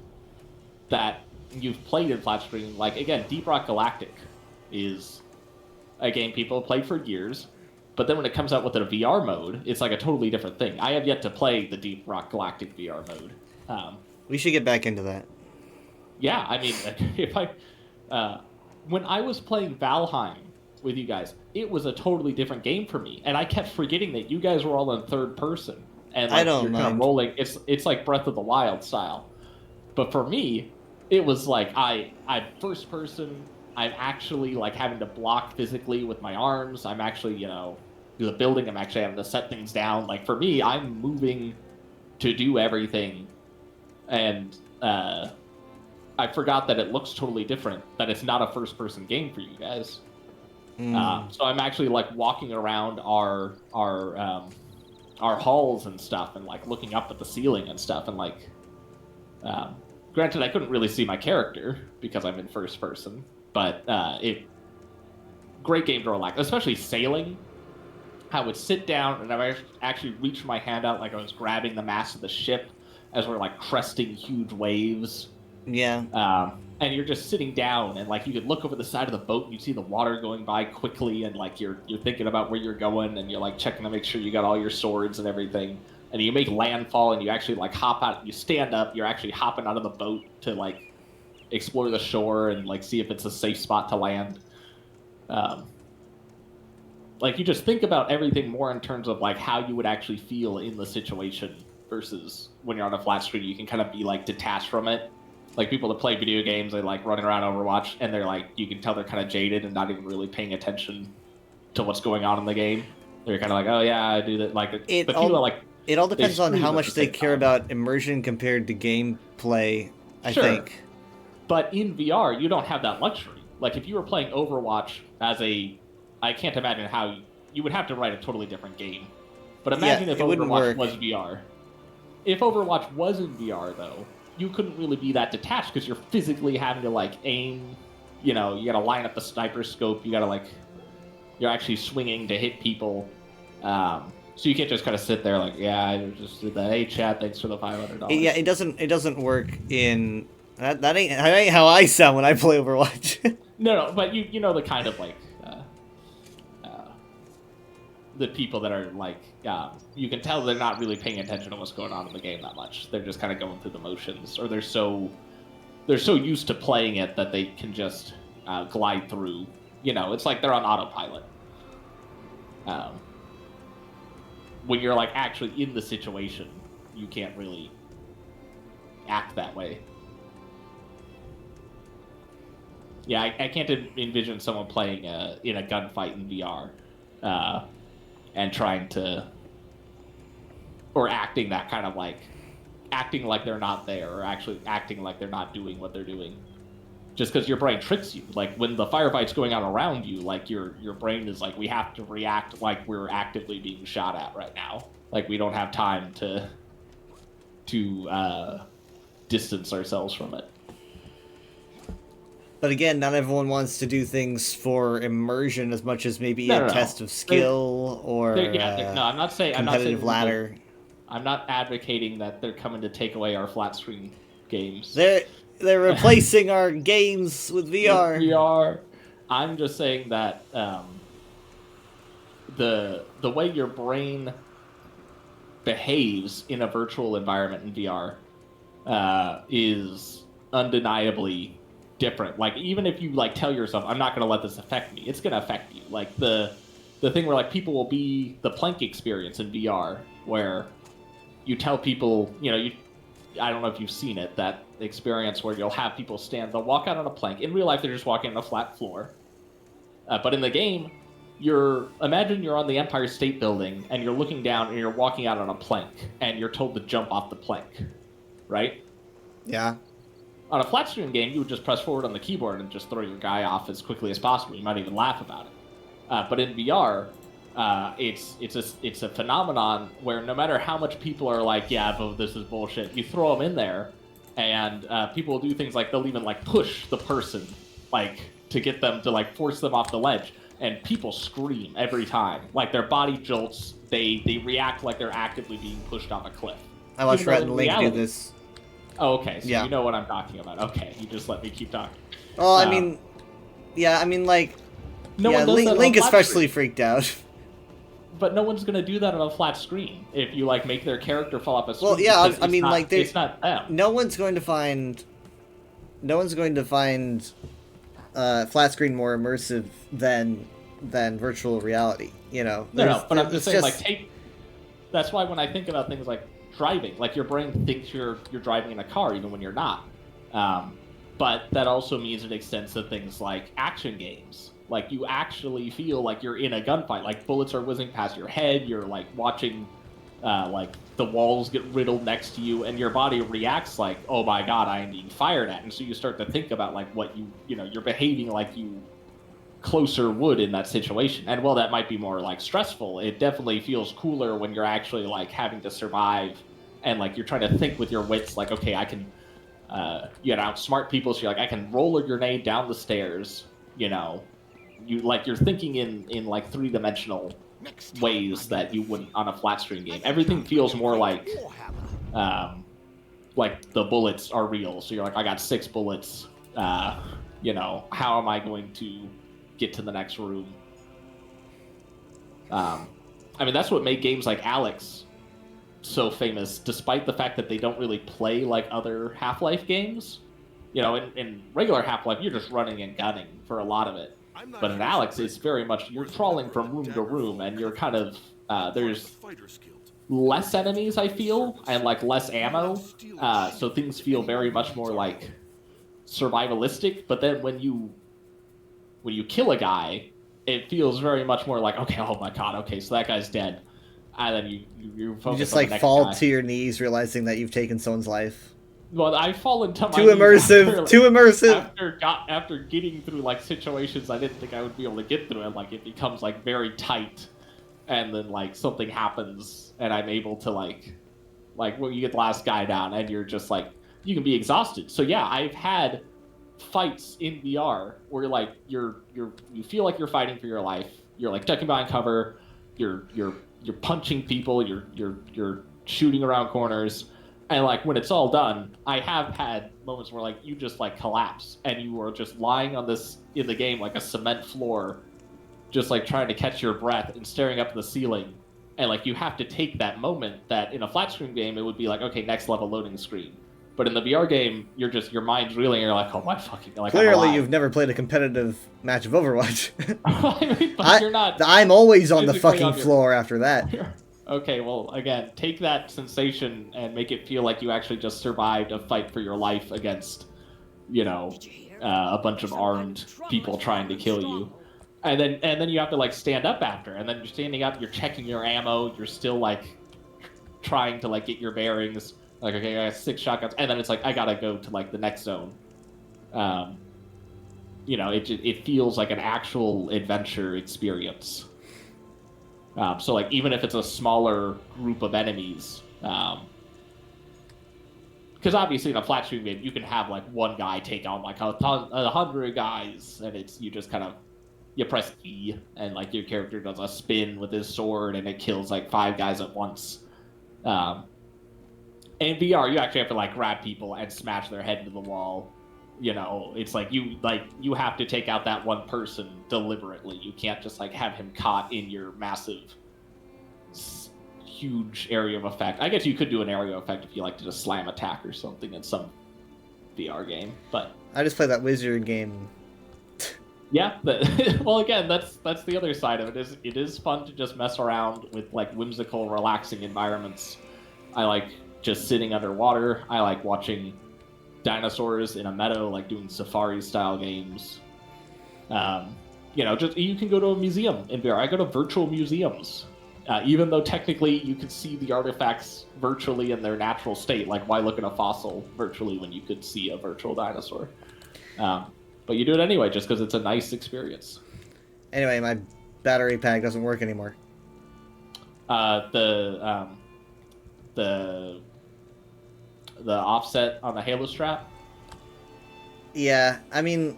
that you've played in flat screen. Like again, Deep Rock Galactic is a game people have played for years, but then when it comes out with a VR mode, it's like a totally different thing. I have yet to play the Deep Rock Galactic VR mode. We should get back into that. Yeah, I mean, if when I was playing Valheim with you guys, it was a totally different game for me, and I kept forgetting that you guys were all in third person, and like, I don't you're kind of mind. rolling. It's like Breath of the Wild style, but for me, it was like I'm first person. I'm actually like having to block physically with my arms. I'm actually, do the building. I'm actually having to set things down. Like for me, I'm moving to do everything, and I forgot that it looks totally different. That it's not a first-person game for you guys. So I'm actually like walking around our halls and stuff, and like looking up at the ceiling and stuff, and like, granted, I couldn't really see my character because I'm in first person, but great game to relax, especially sailing. I would sit down and I would actually reach my hand out like I was grabbing the mast of the ship as we're like cresting huge waves. Yeah. And you're just sitting down, and like you could look over the side of the boat and you see the water going by quickly, and like you're thinking about where you're going, and you're like checking to make sure you got all your swords and everything. And you make landfall, and you actually like hop out. You stand up. You're actually hopping out of the boat to like explore the shore and like see if it's a safe spot to land. Like you just think about everything more in terms of like how you would actually feel in the situation versus when you're on a flat screen. You can kind of be like detached from it. Like people that play video games, they like running around Overwatch, and they're like, you can tell they're kind of jaded and not even really paying attention to what's going on in the game. They're kind of like, oh yeah, I do that. Like, but people are like, it all depends on scream how at much the they same care time. about immersion compared to gameplay, I Sure. think. But in VR, you don't have that luxury. Like if you were playing Overwatch I can't imagine how you would have to write a totally different game. But imagine if it wouldn't Overwatch work. was VR. If Overwatch was in VR, though, you couldn't really be that detached because you're physically having to like aim. You gotta line up the sniper scope. You gotta like, you're actually swinging to hit people. So you can't just kind of sit there like, yeah, I just did that. Hey, chat, thanks for the $500. Yeah, it doesn't work in that ain't how I sound when I play Overwatch. No, but you know the kind of like the people that are like you can tell they're not really paying attention to what's going on in the game that much. They're just kind of going through the motions, or they're so used to playing it that they can just glide through. It's like they're on autopilot. When you're like actually in the situation, you can't really act that way. Yeah, I can't envision someone playing in a gunfight in VR and trying to, or acting that kind of like, acting like they're not there, or actually acting like they're not doing what they're doing. Just because your brain tricks you. Like when the firefight's going on around you, like your brain is like, we have to react like we're actively being shot at right now. Like we don't have time to distance ourselves from it. But again, not everyone wants to do things for immersion as much as maybe No. test of skill or No, I'm not saying competitive ladder. I'm not advocating that they're coming to take away our flat screen games. They're replacing our games with VR. VR. I'm just saying that the way your brain behaves in a virtual environment in VR is undeniably different. Like even if you like tell yourself, I'm not going to let this affect me, it's going to affect you. Like the thing where like people will be the plank experience in VR, where you tell people, I don't know if you've seen it, that experience where you'll have people they'll walk out on a plank. In real life, they're just walking on a flat floor. But in the game, imagine you're on the Empire State Building and you're looking down and you're walking out on a plank and you're told to jump off the plank, right? Yeah. On a flat screen game, you would just press forward on the keyboard and just throw your guy off as quickly as possible. You might even laugh about it. But in VR, it's a phenomenon where no matter how much people are like, yeah, but this is bullshit, you throw them in there, and people will do things like they'll even like push the person, like to get them to like force them off the ledge, and people scream every time. Like their body jolts, they react like they're actively being pushed off a cliff. I watched Even Rhett though and in Link do reality- this. Oh, okay, so Yeah. you know what I'm talking about. Okay, you just let me keep talking. Oh, I mean, yeah, I mean, like, No yeah, one does that on Link flat especially screen. freaked out. But no one's gonna do that on a flat screen. If you like make their character fall off a screen, Well, yeah, because I mean, it's not, like, it's not them. No one's going to find flat screen more immersive than virtual reality. You know, No, but I'm it's just saying, like, that's why when I think about things like driving, like your brain thinks you're driving in a car even when you're not. But that also means it extends to things like action games. Like you actually feel like you're in a gunfight. Like bullets are whizzing past your head. You're like watching, like the walls get riddled next to you, and your body reacts like, "Oh my god, I am being fired at." And so you start to think about like what you're behaving like you closer would in that situation. And while that might be more like stressful, it definitely feels cooler when you're actually like having to survive, and like you're trying to think with your wits. Like, okay, I can, you know, outsmart people. So you're like, I can roll a grenade down the stairs. You know. You're thinking in like 3-dimensional ways that you wouldn't on a flat screen game. Everything feels more like the bullets are real. So you're like, I got 6 bullets. You know, how am I going to get to the next room? I mean, that's what made games like Alex so famous, despite the fact that they don't really play like other Half-Life games. You know, in regular Half-Life, you're just running and gunning for a lot of it. But in Alex, it's very much you're crawling from room to room, and you're kind of there's less enemies, I feel, and like less ammo, so things feel very much more like survivalistic. But then when you kill a guy, it feels very much more like, okay, oh my god, okay, so that guy's dead, and then you focus You just on the like next fall guy. to your knees, realizing that you've taken someone's life. Well, I fall into my Too knees immersive. Too immersive. After getting through like situations I didn't think I would be able to get through, and like it becomes like very tight, and then like something happens, and I'm able to like when you get the last guy down, and you're just like you can be exhausted. So yeah, I've had fights in VR where like you feel like you're fighting for your life. You're like ducking behind cover. You're punching people. You're shooting around corners. And like when it's all done, I have had moments where like you just like collapse and you are just lying on this in the game like a cement floor, just like trying to catch your breath and staring up at the ceiling. And like you have to take that moment that in a flat screen game it would be like, okay, next level loading screen. But in the VR game, you're just your mind's reeling and you're like, oh my fucking like Clearly, you've never played a competitive match of Overwatch. I mean, but you're not. I'm always on the physically fucking on your- floor after that. Okay, well, again, take that sensation and make it feel like you actually just survived a fight for your life against, you know, a bunch of armed people trying to kill you. And then you have to, like, stand up after. And then you're standing up, you're checking your ammo, you're still, like, trying to, like, get your bearings. Like, okay, I got 6 shotguns. And then it's like, I gotta go to, like, the next zone. You know, it feels like an actual adventure experience. So, like, even if it's a smaller group of enemies, because obviously in a flat screen game, you can have, like, one guy take on, like, 100 guys, and it's, you just kind of, you press E, and, like, your character does a spin with his sword, and it kills, like, 5 guys at once. In VR, you actually have to, like, grab people and smash their head into the wall. You know, it's like you have to take out that one person deliberately. You can't just like have him caught in your massive, huge area of effect. I guess you could do an area of effect if you like to just slam attack or something in some VR game. But I just played that Wizard game. yeah, well, again, that's the other side of it. It is fun to just mess around with like whimsical, relaxing environments. I like just sitting underwater. I like watching dinosaurs in a meadow, like doing safari style games. You know, just you can go to a museum in VR. I go to virtual museums Even though technically you could see the artifacts virtually in their natural state, like why look at a fossil virtually when you could see a virtual dinosaur? But you do it anyway, just because it's a nice experience. Anyway, my battery pack doesn't work anymore. The offset on the Halo strap. Yeah, I mean,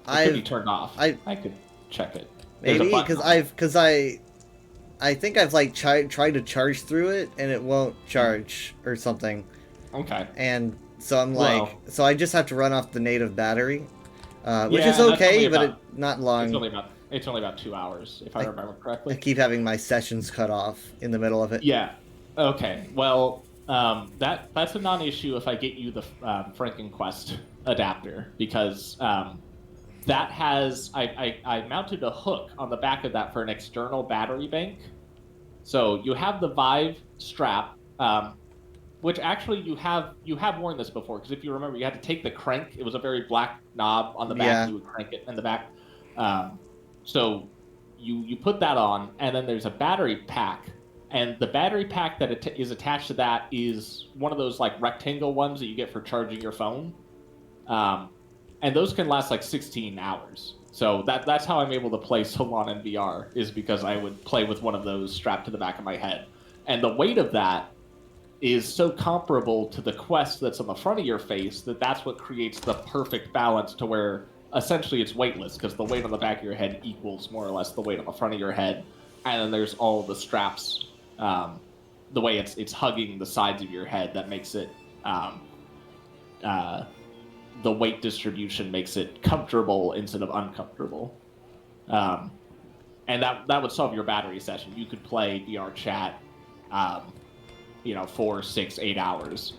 It could be turned off. I could check it. There's a maybe button because I think I've like tried to charge through it and it won't charge or something. Okay. And so I'm like, Well- so I just have to run off the native battery, which Yeah, is that's okay, only but about- not long. It's only about 2 hours, if I remember correctly. I keep having my sessions cut off in the middle of it. Yeah. Okay. Well, that's a non-issue if I get you the FrankenQuest adapter, because that has I mounted a hook on the back of that for an external battery bank. So you have the Vive strap, which actually you have worn this before, because if you remember, you had to take the crank. It was a very black knob on the back. Yeah. You would crank it in the back. So you put that on, and then there's a battery pack. And the battery pack that is attached to that is one of those like rectangle ones that you get for charging your phone. And those can last like 16 hours. So that's how I'm able to play Solon in VR, is because I would play with one of those strapped to the back of my head. And the weight of that is so comparable to the Quest that's on the front of your face that's what creates the perfect balance to where essentially it's weightless, because the weight on the back of your head equals more or less the weight on the front of your head. And then there's all the straps, the way it's hugging the sides of your head that makes it, the weight distribution makes it comfortable instead of uncomfortable. And that would solve your battery session. You could play VR chat, 4, 6, 8 hours,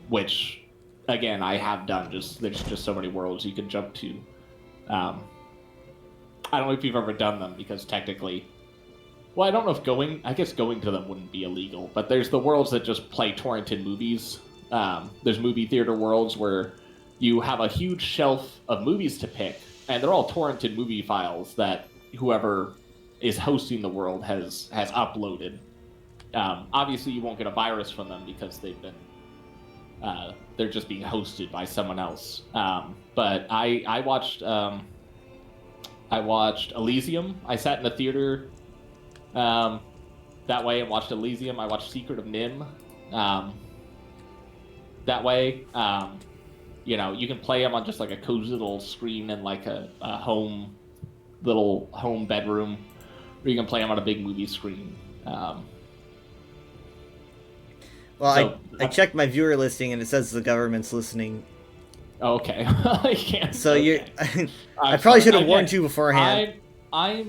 which, again, I have done. There's just so many worlds you can jump to. I don't know if you've ever done them, because technically, well, I don't know if going to them wouldn't be illegal, but there's the worlds that just play torrented movies. There's movie theater worlds where you have a huge shelf of movies to pick, and they're all torrented movie files that whoever is hosting the world has uploaded. Obviously, you won't get a virus from them because they've been they're just being hosted by someone else. But I watched Elysium. I sat in the theater that way and watched Elysium. I watched Secret of Nim that way. You can play them on just like a cozy little screen in like a home bedroom, or you can play them on a big movie screen. Well, I checked my viewer listing and it says the government's listening. Okay. I can't. So okay. I probably should have warned you beforehand. I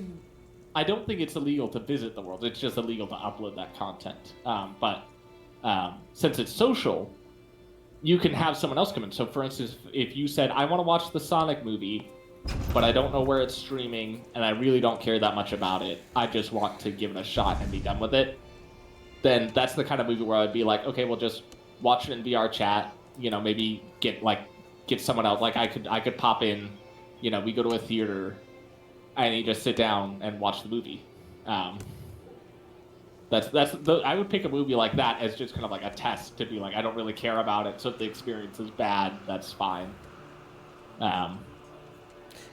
don't think it's illegal to visit the world. It's just illegal to upload that content. But since it's social, you can have someone else come in. So, for instance, if you said, I want to watch the Sonic movie, but I don't know where it's streaming, and I really don't care that much about it, I just want to give it a shot and be done with it, then that's the kind of movie where I'd be like, okay, well, just watch it in VR chat, maybe get someone else. Like, I could pop in, we go to a theater, and you just sit down and watch the movie. I would pick a movie like that as just kind of like a test to be like, I don't really care about it, so if the experience is bad, that's fine.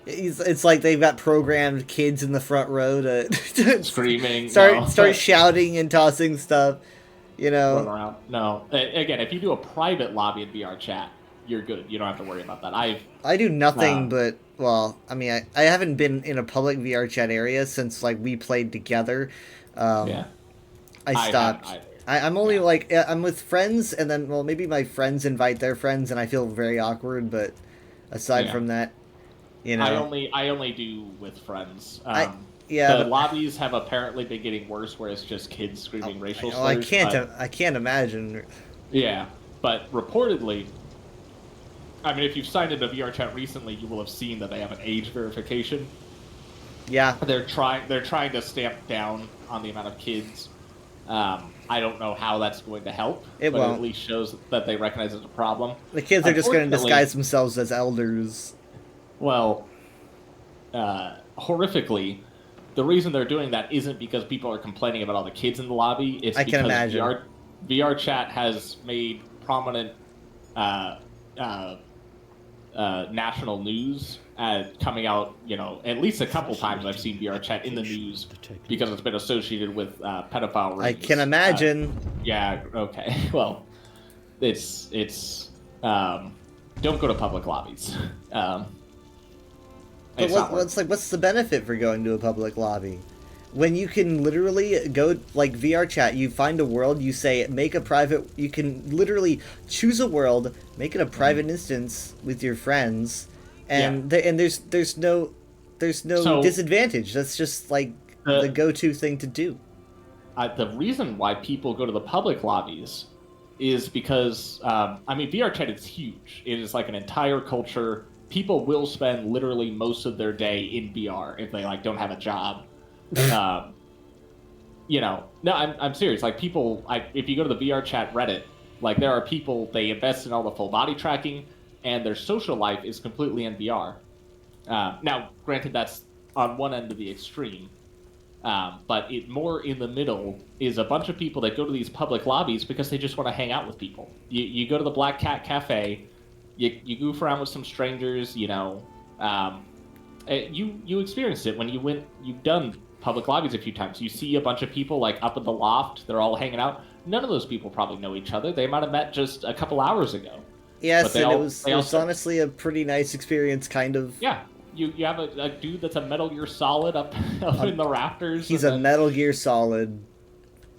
It's like they've got programmed kids in the front row to screaming, start shouting and tossing stuff, Run around. No, again, if you do a private lobby in VR chat, you're good. You don't have to worry about that. I do nothing but, well, I mean, I haven't been in a public VR chat area since like we played together. Yeah. I stopped. I'm only like, I'm with friends, and then, well, maybe my friends invite their friends, and I feel very awkward, but aside from that, I only do with friends. The lobbies have apparently been getting worse, where it's just kids screaming racial slurs. I can't imagine. Yeah, but reportedly, I mean, if you've signed into VR chat recently, you will have seen that they have an age verification. Yeah. They're trying to stamp down on the amount of kids. I don't know how that's going to help. But it at least shows that they recognize it's a problem. The kids are just going to disguise themselves as elders. Well, horrifically, the reason they're doing that isn't because people are complaining about all the kids in the lobby. It's I because can imagine. VR chat has made prominent national news coming out, at least a couple times I've seen VR chat in the news because it's been associated with pedophile rings. I can imagine. Yeah, okay. Well, it's don't go to public lobbies. But what's the benefit for going to a public lobby? When you can literally go, like VR chat, you find a world, you say, you can literally choose a world, make it a private instance with your friends, and there's no disadvantage. That's just like the go-to thing to do. The reason why people go to the public lobbies is because, VR chat is huge. It is like an entire culture. People will spend literally most of their day in VR if they don't have a job. No, I'm serious. Like people, if you go to the VR chat Reddit, there are people, they invest in all the full body tracking, and their social life is completely in VR. Now, granted, that's on one end of the extreme, but more in the middle is a bunch of people that go to these public lobbies because they just want to hang out with people. You go to the Black Cat Cafe, you goof around with some strangers, you experienced it when you've done public lobbies a few times. You see a bunch of people up in the loft, they're all hanging out. None of those people probably know each other. They might have met just a couple hours ago. Yes, and it was honestly a pretty nice experience, kind of. Yeah, you have a dude that's a Metal Gear Solid up in the rafters. He's a Metal Gear Solid.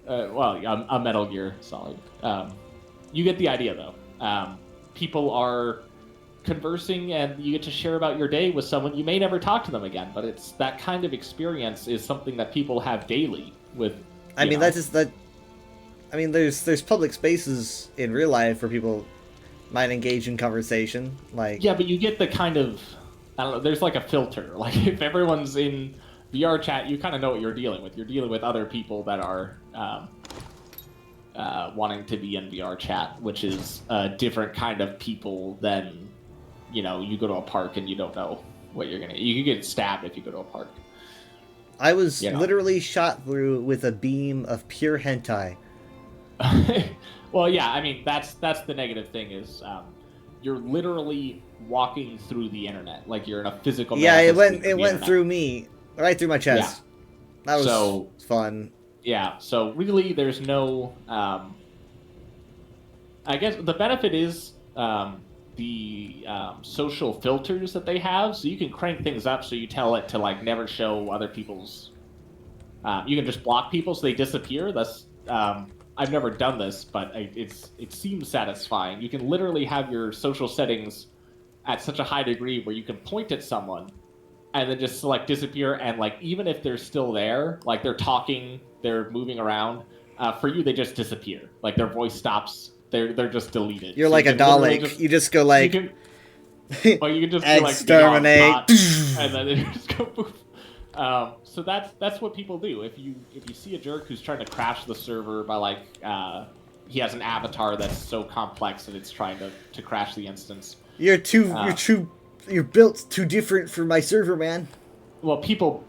A Metal Gear Solid. You get the idea, though. People are conversing, and you get to share about your day with someone. You may never talk to them again, but it's that kind of experience is something that people have daily with. There's public spaces in real life where people might engage in conversation, Yeah, but you get the kind of, I don't know, there's a filter. If everyone's in VR chat, you kind of know what you're dealing with. You're dealing with other people that are wanting to be in VR chat, which is a different kind of people than, you go to a park and you don't know what you're going to... You can get stabbed if you go to a park. I was literally shot through with a beam of pure hentai. Well, yeah, that's the negative thing is you're literally walking through the internet. You're in a physical... Yeah, it went through me, right through my chest. Yeah. That was fun. Yeah, so really there's no... I guess the benefit is the social filters that they have, so you can crank things up so you tell it to never show other people's... you can just block people so they disappear. That's... I've never done this, but it seems satisfying. You can literally have your social settings at such a high degree where you can point at someone and then just select disappear, and even if they're still there, they're talking, they're moving around, for you they just disappear. Their voice stops, they're just deleted. You're like a Dalek. You just go you can just exterminate, and then they just go poof. So that's what people do. If you see a jerk who's trying to crash the server by he has an avatar that's so complex that it's trying to crash the instance. You're built too different for my server, man. Well, people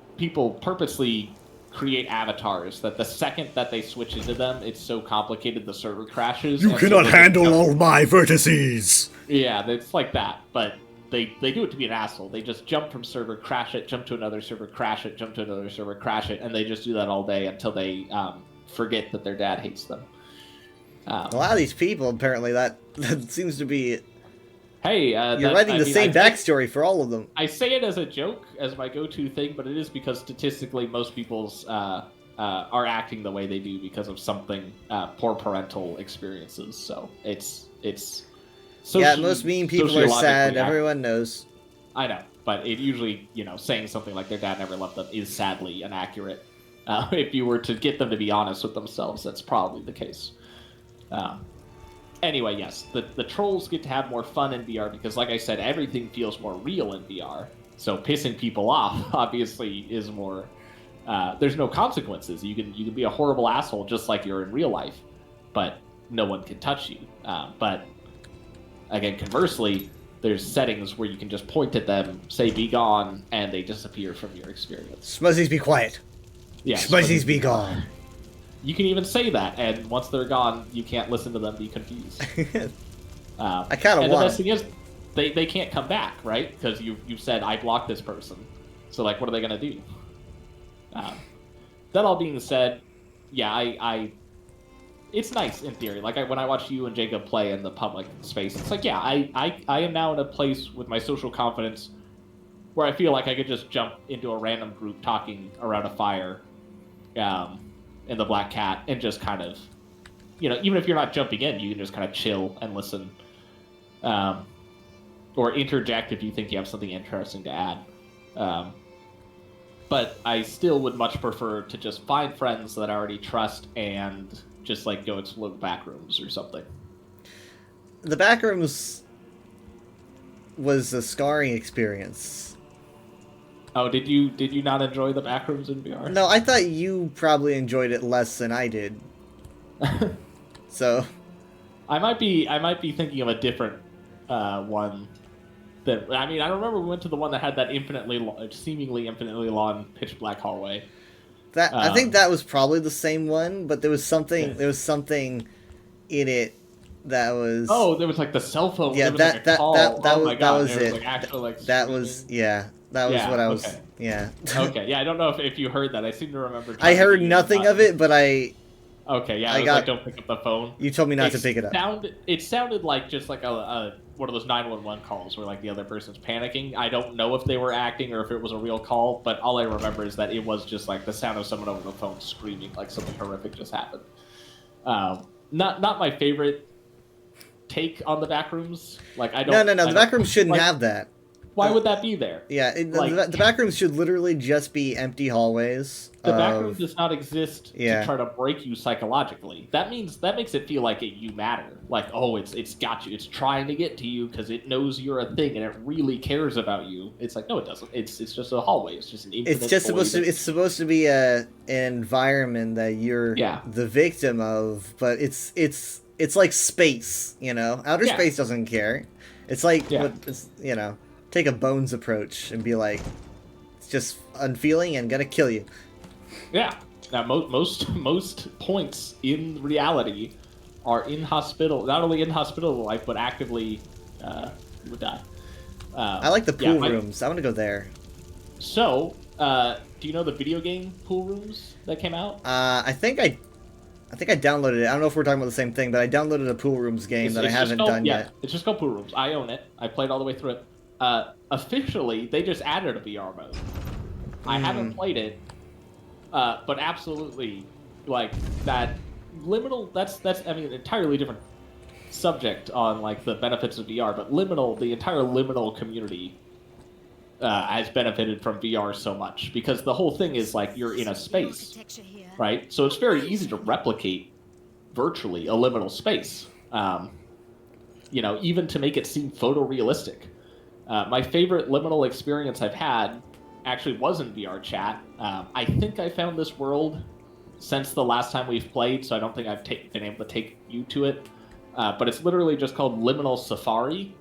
purposely create avatars that the second that they switch into them, it's so complicated the server crashes. You cannot handle all my vertices. Yeah, it's like that, but they do it to be an asshole. They just jump from server, crash it, jump to another server, crash it, jump to another server, crash it, and they just do that all day until they forget that their dad hates them. A lot of these people, apparently, that seems to be... Hey, you're writing the same backstory for all of them. I say it as a joke, as my go-to thing, but it is because statistically most people's are acting the way they do because of something, poor parental experiences. So it's most mean people are sad. Everyone knows. I know, but it usually, saying something like their dad never loved them is sadly inaccurate. If you were to get them to be honest with themselves, that's probably the case. Anyway, yes, the trolls get to have more fun in VR because, like I said, everything feels more real in VR. So pissing people off, obviously, is more... there's no consequences. You can be a horrible asshole just like you're in real life, but no one can touch you. But, again, conversely, there's settings where you can just point at them, say "be gone," and they disappear from your experience. Smuzzies, be quiet. Yeah, Smuzzies, be gone. You can even say that, and once they're gone, you can't listen to them be confused. I kind of And the want. best thing is, they can't come back, right? Because you've said I blocked this person. So like, what are they gonna do? That all being said, yeah, I it's nice in theory. Like when I watch you and Jacob play in the public space, it's like, yeah, I am now in a place with my social confidence where I feel like I could just jump into a random group talking around a fire, in the Black Cat, and just kind of, even if you're not jumping in, you can just kind of chill and listen, or interject if you think you have something interesting to add. But I still would much prefer to just find friends that I already trust and just like go explore the back rooms or something. The back rooms was a scarring experience. Oh, did you not enjoy the back rooms in VR? No, I thought you probably enjoyed it less than I did. So I might be thinking of a different one. I remember we went to the one that had that seemingly infinitely long pitch black hallway. That I think that was probably the same one, but there was something in it that was. Oh, there was like the cell phone. Yeah, that was it. Like actual, like, that was That was what I was. Okay. Yeah. Okay. Yeah, I don't know if you heard that. I seem to remember. I heard nothing of it, but I. Okay. Yeah. I like, don't pick up the phone. You told me not to pick it up. It sounded like just like a one of those 911 calls where like the other person's panicking. I don't know if they were acting or if it was a real call, but all I remember is that it was just like the sound of someone over the phone screaming like something horrific just happened. Not my favorite take on the backrooms. Like I don't. No. The backrooms shouldn't have that. Why would that be there? Yeah, the backrooms should literally just be empty hallways. The backroom does not exist to try to break you psychologically. That makes it feel like you matter. Like, oh, it's got you. It's trying to get to you because it knows you're a thing and it really cares about you. It's like, no, it doesn't. It's just a hallway. It's just an infinite. It's supposed to be an environment that you're the victim of, but it's like space. Outer space doesn't care. It's like take a Bones approach and be like, it's just unfeeling and gonna kill you. Yeah. Now, most points in reality are inhospitable. Not only inhospitable life, but actively you would die. I like the pool rooms. I want to go there. So, do you know the video game pool rooms that came out? I think I downloaded it. I don't know if we're talking about the same thing, but I downloaded a pool rooms game that I haven't done yet. It's just called Pool Rooms. I own it. I played all the way through it. Officially, they just added a VR mode. I haven't played it, but absolutely, like that liminal. That's an entirely different subject on like the benefits of VR. But the entire liminal community has benefited from VR so much because the whole thing is like you're in a space, right? So it's very easy to replicate virtually a liminal space. Even to make it seem photorealistic. My favorite liminal experience I've had actually was in VR chat. I think I found this world since the last time we've played, so I don't think I've been able to take you to it. But it's literally just called Liminal Safari,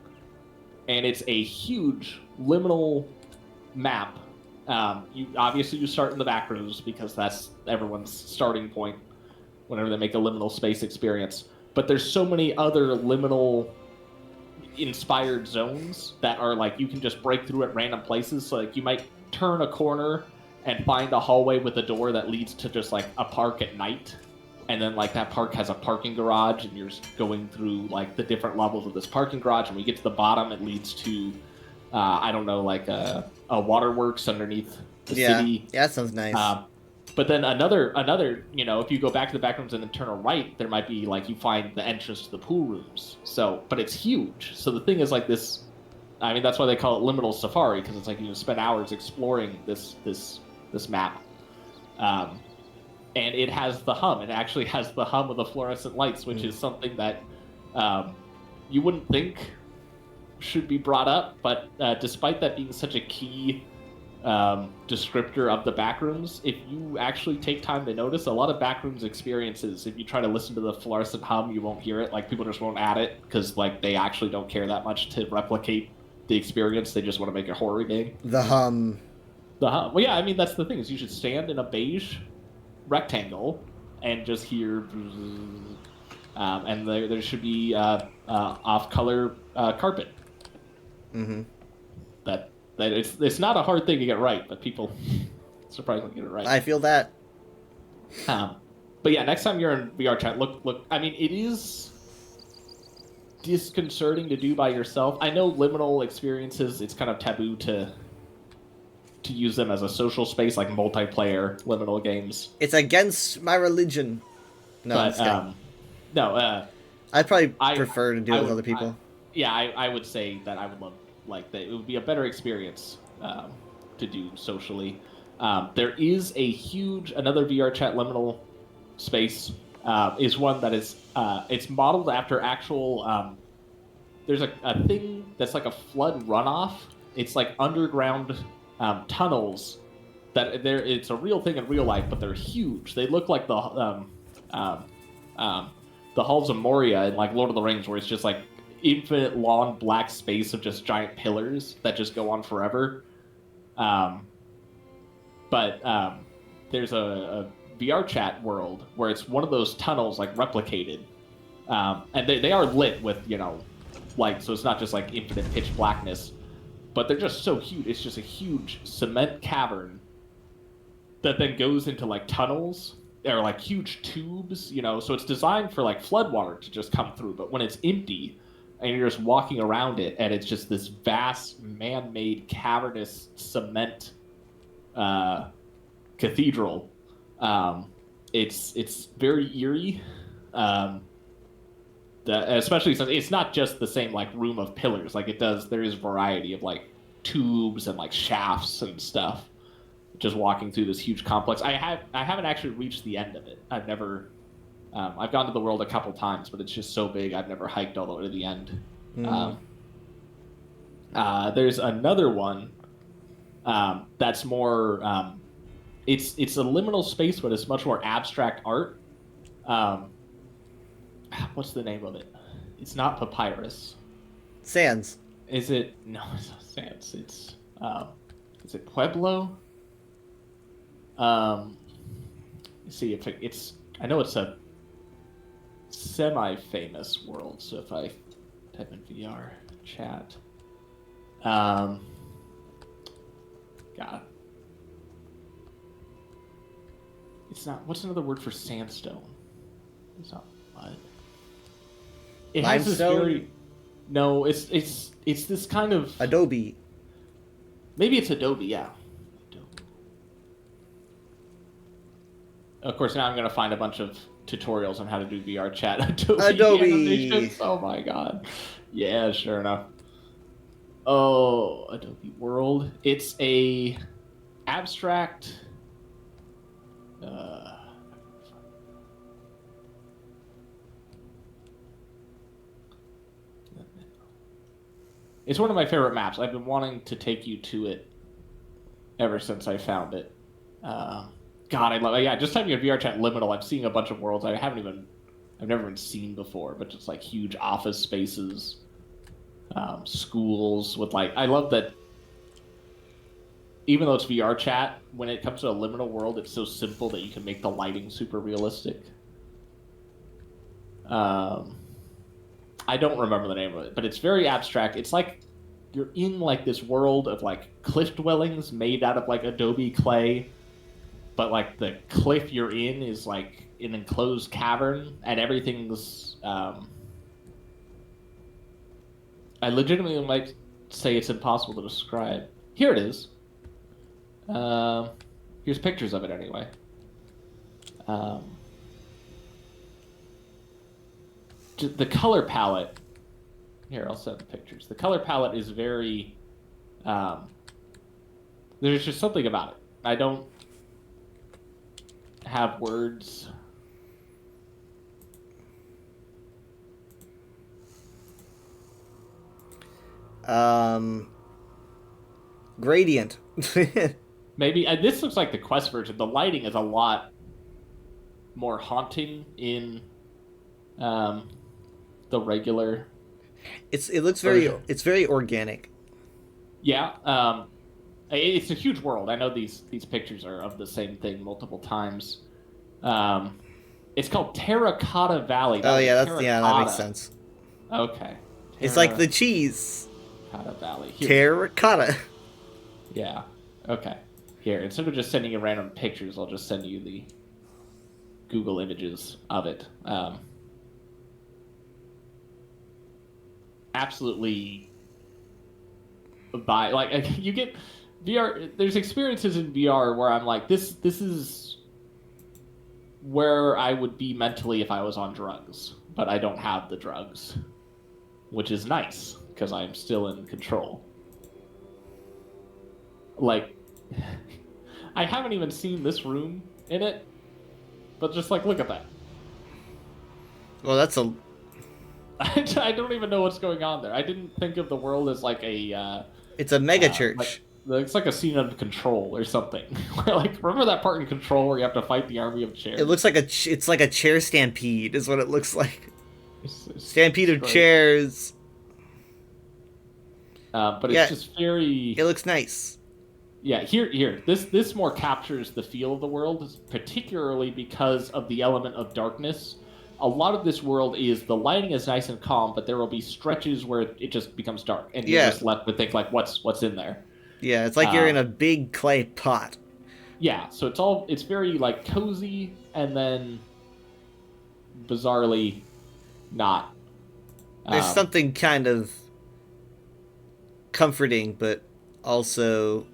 and it's a huge liminal map. You start in the back rooms because that's everyone's starting point whenever they make a liminal space experience. But there's so many other liminal inspired zones that are like you can just break through at random places. So like you might turn a corner and find a hallway with a door that leads to just like a park at night, and then like that park has a parking garage and you're just going through like the different levels of this parking garage, and when you get to the bottom it leads to like a waterworks underneath the city. Yeah, that sounds nice. But then another, if you go back to the back rooms and then turn right, there might be like you find the entrance to the pool rooms. So, but it's huge. So the thing is like this. I mean, that's why they call it Liminal Safari, because it's like you can spend hours exploring this map. And it has the hum. It actually has the hum of the fluorescent lights, which is something that you wouldn't think should be brought up. But despite that being such a key descriptor of the backrooms. If you actually take time to notice, a lot of backrooms experiences, if you try to listen to the fluorescent hum, you won't hear it. Like, people just won't add it because, like, they actually don't care that much to replicate the experience. They just want to make a horror game. The hum. The hum. Well, yeah, I mean, that's the thing, is you should stand in a beige rectangle and just hear... and there should be off-color carpet. Mm-hmm. That it's not a hard thing to get right, but people surprisingly get it right. I feel that. But yeah, next time you're in VR chat, look. I mean, it is disconcerting to do by yourself. I know liminal experiences, it's kind of taboo to use them as a social space, like multiplayer liminal games. It's against my religion. No, but, I'd probably prefer to do it with other people. I would say that I would love, like, that it would be a better experience to do socially. There is a huge, another VR chat liminal space is one that is, it's modeled after actual, there's a thing that's like a flood runoff. It's like underground tunnels that it's a real thing in real life, but they're huge. They look like the Halls of Moria in, like, Lord of the Rings, where it's just like infinite long black space of just giant pillars that just go on forever. But there's a VR chat world where it's one of those tunnels, like, replicated, and they are lit with, you know, light, so it's not just like infinite pitch blackness, but they're just so huge. It's just a huge cement cavern that then goes into, like, tunnels or, like, huge tubes, you know, so it's designed for, like, floodwater to just come through, but when it's empty and you're just walking around it and it's just this vast man-made cavernous cement cathedral, it's very eerie, especially since it's not just the same, like, room of pillars. Like, there is variety of, like, tubes and, like, shafts and stuff just walking through this huge complex. I haven't actually reached the end of it. I've gone to the world a couple times, but it's just so big I've never hiked all the way to the end. There's another one that's more it's a liminal space, but it's much more abstract art. What's the name of it? It's not Papyrus. Sands. Is it? No, it's not Sands. It's is it Pueblo? See if it's. I know it's a semi-famous world. So if I type in VR chat, God, it's not. What's another word for sandstone? It's not mud. It has this very. No, it's this kind of Adobe. Maybe it's Adobe, yeah. Of course, now I'm going to find a bunch of tutorials on how to do VR chat. Adobe animations. Oh my god. Yeah, sure enough. Oh, Adobe World. It's a abstract... It's one of my favorite maps. I've been wanting to take you to it ever since I found it. God, I love it. Yeah, just typing in VR chat liminal, I'm seeing a bunch of worlds I've never even seen before, but just, like, huge office spaces, schools with, like, I love that even though it's VR chat, when it comes to a liminal world, it's so simple that you can make the lighting super realistic. I don't remember the name of it, but it's very abstract. It's like you're in, like, this world of, like, cliff dwellings made out of, like, Adobe clay, but, like, the cliff you're in is, like, an enclosed cavern, and everything's, I legitimately might say it's impossible to describe. Here it is. Here's pictures of it anyway. The color palette. Here, I'll send the pictures. The color palette is very. There's just something about it. I don't have words. Gradient. Maybe this looks like the Quest version. The lighting is a lot more haunting in the regular. It looks very organic. Yeah, it's a huge world. I know these pictures are of the same thing multiple times. It's called Terracotta Valley. That makes sense. Okay. It's like the cheese. Terracotta Valley. Terracotta. Yeah. Okay. Here, instead of just sending you random pictures, I'll just send you the Google images of it. Absolutely. You get VR. There's experiences in VR where I'm like, this is where I would be mentally if I was on drugs, but I don't have the drugs, which is nice because I'm still in control. Like, I haven't even seen this room in it, but just like, look at that. Well, that's a. I don't even know what's going on there. I didn't think of the world as like a. It's a mega church. It's like a scene of Control or something. Like, remember that part in Control where you have to fight the army of chairs? It looks like it's like a chair stampede, is what it looks like. It's Stampede of chairs. But it's just very. It looks nice. Yeah, here. This more captures the feel of the world, particularly because of the element of darkness. A lot of this world is the lighting is nice and calm, but there will be stretches where it just becomes dark, and you're just left to think like, what's in there? Yeah, it's like you're in a big clay pot. Yeah, so it's very like cozy, and then bizarrely not. There's something kind of comforting, but also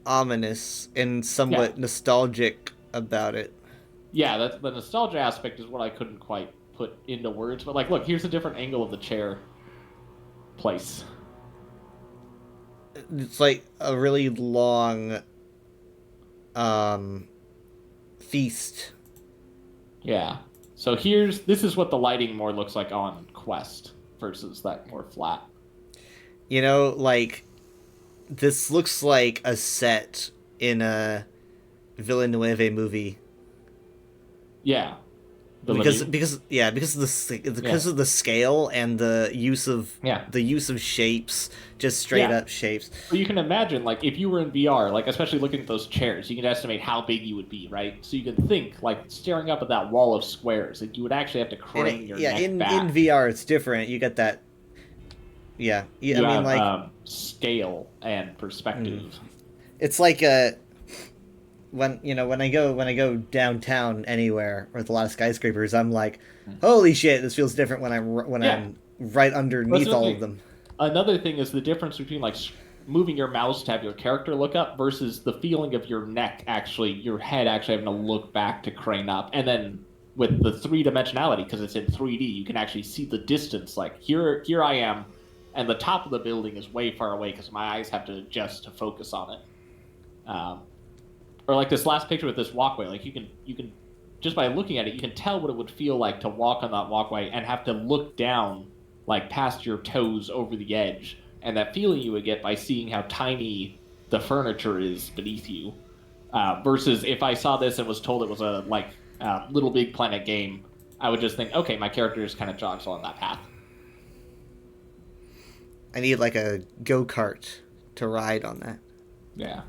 ominous and somewhat nostalgic about it. Yeah, the nostalgia aspect is what I couldn't quite put into words. But like, look, here's a different angle of the chair place. It's like a really long feast. Yeah. So this is what the lighting more looks like on Quest versus that more flat. You know, like, this looks like a set in Villeneuve movie. Yeah. Because of the scale and the use of shapes, just straight up shapes. Well, you can imagine, like, if you were in VR, like, especially looking at those chairs, you can estimate how big you would be, right? So you can think, like, staring up at that wall of squares, that you would actually have to crane your neck back. In VR it's different. You get that. Yeah, I mean, like, scale and perspective. It's like when I go downtown anywhere with a lot of skyscrapers, I'm like, holy shit, this feels different when I'm right underneath all of them. Another thing is the difference between like moving your mouse to have your character look up versus the feeling of your neck your head actually having to look back to crane up, and then with the 3-dimensionality, because it's in 3D, you can actually see the distance. Like here I am, and the top of the building is way far away because my eyes have to adjust to focus on it. Or like this last picture with this walkway, like you can just by looking at it, you can tell what it would feel like to walk on that walkway and have to look down, like past your toes over the edge, and that feeling you would get by seeing how tiny the furniture is beneath you. Versus if I saw this and was told it was a Little Big Planet game, I would just think, okay, my character just kind of jogs along that path. I need like a go-kart to ride on that. Yeah.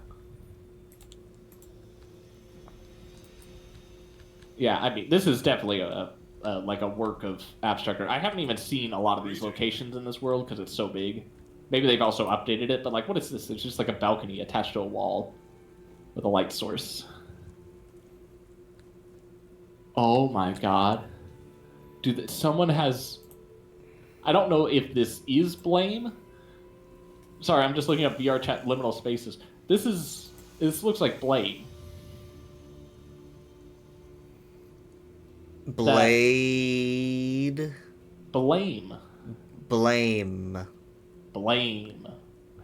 Yeah, I mean, this is definitely a work of abstract art. I haven't even seen a lot of these locations in this world because it's so big. Maybe they've also updated it, but like, what is this? It's just like a balcony attached to a wall with a light source. Oh my god. Dude, someone has... I don't know if this is Blame. Sorry, I'm just looking up VR chat liminal spaces. This looks like Blame. Blade. Blame.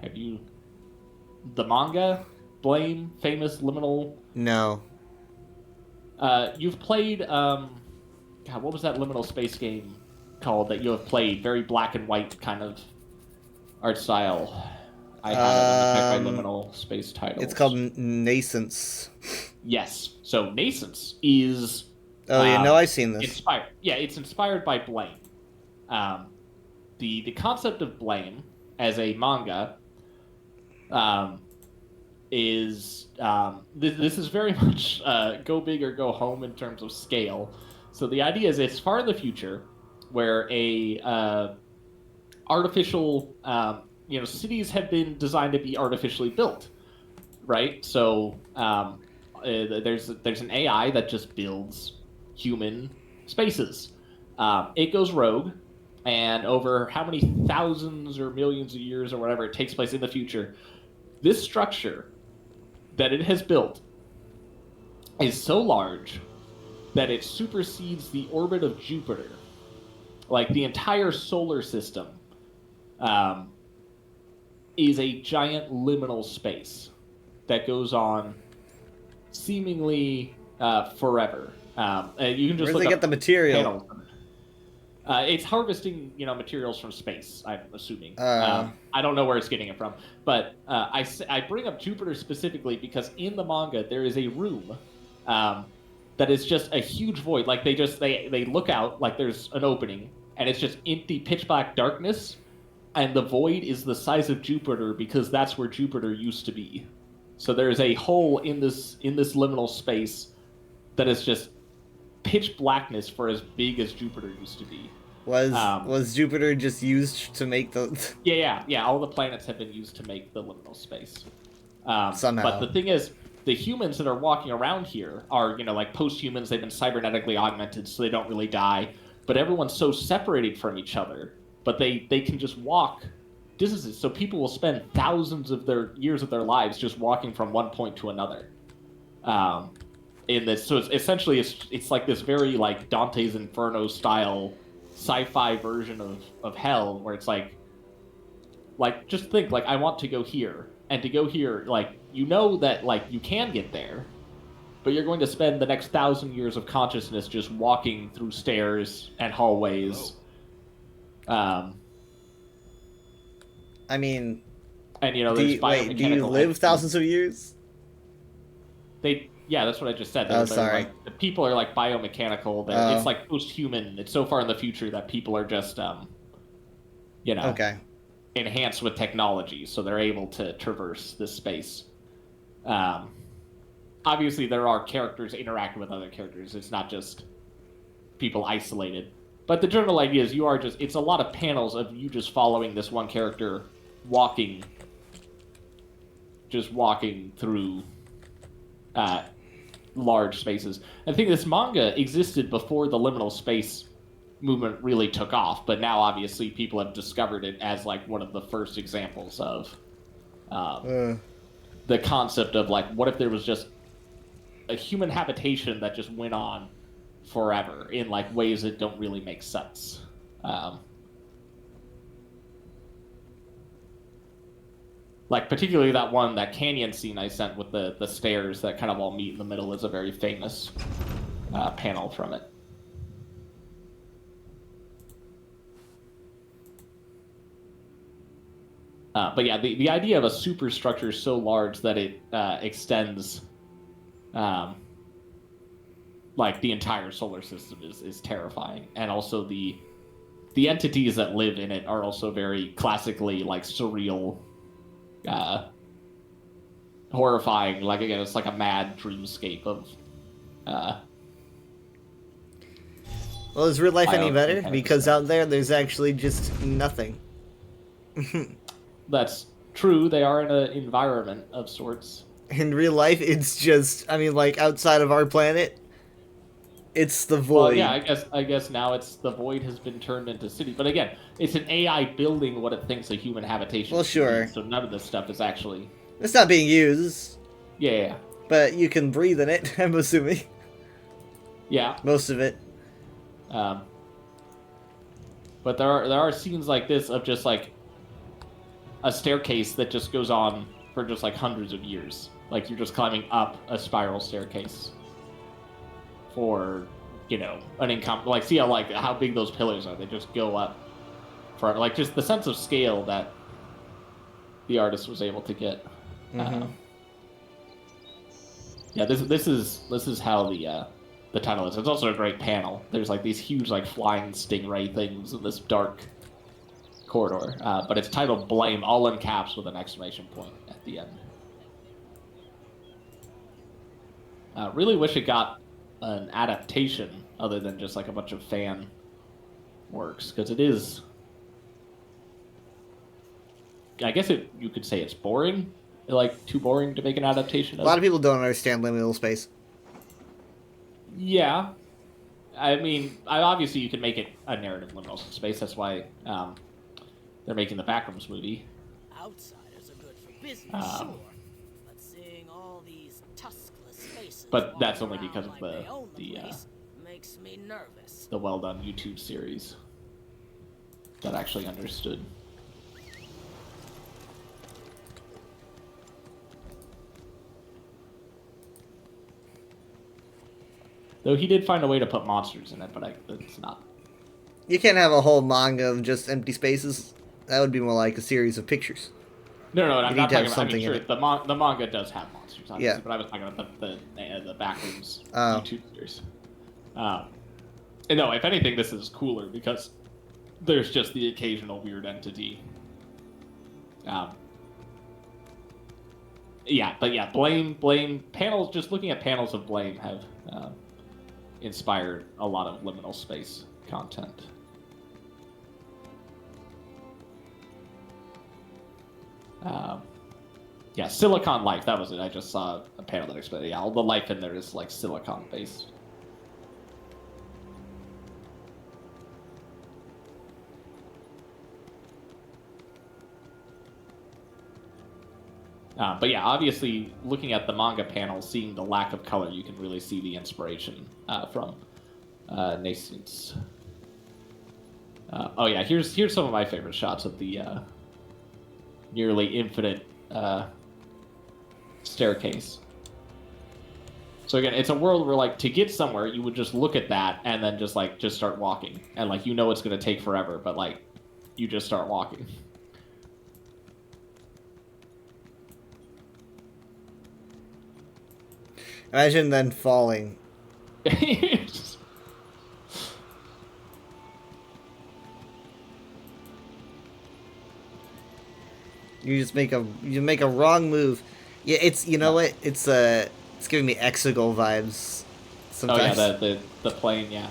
Have you... The manga? Blame? Famous liminal? No. You've played, God, what was that liminal space game called that you have played? Very black and white kind of art style. I have it in the Tech by Liminal Space titles. It's called Nascence. Yes. So Nascence is. Oh yeah, no, I've seen this. Inspired. Yeah, it's inspired by Blame. The concept of Blame as a manga is this is very much go big or go home in terms of scale. So the idea is it's far in the future where a artificial cities have been designed to be artificially built, right? So there's an AI that just builds human spaces. It goes rogue, and over how many thousands or millions of years or whatever it takes place in the future, this structure that it has built is so large that it supersedes the orbit of Jupiter. Like, the entire solar system is a giant liminal space that goes on seemingly forever. You can just Where look they up get the material? panels. It's harvesting, materials from space, I'm assuming. Uh. I don't know where it's getting it from. But I bring up Jupiter specifically because in the manga there is a room that is just a huge void. Like, they look out, like there's an opening, and it's just empty, pitch black darkness, and the void is the size of Jupiter because that's where Jupiter used to be. So there's a hole in this liminal space that is just pitch blackness for as big as Jupiter used to be. Was Jupiter just used to make the... Yeah. All the planets have been used to make the liminal space. Somehow. But the thing is, the humans that are walking around here are, like post-humans. They've been cybernetically augmented, so they don't really die. But everyone's so separated from each other. But they can just walk distances. So people will spend thousands of their years of their lives just walking from one point to another. In this, so it's like this very like Dante's Inferno style sci-fi version of hell, where it's like just think, like, I want to go here, and to go here, like, that like you can get there, but you're going to spend the next 1,000 years of consciousness just walking through stairs and hallways. I mean, and do there's you biomechanical live thousands of years? Yeah, that's what I just said. Oh, sorry. Like, the people are like biomechanical. It's like post-human. It's so far in the future that people are just, okay, enhanced with technology, so they're able to traverse this space. Obviously, there are characters interacting with other characters. It's not just people isolated. But the general idea is it's a lot of panels of you just following this one character walking through large spaces. I think this manga existed before the liminal space movement really took off, but now obviously people have discovered it as like one of the first examples of the concept of like, what if there was just a human habitation that just went on forever in like ways that don't really make sense. Like, particularly that canyon scene I sent with the stairs that kind of all meet in the middle is a very famous panel from it. But yeah, the idea of a superstructure so large that it extends like the entire solar system is terrifying. And also the entities that live in it are also very classically like surreal, horrifying. Like, again, it's like a mad dreamscape of well, is real life any better? Because out there's actually just nothing. That's true. They are in an environment of sorts. In real life, it's just, like, outside of our planet, it's the void. Well, yeah, I guess now it's the void has been turned into city. But again, it's an AI building what it thinks a human habitation. Well, sure. So none of this stuff is actually. It's not being used. Yeah. But you can breathe in it, I'm assuming. Yeah. Most of it. But there are scenes like this of just like a staircase that just goes on for just like hundreds of years. Like, you're just climbing up a spiral staircase for, like, see how big those pillars are. They just go up for, like, just the sense of scale that the artist was able to get. Mhm. Yeah, this is how the title is. It's also a great panel. There's like these huge like flying stingray things in this dark corridor, but it's titled "Blame," all in caps with an exclamation point at the end. Really wish it got an adaptation other than just like a bunch of fan works, because it is. I guess you could say it's boring, like too boring to make an adaptation A of. lot of people don't understand liminal space. Yeah, I mean, obviously you can make it a narrative liminal space. That's why they're making the Backrooms movie. Outsiders are good for business, Um, sure. But seeing all these tuskless faces But that's walking only because around of like they own the place makes me nervous. the well done YouTube series that actually understood. Though he did find a way to put monsters in it, but it's not. You can't have a whole manga of just empty spaces. That would be more like a series of pictures. No, I'm You not need to have talking about. I something mean, in sure, it. the manga does have monsters, obviously, Yeah. but I was talking about the Backrooms Oh. YouTube series. And no, if anything, this is cooler because there's just the occasional weird entity. Blame panels. Just looking at panels of Blame have inspired a lot of liminal space content. Silicon life. That was it. I just saw a panel that explained. Yeah, all the life in there is like silicon based. But yeah, obviously, looking at the manga panel, seeing the lack of color, you can really see the inspiration from Nascence. Here's some of my favorite shots of the nearly infinite staircase. So again, it's a world where like to get somewhere, you would just look at that and then just start walking, and like it's gonna take forever, but like you just start walking. Imagine then falling. You just make a wrong move. Yeah, it's what it's giving me Exegol vibes. Sometimes. Oh yeah, the plane. Yeah,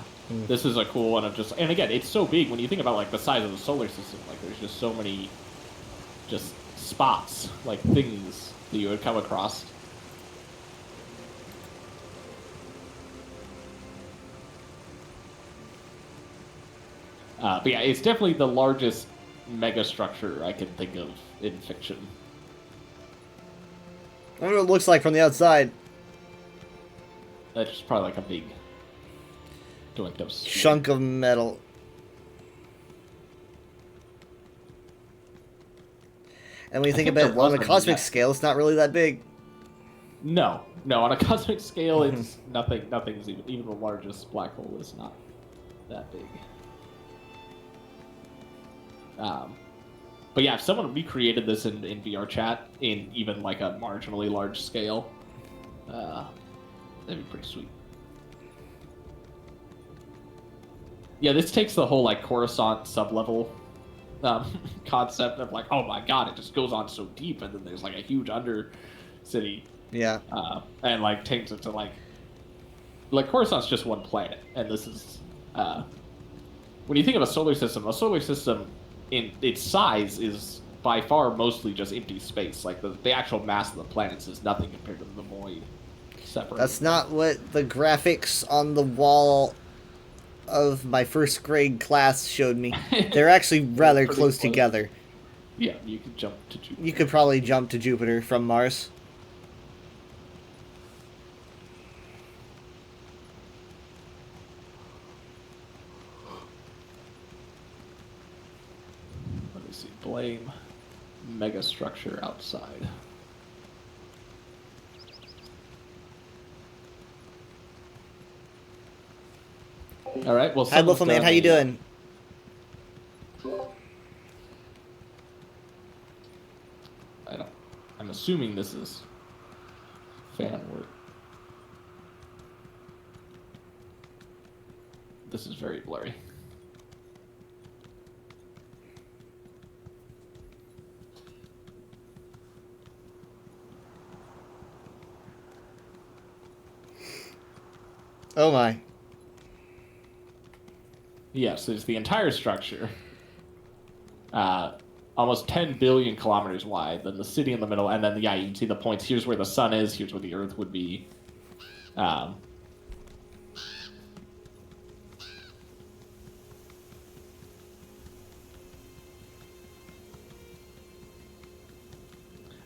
This is a cool one of and again, it's so big when you think about like the size of the solar system. Like there's just so many, just spots, like things that you would come across. But yeah, it's definitely the largest mega structure I can think of in fiction. I wonder what it looks like from the outside. That's just probably like a big chunk of metal. And when you think about it on a cosmic scale, it's not really that big. No, on a cosmic scale, it's nothing. Nothing's even the largest black hole is not that big. But yeah, if someone recreated this in VR chat in even like a marginally large scale, that'd be pretty sweet. Yeah, this takes the whole like Coruscant sublevel concept of like, oh my god, it just goes on so deep, and then there's like a huge undercity. Yeah. And like takes it to like Coruscant's just one planet, and this is when you think of a solar system in its size is by far mostly just empty space. Like the actual mass of the planets is nothing compared to the void separate. That's not what the graphics on the wall of my first grade class showed me. They're actually rather close together. Yeah, you could jump to Jupiter. You could probably jump to Jupiter from Mars. Let me see. Blame megastructure outside. All right. Well, hi, Wolfman. How you doing? assuming this is fan work. This is very blurry. Oh my. Yes, there's the entire structure. Almost 10 billion kilometers wide, then the city in the middle, and then, yeah, you can see the points. Here's where the sun is, here's where the Earth would be. Okay,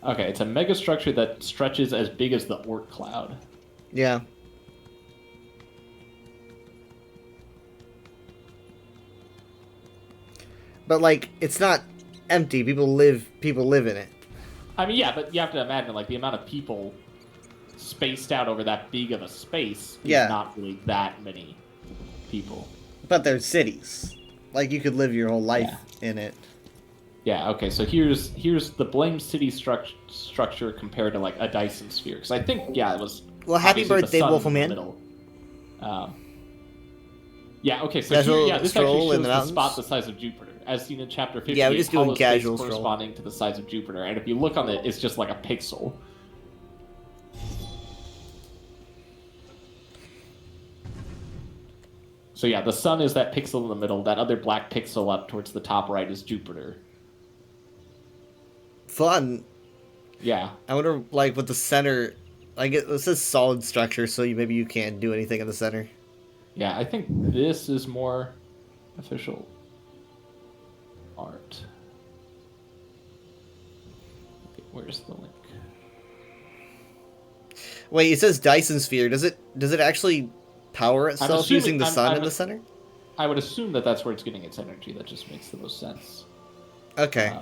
it's a megastructure that stretches as big as the Oort cloud. Yeah. But like, it's not empty. People live in it. I mean, yeah, but you have to imagine, like, the amount of people spaced out over that big of a space is not really that many people. But they're cities. Like, you could live your whole life in it. Yeah, okay, so here's the Blame City structure compared to, like, a Dyson sphere. Because I think, yeah, it was... Well, happy birthday, Wolfman. Yeah, okay, so casual here, this actually shows the spot the size of Jupiter. As seen in Chapter 50, yeah, we're just doing casual stroll. Corresponding to the size of Jupiter. And if you look on it, it's just like a pixel. So yeah, the sun is that pixel in the middle. That other black pixel up towards the top right is Jupiter. Fun. Yeah. I wonder, like, with the center... Like, this is solid structure, so maybe you can't do anything in the center. Yeah, I think this is more official art. Okay, where's the link? Wait, it says Dyson sphere. Does it actually power itself using the sun in the center? I would assume that that's where it's getting its energy. That just makes the most sense. Okay.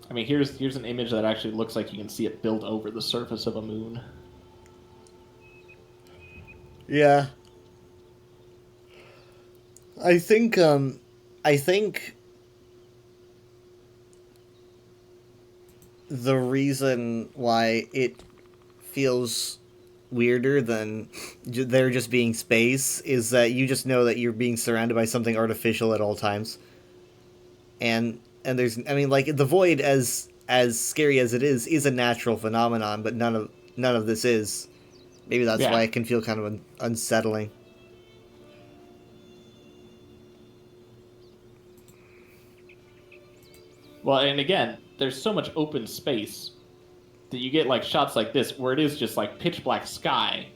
I mean, here's an image that actually looks like you can see it build over the surface of a moon. Yeah. I think the reason why it feels weirder than there just being space is that you just know that you're being surrounded by something artificial at all times. And there's, I mean, like, the void, as scary as it is a natural phenomenon, but none of this is. Maybe that's why it can feel kind of unsettling. Well, and again, there's so much open space that you get, like, shots like this where it is just, like, pitch black sky.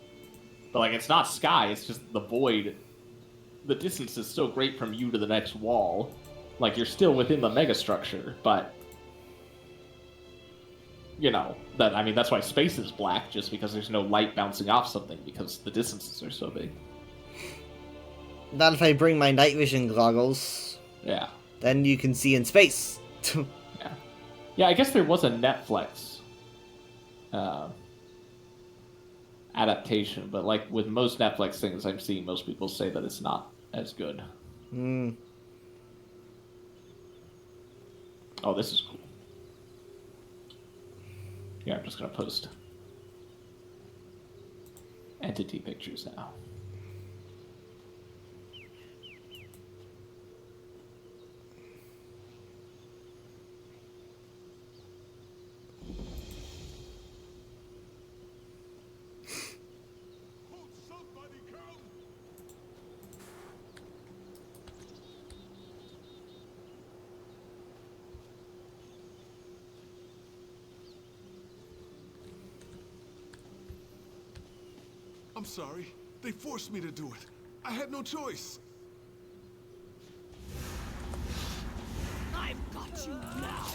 But, like, it's not sky, it's just the void. The distance is so great from you to the next wall. Like, you're still within the megastructure, but... You know, that's why space is black, just because there's no light bouncing off something, because the distances are so big. Not if I bring my night vision goggles. Yeah. Then you can see in space. Yeah. Yeah, I guess there was a Netflix adaptation, but, like, with most Netflix things I'm seeing, most people say that it's not as good. Hmm. Oh, this is cool. Yeah, I'm just going to post entity pictures now. I'm sorry. They forced me to do it. I had no choice. I've got you now.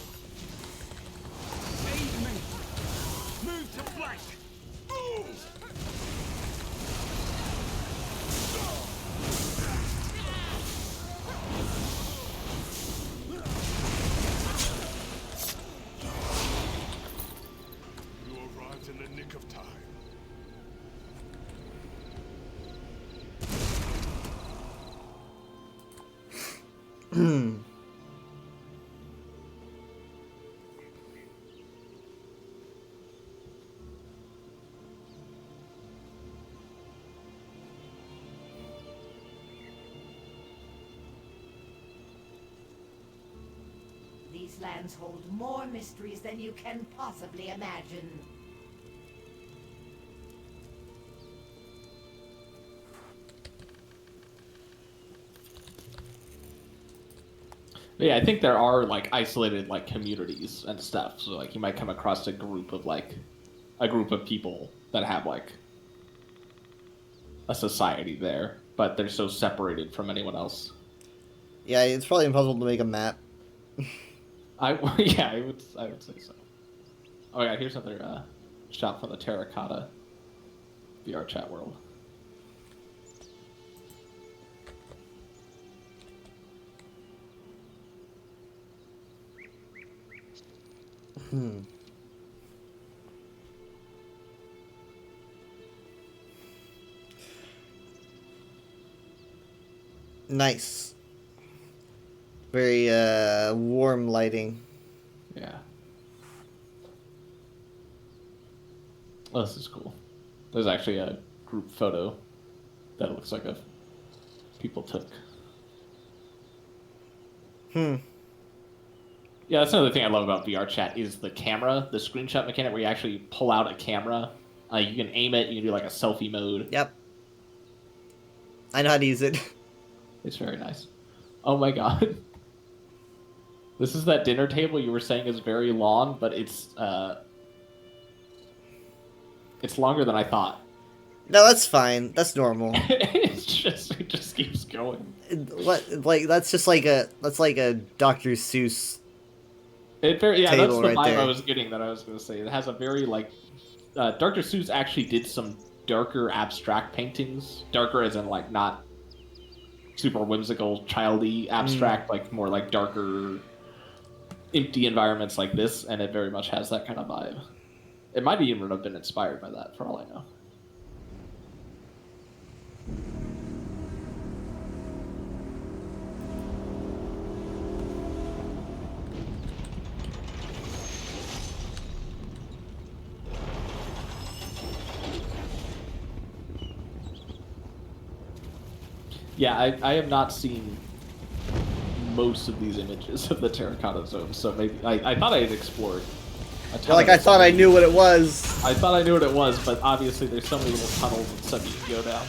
Aid me. Move to flank. Move! You are These lands hold more mysteries than you can possibly imagine. But yeah, I think there are like isolated like communities and stuff. So like you might come across a group of people that have like a society there, but they're so separated from anyone else. Yeah, it's probably impossible to make a map. I would say so. Oh yeah, here's another shot from the Terracotta VR chat world. Nice. Very warm lighting. Yeah. Oh, this is cool. There's actually a group photo that looks like people took. Yeah, that's another thing I love about VR chat is the camera, the screenshot mechanic where you actually pull out a camera. You can aim it, you can do like a selfie mode. Yep. I know how to use it. It's very nice. Oh my god. This is that dinner table you were saying is very long, but it's longer than I thought. No, that's fine. That's normal. It just keeps going. That's like a Dr. Seuss. That's the right vibe there. I was getting. That I was going to say. It has a very like Dr. Seuss actually did some darker abstract paintings. Darker as in like not super whimsical, childy abstract, like more like darker, empty environments like this, and it very much has that kind of vibe. It might even have been inspired by that, for all I know. Yeah, I have not seen most of these images of the Terracotta Zone, so maybe I thought I had explored. I thought I knew what it was. I thought I knew what it was, but obviously there's so many little tunnels and stuff you can go down.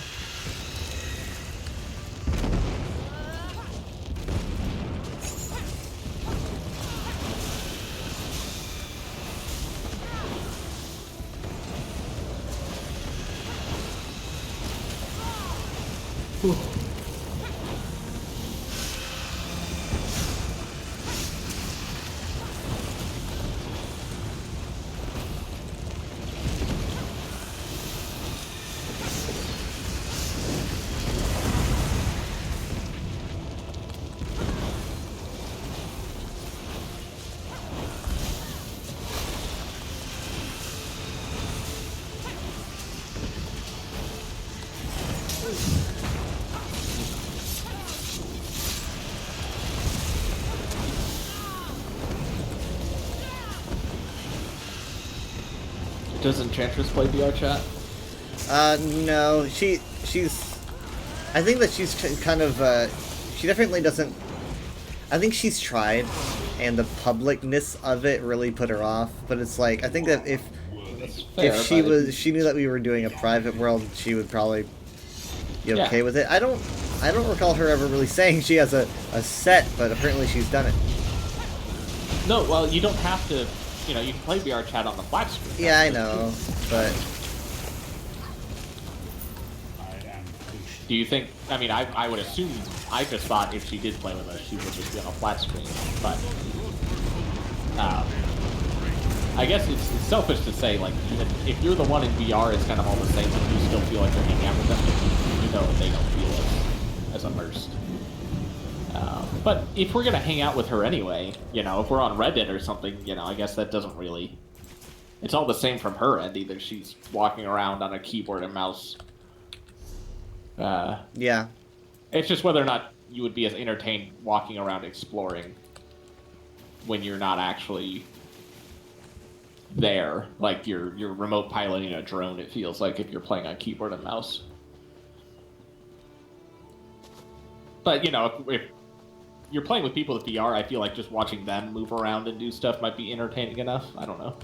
Does Enchantress play VR chat? No, she's. I think that she's kind of. She definitely doesn't. I think she's tried, and the publicness of it really put her off. But it's like I think that if she knew that we were doing a private world, she would probably be okay with it. I don't recall her ever really saying she has a set, but apparently she's done it. No, well, you don't have to. You know, you can play VR chat on the flat screen. Yeah, I know, but... Do you think... I mean, I would assume... I just thought if she did play with us, she would just be on a flat screen. But... I guess it's selfish to say, like, even if you're the one in VR, it's kind of all the same, but you still feel like you're hanging out with them. You know that they don't feel as immersed. But if we're going to hang out with her anyway, you know, if we're on Reddit or something, you know, I guess that doesn't really... It's all the same from her end. Either she's walking around on a keyboard and mouse. Yeah. It's just whether or not you would be as entertained walking around exploring when you're not actually there. Like you're remote piloting a drone, it feels like, if you're playing on keyboard and mouse. But, you know, if you're playing with people with VR, I feel like just watching them move around and do stuff might be entertaining enough. I don't know.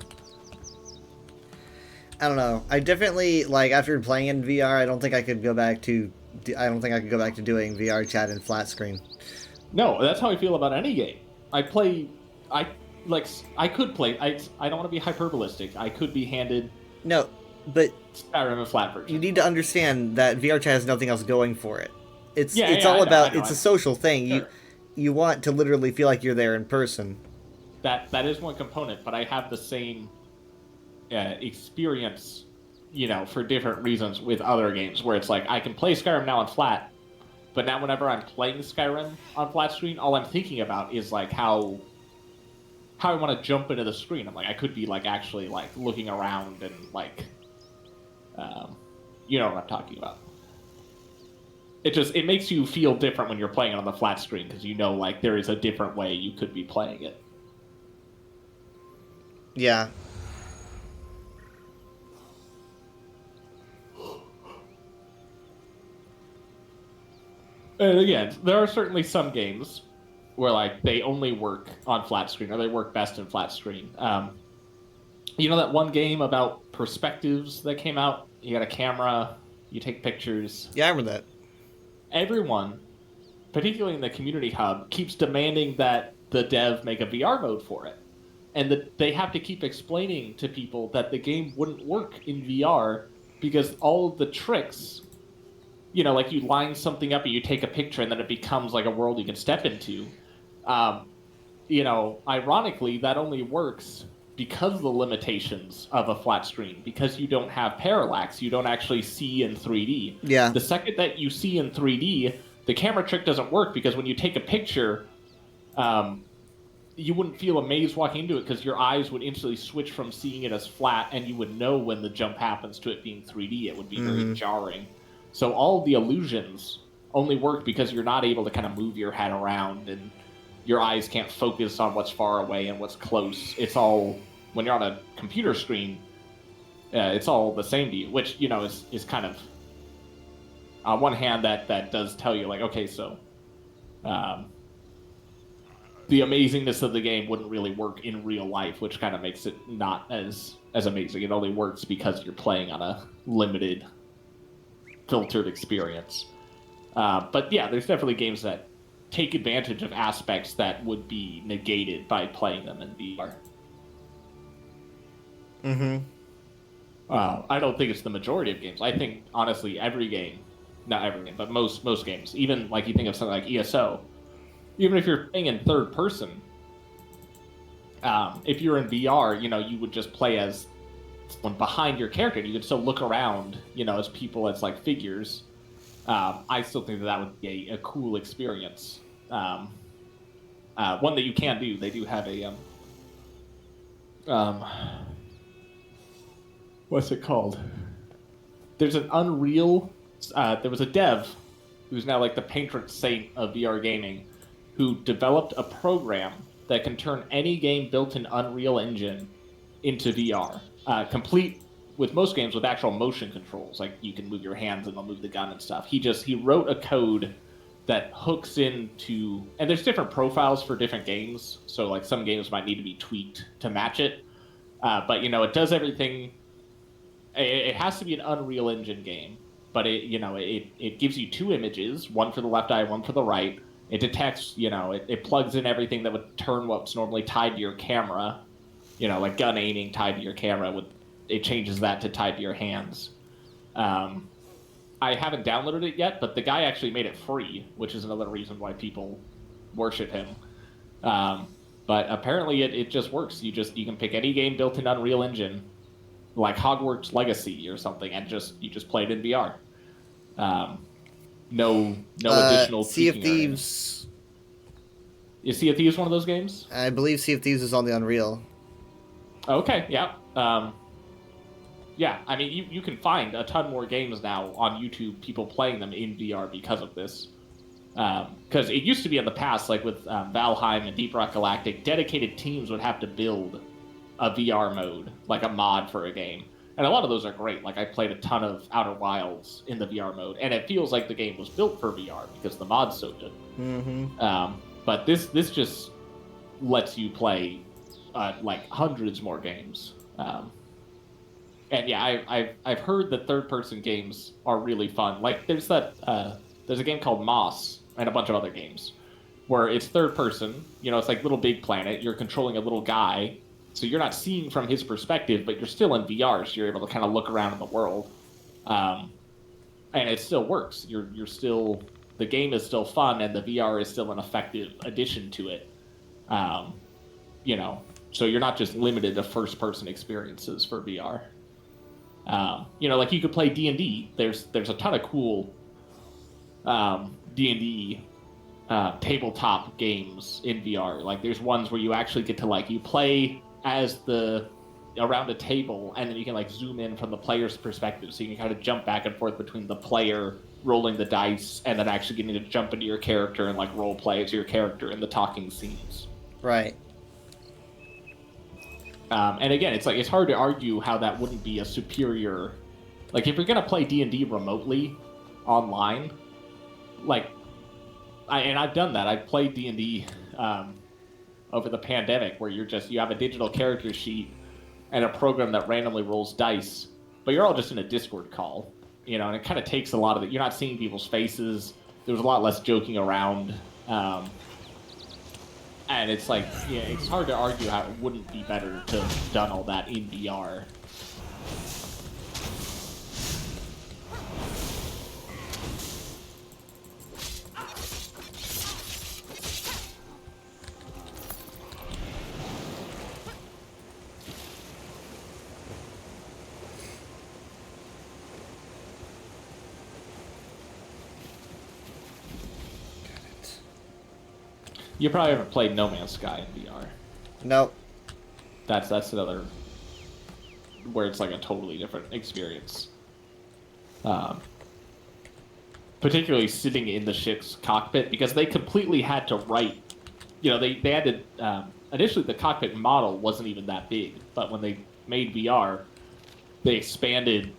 I definitely, like, after playing in VR, I don't think I could go back to doing VR chat in flat screen. No, that's how I feel about any game. I could play, I don't want to be hyperbolistic. I could be handed... No, but... Skyrim a flat version. You need to understand that VR chat has nothing else going for it. It's I know. It's a social thing. Sure. You want to literally feel like you're there in person. That is one component, but I have the same experience, you know, for different reasons with other games, where it's like, I can play Skyrim now on flat, but now whenever I'm playing Skyrim on flat screen, all I'm thinking about is, like, how I want to jump into the screen. I'm like, I could be, like, actually, like, looking around and, like, you know what I'm talking about. It makes you feel different when you're playing it on the flat screen, because you know, like, there is a different way you could be playing it. Yeah. And again, there are certainly some games where, like, they only work on flat screen, or they work best in flat screen. You know that one game about perspectives that came out? You got a camera, you take pictures. Yeah, I remember that. Everyone, particularly in the community hub, keeps demanding that the dev make a VR mode for it. And that they have to keep explaining to people that the game wouldn't work in VR because all of the tricks, you know, like you line something up and you take a picture and then it becomes like a world you can step into. You know, ironically, that only works because of the limitations of a flat screen, because you don't have parallax, you don't actually see in 3D. Yeah. The second that you see in 3D, the camera trick doesn't work, because when you take a picture, you wouldn't feel amazed walking into it, because your eyes would instantly switch from seeing it as flat, and you would know when the jump happens to it being 3D. It would be very jarring. So all of the illusions only work because you're not able to kind of move your head around, and your eyes can't focus on what's far away and what's close. It's all, when you're on a computer screen, it's all the same to you, which, you know, is kind of, on one hand, that does tell you, like, okay, so the amazingness of the game wouldn't really work in real life, which kind of makes it not as amazing. It only works because you're playing on a limited, filtered experience. But yeah, there's definitely games that take advantage of aspects that would be negated by playing them in VR. I don't think it's the majority of games. I think, honestly, every game, not every game, but most games, even like you think of something like ESO, even if you're playing in third person, if you're in VR, you know, you would just play as someone behind your character. You could still look around, you know, as people, as like figures. I still think that would be a cool experience. One that you can do. They do have a what's it called? There's an Unreal. There was a dev who's now like the patron saint of VR gaming, who developed a program that can turn any game built in Unreal Engine into VR, complete with most games with actual motion controls. Like you can move your hands and they'll move the gun and stuff. He wrote a code that hooks into, and there's different profiles for different games. So like some games might need to be tweaked to match it. But you know, it does everything. It has to be an Unreal Engine game, but it gives you two images, one for the left eye, one for the right. It detects, you know, it plugs in everything that would turn what's normally tied to your camera, you know, like gun aiming tied to your camera. It changes that to tied to your hands. I haven't downloaded it yet, but the guy actually made it free, which is another reason why people worship him. But apparently it just works. You can pick any game built in Unreal Engine, like Hogwarts Legacy or something, and you just play it in VR. No additional. Sea of Thieves. Is Sea of Thieves one of those games? I believe Sea of Thieves is on the Unreal. Okay, yeah. Yeah, I mean, you can find a ton more games now on YouTube, people playing them in VR because of this. Because it used to be in the past, like with Valheim and Deep Rock Galactic, dedicated teams would have to build a VR mode, like a mod for a game. And a lot of those are great. Like, I played a ton of Outer Wilds in the VR mode, and it feels like the game was built for VR because the mod's so good. Mm-hmm. But this just lets you play like hundreds more games. And yeah, I've heard that third-person games are really fun. Like, there's a game called Moss and a bunch of other games where it's third-person. You know, it's like Little Big Planet. You're controlling a little guy. So you're not seeing from his perspective, but you're still in VR, so you're able to kind of look around in the world, and it still works. You're still, the game is still fun, and the VR is still an effective addition to it. You know, so you're not just limited to first-person experiences for VR. You know, like you could play D&D. There's a ton of cool D&D tabletop games in VR. Like there's ones where you actually get to like you play as around a table, and then you can like zoom in from the player's perspective, so you can kind of jump back and forth between the player rolling the dice and then actually getting to jump into your character and like role play as your character in the talking scenes. Right. And again, it's like it's hard to argue how that wouldn't be a superior. Like if you're gonna play D&D remotely online, like I've done that. I've played D&D over the pandemic where you have a digital character sheet and a program that randomly rolls dice, but you're all just in a Discord call, you know, and it kind of takes a lot of it. You're not seeing people's faces. There was a lot less joking around. And it's like, yeah, it's hard to argue how it wouldn't be better to have done all that in VR. You probably haven't played No Man's Sky in VR. Nope. That's another where it's like a totally different experience. Particularly sitting in the ship's cockpit, because they completely had to write. You know, they had to. Initially, the cockpit model wasn't even that big, but when they made VR, they expanded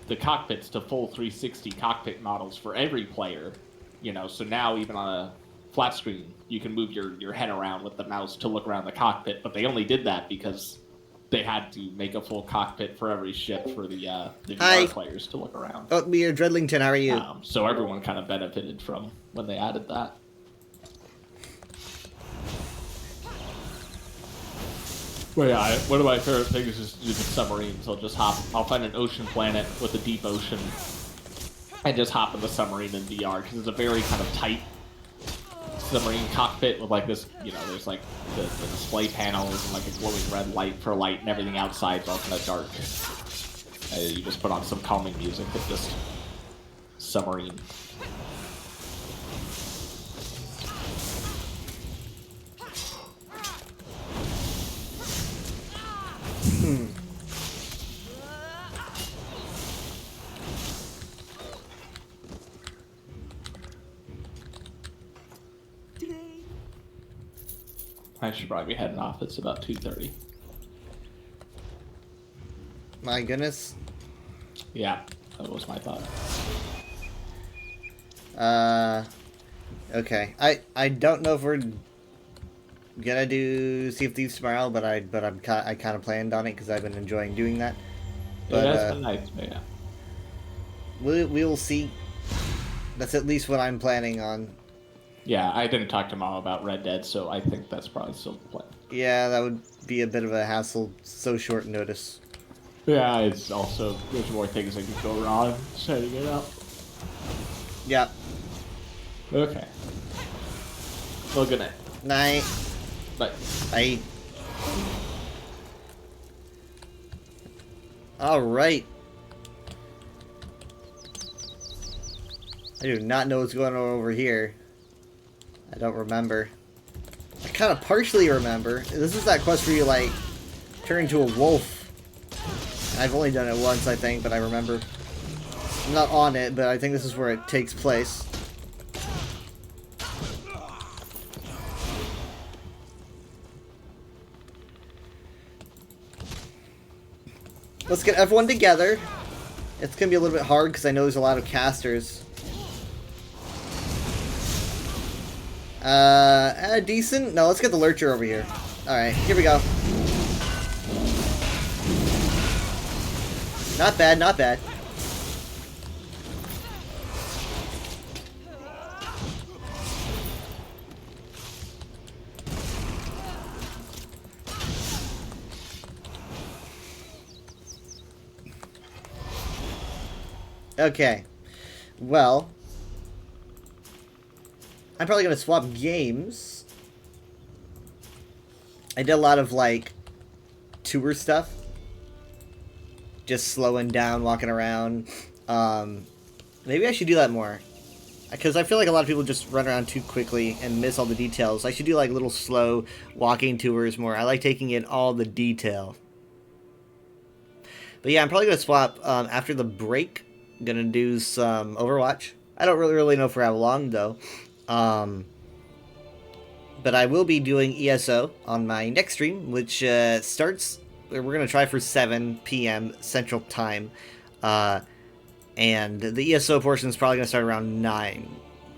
the cockpits to full 360 cockpit models for every player. You know, so now even on a flat screen, you can move your head around with the mouse to look around the cockpit, but they only did that because they had to make a full cockpit for every ship for the VR players to look around. Oatmeal Dreadlington, how are you? So everyone kind of benefited from when they added that. Well, yeah, one of my favorite things is using submarines. I'll find an ocean planet with a deep ocean and just hop in the submarine in VR, because it's a very kind of tight submarine cockpit with like this, you know, there's like the display panels and like a glowing red light for light, and everything outside's all kind of dark. You just put on some calming music with this submarine. I should probably be heading off. It's about 2:30. My goodness. Yeah, that was my thought. Okay. I don't know if we're gonna do Sea of Thieves tomorrow, but I kind of planned on it because I've been enjoying doing that. But yeah, that's been nice, yeah. We will see. That's at least what I'm planning on. Yeah, I didn't talk to Mom about Red Dead, so I think that's probably still the plan. Yeah, that would be a bit of a hassle, so short notice. Yeah, it's also, there's more things that could go wrong setting it up. Yeah. Okay. Well, good night. Night. Bye. Bye. Alright. I do not know what's going on over here. I don't remember. I kind of partially remember. This is that quest where you, like, turn into a wolf. I've only done it once, I think, but I remember. I'm not on it, but I think this is where it takes place. Let's get everyone together. It's gonna be a little bit hard because I know there's a lot of casters. Decent? No, let's get the Lurcher over here. Alright, here we go. Not bad, not bad. Okay. Well, I'm probably gonna swap games. I did a lot of, like, tour stuff. Just slowing down, walking around. Maybe I should do that more. Because I feel like a lot of people just run around too quickly and miss all the details. I should do, like, little slow walking tours more. I like taking in all the detail. But yeah, I'm probably gonna swap, after the break. I'm gonna do some Overwatch. I don't really know for how long, though. But I will be doing ESO on my next stream, which starts... We're going to try for 7 p.m. Central Time. And the ESO portion is probably going to start around 9.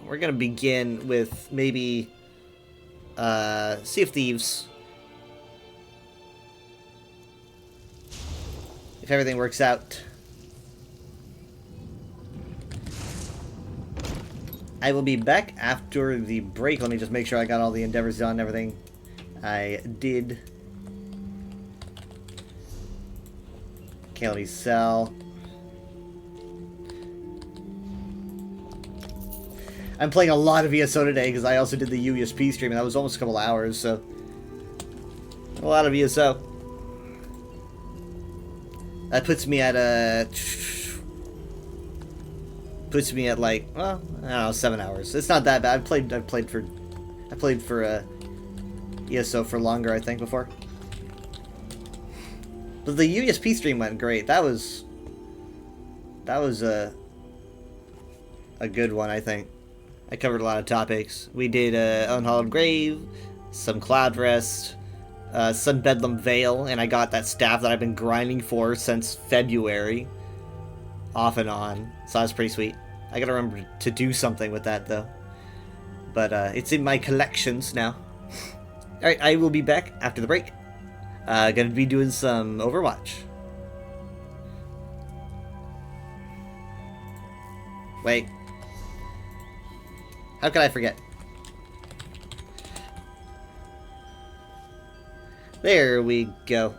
We're going to begin with maybe Sea of Thieves. If everything works out. I will be back after the break. Let me just make sure I got all the endeavors done and everything. I did. Okay, let me sell. I'm playing a lot of ESO today because I also did the UESP stream and that was almost a couple hours, so a lot of ESO. That puts me at like, well, I don't know, 7 hours. It's not that bad. I played for ESO for longer, I think, before. But the UESP stream went great. That was a good one, I think. I covered a lot of topics. We did Unhallowed Grave, some Cloud Rest, some Bedlam Veil, and I got that staff that I've been grinding for since February. Off and on. So that's pretty sweet. I gotta remember to do something with that, though. But it's in my collections now. Alright, I will be back after the break. Gonna be doing some Overwatch. Wait. How could I forget? There we go.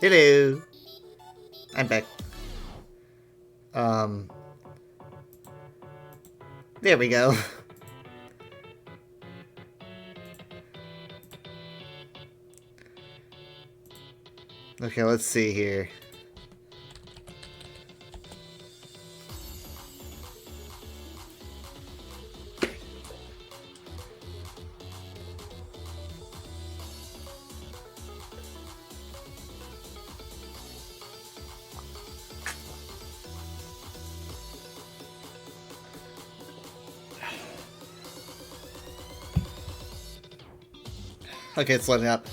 Hello. I'm back. There we go. Okay, let's see here. Okay, it's loading up.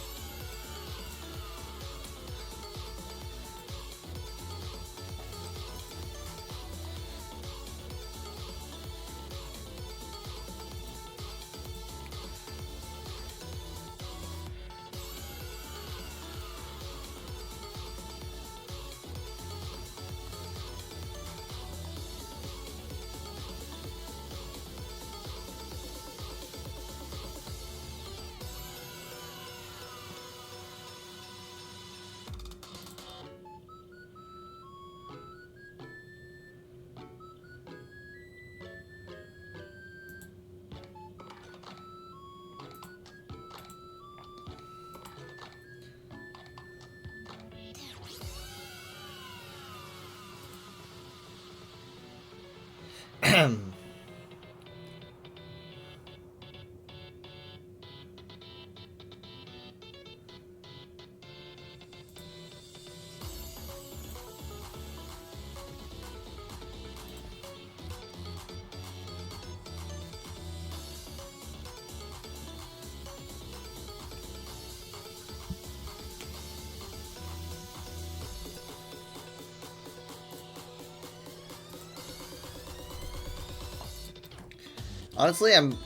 Honestly, I'm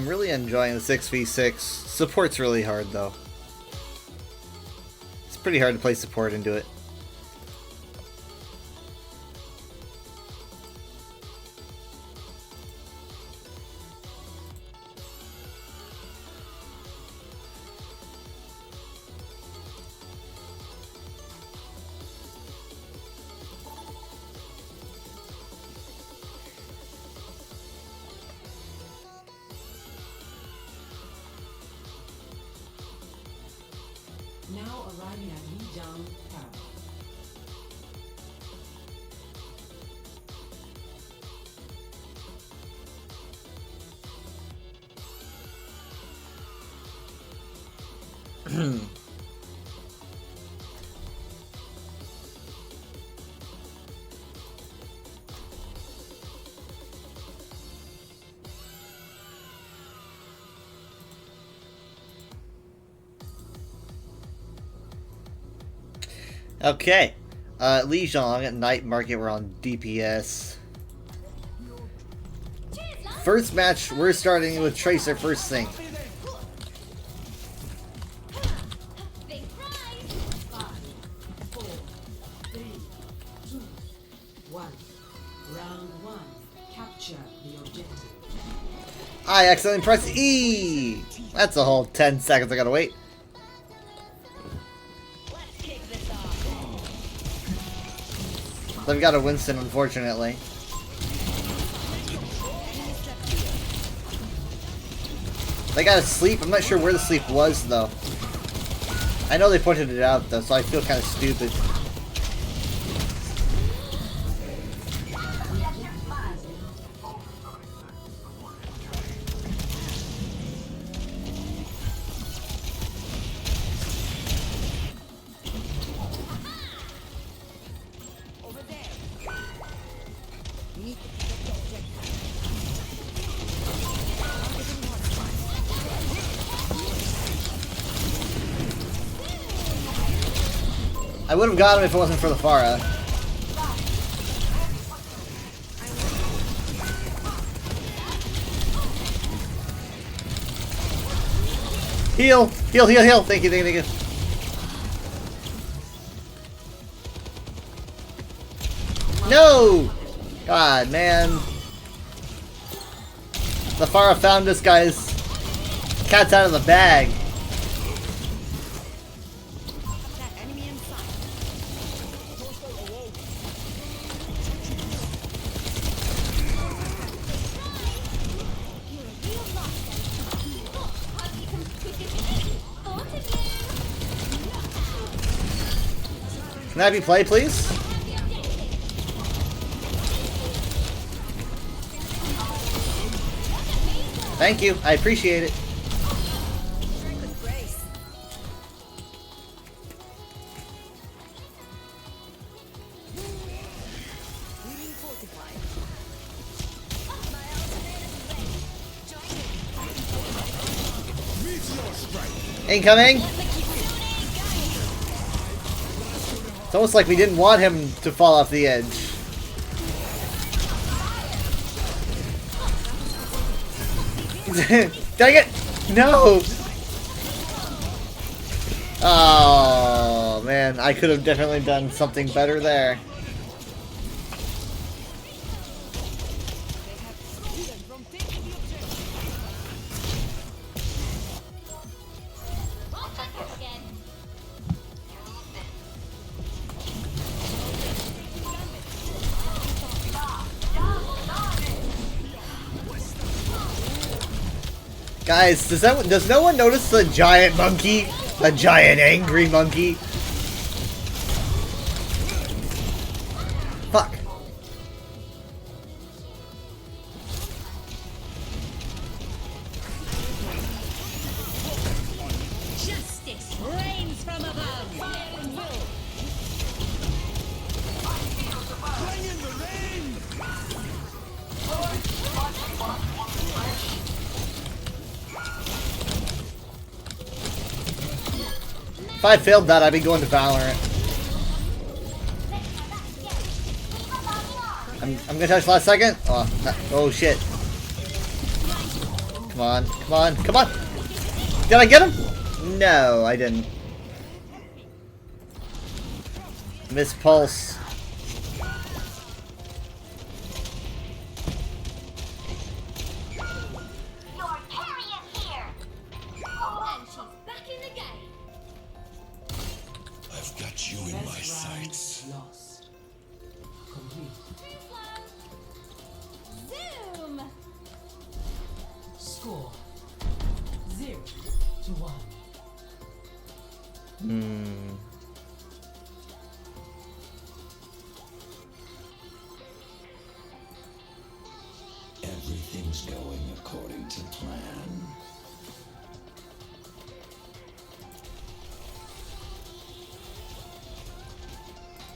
really enjoying the 6v6. Support's really hard though. It's pretty hard to play support and do it. Now arriving at Lijiang Tower. Okay. Lijiang at Night Market, we're on DPS. First match, we're starting with Tracer first thing. 5, 4, 3, 2, 1. Round 1. Capture the objective. I accidentally pressed E! That's a whole 10 seconds I gotta wait. They've got a Winston, unfortunately. They got a sleep. I'm not sure where the sleep was, though. I know they pointed it out, though, so I feel kind of stupid. I would have got him if it wasn't for the Pharah. Heal! Heal, heal, heal! Thank you, thank you, thank you. No! God, man. The Pharah found this guy's cat's out of the bag. Can I have you play, please? Thank you. I appreciate it. Incoming! It's almost like we didn't want him to fall off the edge. Dang it! No! Oh, man. I could have definitely done something better there. Guys, does no one notice the giant monkey? The giant angry monkey? Fuck. I failed that, I'd be going to Valorant. I'm gonna touch last second. Oh shit. Come on, come on, come on! Did I get him? No, I didn't. Miss Pulse. I've got you in my sights. Lost. Complete. Zoom. Score 0-1. Everything's going according to plan.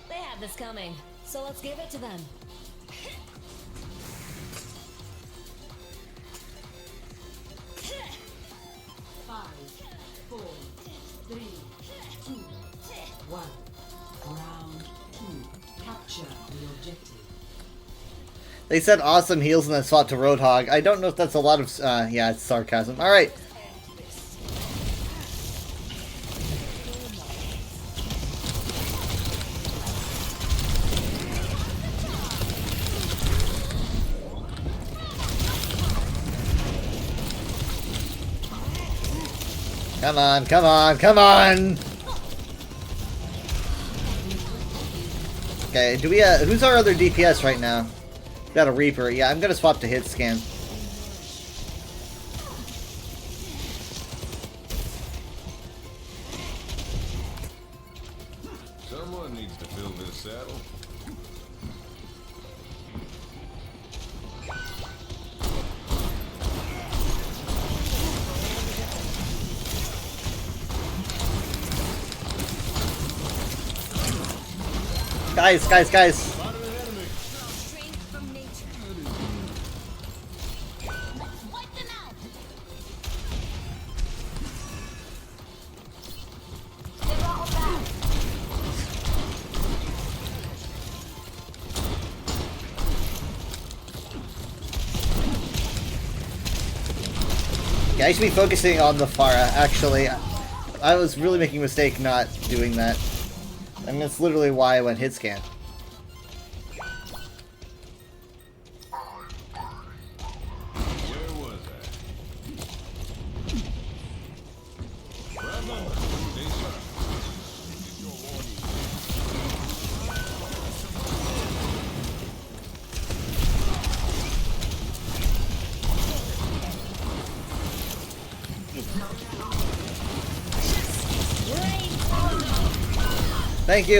They have this coming, so let's give it to them. Five, 4, 3, 2, 1. Round 2. Capture the objective. They said awesome heals and then swapped to Roadhog. I don't know if that's a lot of... yeah, it's sarcasm. Alright. Come on, come on, come on! Okay, do we, who's our other DPS right now? We got a Reaper. Yeah, I'm gonna swap to hit scan. Someone needs to fill this saddle. Guys! Yeah, I should be focusing on the Pharah, actually. I was really making a mistake not doing that. And that's literally why I went hit scan. Thank you.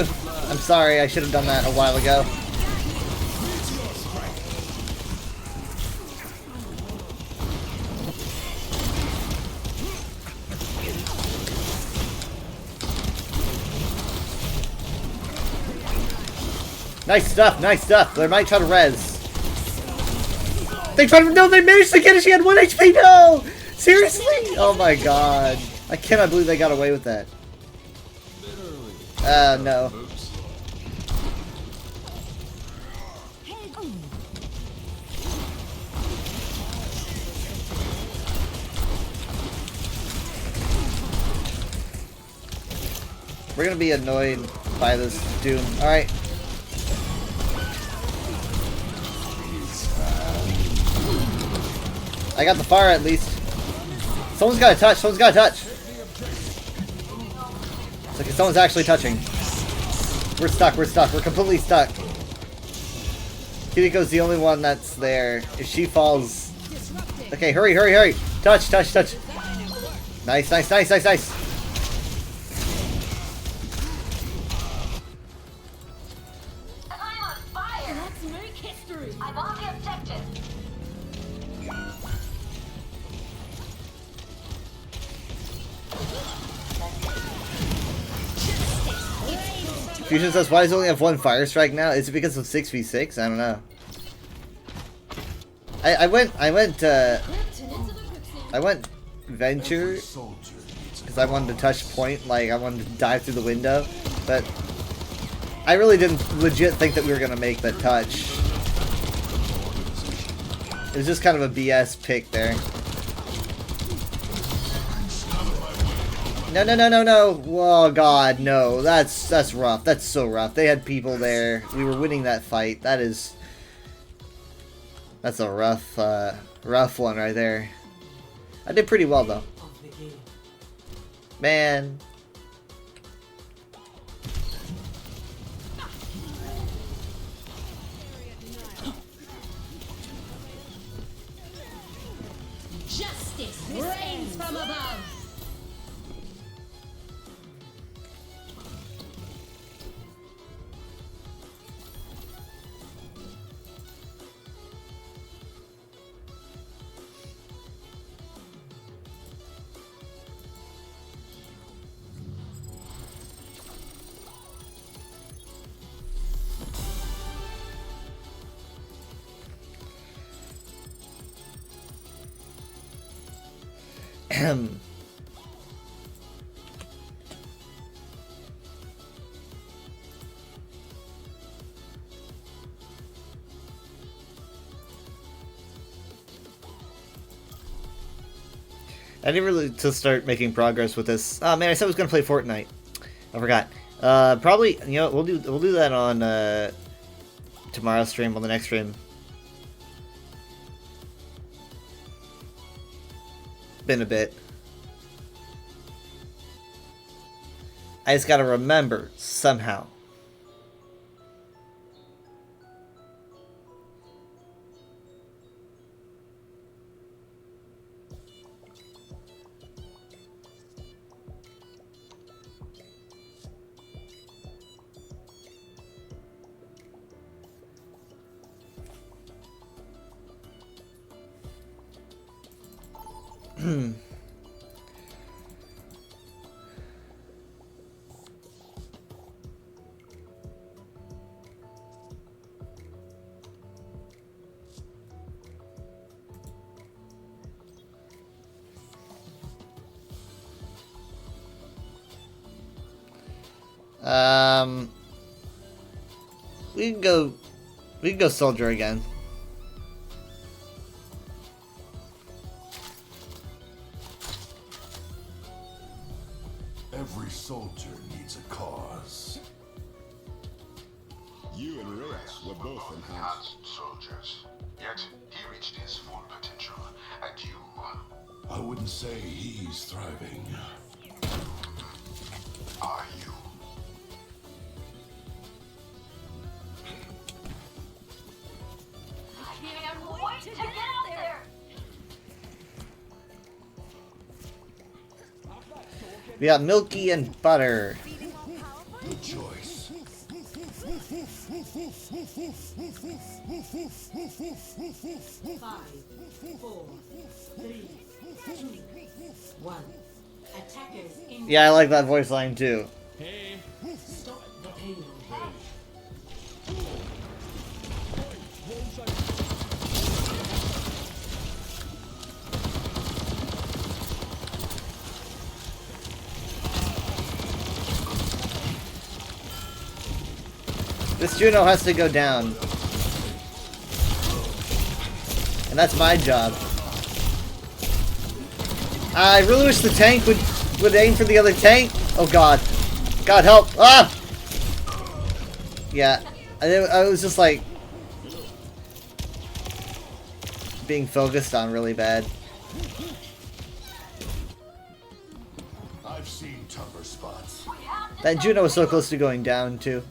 I'm sorry, I should have done that a while ago. Nice stuff. They might try to res. They tried to, no, they managed to get it. She had 1 HP, no! Seriously? Oh my god. I cannot believe they got away with that. No. We're gonna be annoyed by this Doom. Alright. I got the fire at least. Someone's got to touch. Okay, someone's actually touching. We're stuck. We're completely stuck. Kiriko's the only one that's there. If she falls... Okay, hurry. Touch. Nice. I'm on fire! Let's make history! I'm on the objective! Fusion says, why does it only have 1 fire strike now? Is it because of 6v6? I don't know. I went Venture, because because I wanted to touch point, like I wanted to dive through the window, but I really didn't legit think that we were going to make that touch. It was just kind of a BS pick there. No, no, no, no, no. Oh, God, no. That's rough. That's so rough. They had people there. We were winning that fight. That's a rough, rough one right there. I did pretty well, though. Man. Justice reigns from above. I didn't really to start making progress with this. Oh man, I said I was gonna play Fortnite. I forgot. Probably, you know, we'll do that on tomorrow's stream, on the next stream. Been a bit. I just gotta remember somehow. We can go soldier again. Every soldier needs a cause. You and Rex were both enhanced soldiers. Yet he reached his full potential. And you... I wouldn't say he's thriving. Are you? I can't wait to get out there! We got Milky and Butter. Good choice. 5, 4, 3, 2, 1. Attackers in. Yeah, I like that voice line too. Hey. Stop the payload. This Juno has to go down. And that's my job. I really wish the tank would aim for the other tank. Oh god. God help. Ah! Yeah. I was just like being focused on really bad. I've seen tougher spots. That Juno was so close to going down too.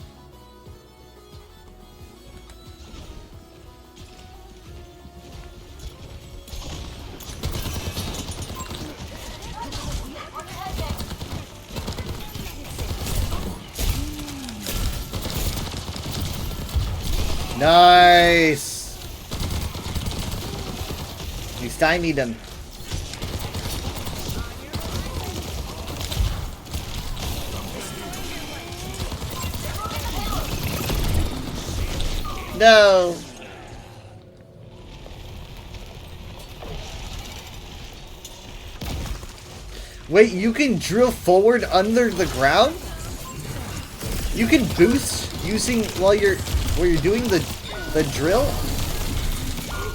Nice! You stymied him. No! Wait, you can drill forward under the ground? You can boost using while you're doing the drill?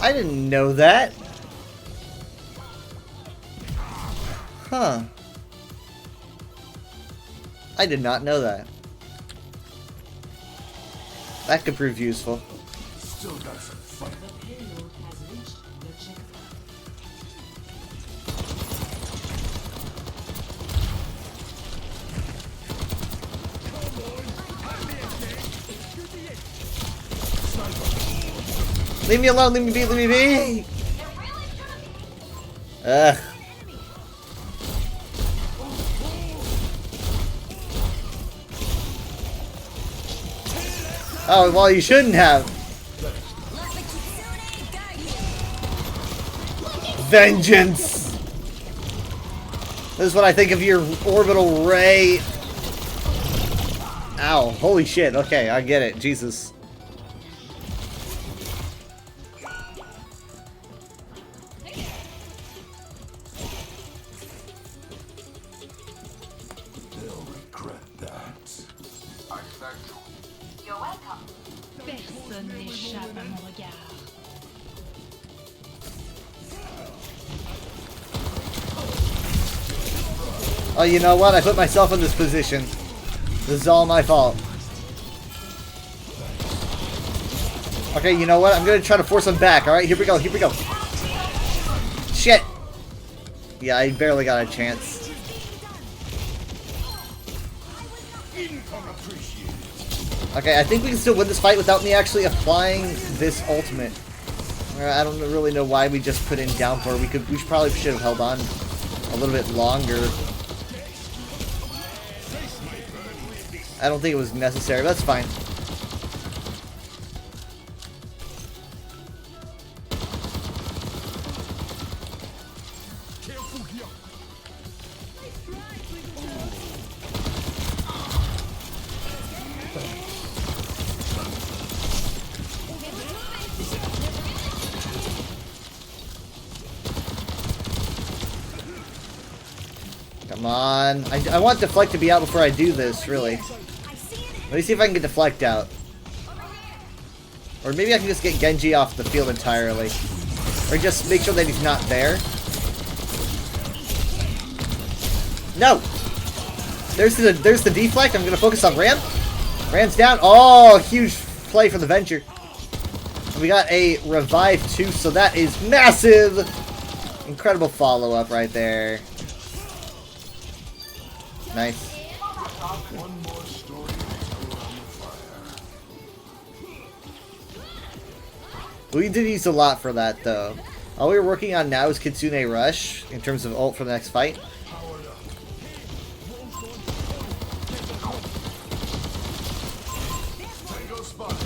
I didn't know that. Huh. I did not know that. That could prove useful. Still got some fun. The payload has reached the checkpoint. Leave me alone, leave me be, leave me be! Ugh. Oh, well, you shouldn't have. Vengeance! This is what I think of your orbital ray. Ow, holy shit. Okay, I get it. Jesus. They'll regret that. I thank you. You're welcome. Personne n'échappe à mon regard. Oh, you know what? I put myself in this position. This is all my fault. Okay, you know what? I'm gonna try to force him back, alright? Here we go, here we go. Shit! Yeah, I barely got a chance. Okay, I think we can still win this fight without me actually applying this ultimate. I don't really know why we just put in downpour. We probably should have held on a little bit longer. I don't think it was necessary, but that's fine. Come on. I want Deflect to be out before I do this, really. Let me see if I can get Deflect out. Or maybe I can just get Genji off the field entirely. Or just make sure that he's not there. No! There's the Deflect. I'm going to focus on Ram. Ram's down. Oh, huge play for the Venture. We got a revive too, so that is massive! Incredible follow-up right there. Nice. One more story to go on the fire. We did use a lot for that, though. All we're working on now is Kitsune Rush, in terms of ult for the next fight. Tango spotted.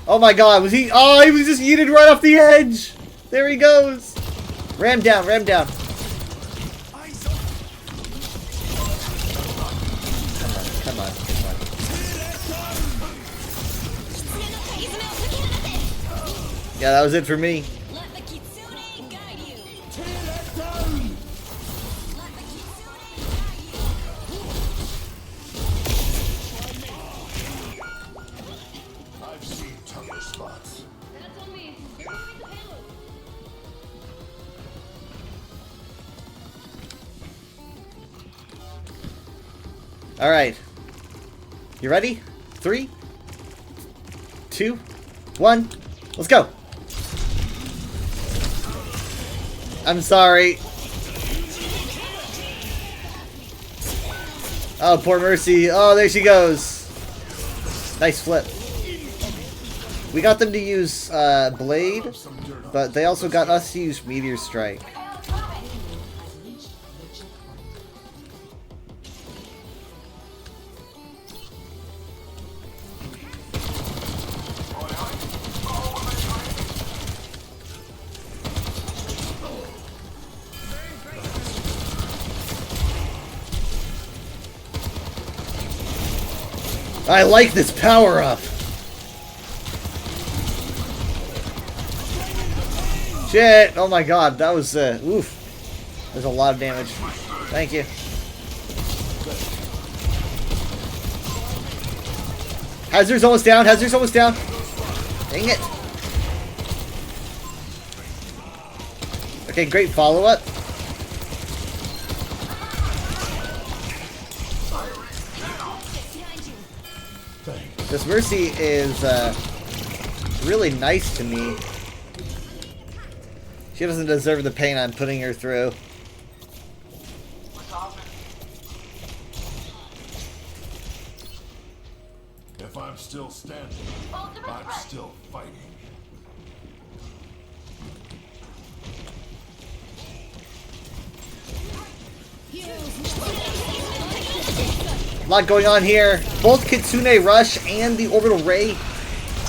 Oh my god, was he? Oh, he was just yeeted right off the edge! There he goes! Ram down, ram down. Come on, come on. Yeah, that was it for me. I've seen tougher spots. Alright. You ready? 3, 2, 1. Let's go! I'm sorry. Oh, poor Mercy. Oh, there she goes. Nice flip. We got them to use Blade, but they also got us to use Meteor Strike. I like this power-up. Shit! Oh my god, that was, oof. There's a lot of damage. Thank you. Hazard's almost down, Hazard's almost down. Dang it. Okay, great follow-up. This Mercy is, really nice to me. She doesn't deserve the pain I'm putting her through. If I'm still standing, I'm still fighting. A lot going on here. Both Kitsune Rush and the Orbital Ray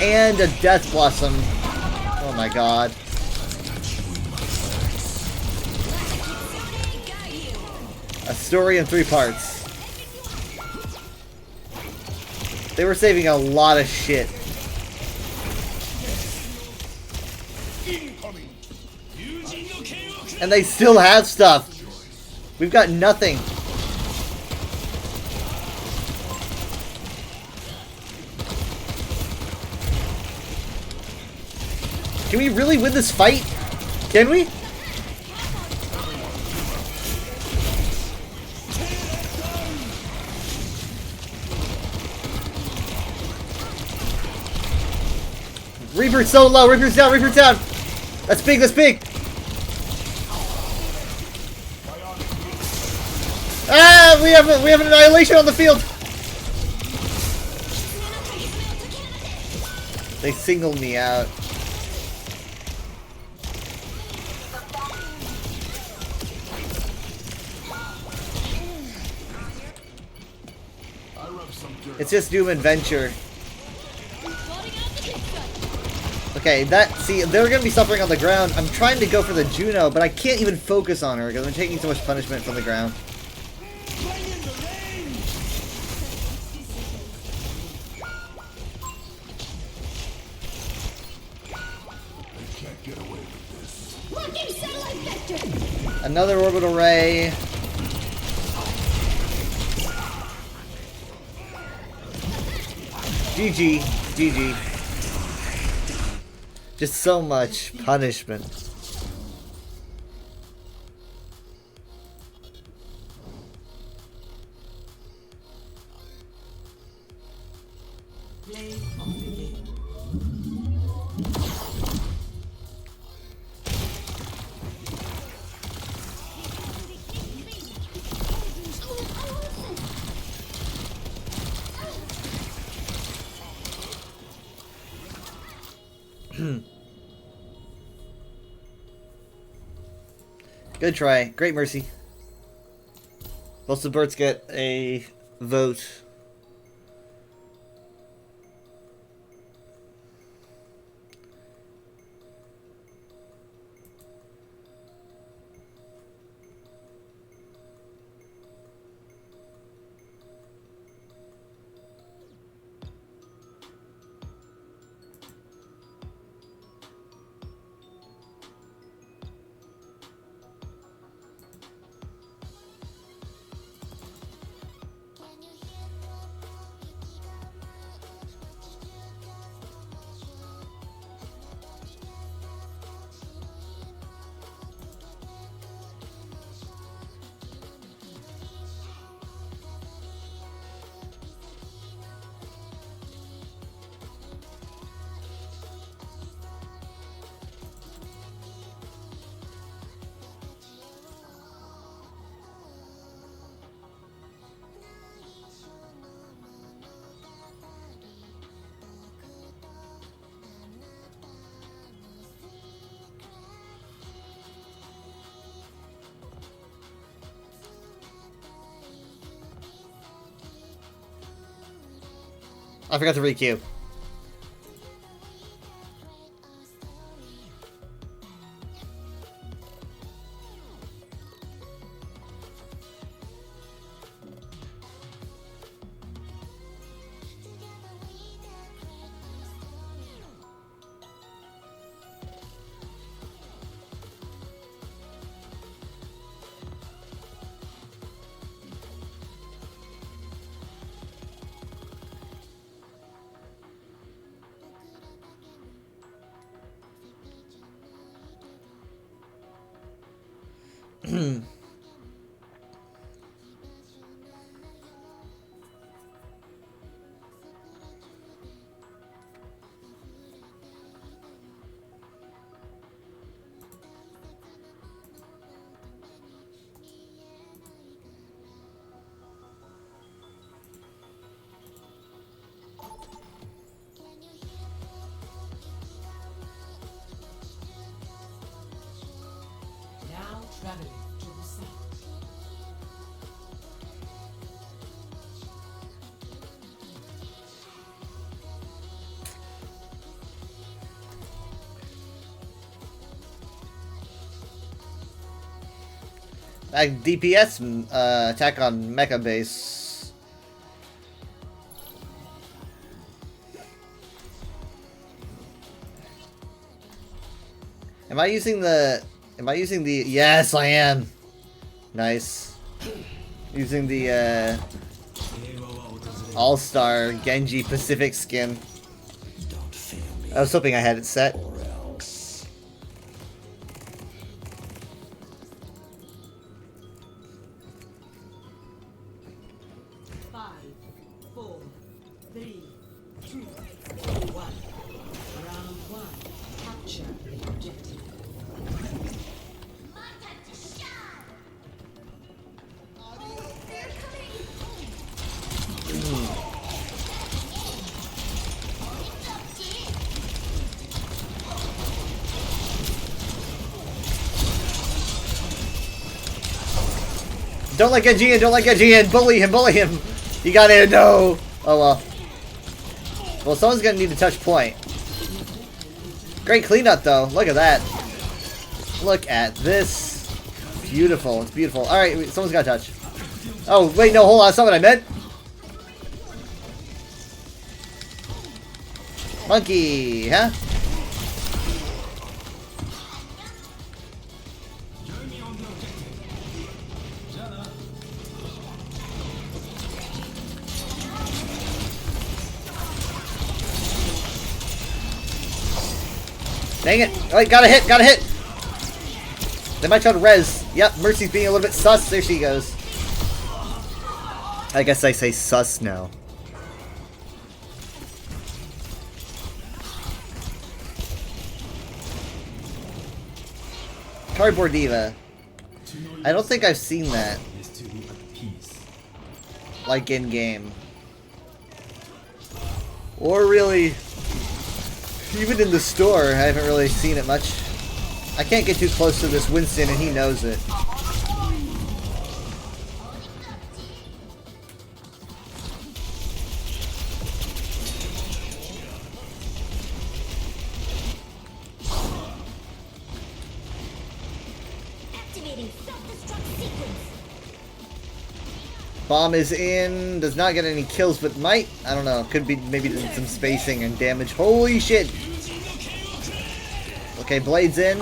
and a Death Blossom. Oh my god. A story in 3 parts. They were saving a lot of shit. And they still have stuff. We've got nothing. Can we really win this fight? Can we? Reaper's so low. Reaper's down. Reaper's down. That's big. That's big. Ah, we have an annihilation on the field. They singled me out. It's just Doom Adventure. Okay, see, they're gonna be suffering on the ground. I'm trying to go for the Juno, but I can't even focus on her because I'm taking so much punishment from the ground. Another Orbital Ray. GG. GG. Just so much punishment. Good try. Great Mercy. Both the birds get a vote. I forgot to re-queue. Now traveling to the south. That DPS attack on mecha base. Am I using the? Yes, I am. Nice. Using the All-Star Genji Pacific skin. I was hoping I had it set. Don't let Genji in, don't let Genji in. Bully him, bully him. You got it, no. Oh well. Well, someone's gonna need to touch point. Great cleanup though. Look at that. Look at this. Beautiful, it's beautiful. Alright, someone's gotta touch. Oh, wait, no, hold on, that's not what I meant. Monkey, huh? Dang it! Oh, got a hit! Got a hit! They might try to res. Yep, Mercy's being a little bit sus. There she goes. I guess I say sus now. Cardboard Diva. I don't think I've seen that. Like in game. Or really, even in the store, I haven't really seen it much. I can't get too close to this Winston and he knows it. Bomb is in, does not get any kills, but might, I don't know, could be maybe some spacing and damage. Holy shit! Okay, Blade's in.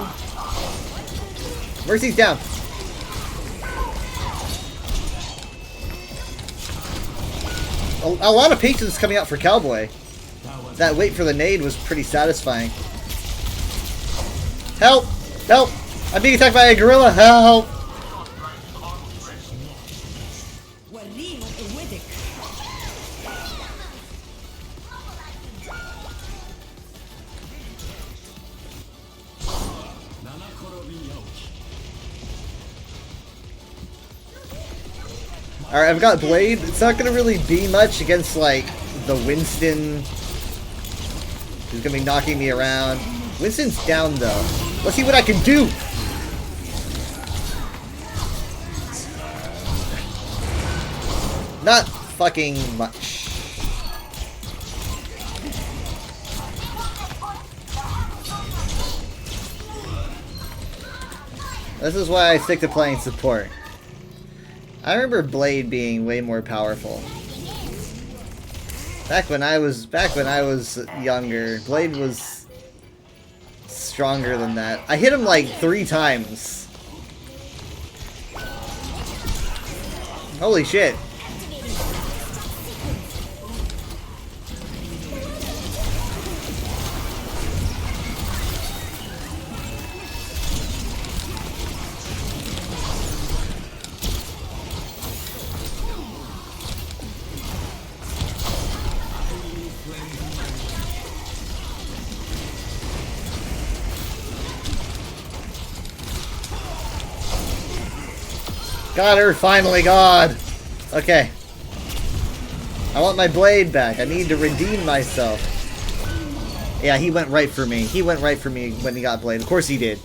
Mercy's down. A lot of patience coming out for Cowboy. That wait for the nade was pretty satisfying. Help! Help! I'm being attacked by a gorilla! Help! Alright, I've got Blade. It's not gonna really be much against, like, the Winston who's gonna be knocking me around. Winston's down, though. Let's see what I can do! Not fucking much. This is why I stick to playing support. I remember Blade being way more powerful. Back when I was younger, Blade was stronger than that. I hit him like 3 times. Holy shit. Got her, finally, God. Okay. I want my blade back. I need to redeem myself. Yeah, he went right for me. He went right for me when he got blade. Of course he did.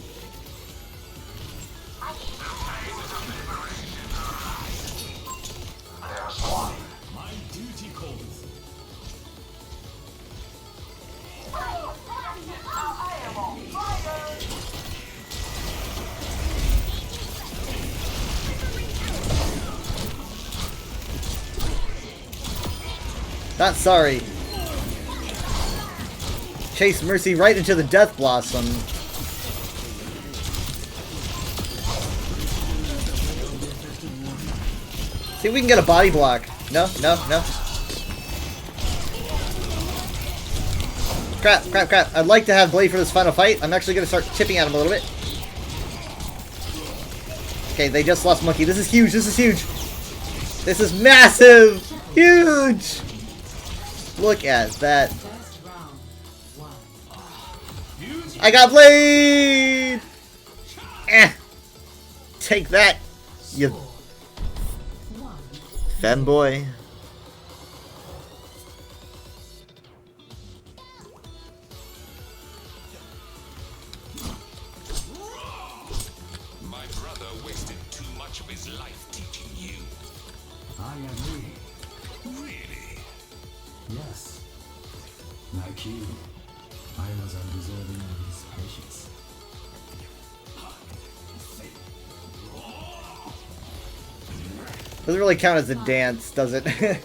Not sorry. Chase Mercy right into the Death Blossom. See if we can get a body block. No, no, no. Crap, crap, crap. I'd like to have Blade for this final fight. I'm actually going to start chipping at him a little bit. Okay, they just lost Monkey. This is huge. This is huge. This is massive. Huge. Look at that. I got Blade! Eh. Take that, you femboy. My brother wasted too much of his life teaching you. I agree. Really? Yes. Like you, I was undeserving of his patience. Doesn't really count as a dance, does it? It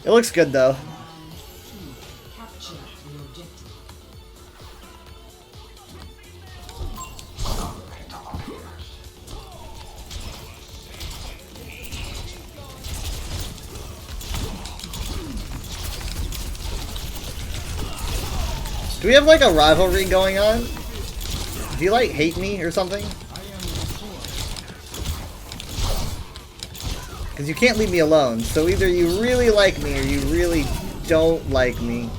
looks good though. Do we have like a rivalry going on? Do you like hate me or something? Because you can't leave me alone, so either you really like me or you really don't like me.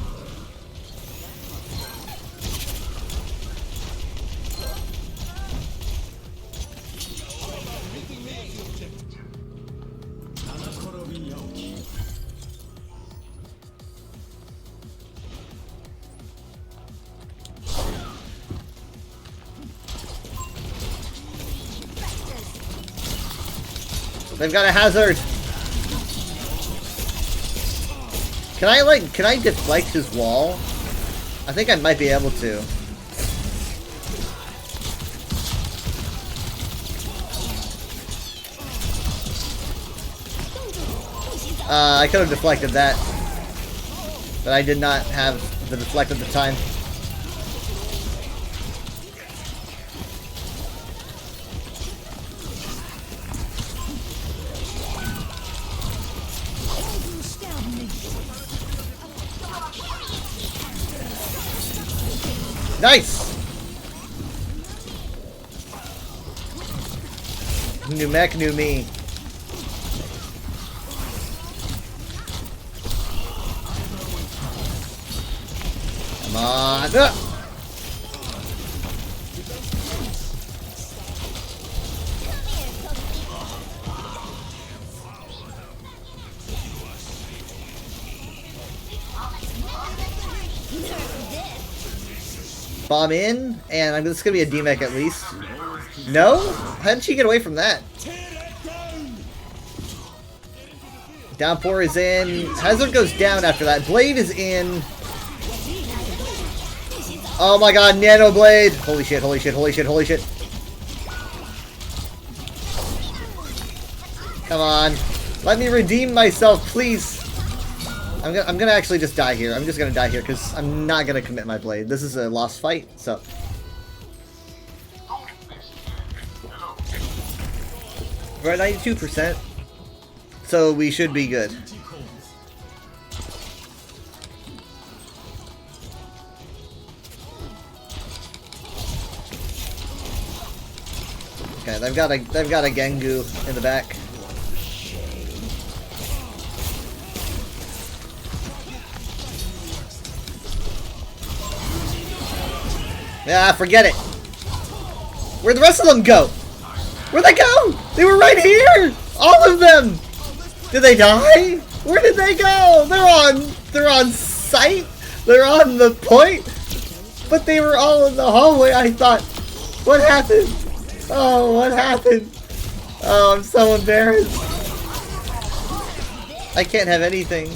They've got a hazard. Can I deflect his wall? I think I might be able to. I could have deflected that, but I did not have the deflect at the time. Nice! New mech, new me. Come on! Bomb in, and this is gonna be a D-mech at least. No? How did she get away from that? Downpour is in. Hazard goes down after that. Blade is in. Oh my god, Nano Blade! Holy shit, holy shit, holy shit, holy shit. Come on. Let me redeem myself, please. I'm gonna actually just die here. I'm just gonna die here because I'm not gonna commit my blade. This is a lost fight, so. We're at 92%, so we should be good. Okay, they've got a Gengu in the back. Yeah, forget it. Where'd the rest of them go? Where'd they go? They were right here! All of them! Did they die? Where did they go? They're on site? They're on the point? But they were all in the hallway, I thought. What happened? Oh, what happened? Oh, I'm so embarrassed. I can't have anything.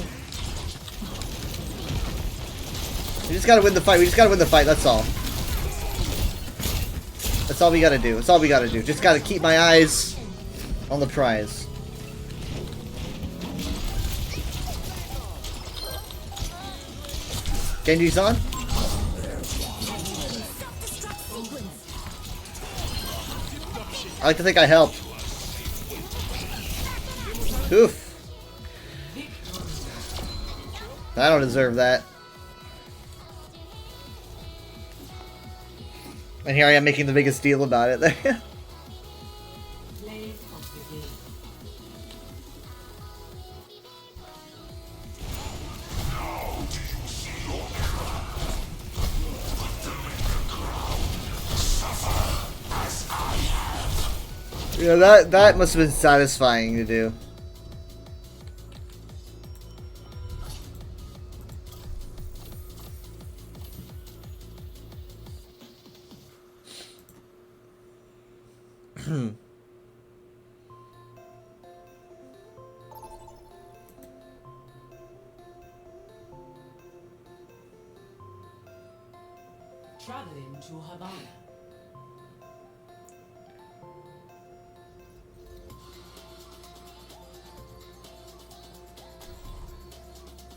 We just gotta win the fight. We just gotta win the fight, that's all. That's all we gotta do. That's all we gotta do. Just gotta keep my eyes on the prize. Genji's on? I like to think I helped. Oof. I don't deserve that. And here I am making the biggest deal about it. Yeah, that must have been satisfying to do. Traveling to Havana.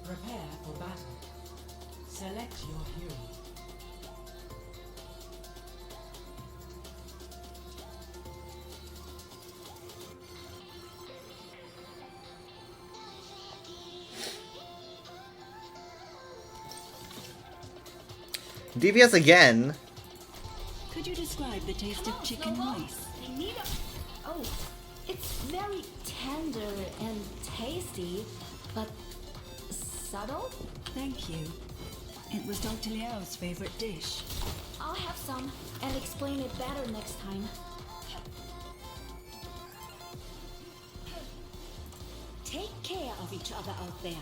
Prepare for battle. Select your hero. DPS again. Could you describe the taste of chicken rice? Oh, it's very tender and tasty, but subtle? Thank you. It was Dr. Liao's favorite dish. I'll have some and explain it better next time. Take care of each other out there.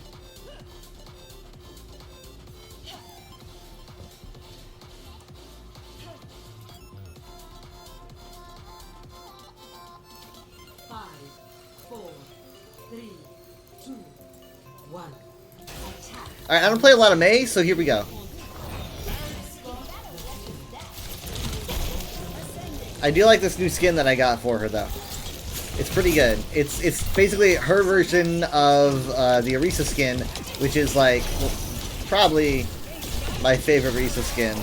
Alright, I don't play a lot of Mei, so here we go. I do like this new skin that I got for her, though. It's pretty good. It's basically her version of the Orisa skin, which is like probably my favorite Orisa skin.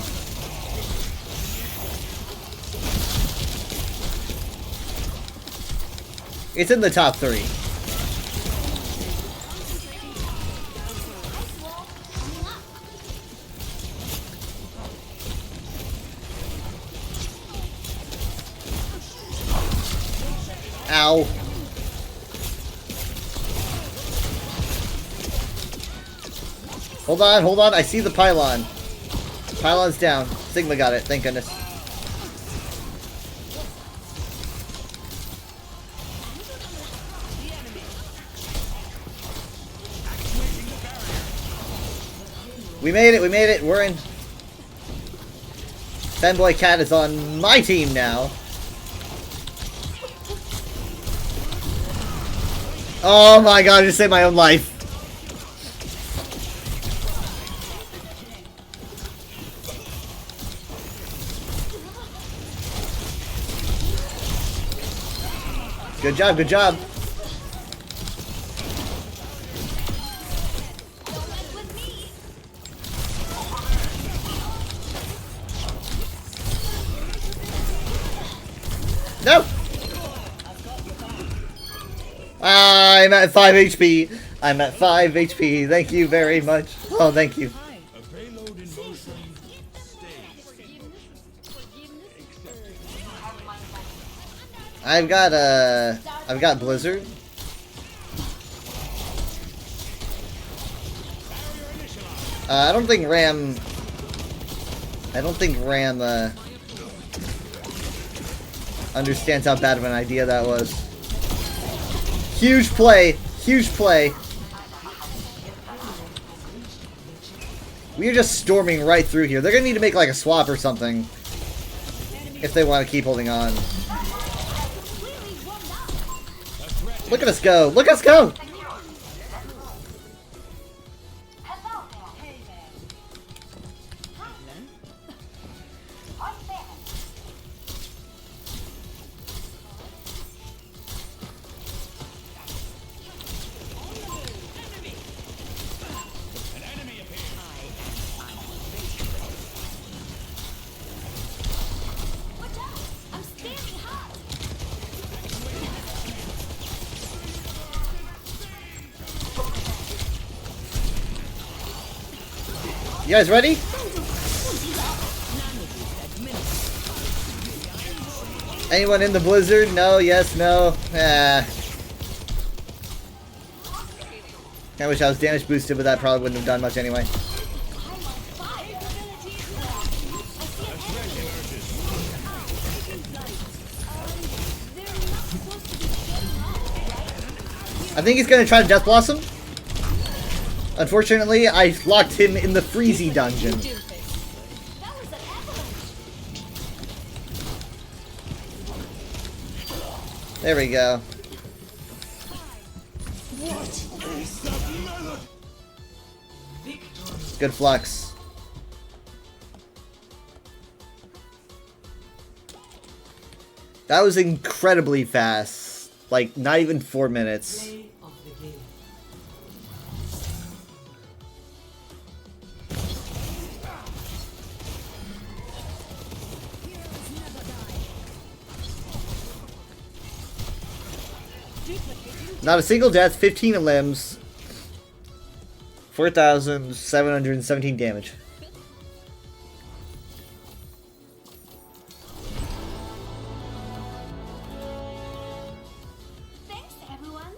It's in the top 3. Ow. Hold on, I see the pylon. Pylon's down. Sigma got it, thank goodness. We made it, we're in. Fanboy Cat is on my team now. Oh my god, I just saved my own life. Good job, good job. No! I'm at 5 HP. I'm at 5 HP. Thank you very much. Oh, thank you. I've got Blizzard. I don't think Ram. understands how bad of an idea that was. Huge play. Huge play. We are just storming right through here. They're going to need to make like a swap or something if they want to keep holding on. Look at us go. Look at us go. You guys ready? Anyone in the blizzard? No, yes, no. I wish I was damage boosted, but that probably wouldn't have done much anyway. I think he's gonna try to Death Blossom. Unfortunately, I locked him in the Freezy dungeon. There we go. Good flux. That was incredibly fast. Like, not even 4 minutes. Not a single death, 15 limbs, 4,717 damage. Thanks, everyone.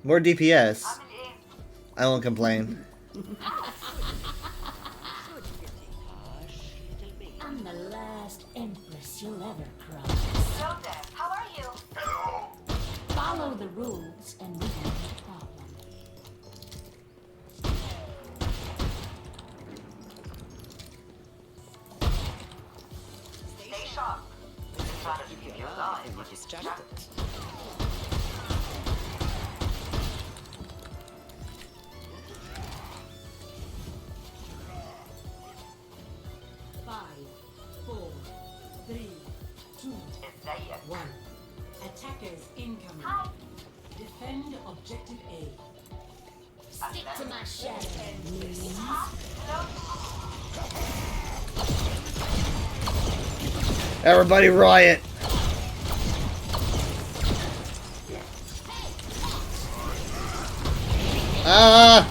More DPS. I won't complain. I'm the last empress you'll ever cross. Joseph, how are you? Hello. Follow the rules and we have no problem. Stay sharp. Trying to keep your eye distracted. 5, 4, 3, 2, 1. Attackers incoming. Hi. Defend objective A. Stick to my shadow. Everybody riot! Ah!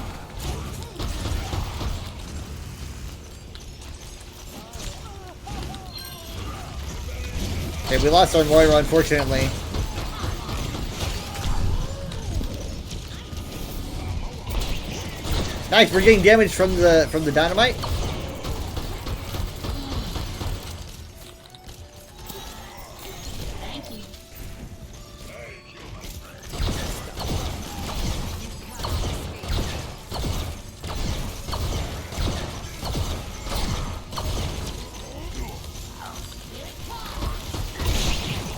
Okay, we lost our Moira, unfortunately. Nice, we're getting damage from the dynamite. Thank you.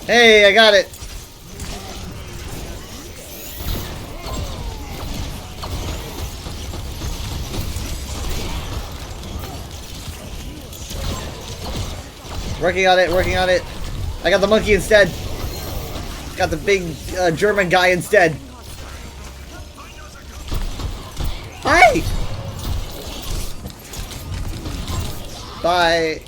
Hey, I got it. Working on it, working on it. I got the monkey instead. Got the big German guy instead. Hi! Bye.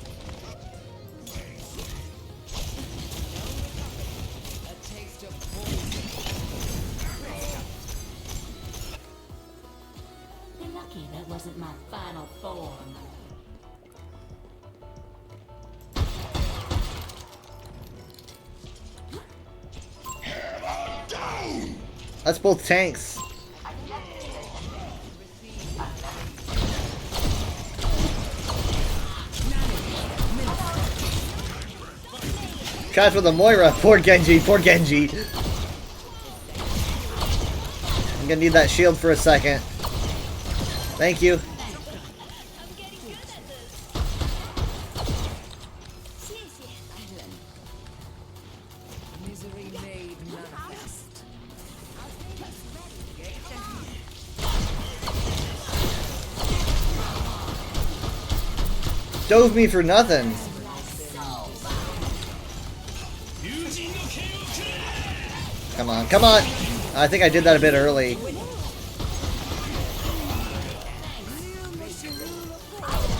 You're lucky that wasn't my final form. That's both tanks. Catch with a Moira. Poor Genji, poor Genji. I'm gonna need that shield for a second. Thank you. Dove me for nothing. Come on, come on! I think I did that a bit early.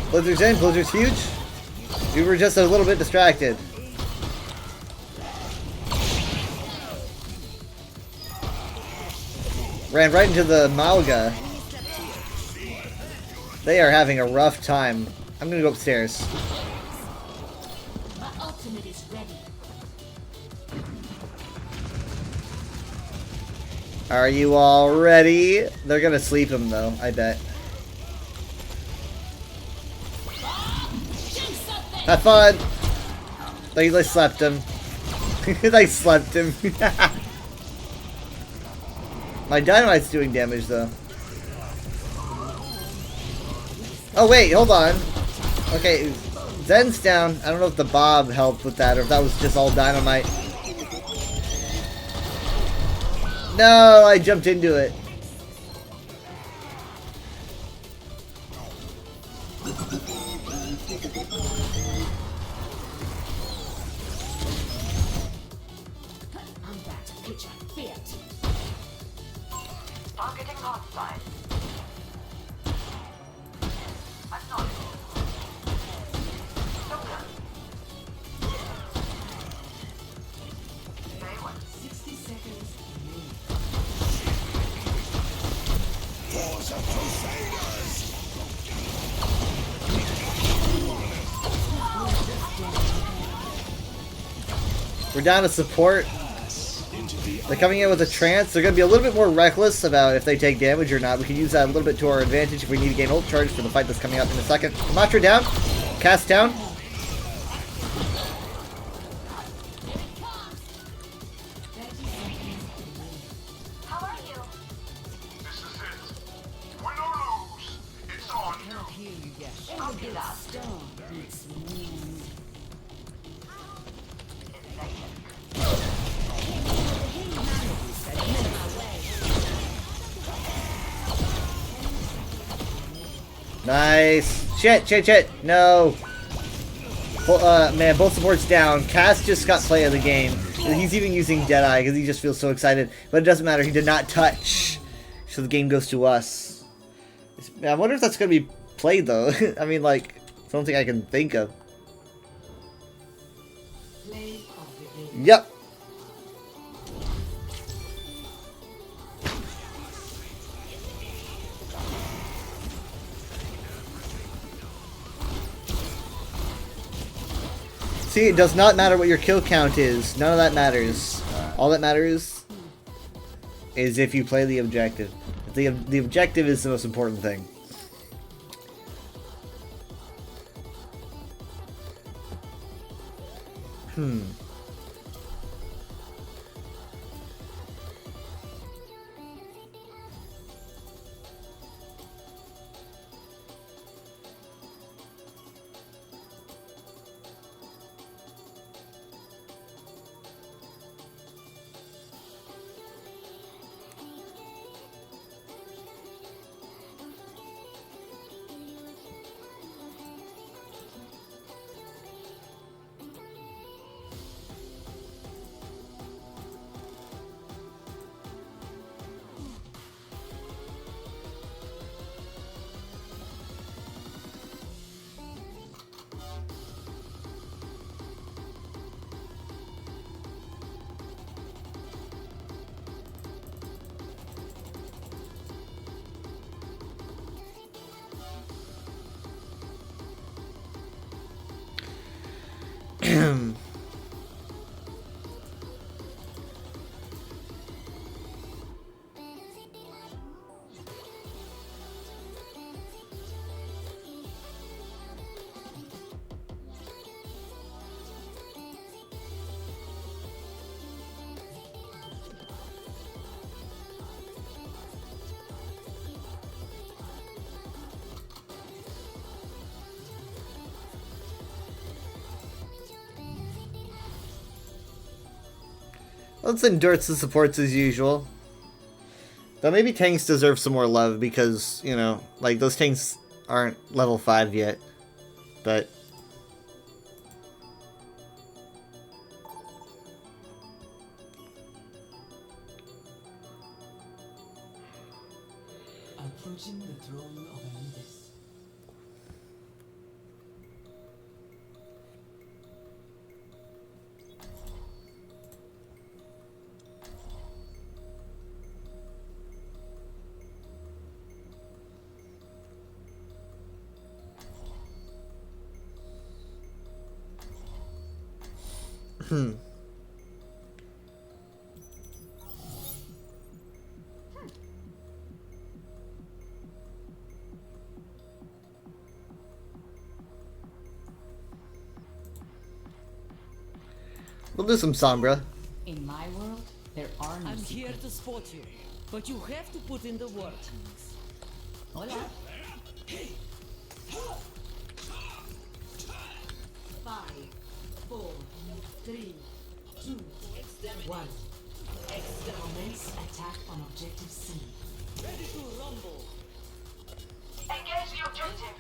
Blizzard's in, Blizzard's huge. We were just a little bit distracted. Ran right into the Malga. They are having a rough time. I'm gonna go upstairs. My ultimate is ready. Are you all ready? They're gonna sleep him though, I bet. Have fun! They slept him. They slept him. My dynamite's doing damage though. Oh wait, hold on. Okay, Zen's down. I don't know if the Bob helped with that or if that was just all dynamite. No, I jumped into it. I'm back to pitch a fit. Targeting hostile. We're down to support. They're coming in with a trance. They're going to be a little bit more reckless about if they take damage or not. We can use that a little bit to our advantage if we need to gain ult charge for the fight that's coming up in a second. Matra down. Cast down. How are you? This is it. Win or lose, it's on you. I'll get up. Nice. Shit. No. Man, both supports down. Cass just got play of the game. He's even using Deadeye because he just feels so excited. But it doesn't matter. He did not touch. So the game goes to us. I wonder if that's going to be played, though. I mean, like, I don't think I can think of. Yep. See, it does not matter what your kill count is. None of that matters. All that matters is if you play the objective. The objective is the most important thing. Let's endorse the supports as usual. Though maybe tanks deserve some more love because, you know, like those tanks aren't level 5 yet. But approaching the throne of Anubis. We'll do some Sombra. In my world, there are no I'm here secrets. to support you, but you have to put in the work. Hola. 5, 4, 3, 2, 1. Commence attack on objective C. Ready to rumble. Engage the objective.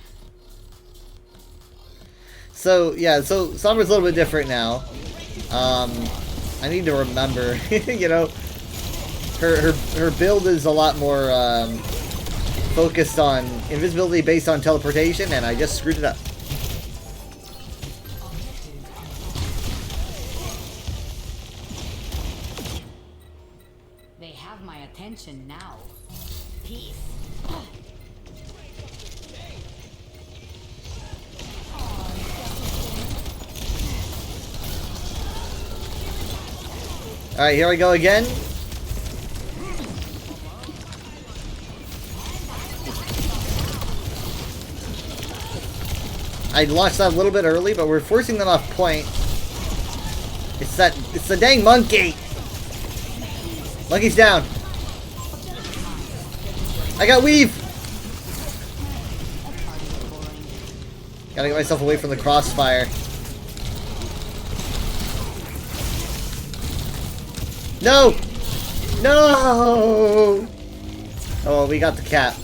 So yeah, so Sombra's a little bit different now. I need to remember, you know, her build is a lot more focused on invisibility based on teleportation, and I just screwed it up. They have my attention now. Peace. Alright, here we go again. I launched that a little bit early, but we're forcing them off point. It's the dang monkey! Monkey's down. I got weave! Gotta get myself away from the crossfire. No! No! Oh, we got the cap.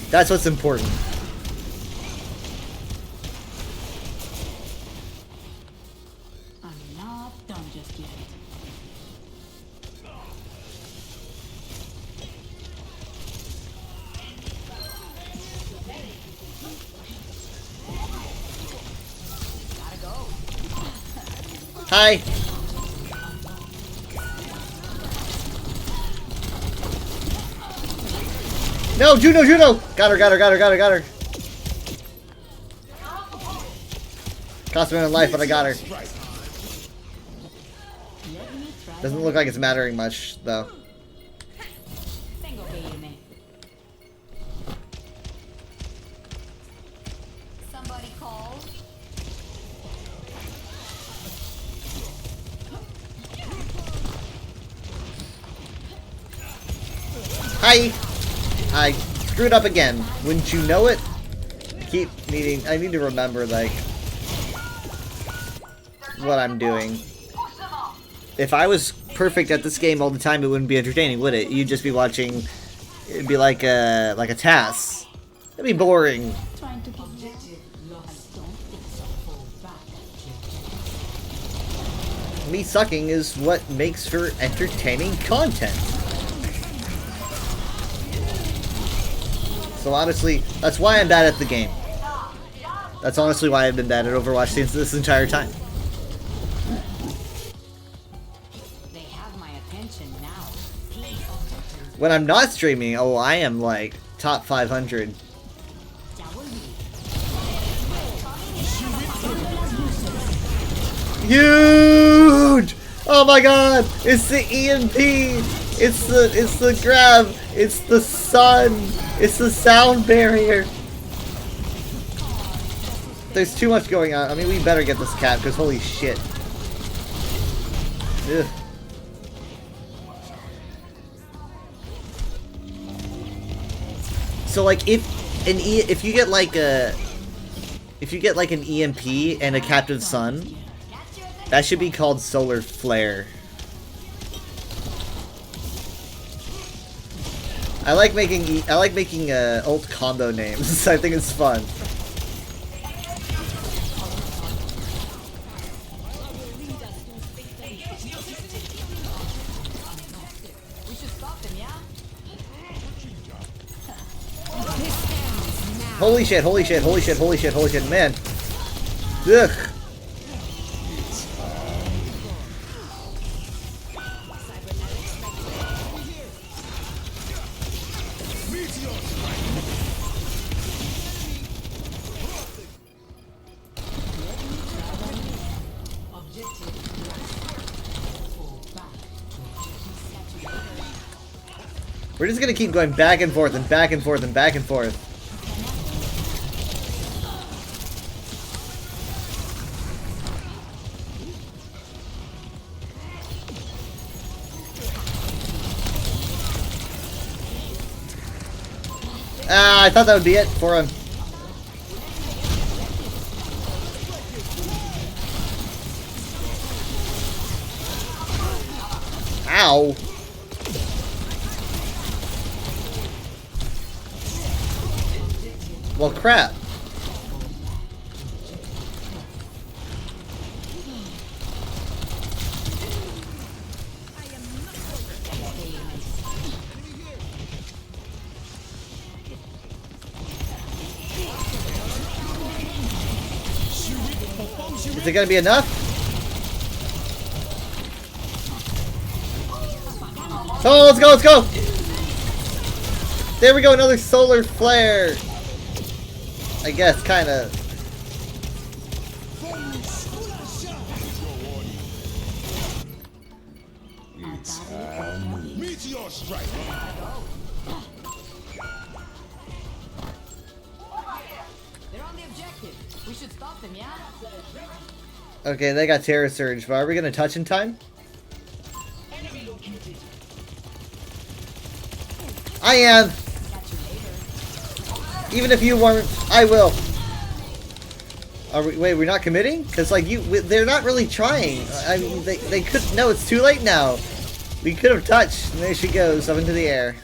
That's what's important. I'm not done just yet. Gotta go. Hi! No, Juno! Got her. Cost me a life, but I got her. Doesn't look like it's mattering much, though. Somebody call. Hi! I screwed up again. Wouldn't you know it? I need to remember, like, what I'm doing. If I was perfect at this game all the time, it wouldn't be entertaining, would it? You'd just be watching, it'd be like a task. It'd be boring. Trying to objective lost. Don't think so. Fall back. Me sucking is what makes for entertaining content. So honestly, that's why I'm bad at the game. That's honestly why I've been bad at Overwatch since this entire time. They have my attention now. When I'm not streaming, oh, I am like top 500. Huge! Oh my god! It's the EMP! It's the grab! It's the sun! It's the sound barrier! There's too much going on. I mean, we better get this cap, because holy shit. Ugh. So like if you get like an EMP and a captive sun, that should be called solar flare. I like making ult combo names. I think it's fun. Holy shit, holy shit, holy shit, holy shit, holy shit, man. Ugh. We're just gonna keep going back and forth and back and forth and back and forth. Ah, I thought that would be it for him. Ow. Well, crap. Is it gonna be enough? Oh, let's go, let's go! There we go, another solar flare! I guess, kinda. Meteor strike. They're on the objective. We should stop them, yeah? Okay, they got Terror Surge, but are we gonna touch in time? I am! Even if you weren't, I will. Are we, wait, we're not committing? Because, like, they're not really trying. I mean, they could, no, it's too late now. We could have touched, and there she goes, up into the air.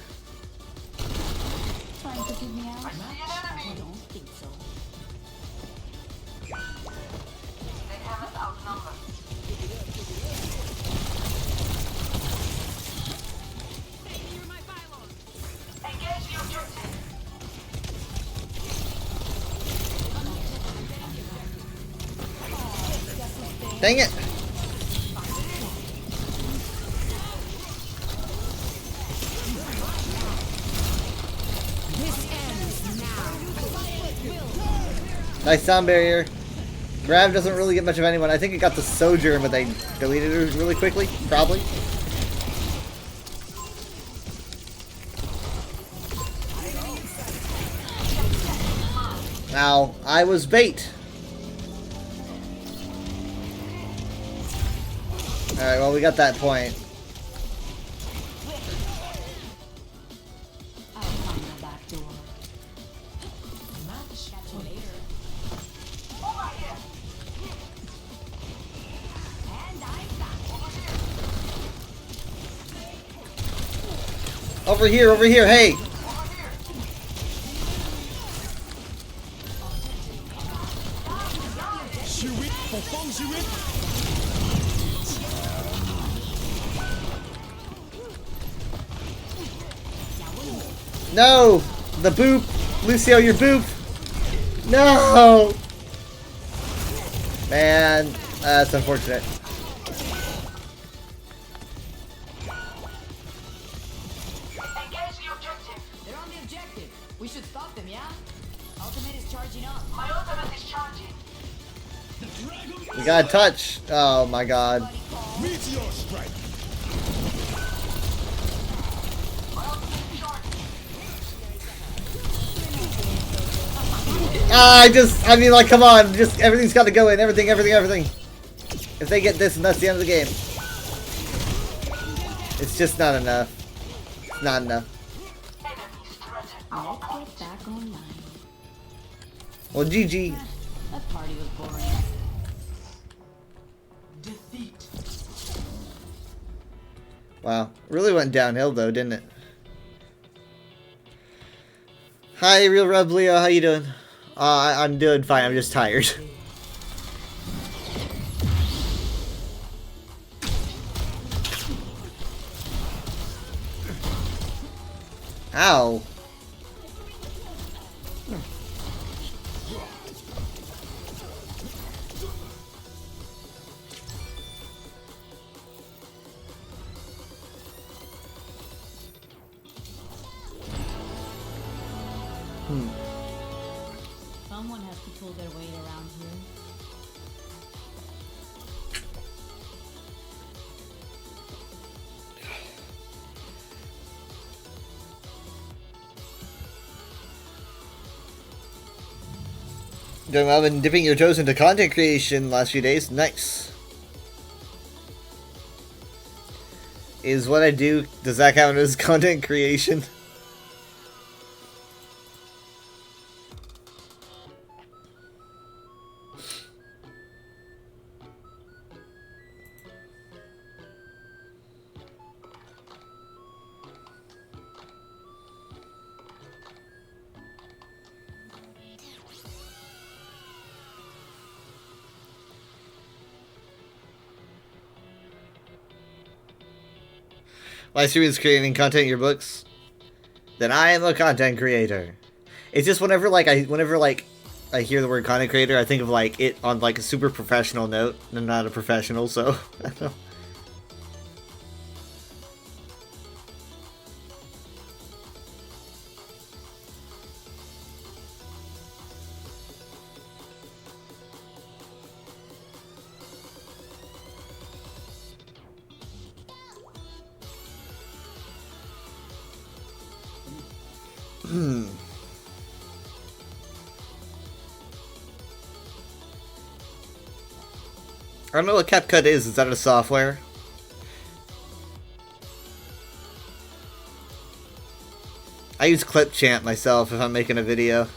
Trying to keep me out? I don't think so. They have us outnumbered. Engage the objective. Dang it! Nice sound barrier. Grav doesn't really get much of anyone. I think it got the Sojourn, but they deleted it really quickly. Probably. Now, I was bait. Alright, well, we got that point. I'll find the back door. Catch you later. And I'm back. Over here, hey! No! The boop! Lucio, your boop! No! Man, that's unfortunate. Engage the objective. They're on the objective. We should stop them, yeah? Ultimate is charging up. My ultimate is charging. We got a touch. Oh my god. Meteor strike. I mean, like, come on. Just, everything's got to go in. Everything. If they get this, and that's the end of the game. It's just not enough. It's not enough. Let's get back online. Well, GG. That party was boring. Defeat. Wow. Really went downhill, though, didn't it? Hi, Real Rub Leo. How you doing? I'm doing fine. I'm just tired. Ow. Someone has to pull their weight around here. Doing well, been dipping your toes into content creation last few days. Nice. Is what I do, does that count as content creation? My stream is creating content in your books. Then I am a content creator. It's just whenever I hear the word content creator, I think of like it on like a super professional note. I'm not a professional, so I don't know. I don't know what CapCut is. Is that a software? I use Clipchamp myself if I'm making a video.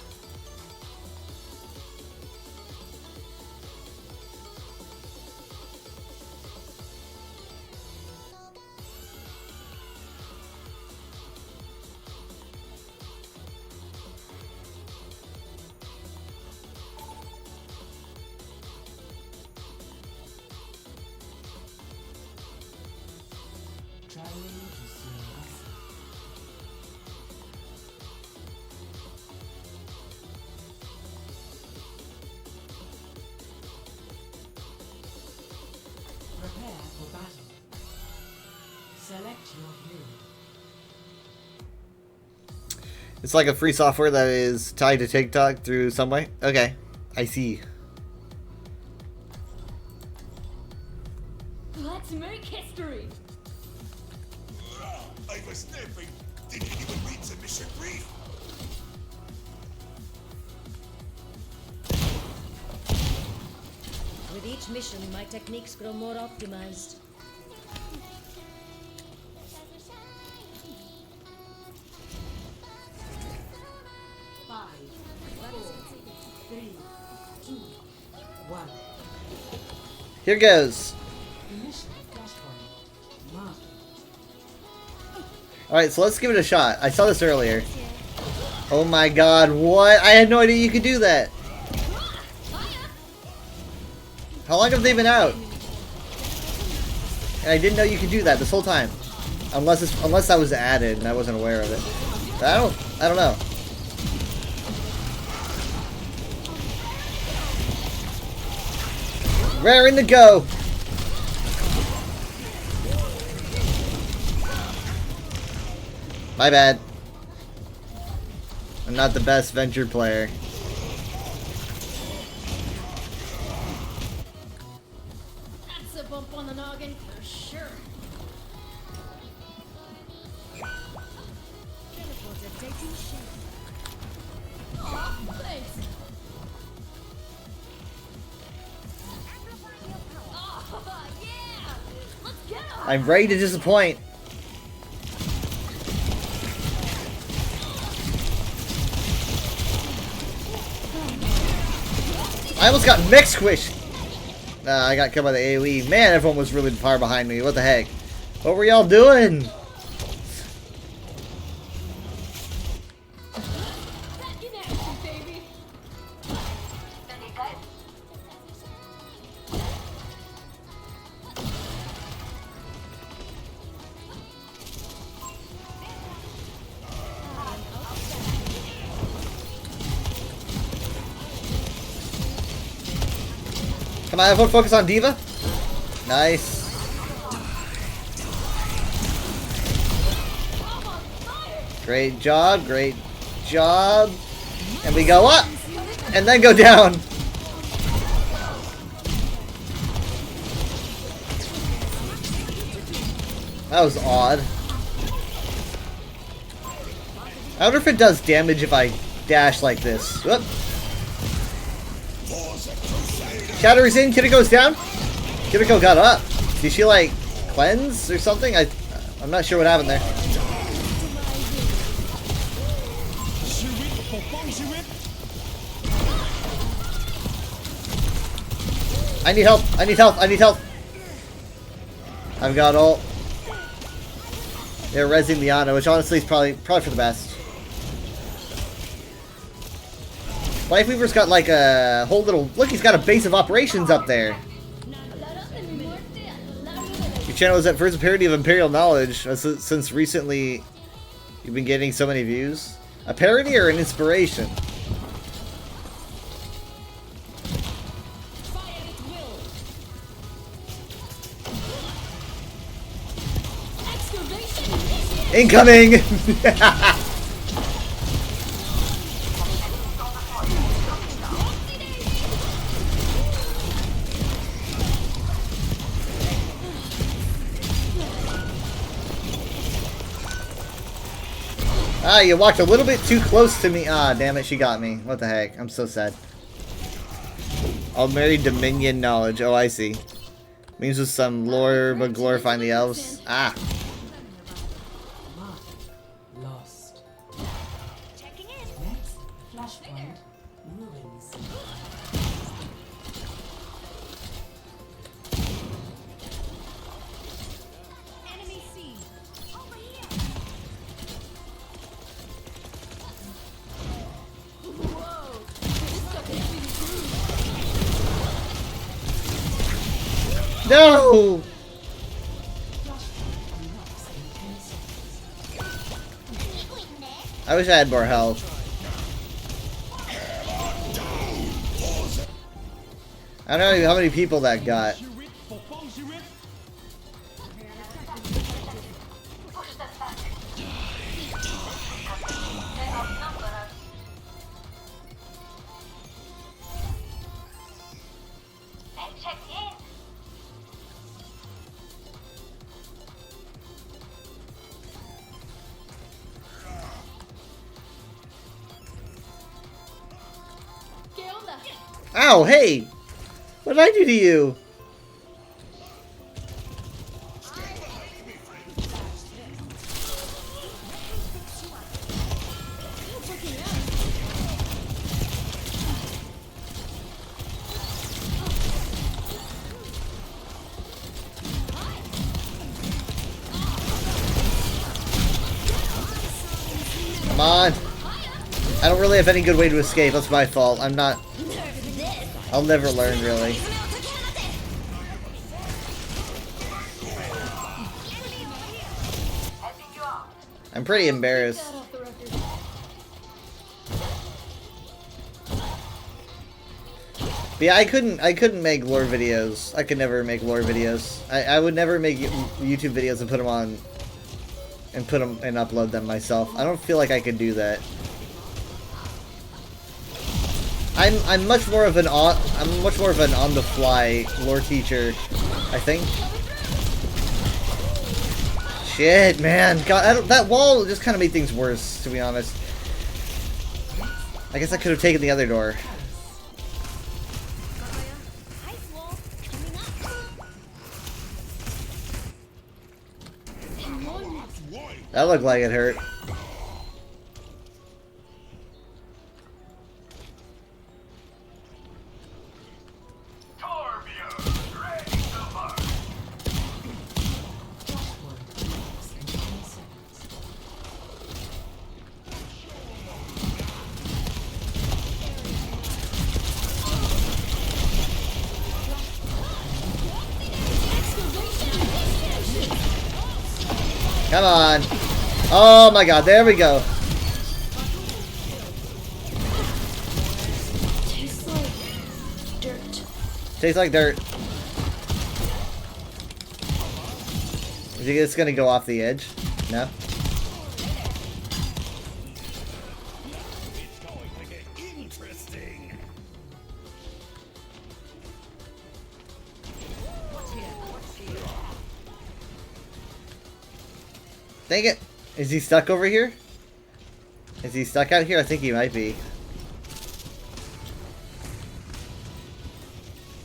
Prepare for battle. Select your hero. It's like a free software that is tied to TikTok through some way? Okay, I see. Let's make history! I was napping. Didn't even read the mission brief. With each mission, my techniques grow more optimized. Here goes. Alright, so let's give it a shot. I saw this earlier. Oh my god, what? I had no idea you could do that. How long have they been out? And I didn't know you could do that this whole time. Unless that was added and I wasn't aware of it. I don't know. Raring to go. My bad. I'm not the best Venture player. That's a bump on the noggin for sure. Teleporter taking shape. Oh, thanks. Oh, yeah! Let's get him! I'm ready to disappoint. I almost got mech squished. I got killed by the AoE. Man, everyone was really far behind me. What the heck? What were y'all doing? Come on, everyone focus on D.Va. Nice. Great job, great job. And we go up, and then go down. That was odd. I wonder if it does damage if I dash like this. Whoop. Shatter's in, Kiriko's down. Kiriko got up. Did she like cleanse or something? I'm not sure what happened there. I need help. I need help. I need help. I've got ult. They're rezzing the Ana, which honestly is probably for the best. Lifeweaver's got like a whole little... Look, he's got a base of operations up there. Your channel is at first a parody of Imperial Knowledge. Since recently you've been getting so many views. A parody or an inspiration? Incoming! Ah, you walked a little bit too close to me. Ah, damn it, she got me. What the heck? I'm so sad. I'll marry Dominion knowledge. Oh, I see. Means with some lore, but glorifying the elves. Ah. Lost. Checking in. Next, flashpoint. Ruins. Enemy C. Over here. Whoa. This stuff is really No! I wish I had more health. I don't know how many people that got. Ow, hey! What did I do to you? Come on. I don't really have any good way to escape. That's my fault. I'm not... I'll never learn, really. I'm pretty embarrassed. But yeah, I couldn't make lore videos. I could never make lore videos. I would never make YouTube videos and put them on and upload them myself. I don't feel like I could do that. I'm much more of an on the fly lore teacher, I think. Shit, man, God, that wall just kind of made things worse, to be honest. I guess I could have taken the other door. That looked like it hurt. Come on. Oh my god, there we go. tastes like dirt. Tastes like dirt. Is he just gonna go off the edge? No? Dang it! Is he stuck over here? Is he stuck out here? I think he might be.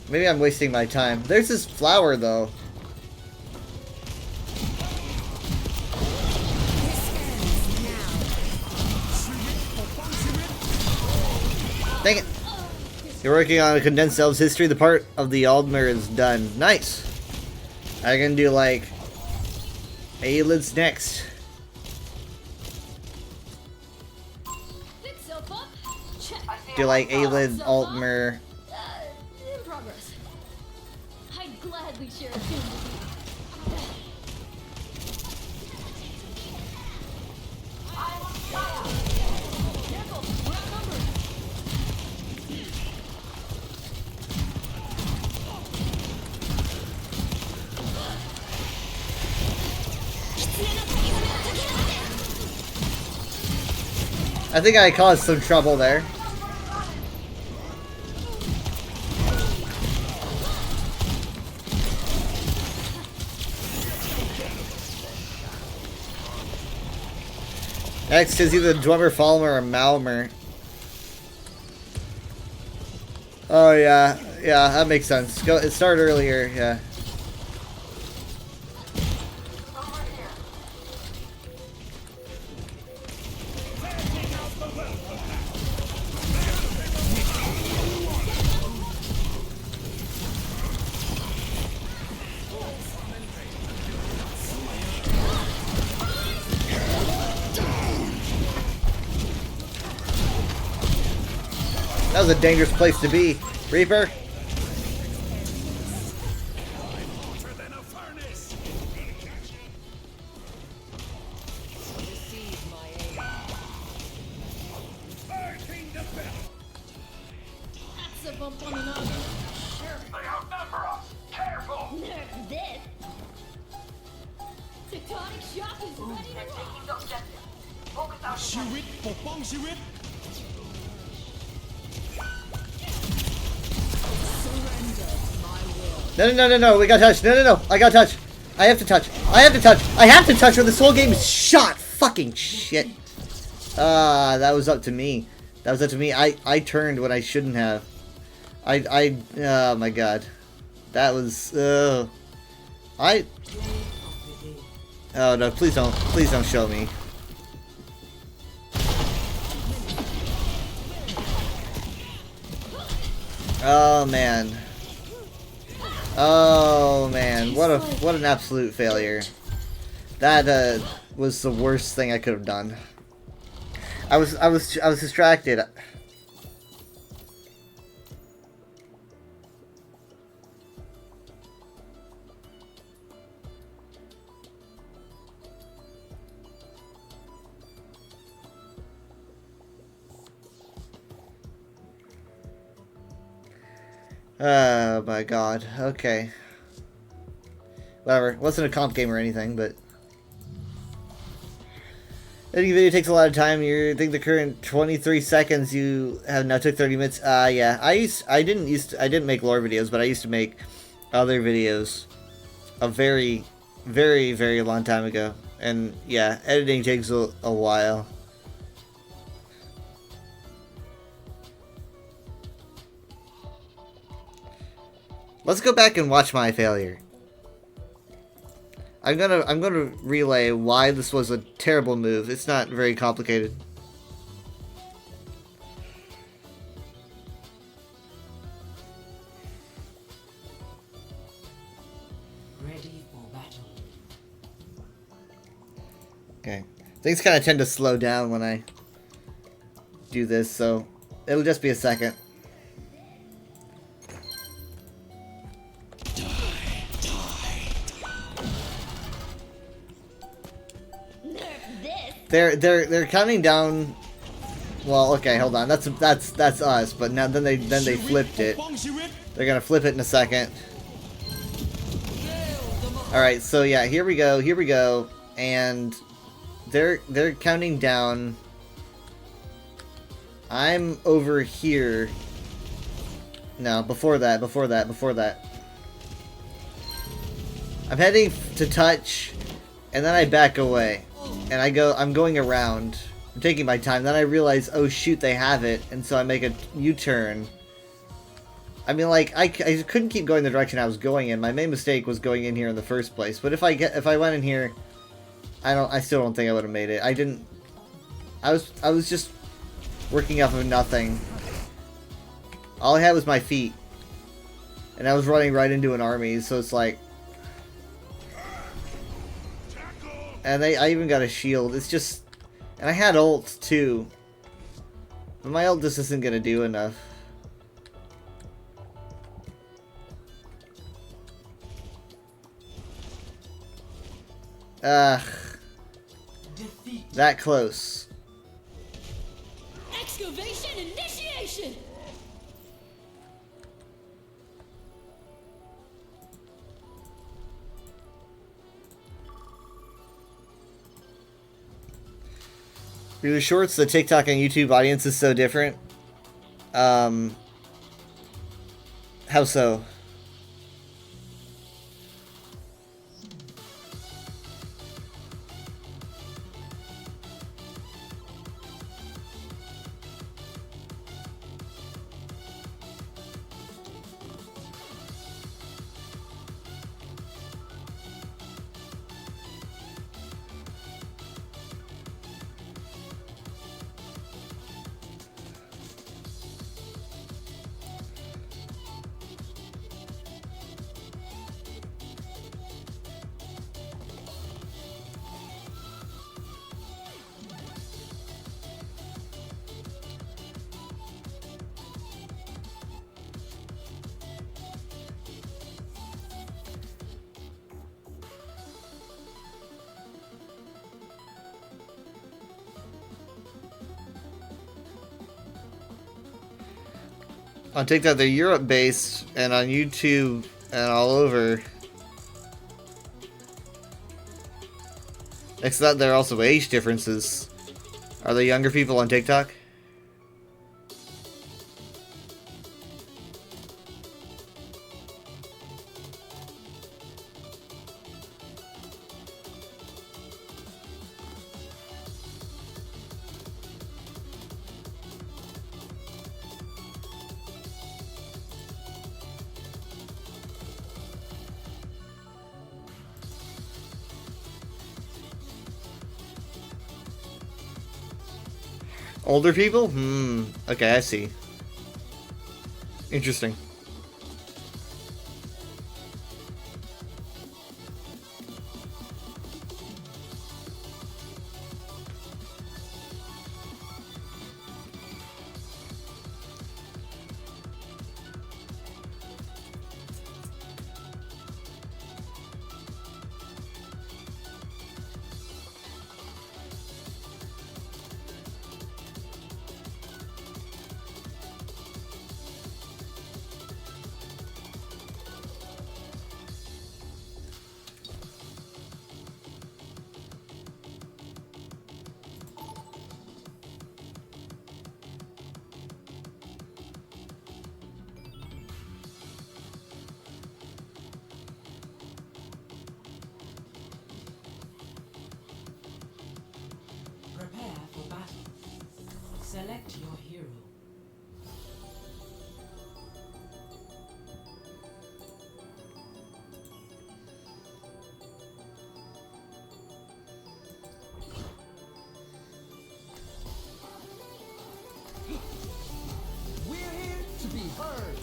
Maybe I'm wasting my time. There's this flower, though. Dang it! You're working on a condensed Elves history. The part of the Aldmer is done. Nice! I can do, like, Aylin's next. Do, like, Aylin, Altmer. In progress. I'd gladly share a tune with I think I caused some trouble there. Next is either Dwemer, Falmer, or Malmer. Oh yeah, yeah, that makes sense. Go, it started earlier, yeah. That was a dangerous place to be. Reaper. That's a bump on the nose. Sure. They outnumber us. Careful. Nerf this. Tectonic shock is ready to taking the objective. Focus out. ชีวิตปกป้องชีวิต No, no, no, no, no, we got touch. No, no, no, I got touch. I have to touch. I have to touch. I have to touch or this whole game is shot. Fucking shit. That was up to me. That was up to me. I turned when I shouldn't have. Oh my god. That was, oh no, please don't show me. Oh man. Oh man, what an absolute failure. That was the worst thing I could have done. I was distracted. Oh my god. Okay. Whatever. It wasn't a comp game or anything, but editing video takes a lot of time. You think the current 23 seconds you have now took 30 minutes? Yeah. I didn't make lore videos, but I used to make other videos a very, very, very long time ago. And yeah, editing takes a while. Let's go back and watch my failure. I'm gonna relay why this was a terrible move. It's not very complicated. Ready for battle. Okay. Things kind of tend to slow down when I do this, so it'll just be a second. They're counting down. Well, okay, hold on. That's us, but now then they flipped it. They're gonna flip it in a second. Alright, so yeah, here we go, and they're counting down. I'm over here. No, before that. I'm heading to touch, and then I back away. And I'm going around. I'm taking my time. Then I realize, oh shoot, they have it, and so I make a U-turn. I mean, like, I couldn't keep going the direction I was going in. My main mistake was going in here in the first place. But if I went in here, I still don't think I would have made it. I was just working off of nothing. All I had was my feet. And I was running right into an army, so it's like... And I even got a shield. It's just... And I had ult, too. But my ult just isn't gonna do enough. Ugh. That close. Excavation initiation! Really shorts, the TikTok and YouTube audience is so different. How so? On TikTok, they're Europe-based, and on YouTube and all over. Next to that, there are also age differences. Are there younger people on TikTok? Older people? Okay, I see. Interesting. Prepare for battle. Select your hero. We're here to be heard.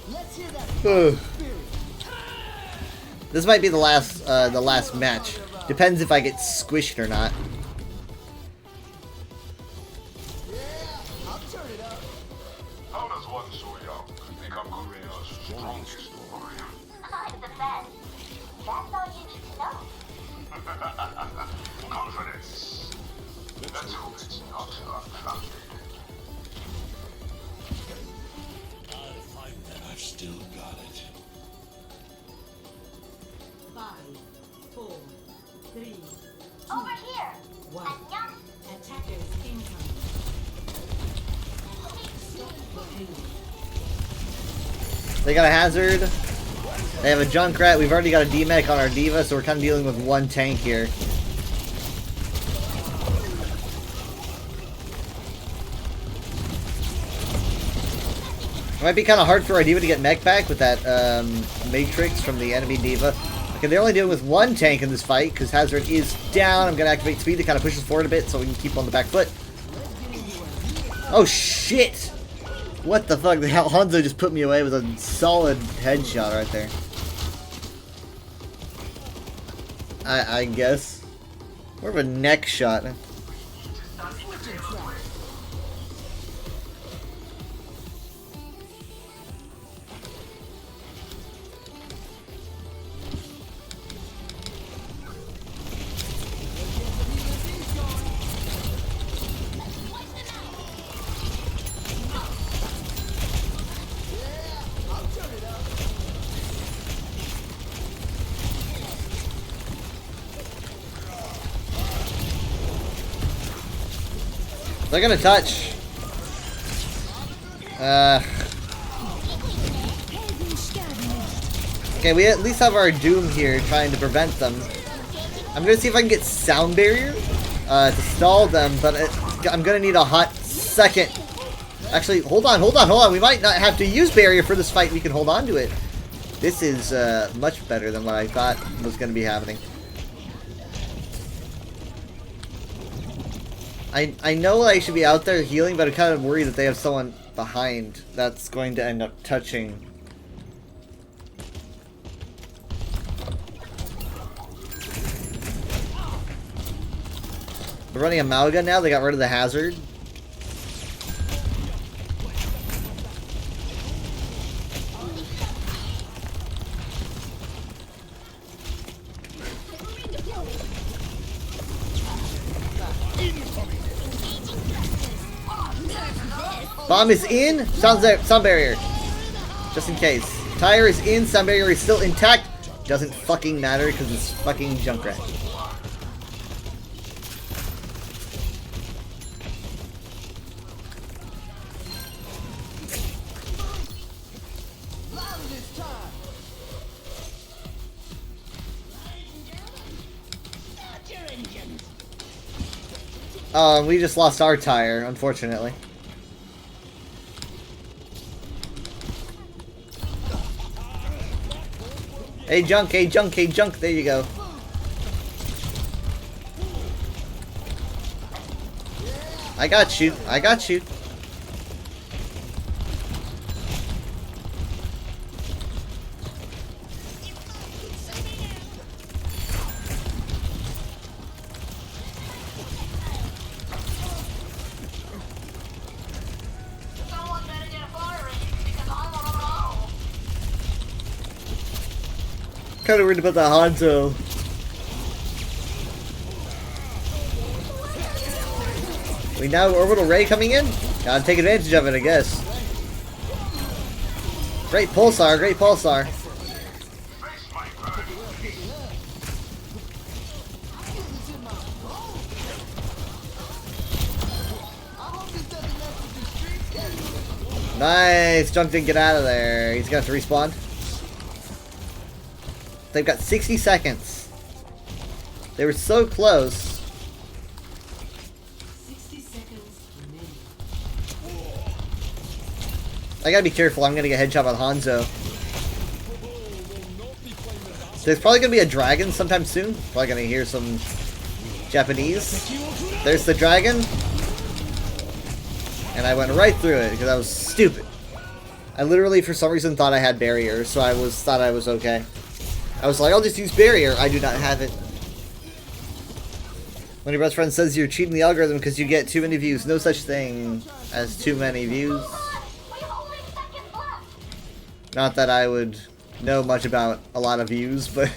Let's hear that. This might be the last match. Depends if I get squished or not. How does one so young become Korea's strongest warrior? I'm the best. That's all you need to know. Confidence. Let's hope it's not unfounded. Over here. Annyeong. Attackers incoming. They got a hazard. They have a Junkrat. We've already got a D-Mech on our Diva, so we're kind of dealing with one tank here. It might be kind of hard for our Diva to get mech back with that Matrix from the enemy Diva. Okay, they're only dealing with one tank in this fight because Hazard is down. I'm going to activate speed to kind of push us forward a bit so we can keep on the back foot. Oh, shit! What the fuck? Hanzo just put me away with a solid headshot right there. I guess. More of a neck shot. They're gonna touch. Okay, we at least have our Doom here trying to prevent them. I'm gonna see if I can get Sound Barrier to stall them, but I'm gonna need a hot second. Actually, hold on. We might not have to use Barrier for this fight. We can hold on to it. This is much better than what I thought was gonna be happening. I know I should be out there healing, but I'm kind of worried that they have someone behind that's going to end up touching. We're running a Malga now. They got rid of the hazard. Bomb is in. Sound barrier. Just in case. Tire is in. Sound barrier is still intact. Doesn't fucking matter because it's fucking Junkrat. We just lost our tire, unfortunately. Hey junk, hey junk, hey junk, there you go. I got you, I got you. Kind of weird about that Hanzo. We now have Orbital Ray coming in? Gotta take advantage of it, I guess. Great Pulsar, great Pulsar. Nice! Junk didn't get out of there. He's gonna have to respawn. They've got 60 seconds. They were so close. 60 seconds remaining. I gotta be careful. I'm gonna get headshot by Hanzo. There's probably gonna be a dragon sometime soon. Probably gonna hear some Japanese. There's the dragon. And I went right through it because I was stupid. I literally, for some reason, thought I had barrier, so I thought I was okay. I was like, I'll just use barrier. I do not have it. When your best friend says you're cheating the algorithm because you get too many views. No such thing as too many views. Not that I would know much about a lot of views, but...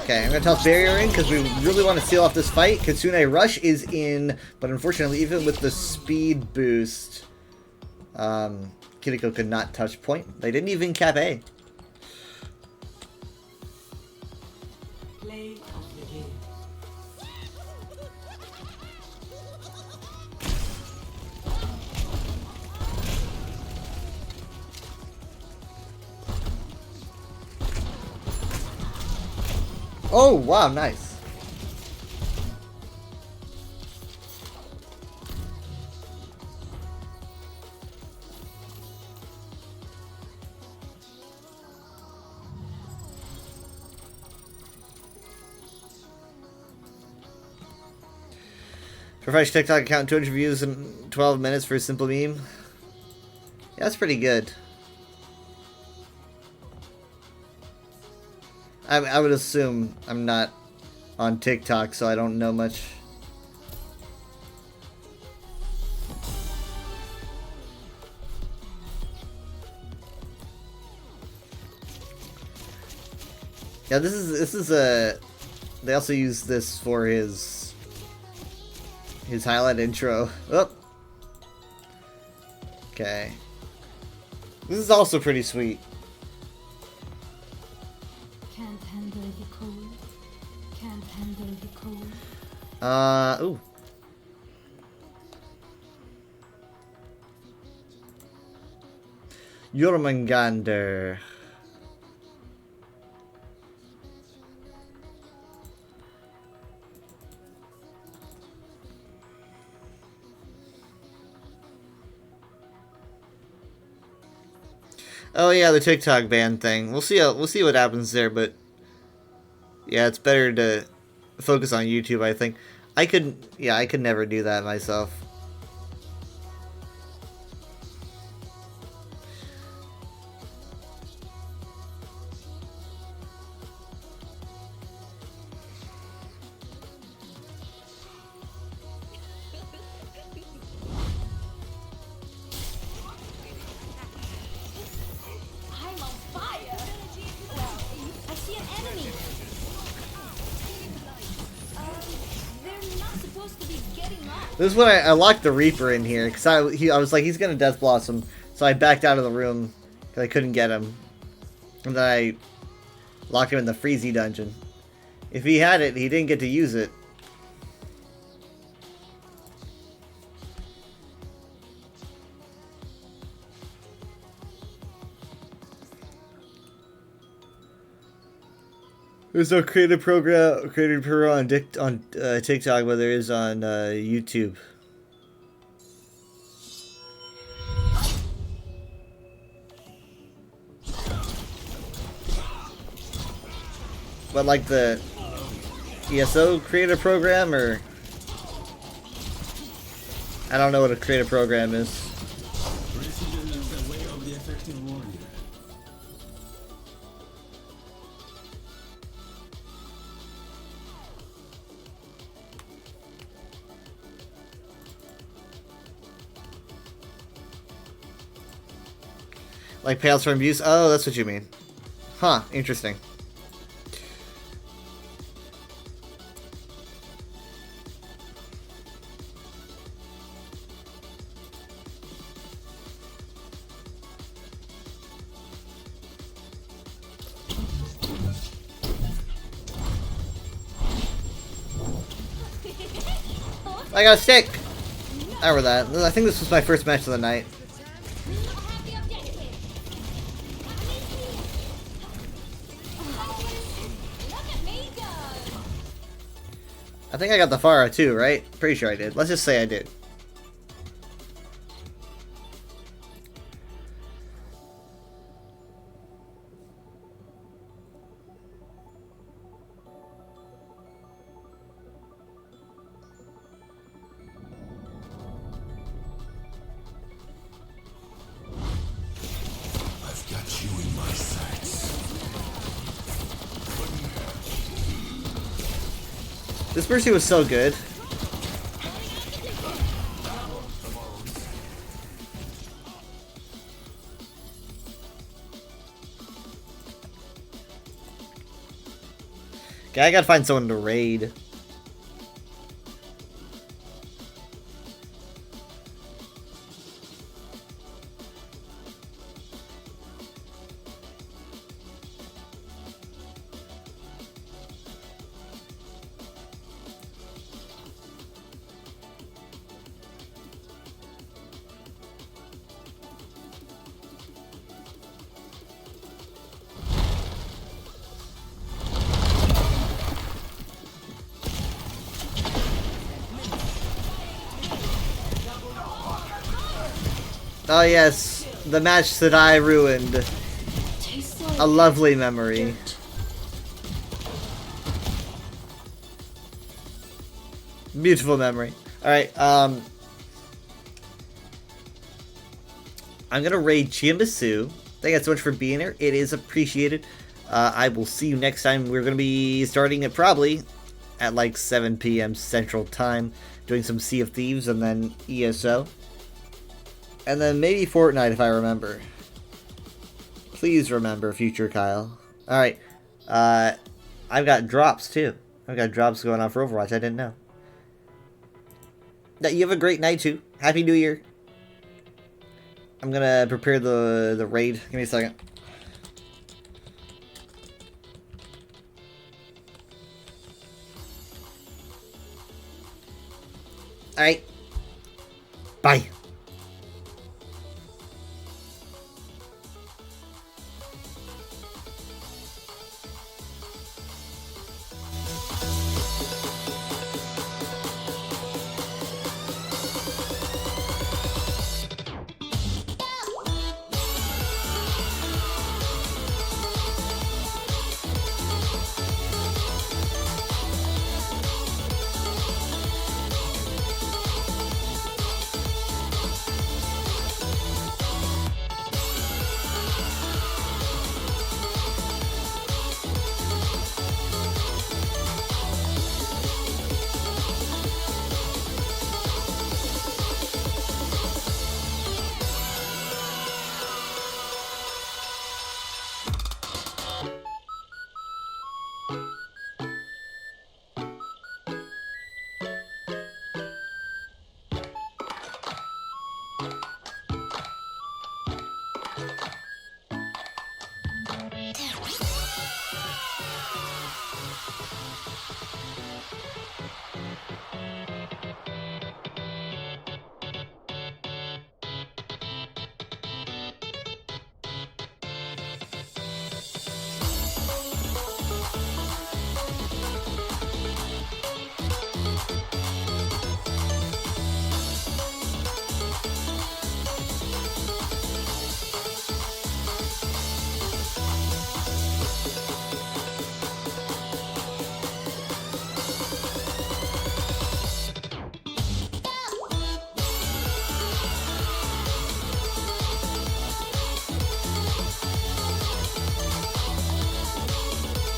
Okay, I'm gonna toss barrier in because we really want to seal off this fight. Kitsune Rush is in, but unfortunately, even with the speed boost, Kiriko could not touch point. They didn't even cap A. Play of the game. Oh, wow, nice. Fresh TikTok account, 200 views in 12 minutes for a simple meme. Yeah, that's pretty good. I would assume I'm not on TikTok, so I don't know much. Yeah, this is a. They also use this for his highlight intro. Oh. Okay. This is also pretty sweet. Can't handle the cold. Can't handle the cold. Ooh. Jormungandr. Oh yeah, the TikTok ban thing. We'll see what happens there, but yeah, it's better to focus on YouTube, I think. I could never do that myself. I'm on fire! I see an enemy! They're not supposed to be getting up. This is when I locked the Reaper in here, because I was like, he's gonna Death Blossom, so I backed out of the room, because I couldn't get him. And then I locked him in the Freezy dungeon. If he had it, he didn't get to use it. There's no creative pro on TikTok, but there is on YouTube. But like the ESO creator program, or I don't know what a creator program is. Precision is the way of the effective warrior. Like Pales from Abuse? Oh, that's what you mean. Huh, interesting. I got a stick! I remember that. I think this was my first match of the night. I think I got the Pharah too, right? Pretty sure I did. Let's just say I did. I've got you in my sights. This Mercy was so good. Okay, I gotta find someone to raid. Oh yes, the match that I ruined. A lovely memory. Beautiful memory. Alright, I'm gonna raid Chiambasu. Thank you so much for being here. It is appreciated. I will see you next time. We're gonna be starting it probably at like 7 p.m. Central Time, doing some Sea of Thieves and then ESO. And then maybe Fortnite if I remember. Please remember, future Kyle. Alright. I've got drops too. I've got drops going on for Overwatch. I didn't know. You have a great night too. Happy New Year. I'm gonna prepare the raid. Give me a second. Alright. Bye. You